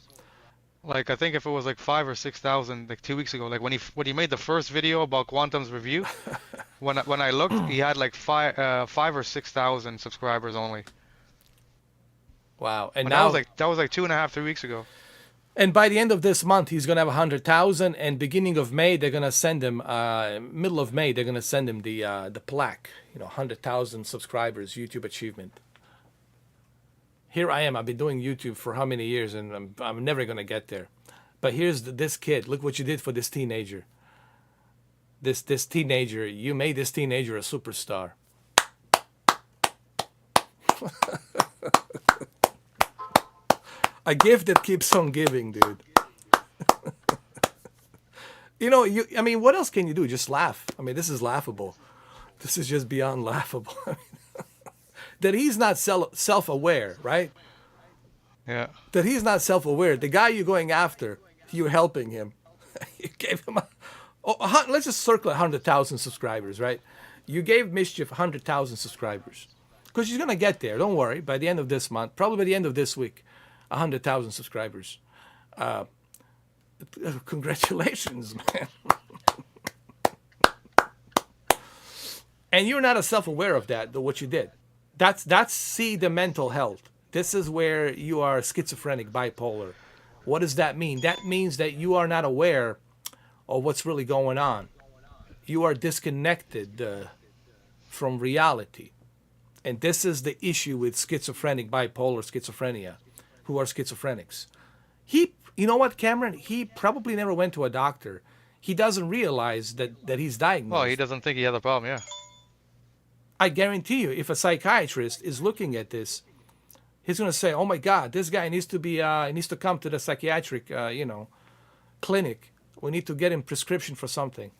[SPEAKER 6] Like, I think if it was like 5,000 or 6,000, like 2 weeks ago, like when he made the first video about Quantum's review, When I looked, he had like 5 or 6 thousand subscribers only.
[SPEAKER 1] Wow. And
[SPEAKER 6] But
[SPEAKER 1] now
[SPEAKER 6] that was like 2.5, 3 weeks ago.
[SPEAKER 1] and by the end of this month, he's gonna have 100,000. And beginning of May, they're gonna send him. Middle of May, they're gonna send him the plaque. 100,000 subscribers, YouTube achievement. Here I am. I've been doing YouTube for how many years, and I'm never gonna get there. But here's this kid. Look what you did for this teenager. This teenager. You made this teenager a superstar. A gift that keeps on giving, dude. I mean, what else can you do? Just laugh. I mean, this is laughable. This is just beyond laughable. That he's not self-aware, right?
[SPEAKER 6] Yeah.
[SPEAKER 1] That he's not self-aware. The guy you're going after, you're helping him. You gave him let's just circle 100,000 subscribers, right? You gave Mischief 100,000 subscribers. Because she's going to get there. Don't worry. By the end of this month, probably by the end of this week, 100,000 subscribers. Congratulations, man. And you're not self-aware of that, what you did. That's the mental health. This is where you are schizophrenic, bipolar. What does that mean? That means that you are not aware of what's really going on. You are disconnected from reality. And this is the issue with schizophrenic, bipolar, schizophrenia, who are schizophrenics. You know what, Cameron? He probably never went to a doctor. He doesn't realize that he's diagnosed.
[SPEAKER 6] Well, he doesn't think he has a problem, yeah.
[SPEAKER 1] I guarantee you, if a psychiatrist is looking at this, he's going to say, "Oh my God, this guy needs to be, he needs to come to the psychiatric, clinic. We need to get him prescription for something,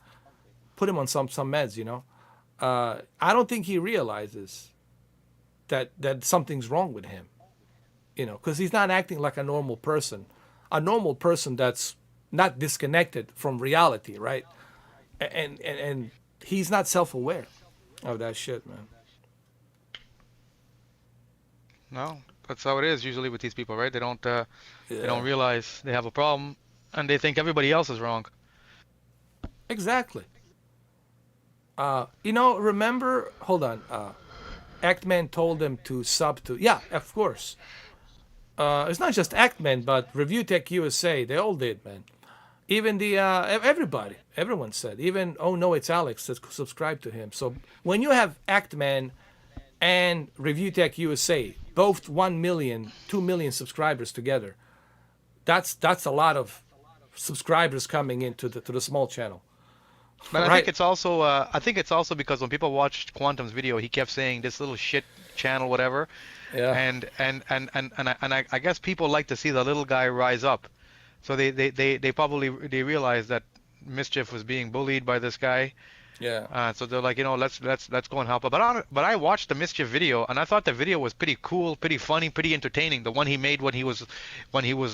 [SPEAKER 1] put him on some meds." I don't think he realizes that something's wrong with him, because he's not acting like a normal person that's not disconnected from reality, right? And he's not self-aware of that shit, man.
[SPEAKER 6] No, that's how it is usually with these people, right? They don't realize they have a problem, and they think everybody else is wrong.
[SPEAKER 1] Exactly. Remember? Hold on. Actman told them to sub to. Yeah, of course. It's not just Actman, but Review Tech USA. They all did, man. Even everyone said. Even Oh No, It's Alex that subscribed to him. So when you have Actman and Review Tech USA, both 1 million, 2 million subscribers together, that's a lot of subscribers coming into the small channel.
[SPEAKER 6] But
[SPEAKER 1] right?
[SPEAKER 6] I think it's also because when people watched Quantum's video, he kept saying this little shit channel, whatever.
[SPEAKER 1] Yeah.
[SPEAKER 6] And I guess people like to see the little guy rise up. So they probably realized that Mischief was being bullied by this guy.
[SPEAKER 1] Yeah.
[SPEAKER 6] So they're like, let's go and help him. But I watched the Mischief video, and I thought the video was pretty cool, pretty funny, pretty entertaining. The one he made when he was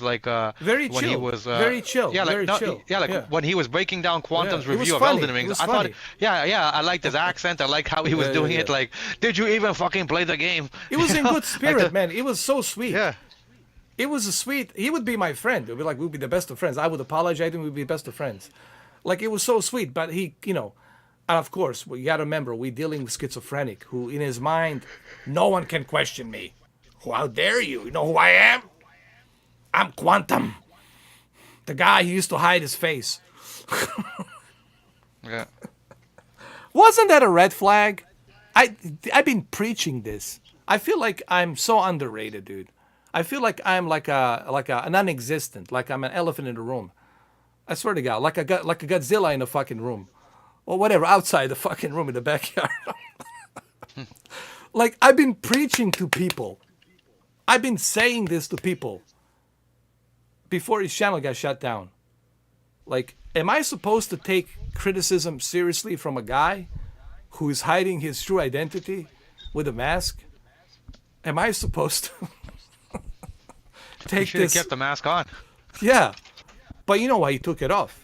[SPEAKER 6] like
[SPEAKER 1] very
[SPEAKER 6] when
[SPEAKER 1] chill.
[SPEAKER 6] he was
[SPEAKER 1] very chill.
[SPEAKER 6] Yeah, like
[SPEAKER 1] very chill.
[SPEAKER 6] When he was breaking down Quantum's review of
[SPEAKER 1] funny.
[SPEAKER 6] Elden Ring.
[SPEAKER 1] I
[SPEAKER 6] thought, I liked his accent. I liked how he was doing it. Like, did you even fucking play the game?
[SPEAKER 1] It was in good spirit, man. It was so sweet.
[SPEAKER 6] Yeah.
[SPEAKER 1] It was a sweet. He would be my friend. It would be like we'd be the best of friends. I would apologize and we'd be the best of friends. Like, it was so sweet. But he, and of course, you got to remember, we're dealing with schizophrenic who, in his mind, no one can question me. How dare you? You know who I am? I'm Quantum. The guy who used to hide his face.
[SPEAKER 6] Yeah.
[SPEAKER 1] Wasn't that a red flag? I've been preaching this. I feel like I'm so underrated, dude. I feel like I'm like a non-existent, like I'm an elephant in the room. I swear to God, like a Godzilla in the fucking room, or whatever, outside the fucking room in the backyard. Like, I've been preaching to people. I've been saying this to people before his channel got shut down. Like, am I supposed to take criticism seriously from a guy who is hiding his true identity with a mask? Am I supposed to take
[SPEAKER 6] You should have
[SPEAKER 1] this?
[SPEAKER 6] kept the mask on.
[SPEAKER 1] Yeah, but you know why he took it off?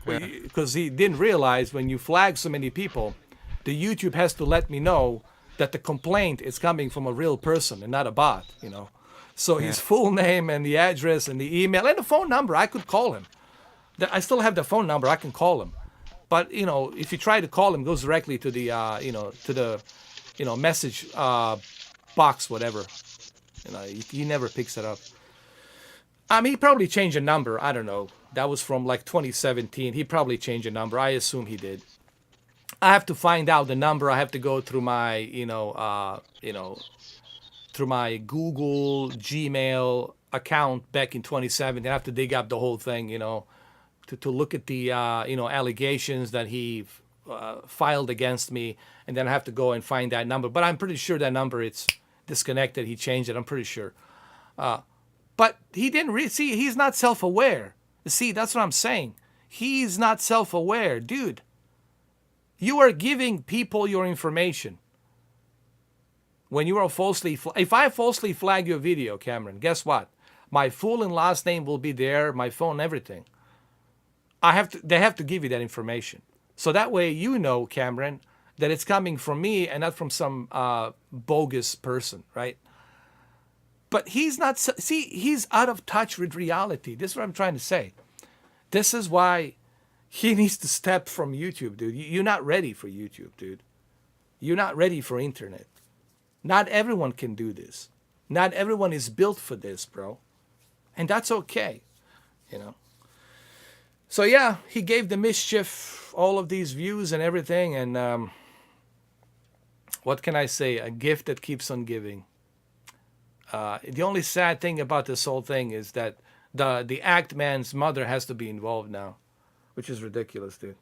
[SPEAKER 1] Because he didn't realize when you flag so many people, the YouTube has to let me know that the complaint is coming from a real person and not a bot, So his full name and the address and the email and the phone number, I could call him. I still have the phone number, I can call him. But if you try to call him, it goes directly to the message box, whatever. He never picks it up. I mean, he probably changed a number. I don't know. That was from like 2017. He probably changed a number. I assume he did. I have to find out the number. I have to go through my, through my Google Gmail account back in 2017. I have to dig up the whole thing, to look at the, allegations that he filed against me, and then I have to go and find that number. But I'm pretty sure that number, it's disconnected. He changed it. I'm pretty sure. But he didn't see. He's not self-aware. See, that's what I'm saying. He's not self-aware, dude. You are giving people your information. When you are falsely, if I falsely flag your video, Cameron, guess what? My full and last name will be there, my phone, everything. They have to give you that information. So that way you know, Cameron, that it's coming from me and not from some bogus person, right? But he's not, see, he's out of touch with reality. This is what I'm trying to say. This is why he needs to step from YouTube, dude. You're not ready for YouTube, dude. You're not ready for internet. Not everyone can do this. Not everyone is built for this, bro. And that's okay, So yeah, he gave the mischief all of these views and everything. And what can I say? A gift that keeps on giving. The only sad thing about this whole thing is that the act man's mother has to be involved now, which is ridiculous, dude.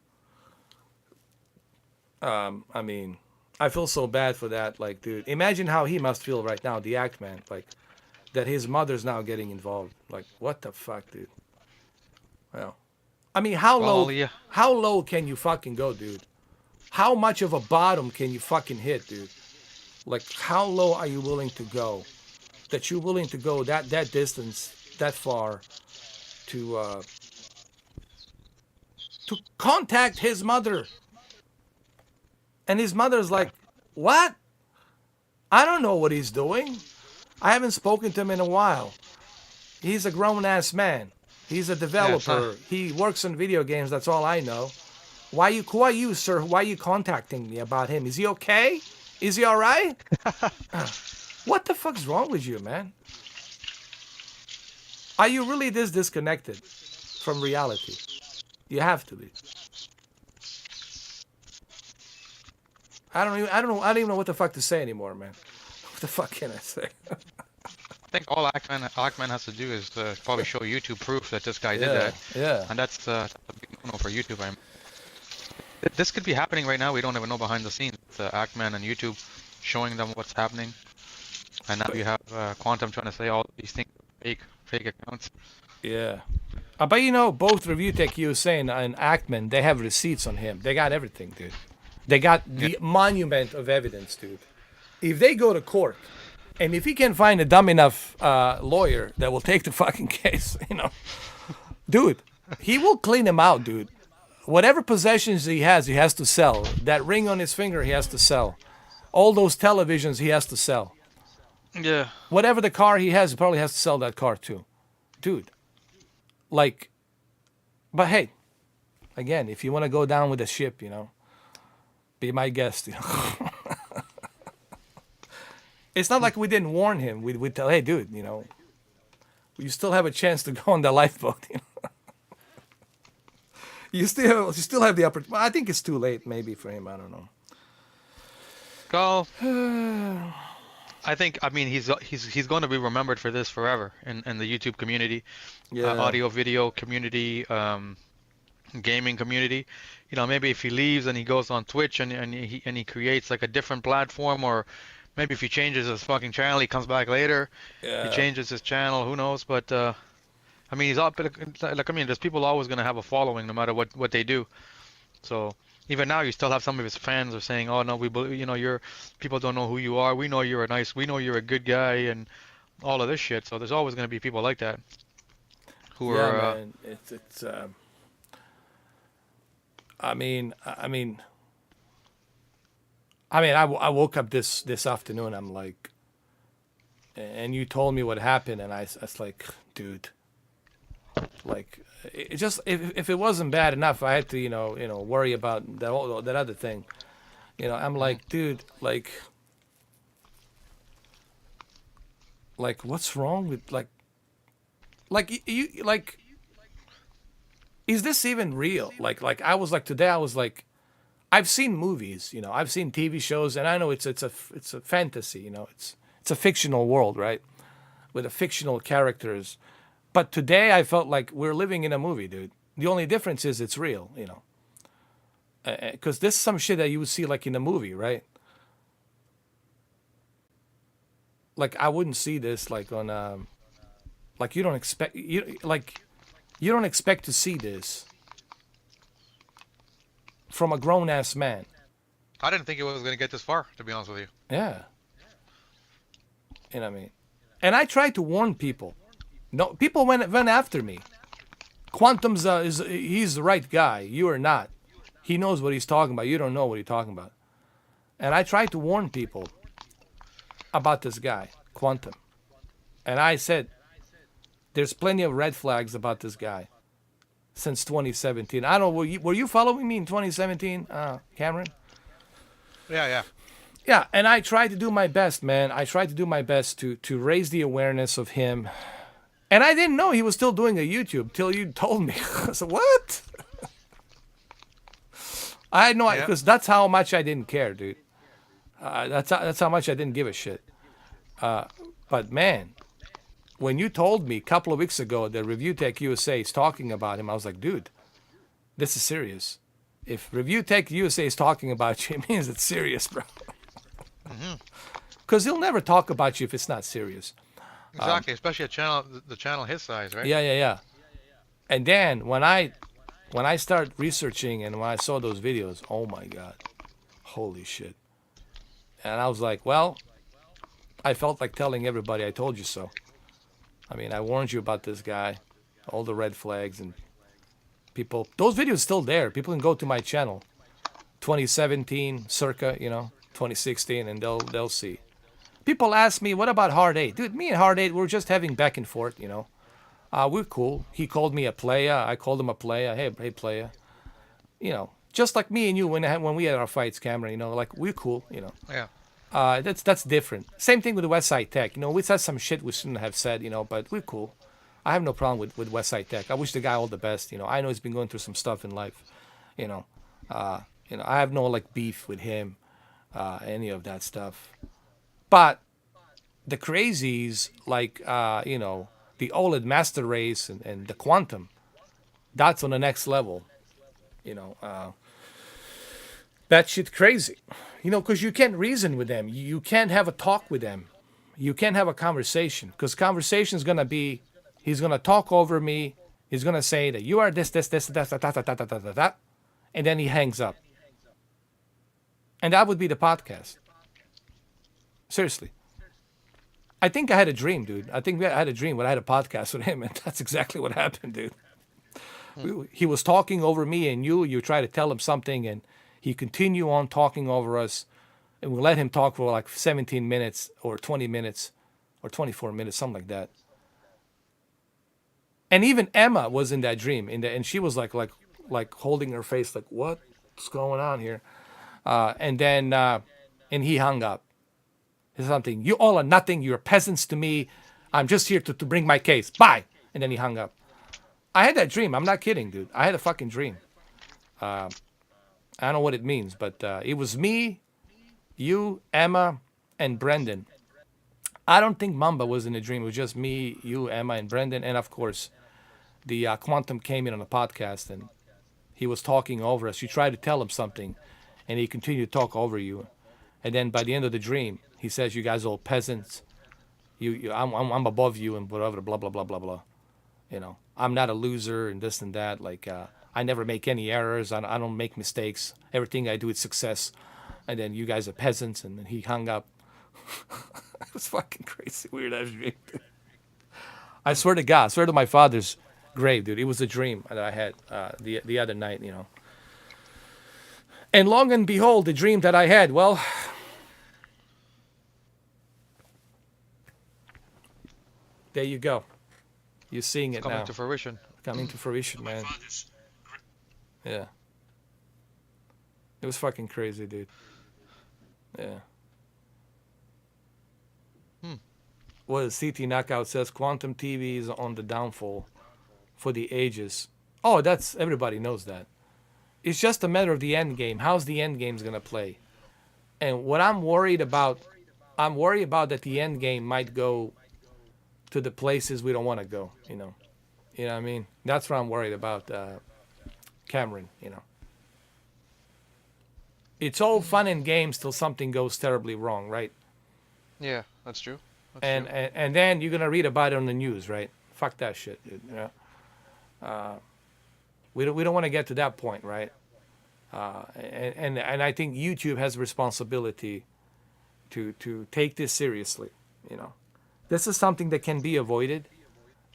[SPEAKER 1] I mean, I feel so bad for that. Like, dude, imagine how he must feel right now, the act man, like, that his mother's now getting involved. Like, what the fuck, dude? Well, I mean, how low can you fucking go, dude? How much of a bottom can you fucking hit, dude? Like, how low are you willing to go? That you're willing to go that distance, that far, to contact his mother. And his mother's like, what? I don't know what he's doing. I haven't spoken to him in a while. He's a grown-ass man. He's a developer. He works on video games. That's all I know. Who are you, sir? Why are you contacting me about him? Is he okay? Is he all right? What the fuck's wrong with you, man? Are you really this disconnected from reality? You have to be. I don't even know what the fuck to say anymore, man. What the fuck can I say?
[SPEAKER 6] I think all Ackman has to do is probably show YouTube proof that this guy did that.
[SPEAKER 1] Yeah.
[SPEAKER 6] And that's a big no for YouTube. This could be happening right now. We don't even know behind the scenes. Ackman and YouTube showing them what's happening. And now you have Quantum trying to say all these things are fake accounts.
[SPEAKER 1] Yeah. But both Review Tech USA and Ackman, they have receipts on him. They got everything, dude. They got the monument of evidence, dude. If they go to court, and if he can find a dumb enough lawyer that will take the fucking case, dude, he will clean him out, dude. Whatever possessions he has to sell. That ring on his finger, he has to sell. All those televisions, he has to sell.
[SPEAKER 6] Yeah.
[SPEAKER 1] Whatever the car he has, he probably has to sell that car too. Dude. Like, but hey, again, if you want to go down with the ship, be my guest, It's not like we didn't warn him. We'd tell, hey, dude, you still have a chance to go on the lifeboat. You still have the opportunity. I think it's too late, maybe, for him. I don't know.
[SPEAKER 6] Go. I mean, he's going to be remembered for this forever in the YouTube community, audio video community, gaming community. Maybe if he leaves and he goes on Twitch and he creates like a different platform, or maybe if he changes his fucking channel, he comes back later. Yeah. He changes his channel. Who knows? But I mean, he's up. There's people always going to have a following no matter what they do. So even now, you still have some of his fans are saying, "Oh no, we believe, you're people don't know who you are. We know you're we know you're a good guy," and all of this shit. So there's always going to be people like that who are.
[SPEAKER 1] Man, it's. I woke up this afternoon. I'm like, and you told me what happened, and I was like, dude, Like, it just if it wasn't bad enough, I had to worry about that other thing. I'm like, dude, like what's wrong with you like? Is this even real? Like I was like today, I was like, I've seen movies, I've seen TV shows, and I know it's a fantasy, it's a fictional world, right, with a fictional characters. But today I felt like we're living in a movie, dude. The only difference is it's real, because this is some shit that you would see like in a movie, right? Like I wouldn't see this like on like you don't expect to see this from a grown-ass man.
[SPEAKER 6] I didn't think it was going to get this far, to be honest with you.
[SPEAKER 1] Yeah. You know what I mean? And I tried to warn people. No, people went after me. Quantum's he's the right guy. You are not. He knows what he's talking about. You don't know what he's talking about. And I tried to warn people about this guy, Quantum. And I said, there's plenty of red flags about this guy since 2017. I don't know, were you following me in 2017, Cameron?
[SPEAKER 6] Yeah.
[SPEAKER 1] Yeah, and I tried to do my best, man. I tried to do my best to raise the awareness of him. And I didn't know he was still doing a YouTube till you told me. I said, what? I had no idea, because that's how much I didn't care, dude. That's how much I didn't give a shit. But man, when you told me a couple of weeks ago that Review Tech USA is talking about him, I was like, dude, this is serious. If Review Tech USA is talking about you, it means it's serious, bro. Because he'll never talk about you if it's not serious.
[SPEAKER 6] Exactly, especially the channel his size, right?
[SPEAKER 1] Yeah. And then when I started researching and when I saw those videos, oh my God, holy shit. And I was like, well, I felt like telling everybody I told you so. I mean, I warned you about this guy, all the red flags, and people, those videos still there. People can go to my channel, 2017, circa, 2016, and they'll see. People ask me, what about Hard 8? Dude, me and Hard 8, we're just having back and forth, we're cool. He called me a player. I called him a player. Hey, player. Just like me and you when we had our fights, Cameron, like we're cool,
[SPEAKER 6] Yeah.
[SPEAKER 1] That's different. Same thing with the Westside Tech. We said some shit we shouldn't have said, but we're cool. I have no problem with Westside Tech. I wish the guy all the best. I know he's been going through some stuff in life. I have no like beef with him, any of that stuff. But the crazies like the OLED Master Race and the Quantum, that's on the next level. That shit crazy. Because you can't reason with them. You can't have a talk with them. You can't have a conversation. Because conversation is going to be, he's going to talk over me. He's going to say that you are this, that. And then he hangs up. And that would be the podcast. Seriously. I think I had a dream, dude. I think I had a dream when I had a podcast with him. And that's exactly what happened, dude. He was talking over me and you try to tell him something and he continue on talking over us, and we let him talk for like 17 minutes or 20 minutes or 24 minutes, something like that. And even Emma was in that dream, and she was like holding her face, like, what's going on here? And then and he hung up. He said something, you all are nothing, you're peasants to me. I'm just here to bring my case. Bye. And then he hung up. I had that dream. I'm not kidding, dude. I had a fucking dream. I don't know what it means, but it was me, you, Emma, and Brendan. I don't think Mamba was in a dream. It was just me, you, Emma, and Brendan. And, of course, the Quantum came in on the podcast, and he was talking over us. You tried to tell him something, and he continued to talk over you. And then by the end of the dream, he says, you guys are all peasants. I'm above you and whatever, blah, blah, blah, blah, blah. I'm not a loser and this and that. Like, I never make any errors. I don't make mistakes. Everything I do is success. And then you guys are peasants. And then he hung up. It was fucking crazy. Weird ass dream, dude. I swear to God. I swear to my father's grave, dude. It was a dream that I had the other night, And long and behold, the dream that I had, well, there you go. You're seeing it
[SPEAKER 6] coming
[SPEAKER 1] now.
[SPEAKER 6] to fruition.
[SPEAKER 1] coming to fruition, man. Yeah. It was fucking crazy, dude. Yeah. Well, CT Knockout says quantum TV is on the downfall for the ages. Oh, that's everybody knows that. It's just a matter of the end game. How's the end game's gonna play? And what I'm worried about that the end game might go to the places we don't want to go. You know what I mean? That's what I'm worried about, Cameron. You know, it's all fun and games till something goes terribly wrong, right?
[SPEAKER 6] Yeah, that's true.
[SPEAKER 1] And then you're gonna read about it on the news, right? Fuck that shit, dude. You know? We don't want to get to that point, right? And I think YouTube has a responsibility to take this seriously. You know, this is something that can be avoided,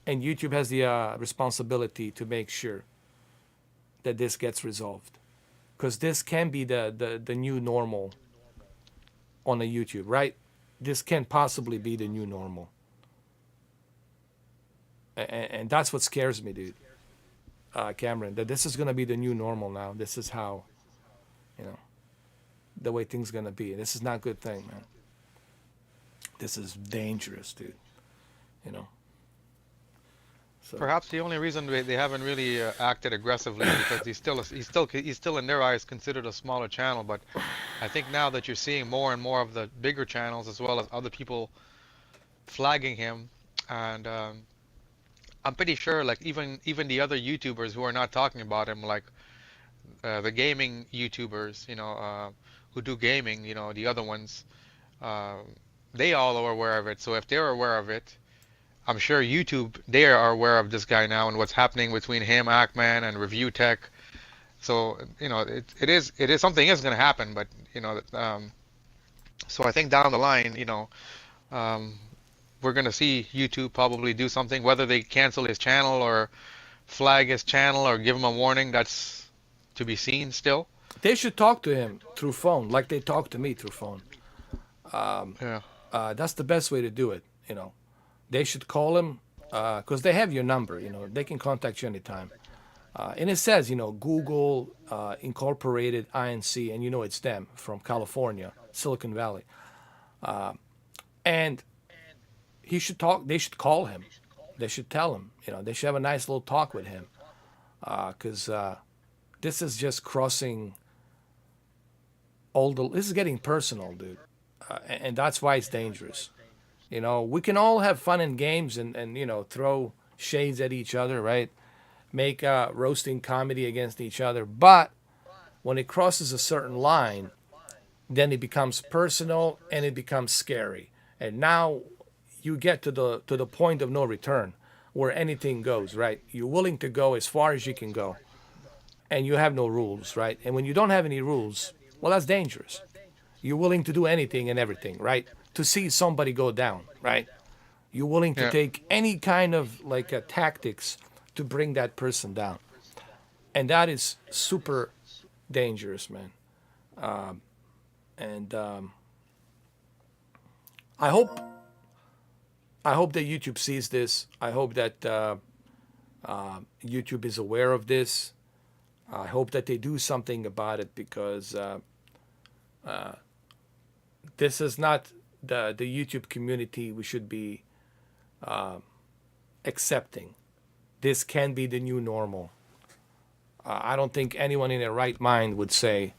[SPEAKER 1] and YouTube has the responsibility to make sure that this gets resolved, because this can be the new normal on the YouTube, right? This can possibly be the new normal. And that's what scares me, dude. Cameron, that this is going to be the new normal now. This is how, you know, the way things going to be. And this is not a good thing, man. This is dangerous, dude. You know. So.
[SPEAKER 6] Perhaps the only reason they haven't really acted aggressively is because he's still in their eyes considered a smaller channel. But I think now that you're seeing more and more of the bigger channels as well as other people flagging him, and I'm pretty sure like even the other YouTubers who are not talking about him, like the gaming YouTubers, you know, who do gaming, you know, the other ones, they all are aware of it. So if they're aware of it, I'm sure YouTube, they are aware of this guy now and what's happening between him, ARKHAM, and Review Tech. So, you know, it is something is going to happen, but, you know, so I think down the line, you know, we're going to see YouTube probably do something, whether they cancel his channel or flag his channel or give him a warning, that's to be seen still.
[SPEAKER 1] They should talk to him through phone, like they talk to me through phone. That's the best way to do it, you know. They should call him, because they have your number, you know. They can contact you anytime. And it says, you know, Google, Incorporated, INC, and you know it's them from California, Silicon Valley. And he should talk, they should call him. They should tell him, you know, they should have a nice little talk with him. Because this is just crossing this is getting personal, dude. And that's why it's dangerous. You know, we can all have fun and games and you know, throw shades at each other, right? Make roasting comedy against each other. But when it crosses a certain line, then it becomes personal and it becomes scary. And now you get to the point of no return where anything goes, right? You're willing to go as far as you can go. And you have no rules, right? And when you don't have any rules, well, that's dangerous. You're willing to do anything and everything, right? To see somebody go down, right? You're willing to take any kind of like tactics to bring that person down. And that is super dangerous, man. I hope that YouTube sees this. I hope that YouTube is aware of this. I hope that they do something about it, because this is not the YouTube community we should be accepting. This can be the new normal. I don't think anyone in their right mind would say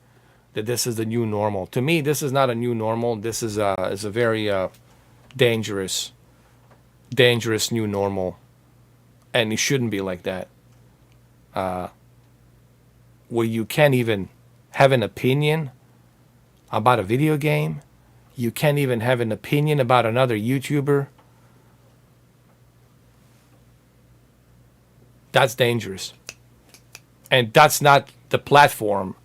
[SPEAKER 1] that this is the new normal. To me, this is not a new normal. This is a very dangerous new normal, and it shouldn't be like that. Where you can't even have an opinion about a video game. You can't even have an opinion about another YouTuber. That's dangerous. And that's not the platform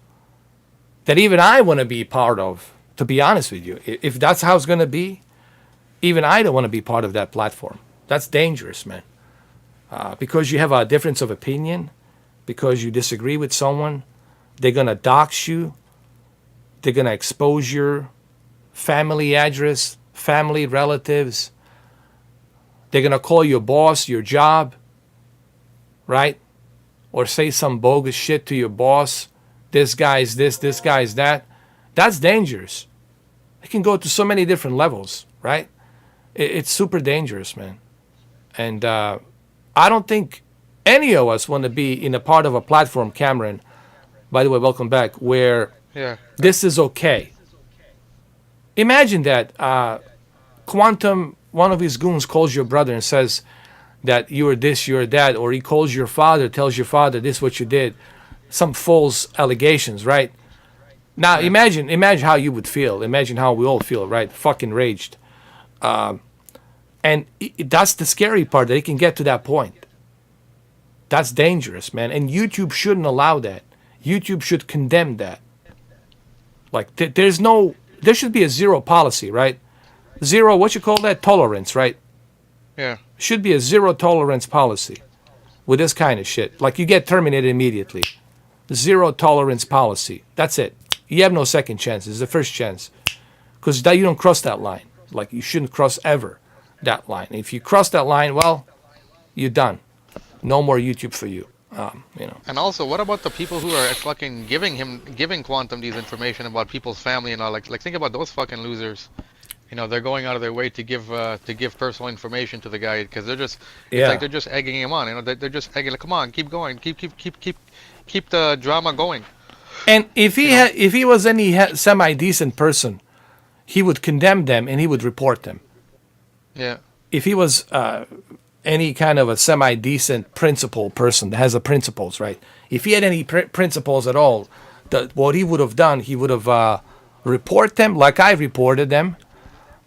[SPEAKER 1] that even I want to be part of, to be honest with you. If that's how it's going to be, even I don't want to be part of that platform. That's dangerous, man. Because you have a difference of opinion, because you disagree with someone, they're going to dox you. They're going to expose your family address, family relatives. They're going to call your boss, your job. right? Or say some bogus shit to your boss. This guy's this guy's that. That's dangerous. It can go to so many different levels, right? It's super dangerous, man. And I don't think any of us want to be in a part of a platform, Cameron, by the way, welcome back, where this is okay. Imagine that Quantum, one of his goons, calls your brother and says that you are this, you are that, or he calls your father, tells your father this is what you did, some false allegations, right? Now imagine how you would feel. Imagine how we all feel, right? Fucking raged. And that's the scary part, that it can get to that point. That's dangerous, man. And YouTube shouldn't allow that. YouTube should condemn that. Like there should be a zero policy, right? Zero, what you call that? Tolerance, right?
[SPEAKER 6] Yeah.
[SPEAKER 1] Should be a zero tolerance policy with this kind of shit. Like you get terminated immediately. Zero tolerance policy. That's it. You have no second chance. It's the first chance. Because you don't cross that line. Like you shouldn't cross ever that line. If you cross that line, well, you're done. No more YouTube for you. You know.
[SPEAKER 6] And also, what about the people who are fucking giving Quantum these information about people's family and all? Like think about those fucking losers. You know, they're going out of their way to give personal information to the guy because they're just it's like they're just egging him on. You know, they're just egging, like, come on, keep going, keep the drama going.
[SPEAKER 1] And if he was any semi-decent person, he would condemn them and he would report them.
[SPEAKER 6] Yeah.
[SPEAKER 1] If he was any kind of a semi-decent principled person that has the principles, right? If he had any principles at all, what he would have done, he would have report them like I reported them.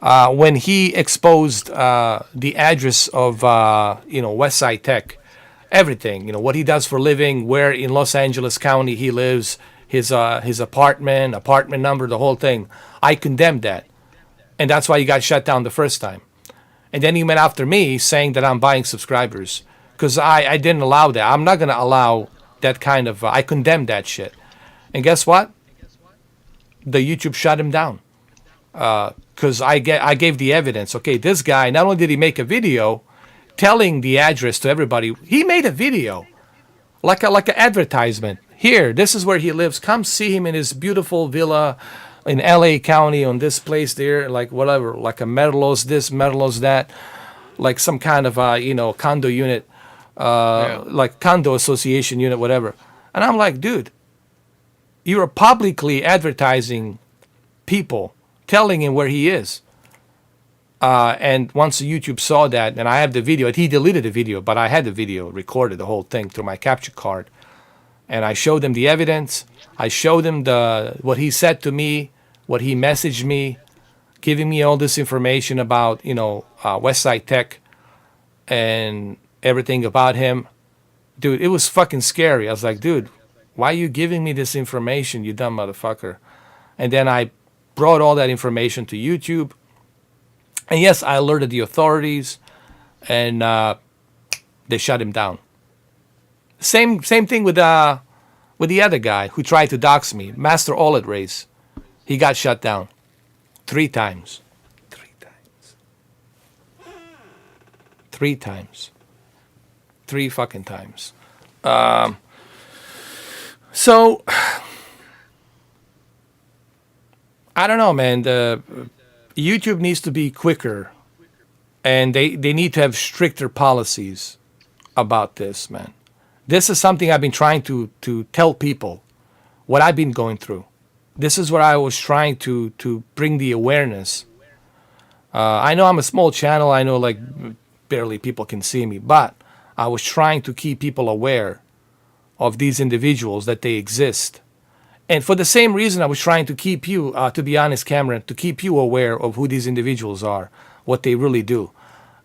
[SPEAKER 1] When he exposed the address of Westside Tech, everything, what he does for a living, where in Los Angeles County he lives, his apartment number, the whole thing, I condemned that, and that's why he got shut down the first time. And then he went after me saying that I'm buying subscribers because I didn't allow that. I'm not gonna allow that kind of. I condemned that shit, and guess what? The YouTube shut him down. Because I gave the evidence. Okay, this guy, not only did he make a video telling the address to everybody, he made a video like an advertisement. Here, this is where he lives. Come see him in his beautiful villa in LA County on this place there, like whatever, like a Merlos this, Merlos that, like some kind of condo unit, like condo association unit, whatever. And I'm like, dude, you're publicly advertising people, telling him where he is. And once YouTube saw that, and I have the video, he deleted the video, but I had the video recorded, the whole thing, through my capture card. And I showed them the evidence. I showed them what he said to me, what he messaged me, giving me all this information about, Westside Tech and everything about him. Dude, it was fucking scary. I was like, dude, why are you giving me this information, you dumb motherfucker? And then I brought all that information to YouTube. And yes, I alerted the authorities, and they shut him down. Same thing with the other guy who tried to dox me, Master Olet Race. He got shut down 3 times. 3 times. 3 times. 3 fucking times. So I don't know, man. YouTube needs to be quicker, and they need to have stricter policies about this, man. This is something I've been trying to tell people, what I've been going through. This is what I was trying to bring the awareness. I know I'm a small channel. I know like barely people can see me, but I was trying to keep people aware of these individuals, that they exist. And for the same reason, I was trying to keep you, to be honest, Cameron, to keep you aware of who these individuals are, what they really do.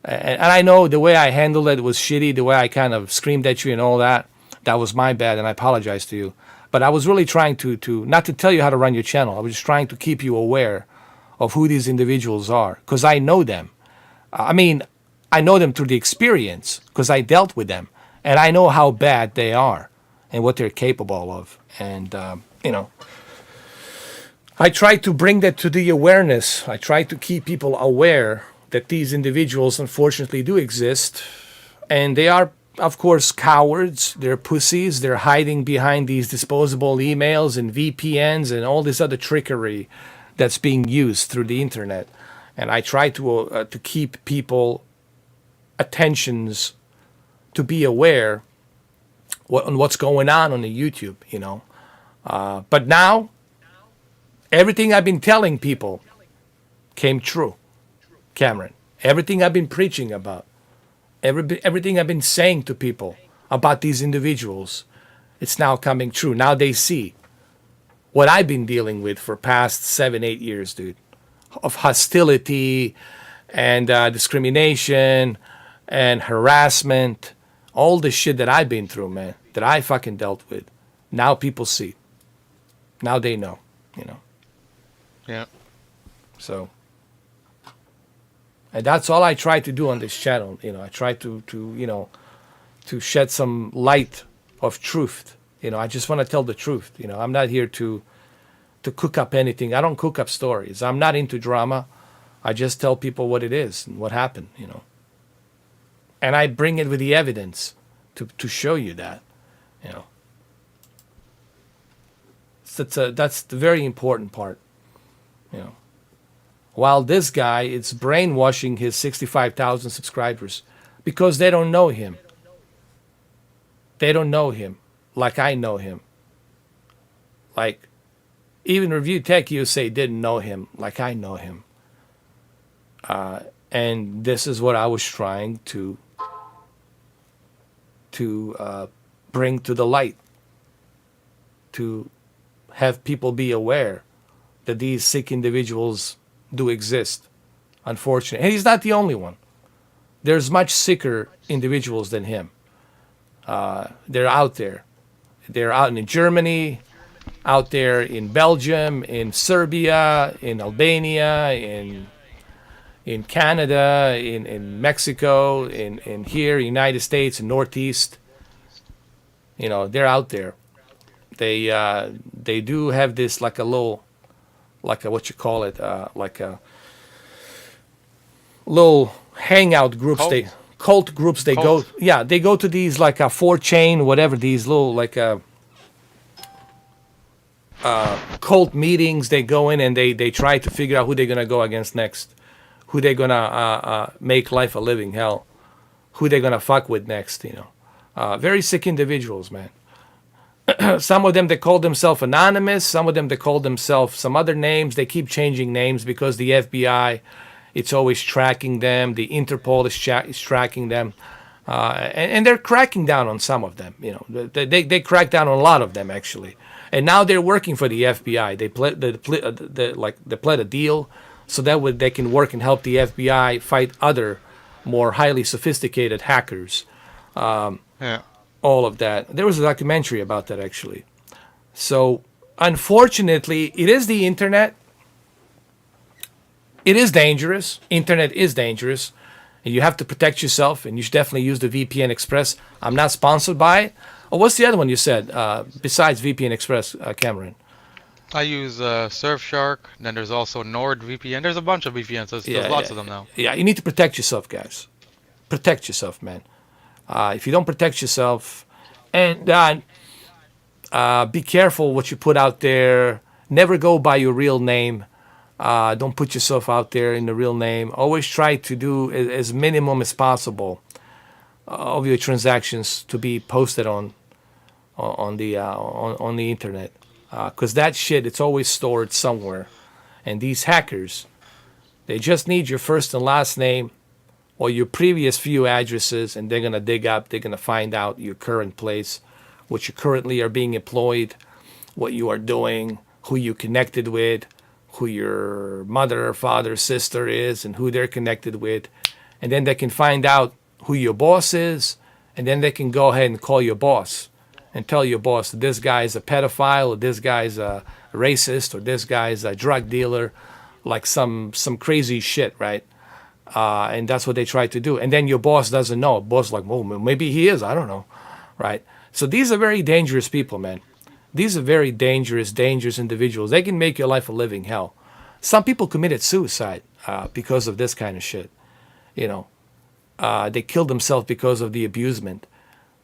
[SPEAKER 1] And I know the way I handled it was shitty, the way I kind of screamed at you and all that. That was my bad, and I apologize to you. But I was really trying to not to tell you how to run your channel. I was just trying to keep you aware of who these individuals are, because I know them. I mean, I know them through the experience, because I dealt with them. And I know how bad they are and what they're capable of. And, I try to bring that to the awareness. I try to keep people aware that these individuals unfortunately do exist, and they are of course, cowards. They're pussies. They're hiding behind these disposable emails and VPNs and all this other trickery that's being used through the internet. And I try to keep people attentions to be aware on what's going on the YouTube, you know. But now, everything I've been telling people came true, Cameron. Everything I've been preaching about, everything I've been saying to people about these individuals, it's now coming true. Now they see what I've been dealing with for past 7-8 years, dude, of hostility and discrimination and harassment, all the shit that I've been through, man, that I fucking dealt with. Now people see. Now they know, you know.
[SPEAKER 6] Yeah.
[SPEAKER 1] So, and that's all I try to do on this channel. You know, I try to you know, to shed some light of truth. You know, I just want to tell the truth. You know, I'm not here to cook up anything. I don't cook up stories. I'm not into drama. I just tell people what it is and what happened, you know. And I bring it with the evidence to show you that, you know. That's the very important part, you know. While this guy is brainwashing his 65,000 subscribers because they don't know him. They don't know him like I know him. Like, even Review Tech USA didn't know him like I know him. And this is what I was trying to bring to the light, to have people be aware that these sick individuals do exist, unfortunately. And he's not the only one. There's much sicker individuals than him. They're out there. They're out in Germany, out there in Belgium, in Serbia, in Albania, in Canada, in Mexico, in here, United States, in Northeast. You know, they're out there. They do have this like a little, like a, what you call it, like a little hangout groups. Cult groups. They go to these like a 4chan, whatever, these little like cult meetings. They go in and they try to figure out who they're gonna go against next, who they're gonna make life a living hell, who they're gonna fuck with next. You know, very sick individuals, man. Some of them, they call themselves anonymous. Some of them, they call themselves some other names. They keep changing names because the FBI, it's always tracking them. The Interpol is tracking them, and they're cracking down on some of them. You know, they crack down on a lot of them actually. And now they're working for the FBI. They pled a deal so that they can work and help the FBI fight other more highly sophisticated hackers. All of that. There was a documentary about that actually. So unfortunately, it is the internet. It is dangerous. Internet is dangerous. And you have to protect yourself, and you should definitely use the VPN Express. I'm not sponsored by it. Oh, what's the other one you said besides VPN Express, Cameron?
[SPEAKER 6] I use Surfshark. Then there's also NordVPN. There's a bunch of VPNs. There's lots of them now.
[SPEAKER 1] Yeah, you need to protect yourself, guys. Protect yourself, man. If you don't protect yourself, and be careful what you put out there. Never go by your real name. Don't put yourself out there in the real name. Always try to do as minimum as possible of your transactions to be posted on the internet, because that shit, it's always stored somewhere. And these hackers, they just need your first and last name or your previous few addresses, and they're gonna dig up. They're gonna find out your current place, what you currently are being employed, what you are doing, who you connected with, who your mother or father, sister is, and who they're connected with. And then they can find out who your boss is, and then they can go ahead and call your boss and tell your boss that this guy is a pedophile, or this guy's a racist, or this guy's a drug dealer, like some crazy shit, right? And that's what they try to do. And then your boss doesn't know. Boss like, well, maybe he is. I don't know, right? So these are very dangerous people, man. These are very dangerous individuals. They can make your life a living hell. Some people committed suicide because of this kind of shit. You know, they killed themselves because of the abusement.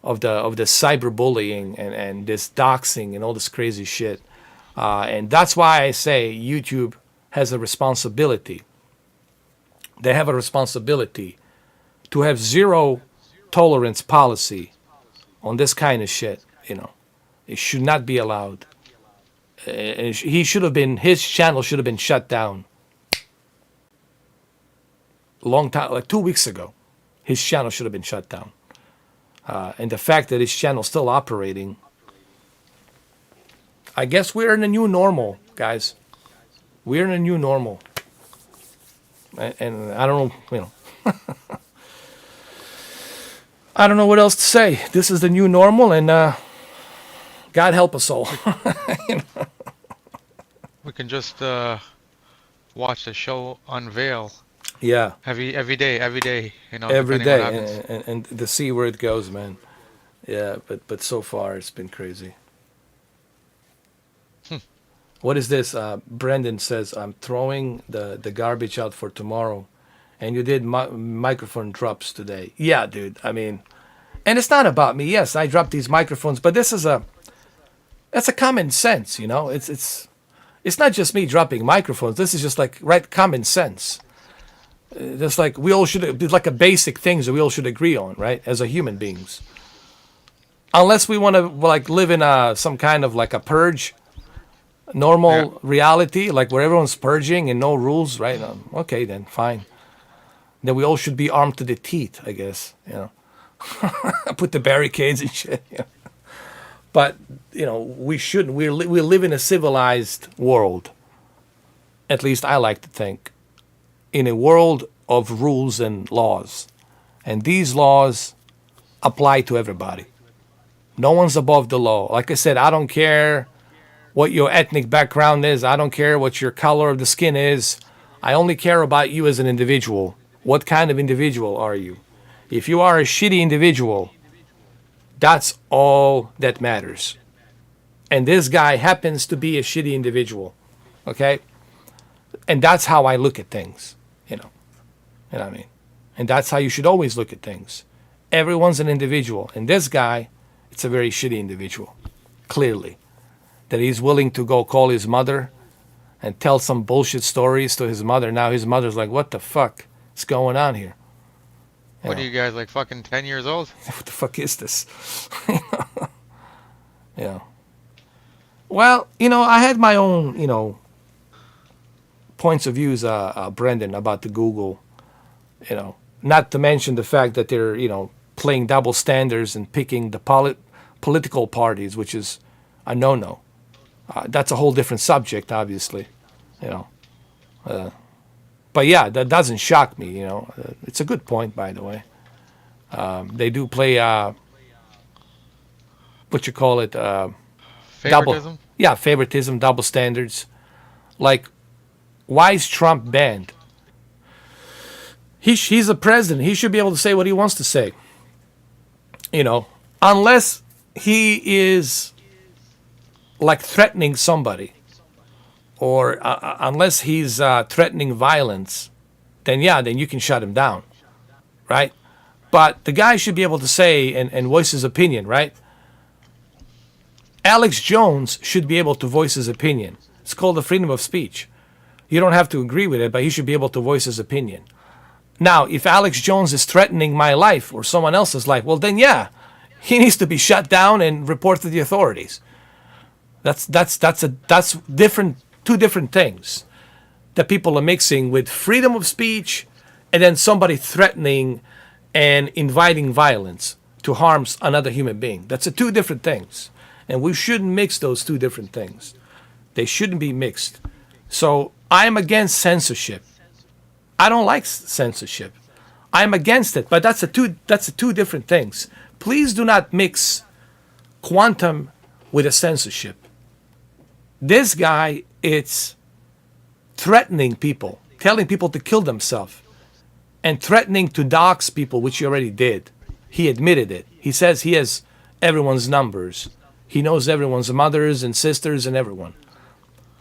[SPEAKER 1] of the cyberbullying and this doxing and all this crazy shit. And that's why I say YouTube has a responsibility. They have a responsibility to have zero tolerance policy on this kind of shit. It should not be allowed. His channel should have been shut down a long time, like 2 weeks ago. His channel should have been shut down. And the fact that his channel's still operating, I guess we're in a new normal, guys. We're in a new normal. And I don't know, I don't know what else to say. This is the new normal, and God help us all.
[SPEAKER 6] We can just watch the show unveil.
[SPEAKER 1] Yeah.
[SPEAKER 6] Every day.
[SPEAKER 1] Every
[SPEAKER 6] depending
[SPEAKER 1] day,
[SPEAKER 6] what happens.
[SPEAKER 1] and to see where it goes, man. Yeah, but so far it's been crazy. What is this? Brendan says, I'm throwing the garbage out for tomorrow. And you did microphone drops today. Yeah, dude. I mean, and it's not about me. Yes, I dropped these microphones, but that's a common sense, It's not just me dropping microphones. This is just like common sense. Just like we all should be like a basic things that we all should agree on, right? As a human beings. Unless we want to like live in some kind of like a purge, normal reality, like where everyone's purging and no rules, right? Okay, then fine. Then we all should be armed to the teeth, I guess. Put the barricades and shit. But we shouldn't. We live in a civilized world. At least I like to think. In a world of rules and laws. And these laws apply to everybody. No one's above the law. Like I said, I don't care what your ethnic background is. I don't care what your color of the skin is. I only care about you as an individual. What kind of individual are you? If you are a shitty individual, that's all that matters. And this guy happens to be a shitty individual. Okay? And that's how I look at things. You know what I mean? And that's how you should always look at things. Everyone's an individual. And this guy, it's a very shitty individual. Clearly. That he's willing to go call his mother and tell some bullshit stories to his mother. Now his mother's like, what the fuck is going on here?
[SPEAKER 6] What are you guys, like fucking 10 years old?
[SPEAKER 1] What the fuck is this? Yeah. Well, I had my own, points of views, Brendan, about the Google, not to mention the fact that they're, playing double standards and picking the political parties, which is a no-no. That's a whole different subject, obviously, But yeah, that doesn't shock me, It's a good point, by the way. They do play, what you call it,
[SPEAKER 6] favoritism?
[SPEAKER 1] Favoritism, double standards. Like, why is Trump banned? He's the president. He should be able to say what he wants to say. Unless he is like threatening somebody, or unless he's threatening violence, then you can shut him down, right? But the guy should be able to say and voice his opinion, right? Alex Jones should be able to voice his opinion. It's called the freedom of speech. You don't have to agree with it, but he should be able to voice his opinion. Now, if Alex Jones is threatening my life or someone else's life, well then he needs to be shut down and report to the authorities. That's different, two different things that people are mixing with freedom of speech and then somebody threatening and inviting violence to harm another human being. That's two different things. And we shouldn't mix those two different things. They shouldn't be mixed. So I'm against censorship. I don't like censorship. I'm against it, but that's two different things. Please do not mix quantum with a censorship. This guy, it's threatening people, telling people to kill themselves, and threatening to dox people, which he already did. He admitted it. He says he has everyone's numbers. He knows everyone's mothers and sisters and everyone.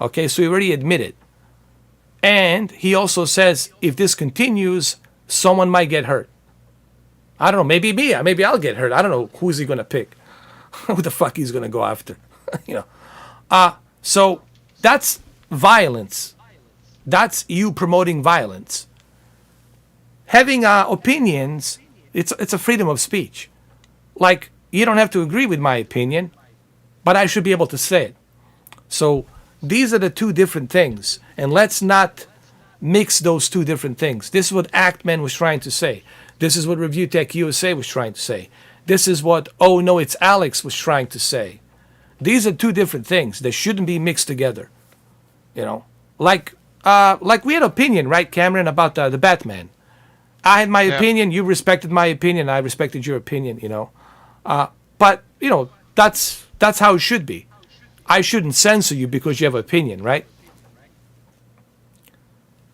[SPEAKER 1] Okay, so he already admitted. And he also says if this continues, someone might get hurt. I don't know. Maybe me. Maybe I'll get hurt. I don't know. Who's he gonna pick? Who the fuck he's gonna go after? You know. So that's violence. That's you promoting violence. Having opinions, it's a freedom of speech. Like, you don't have to agree with my opinion, but I should be able to say it. So these are the two different things, and let's not mix those two different things. This is what ACTMan was trying to say. This is what Review Tech USA was trying to say. This is what Oh No It's Alex was trying to say. These are two different things. They shouldn't be mixed together. You know, like we had opinion, right, Cameron, about the Batman. I had my opinion. You respected my opinion. I respected your opinion. You know, but you know that's how it should be. I shouldn't censor you because you have an opinion, right?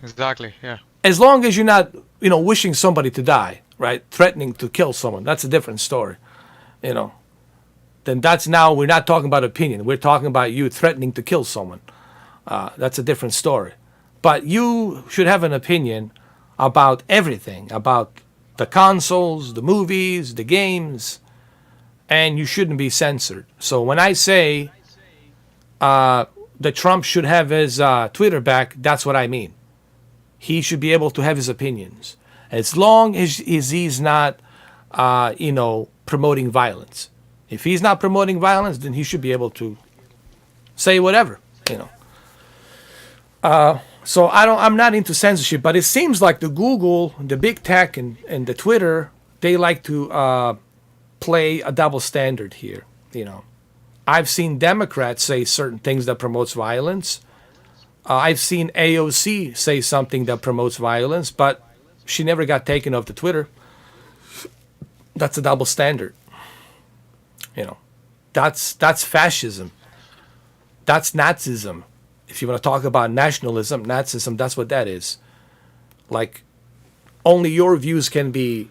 [SPEAKER 6] Exactly. Yeah.
[SPEAKER 1] As long as you're not, you know, wishing somebody to die, right? Threatening to kill someone. That's a different story. You know, then that's now we're not talking about opinion. We're talking about you threatening to kill someone. That's a different story. But you should have an opinion about everything, about the consoles, the movies, the games, and you shouldn't be censored. So when I say that Trump should have his Twitter back, that's what I mean. He should be able to have his opinions, as long as he's not, you know, promoting violence. If he's not promoting violence, then he should be able to say whatever, you know. So I'm not into censorship, but it seems like the Google, the big tech, and the Twitter, they like to play a double standard here. You know, I've seen Democrats say certain things that promotes violence. I've seen AOC say something that promotes violence, but she never got taken off the Twitter. That's a double standard. You know, that's fascism. That's Nazism. If you want to talk about nationalism, Nazism, that's what that is. Like, only your views can be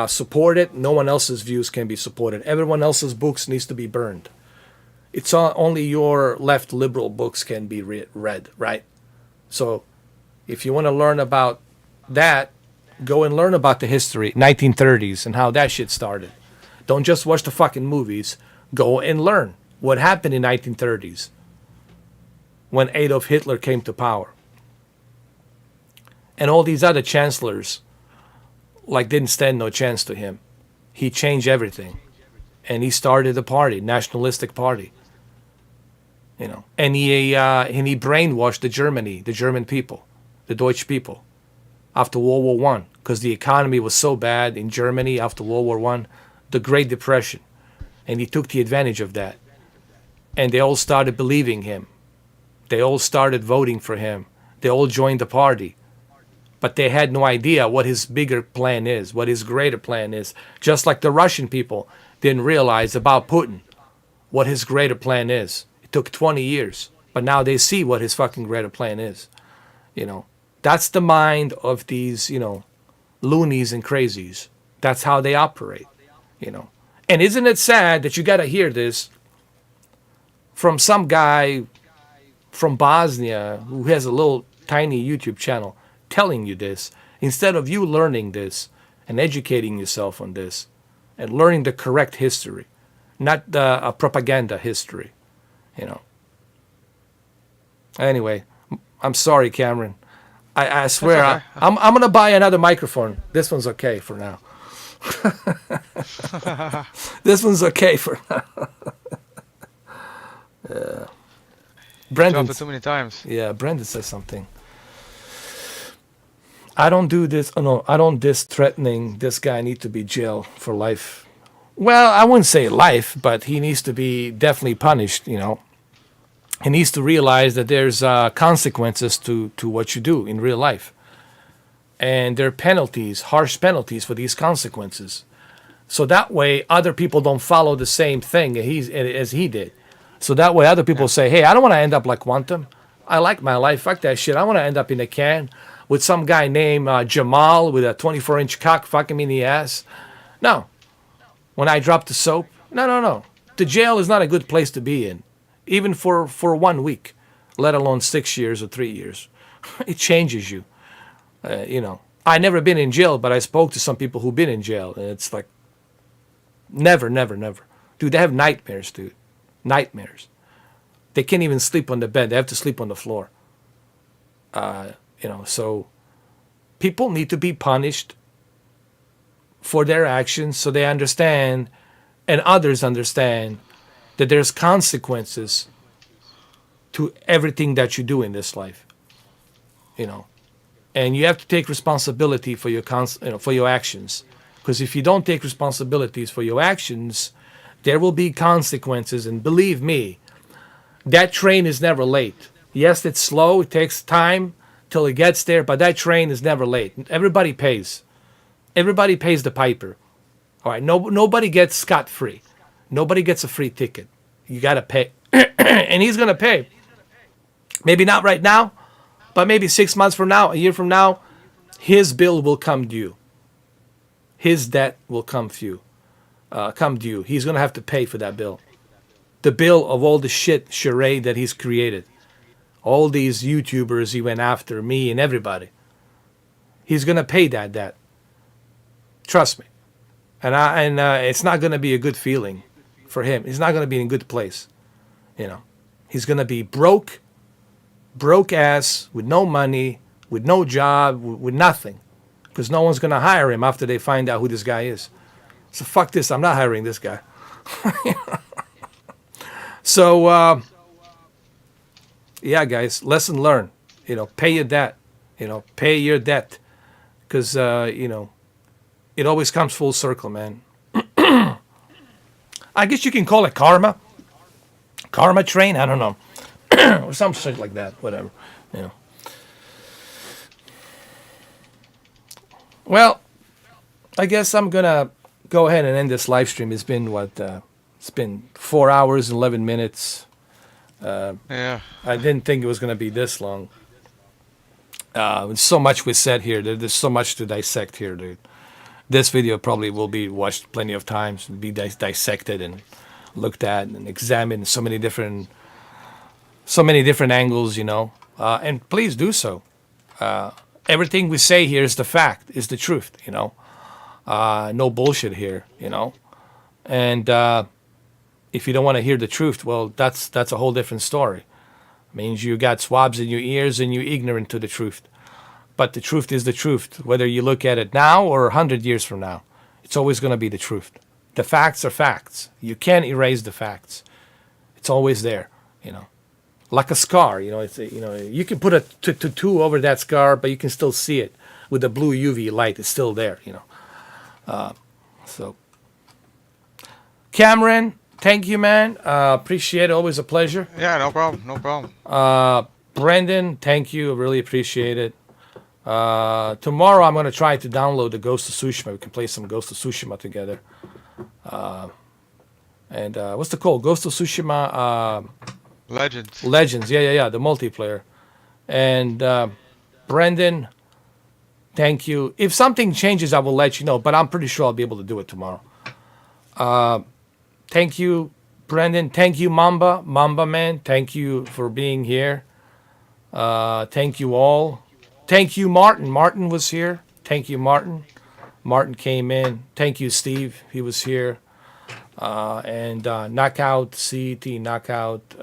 [SPEAKER 1] supported. No one else's views can be supported. Everyone else's books needs to be burned. It's only your left liberal books can be read, right? So if you want to learn about that, go and learn about the history, 1930s, and how that shit started. Don't just watch the fucking movies. Go and learn what happened in 1930s when Adolf Hitler came to power. And all these other chancellors, like, didn't stand no chance to him. He changed everything. And he started a party, nationalistic party. You know, and he brainwashed the German people, the Deutsch people, after World War One, because the economy was so bad in Germany after World War One, the Great Depression, and he took the advantage of that, and they all started believing him, they all started voting for him, they all joined the party, but they had no idea what his bigger plan is, what his greater plan is, just like the Russian people didn't realize about Putin, what his greater plan is. It took 20 years, but now they see what his fucking greater plan is. You know, that's the mind of these, you know, loonies and crazies. That's how they operate, you know. And isn't it sad that you got to hear this from some guy from Bosnia who has a little tiny YouTube channel telling you this, instead of you learning this and educating yourself on this and learning the correct history, not the propaganda history, you know. Anyway, I'm sorry, Cameron. I swear,
[SPEAKER 6] okay.
[SPEAKER 1] I'm going to buy another microphone. This one's okay for now. This one's okay for now. Brendan,
[SPEAKER 6] dropped it too many times.
[SPEAKER 1] Yeah, Brendan says something. I don't do this. Oh no, I don't this threatening. This guy need to be jailed for life. Well, I wouldn't say life, but he needs to be definitely punished. You know, he needs to realize that there's consequences to what you do in real life, and there are penalties, harsh penalties for these consequences. So that way, other people don't follow the same thing as he did. So that way, other people say, "Hey, I don't want to end up like Quantum. I like my life. Fuck that shit. I want to end up in a can with some guy named Jamal with a 24-inch cock fucking me in the ass." No. When I drop the soap, no. The jail is not a good place to be in, even for 1 week, let alone 6 years or 3 years. It changes you. You know, I never been in jail, but I spoke to some people who've been in jail, and it's like never. Dude, they have nightmares, dude. Nightmares. They can't even sleep on the bed. They have to sleep on the floor. So people need to be punished for their actions so they understand, and others understand, that there's consequences to everything that you do in this life. And you have to take responsibility for your for your actions. Because if you don't take responsibilities for your actions, there will be consequences. And believe me, that train is never late. Yes, it's slow. It takes time till it gets there, but that train is never late. Everybody pays. Everybody pays the piper. All right, nobody gets scot-free. Nobody gets a free ticket. You got to pay. And he's going to pay. Maybe not right now, but maybe 6 months from now, a year from now, his bill will come due. His debt will come due. He's going to have to pay for that bill. The bill of all the shit charade that he's created. All these YouTubers he went after, me and everybody. He's going to pay that debt. Trust me. And it's not going to be a good feeling for him. He's not going to be in a good place. He's going to be broke ass, with no money, with no job, with nothing. Because no one's going to hire him after they find out who this guy is. So fuck this, I'm not hiring this guy. So, yeah, guys, lesson learned. Pay your debt. Pay your debt. Because, it always comes full circle, man. I guess you can call it karma. Karma train? I don't know. Or some shit like that. Whatever. Well, I guess I'm going to go ahead and end this live stream. It's been, it's been 4 hours and 11 minutes.
[SPEAKER 6] Yeah.
[SPEAKER 1] I didn't think it was going to be this long. There's so much we said here. There's so much to dissect here, dude. This video probably will be watched plenty of times, be dissected and looked at and examined so many different angles, and please do so. Everything we say here is the fact, is the truth, no bullshit here, and if you don't want to hear the truth, well, that's a whole different story. It means you got swabs in your ears and you're ignorant to the truth. But the truth is the truth, whether you look at it now or 100 years from now. It's always going to be the truth. The facts are facts. You can't erase the facts. It's always there, Like a scar, you can put a tattoo over that scar, but you can still see it with the blue UV light. It's still there, So, Cameron, thank you, man. Appreciate it. Always a pleasure.
[SPEAKER 6] Yeah, no problem.
[SPEAKER 1] Brendan, thank you. Really appreciate it. Tomorrow I'm going to try to download the Ghost of Tsushima. We can play some Ghost of Tsushima together. And what's the call? Ghost of Tsushima Legends. Yeah. The multiplayer. And Brendan, thank you. If something changes, I will let you know. But I'm pretty sure I'll be able to do it tomorrow. Thank you, Brendan. Thank you, Mamba man. Thank you for being here. Thank you all. Thank you, Martin. Martin was here. Thank you, Martin. Martin came in. Thank you, Steve. He was here. And Knockout, CET, Knockout.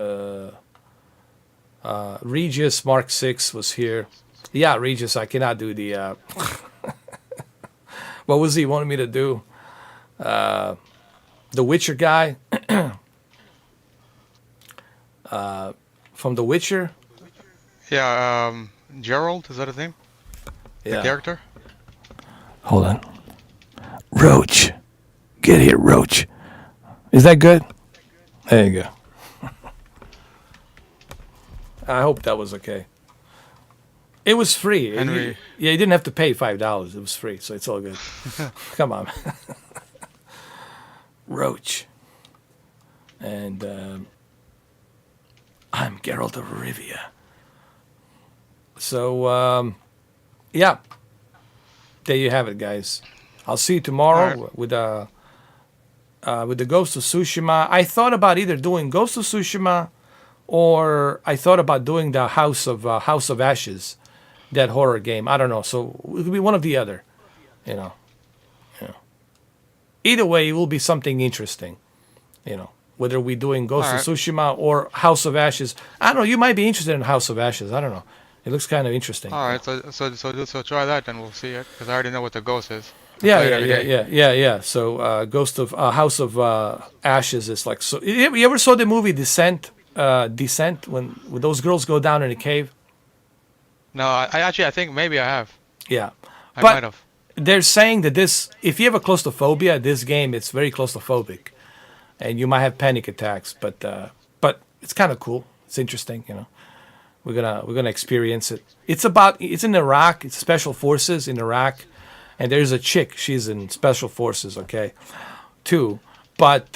[SPEAKER 1] Regis, Mark 6 was here. Yeah, Regis, I cannot do the... what was he wanting me to do? The Witcher guy. From The Witcher.
[SPEAKER 6] Yeah, Gerald, is that his name?
[SPEAKER 1] Yeah.
[SPEAKER 6] The character?
[SPEAKER 1] Hold on. Roach. Get here, Roach. Is that good? There you go. I hope that was okay. It was free.
[SPEAKER 6] Henry.
[SPEAKER 1] You didn't have to pay $5. It was free, so it's all good. Come on. Roach. And I'm Geralt of Rivia. So, yeah. There you have it, guys. I'll see you tomorrow with the Ghost of Tsushima. I thought about either doing Ghost of Tsushima or I thought about doing the House of Ashes. that horror game. I don't know. So it could be one of the other. You know. Either way, it will be something interesting. You know, whether we're doing Ghost of Tsushima or House of Ashes. I don't know. You might be interested in House of Ashes. I don't know. It looks kind of interesting.
[SPEAKER 6] All right, so try that, and we'll see it, because I already know what the Ghost is.
[SPEAKER 1] Yeah. So Ghost of House of Ashes is like so. You ever saw the movie Descent? Descent when those girls go down in a cave.
[SPEAKER 6] No, I think maybe I have.
[SPEAKER 1] Yeah,
[SPEAKER 6] I might have.
[SPEAKER 1] They're saying that this, if you have a claustrophobia, this game it's very claustrophobic, and you might have panic attacks. But it's kind of cool. It's interesting, you know. We're gonna experience it. It's in Iraq. It's special forces in Iraq, and there's a chick. She's in special forces, okay, too. But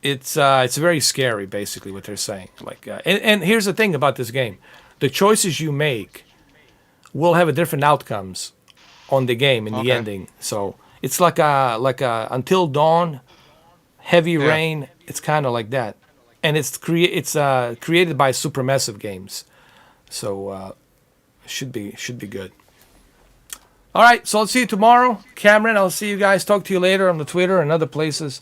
[SPEAKER 1] it's very scary, basically what they're saying. Like, and here's the thing about this game: the choices you make will have a different outcomes on the game in the ending. So it's like a Until Dawn, Heavy Rain. It's kind of like that, and it's created by Supermassive Games, so should be good. All right, so I'll see you tomorrow, Cameron. I'll see you guys. Talk to you later on the Twitter and other places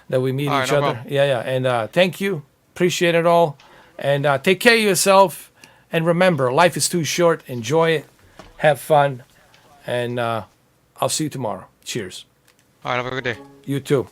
[SPEAKER 1] that we meet each other. Yeah, and thank you, appreciate it all, and take care of yourself. And remember, life is too short. Enjoy it, have fun. And I'll see you tomorrow. Cheers.
[SPEAKER 6] All right, have a good day.
[SPEAKER 1] You too.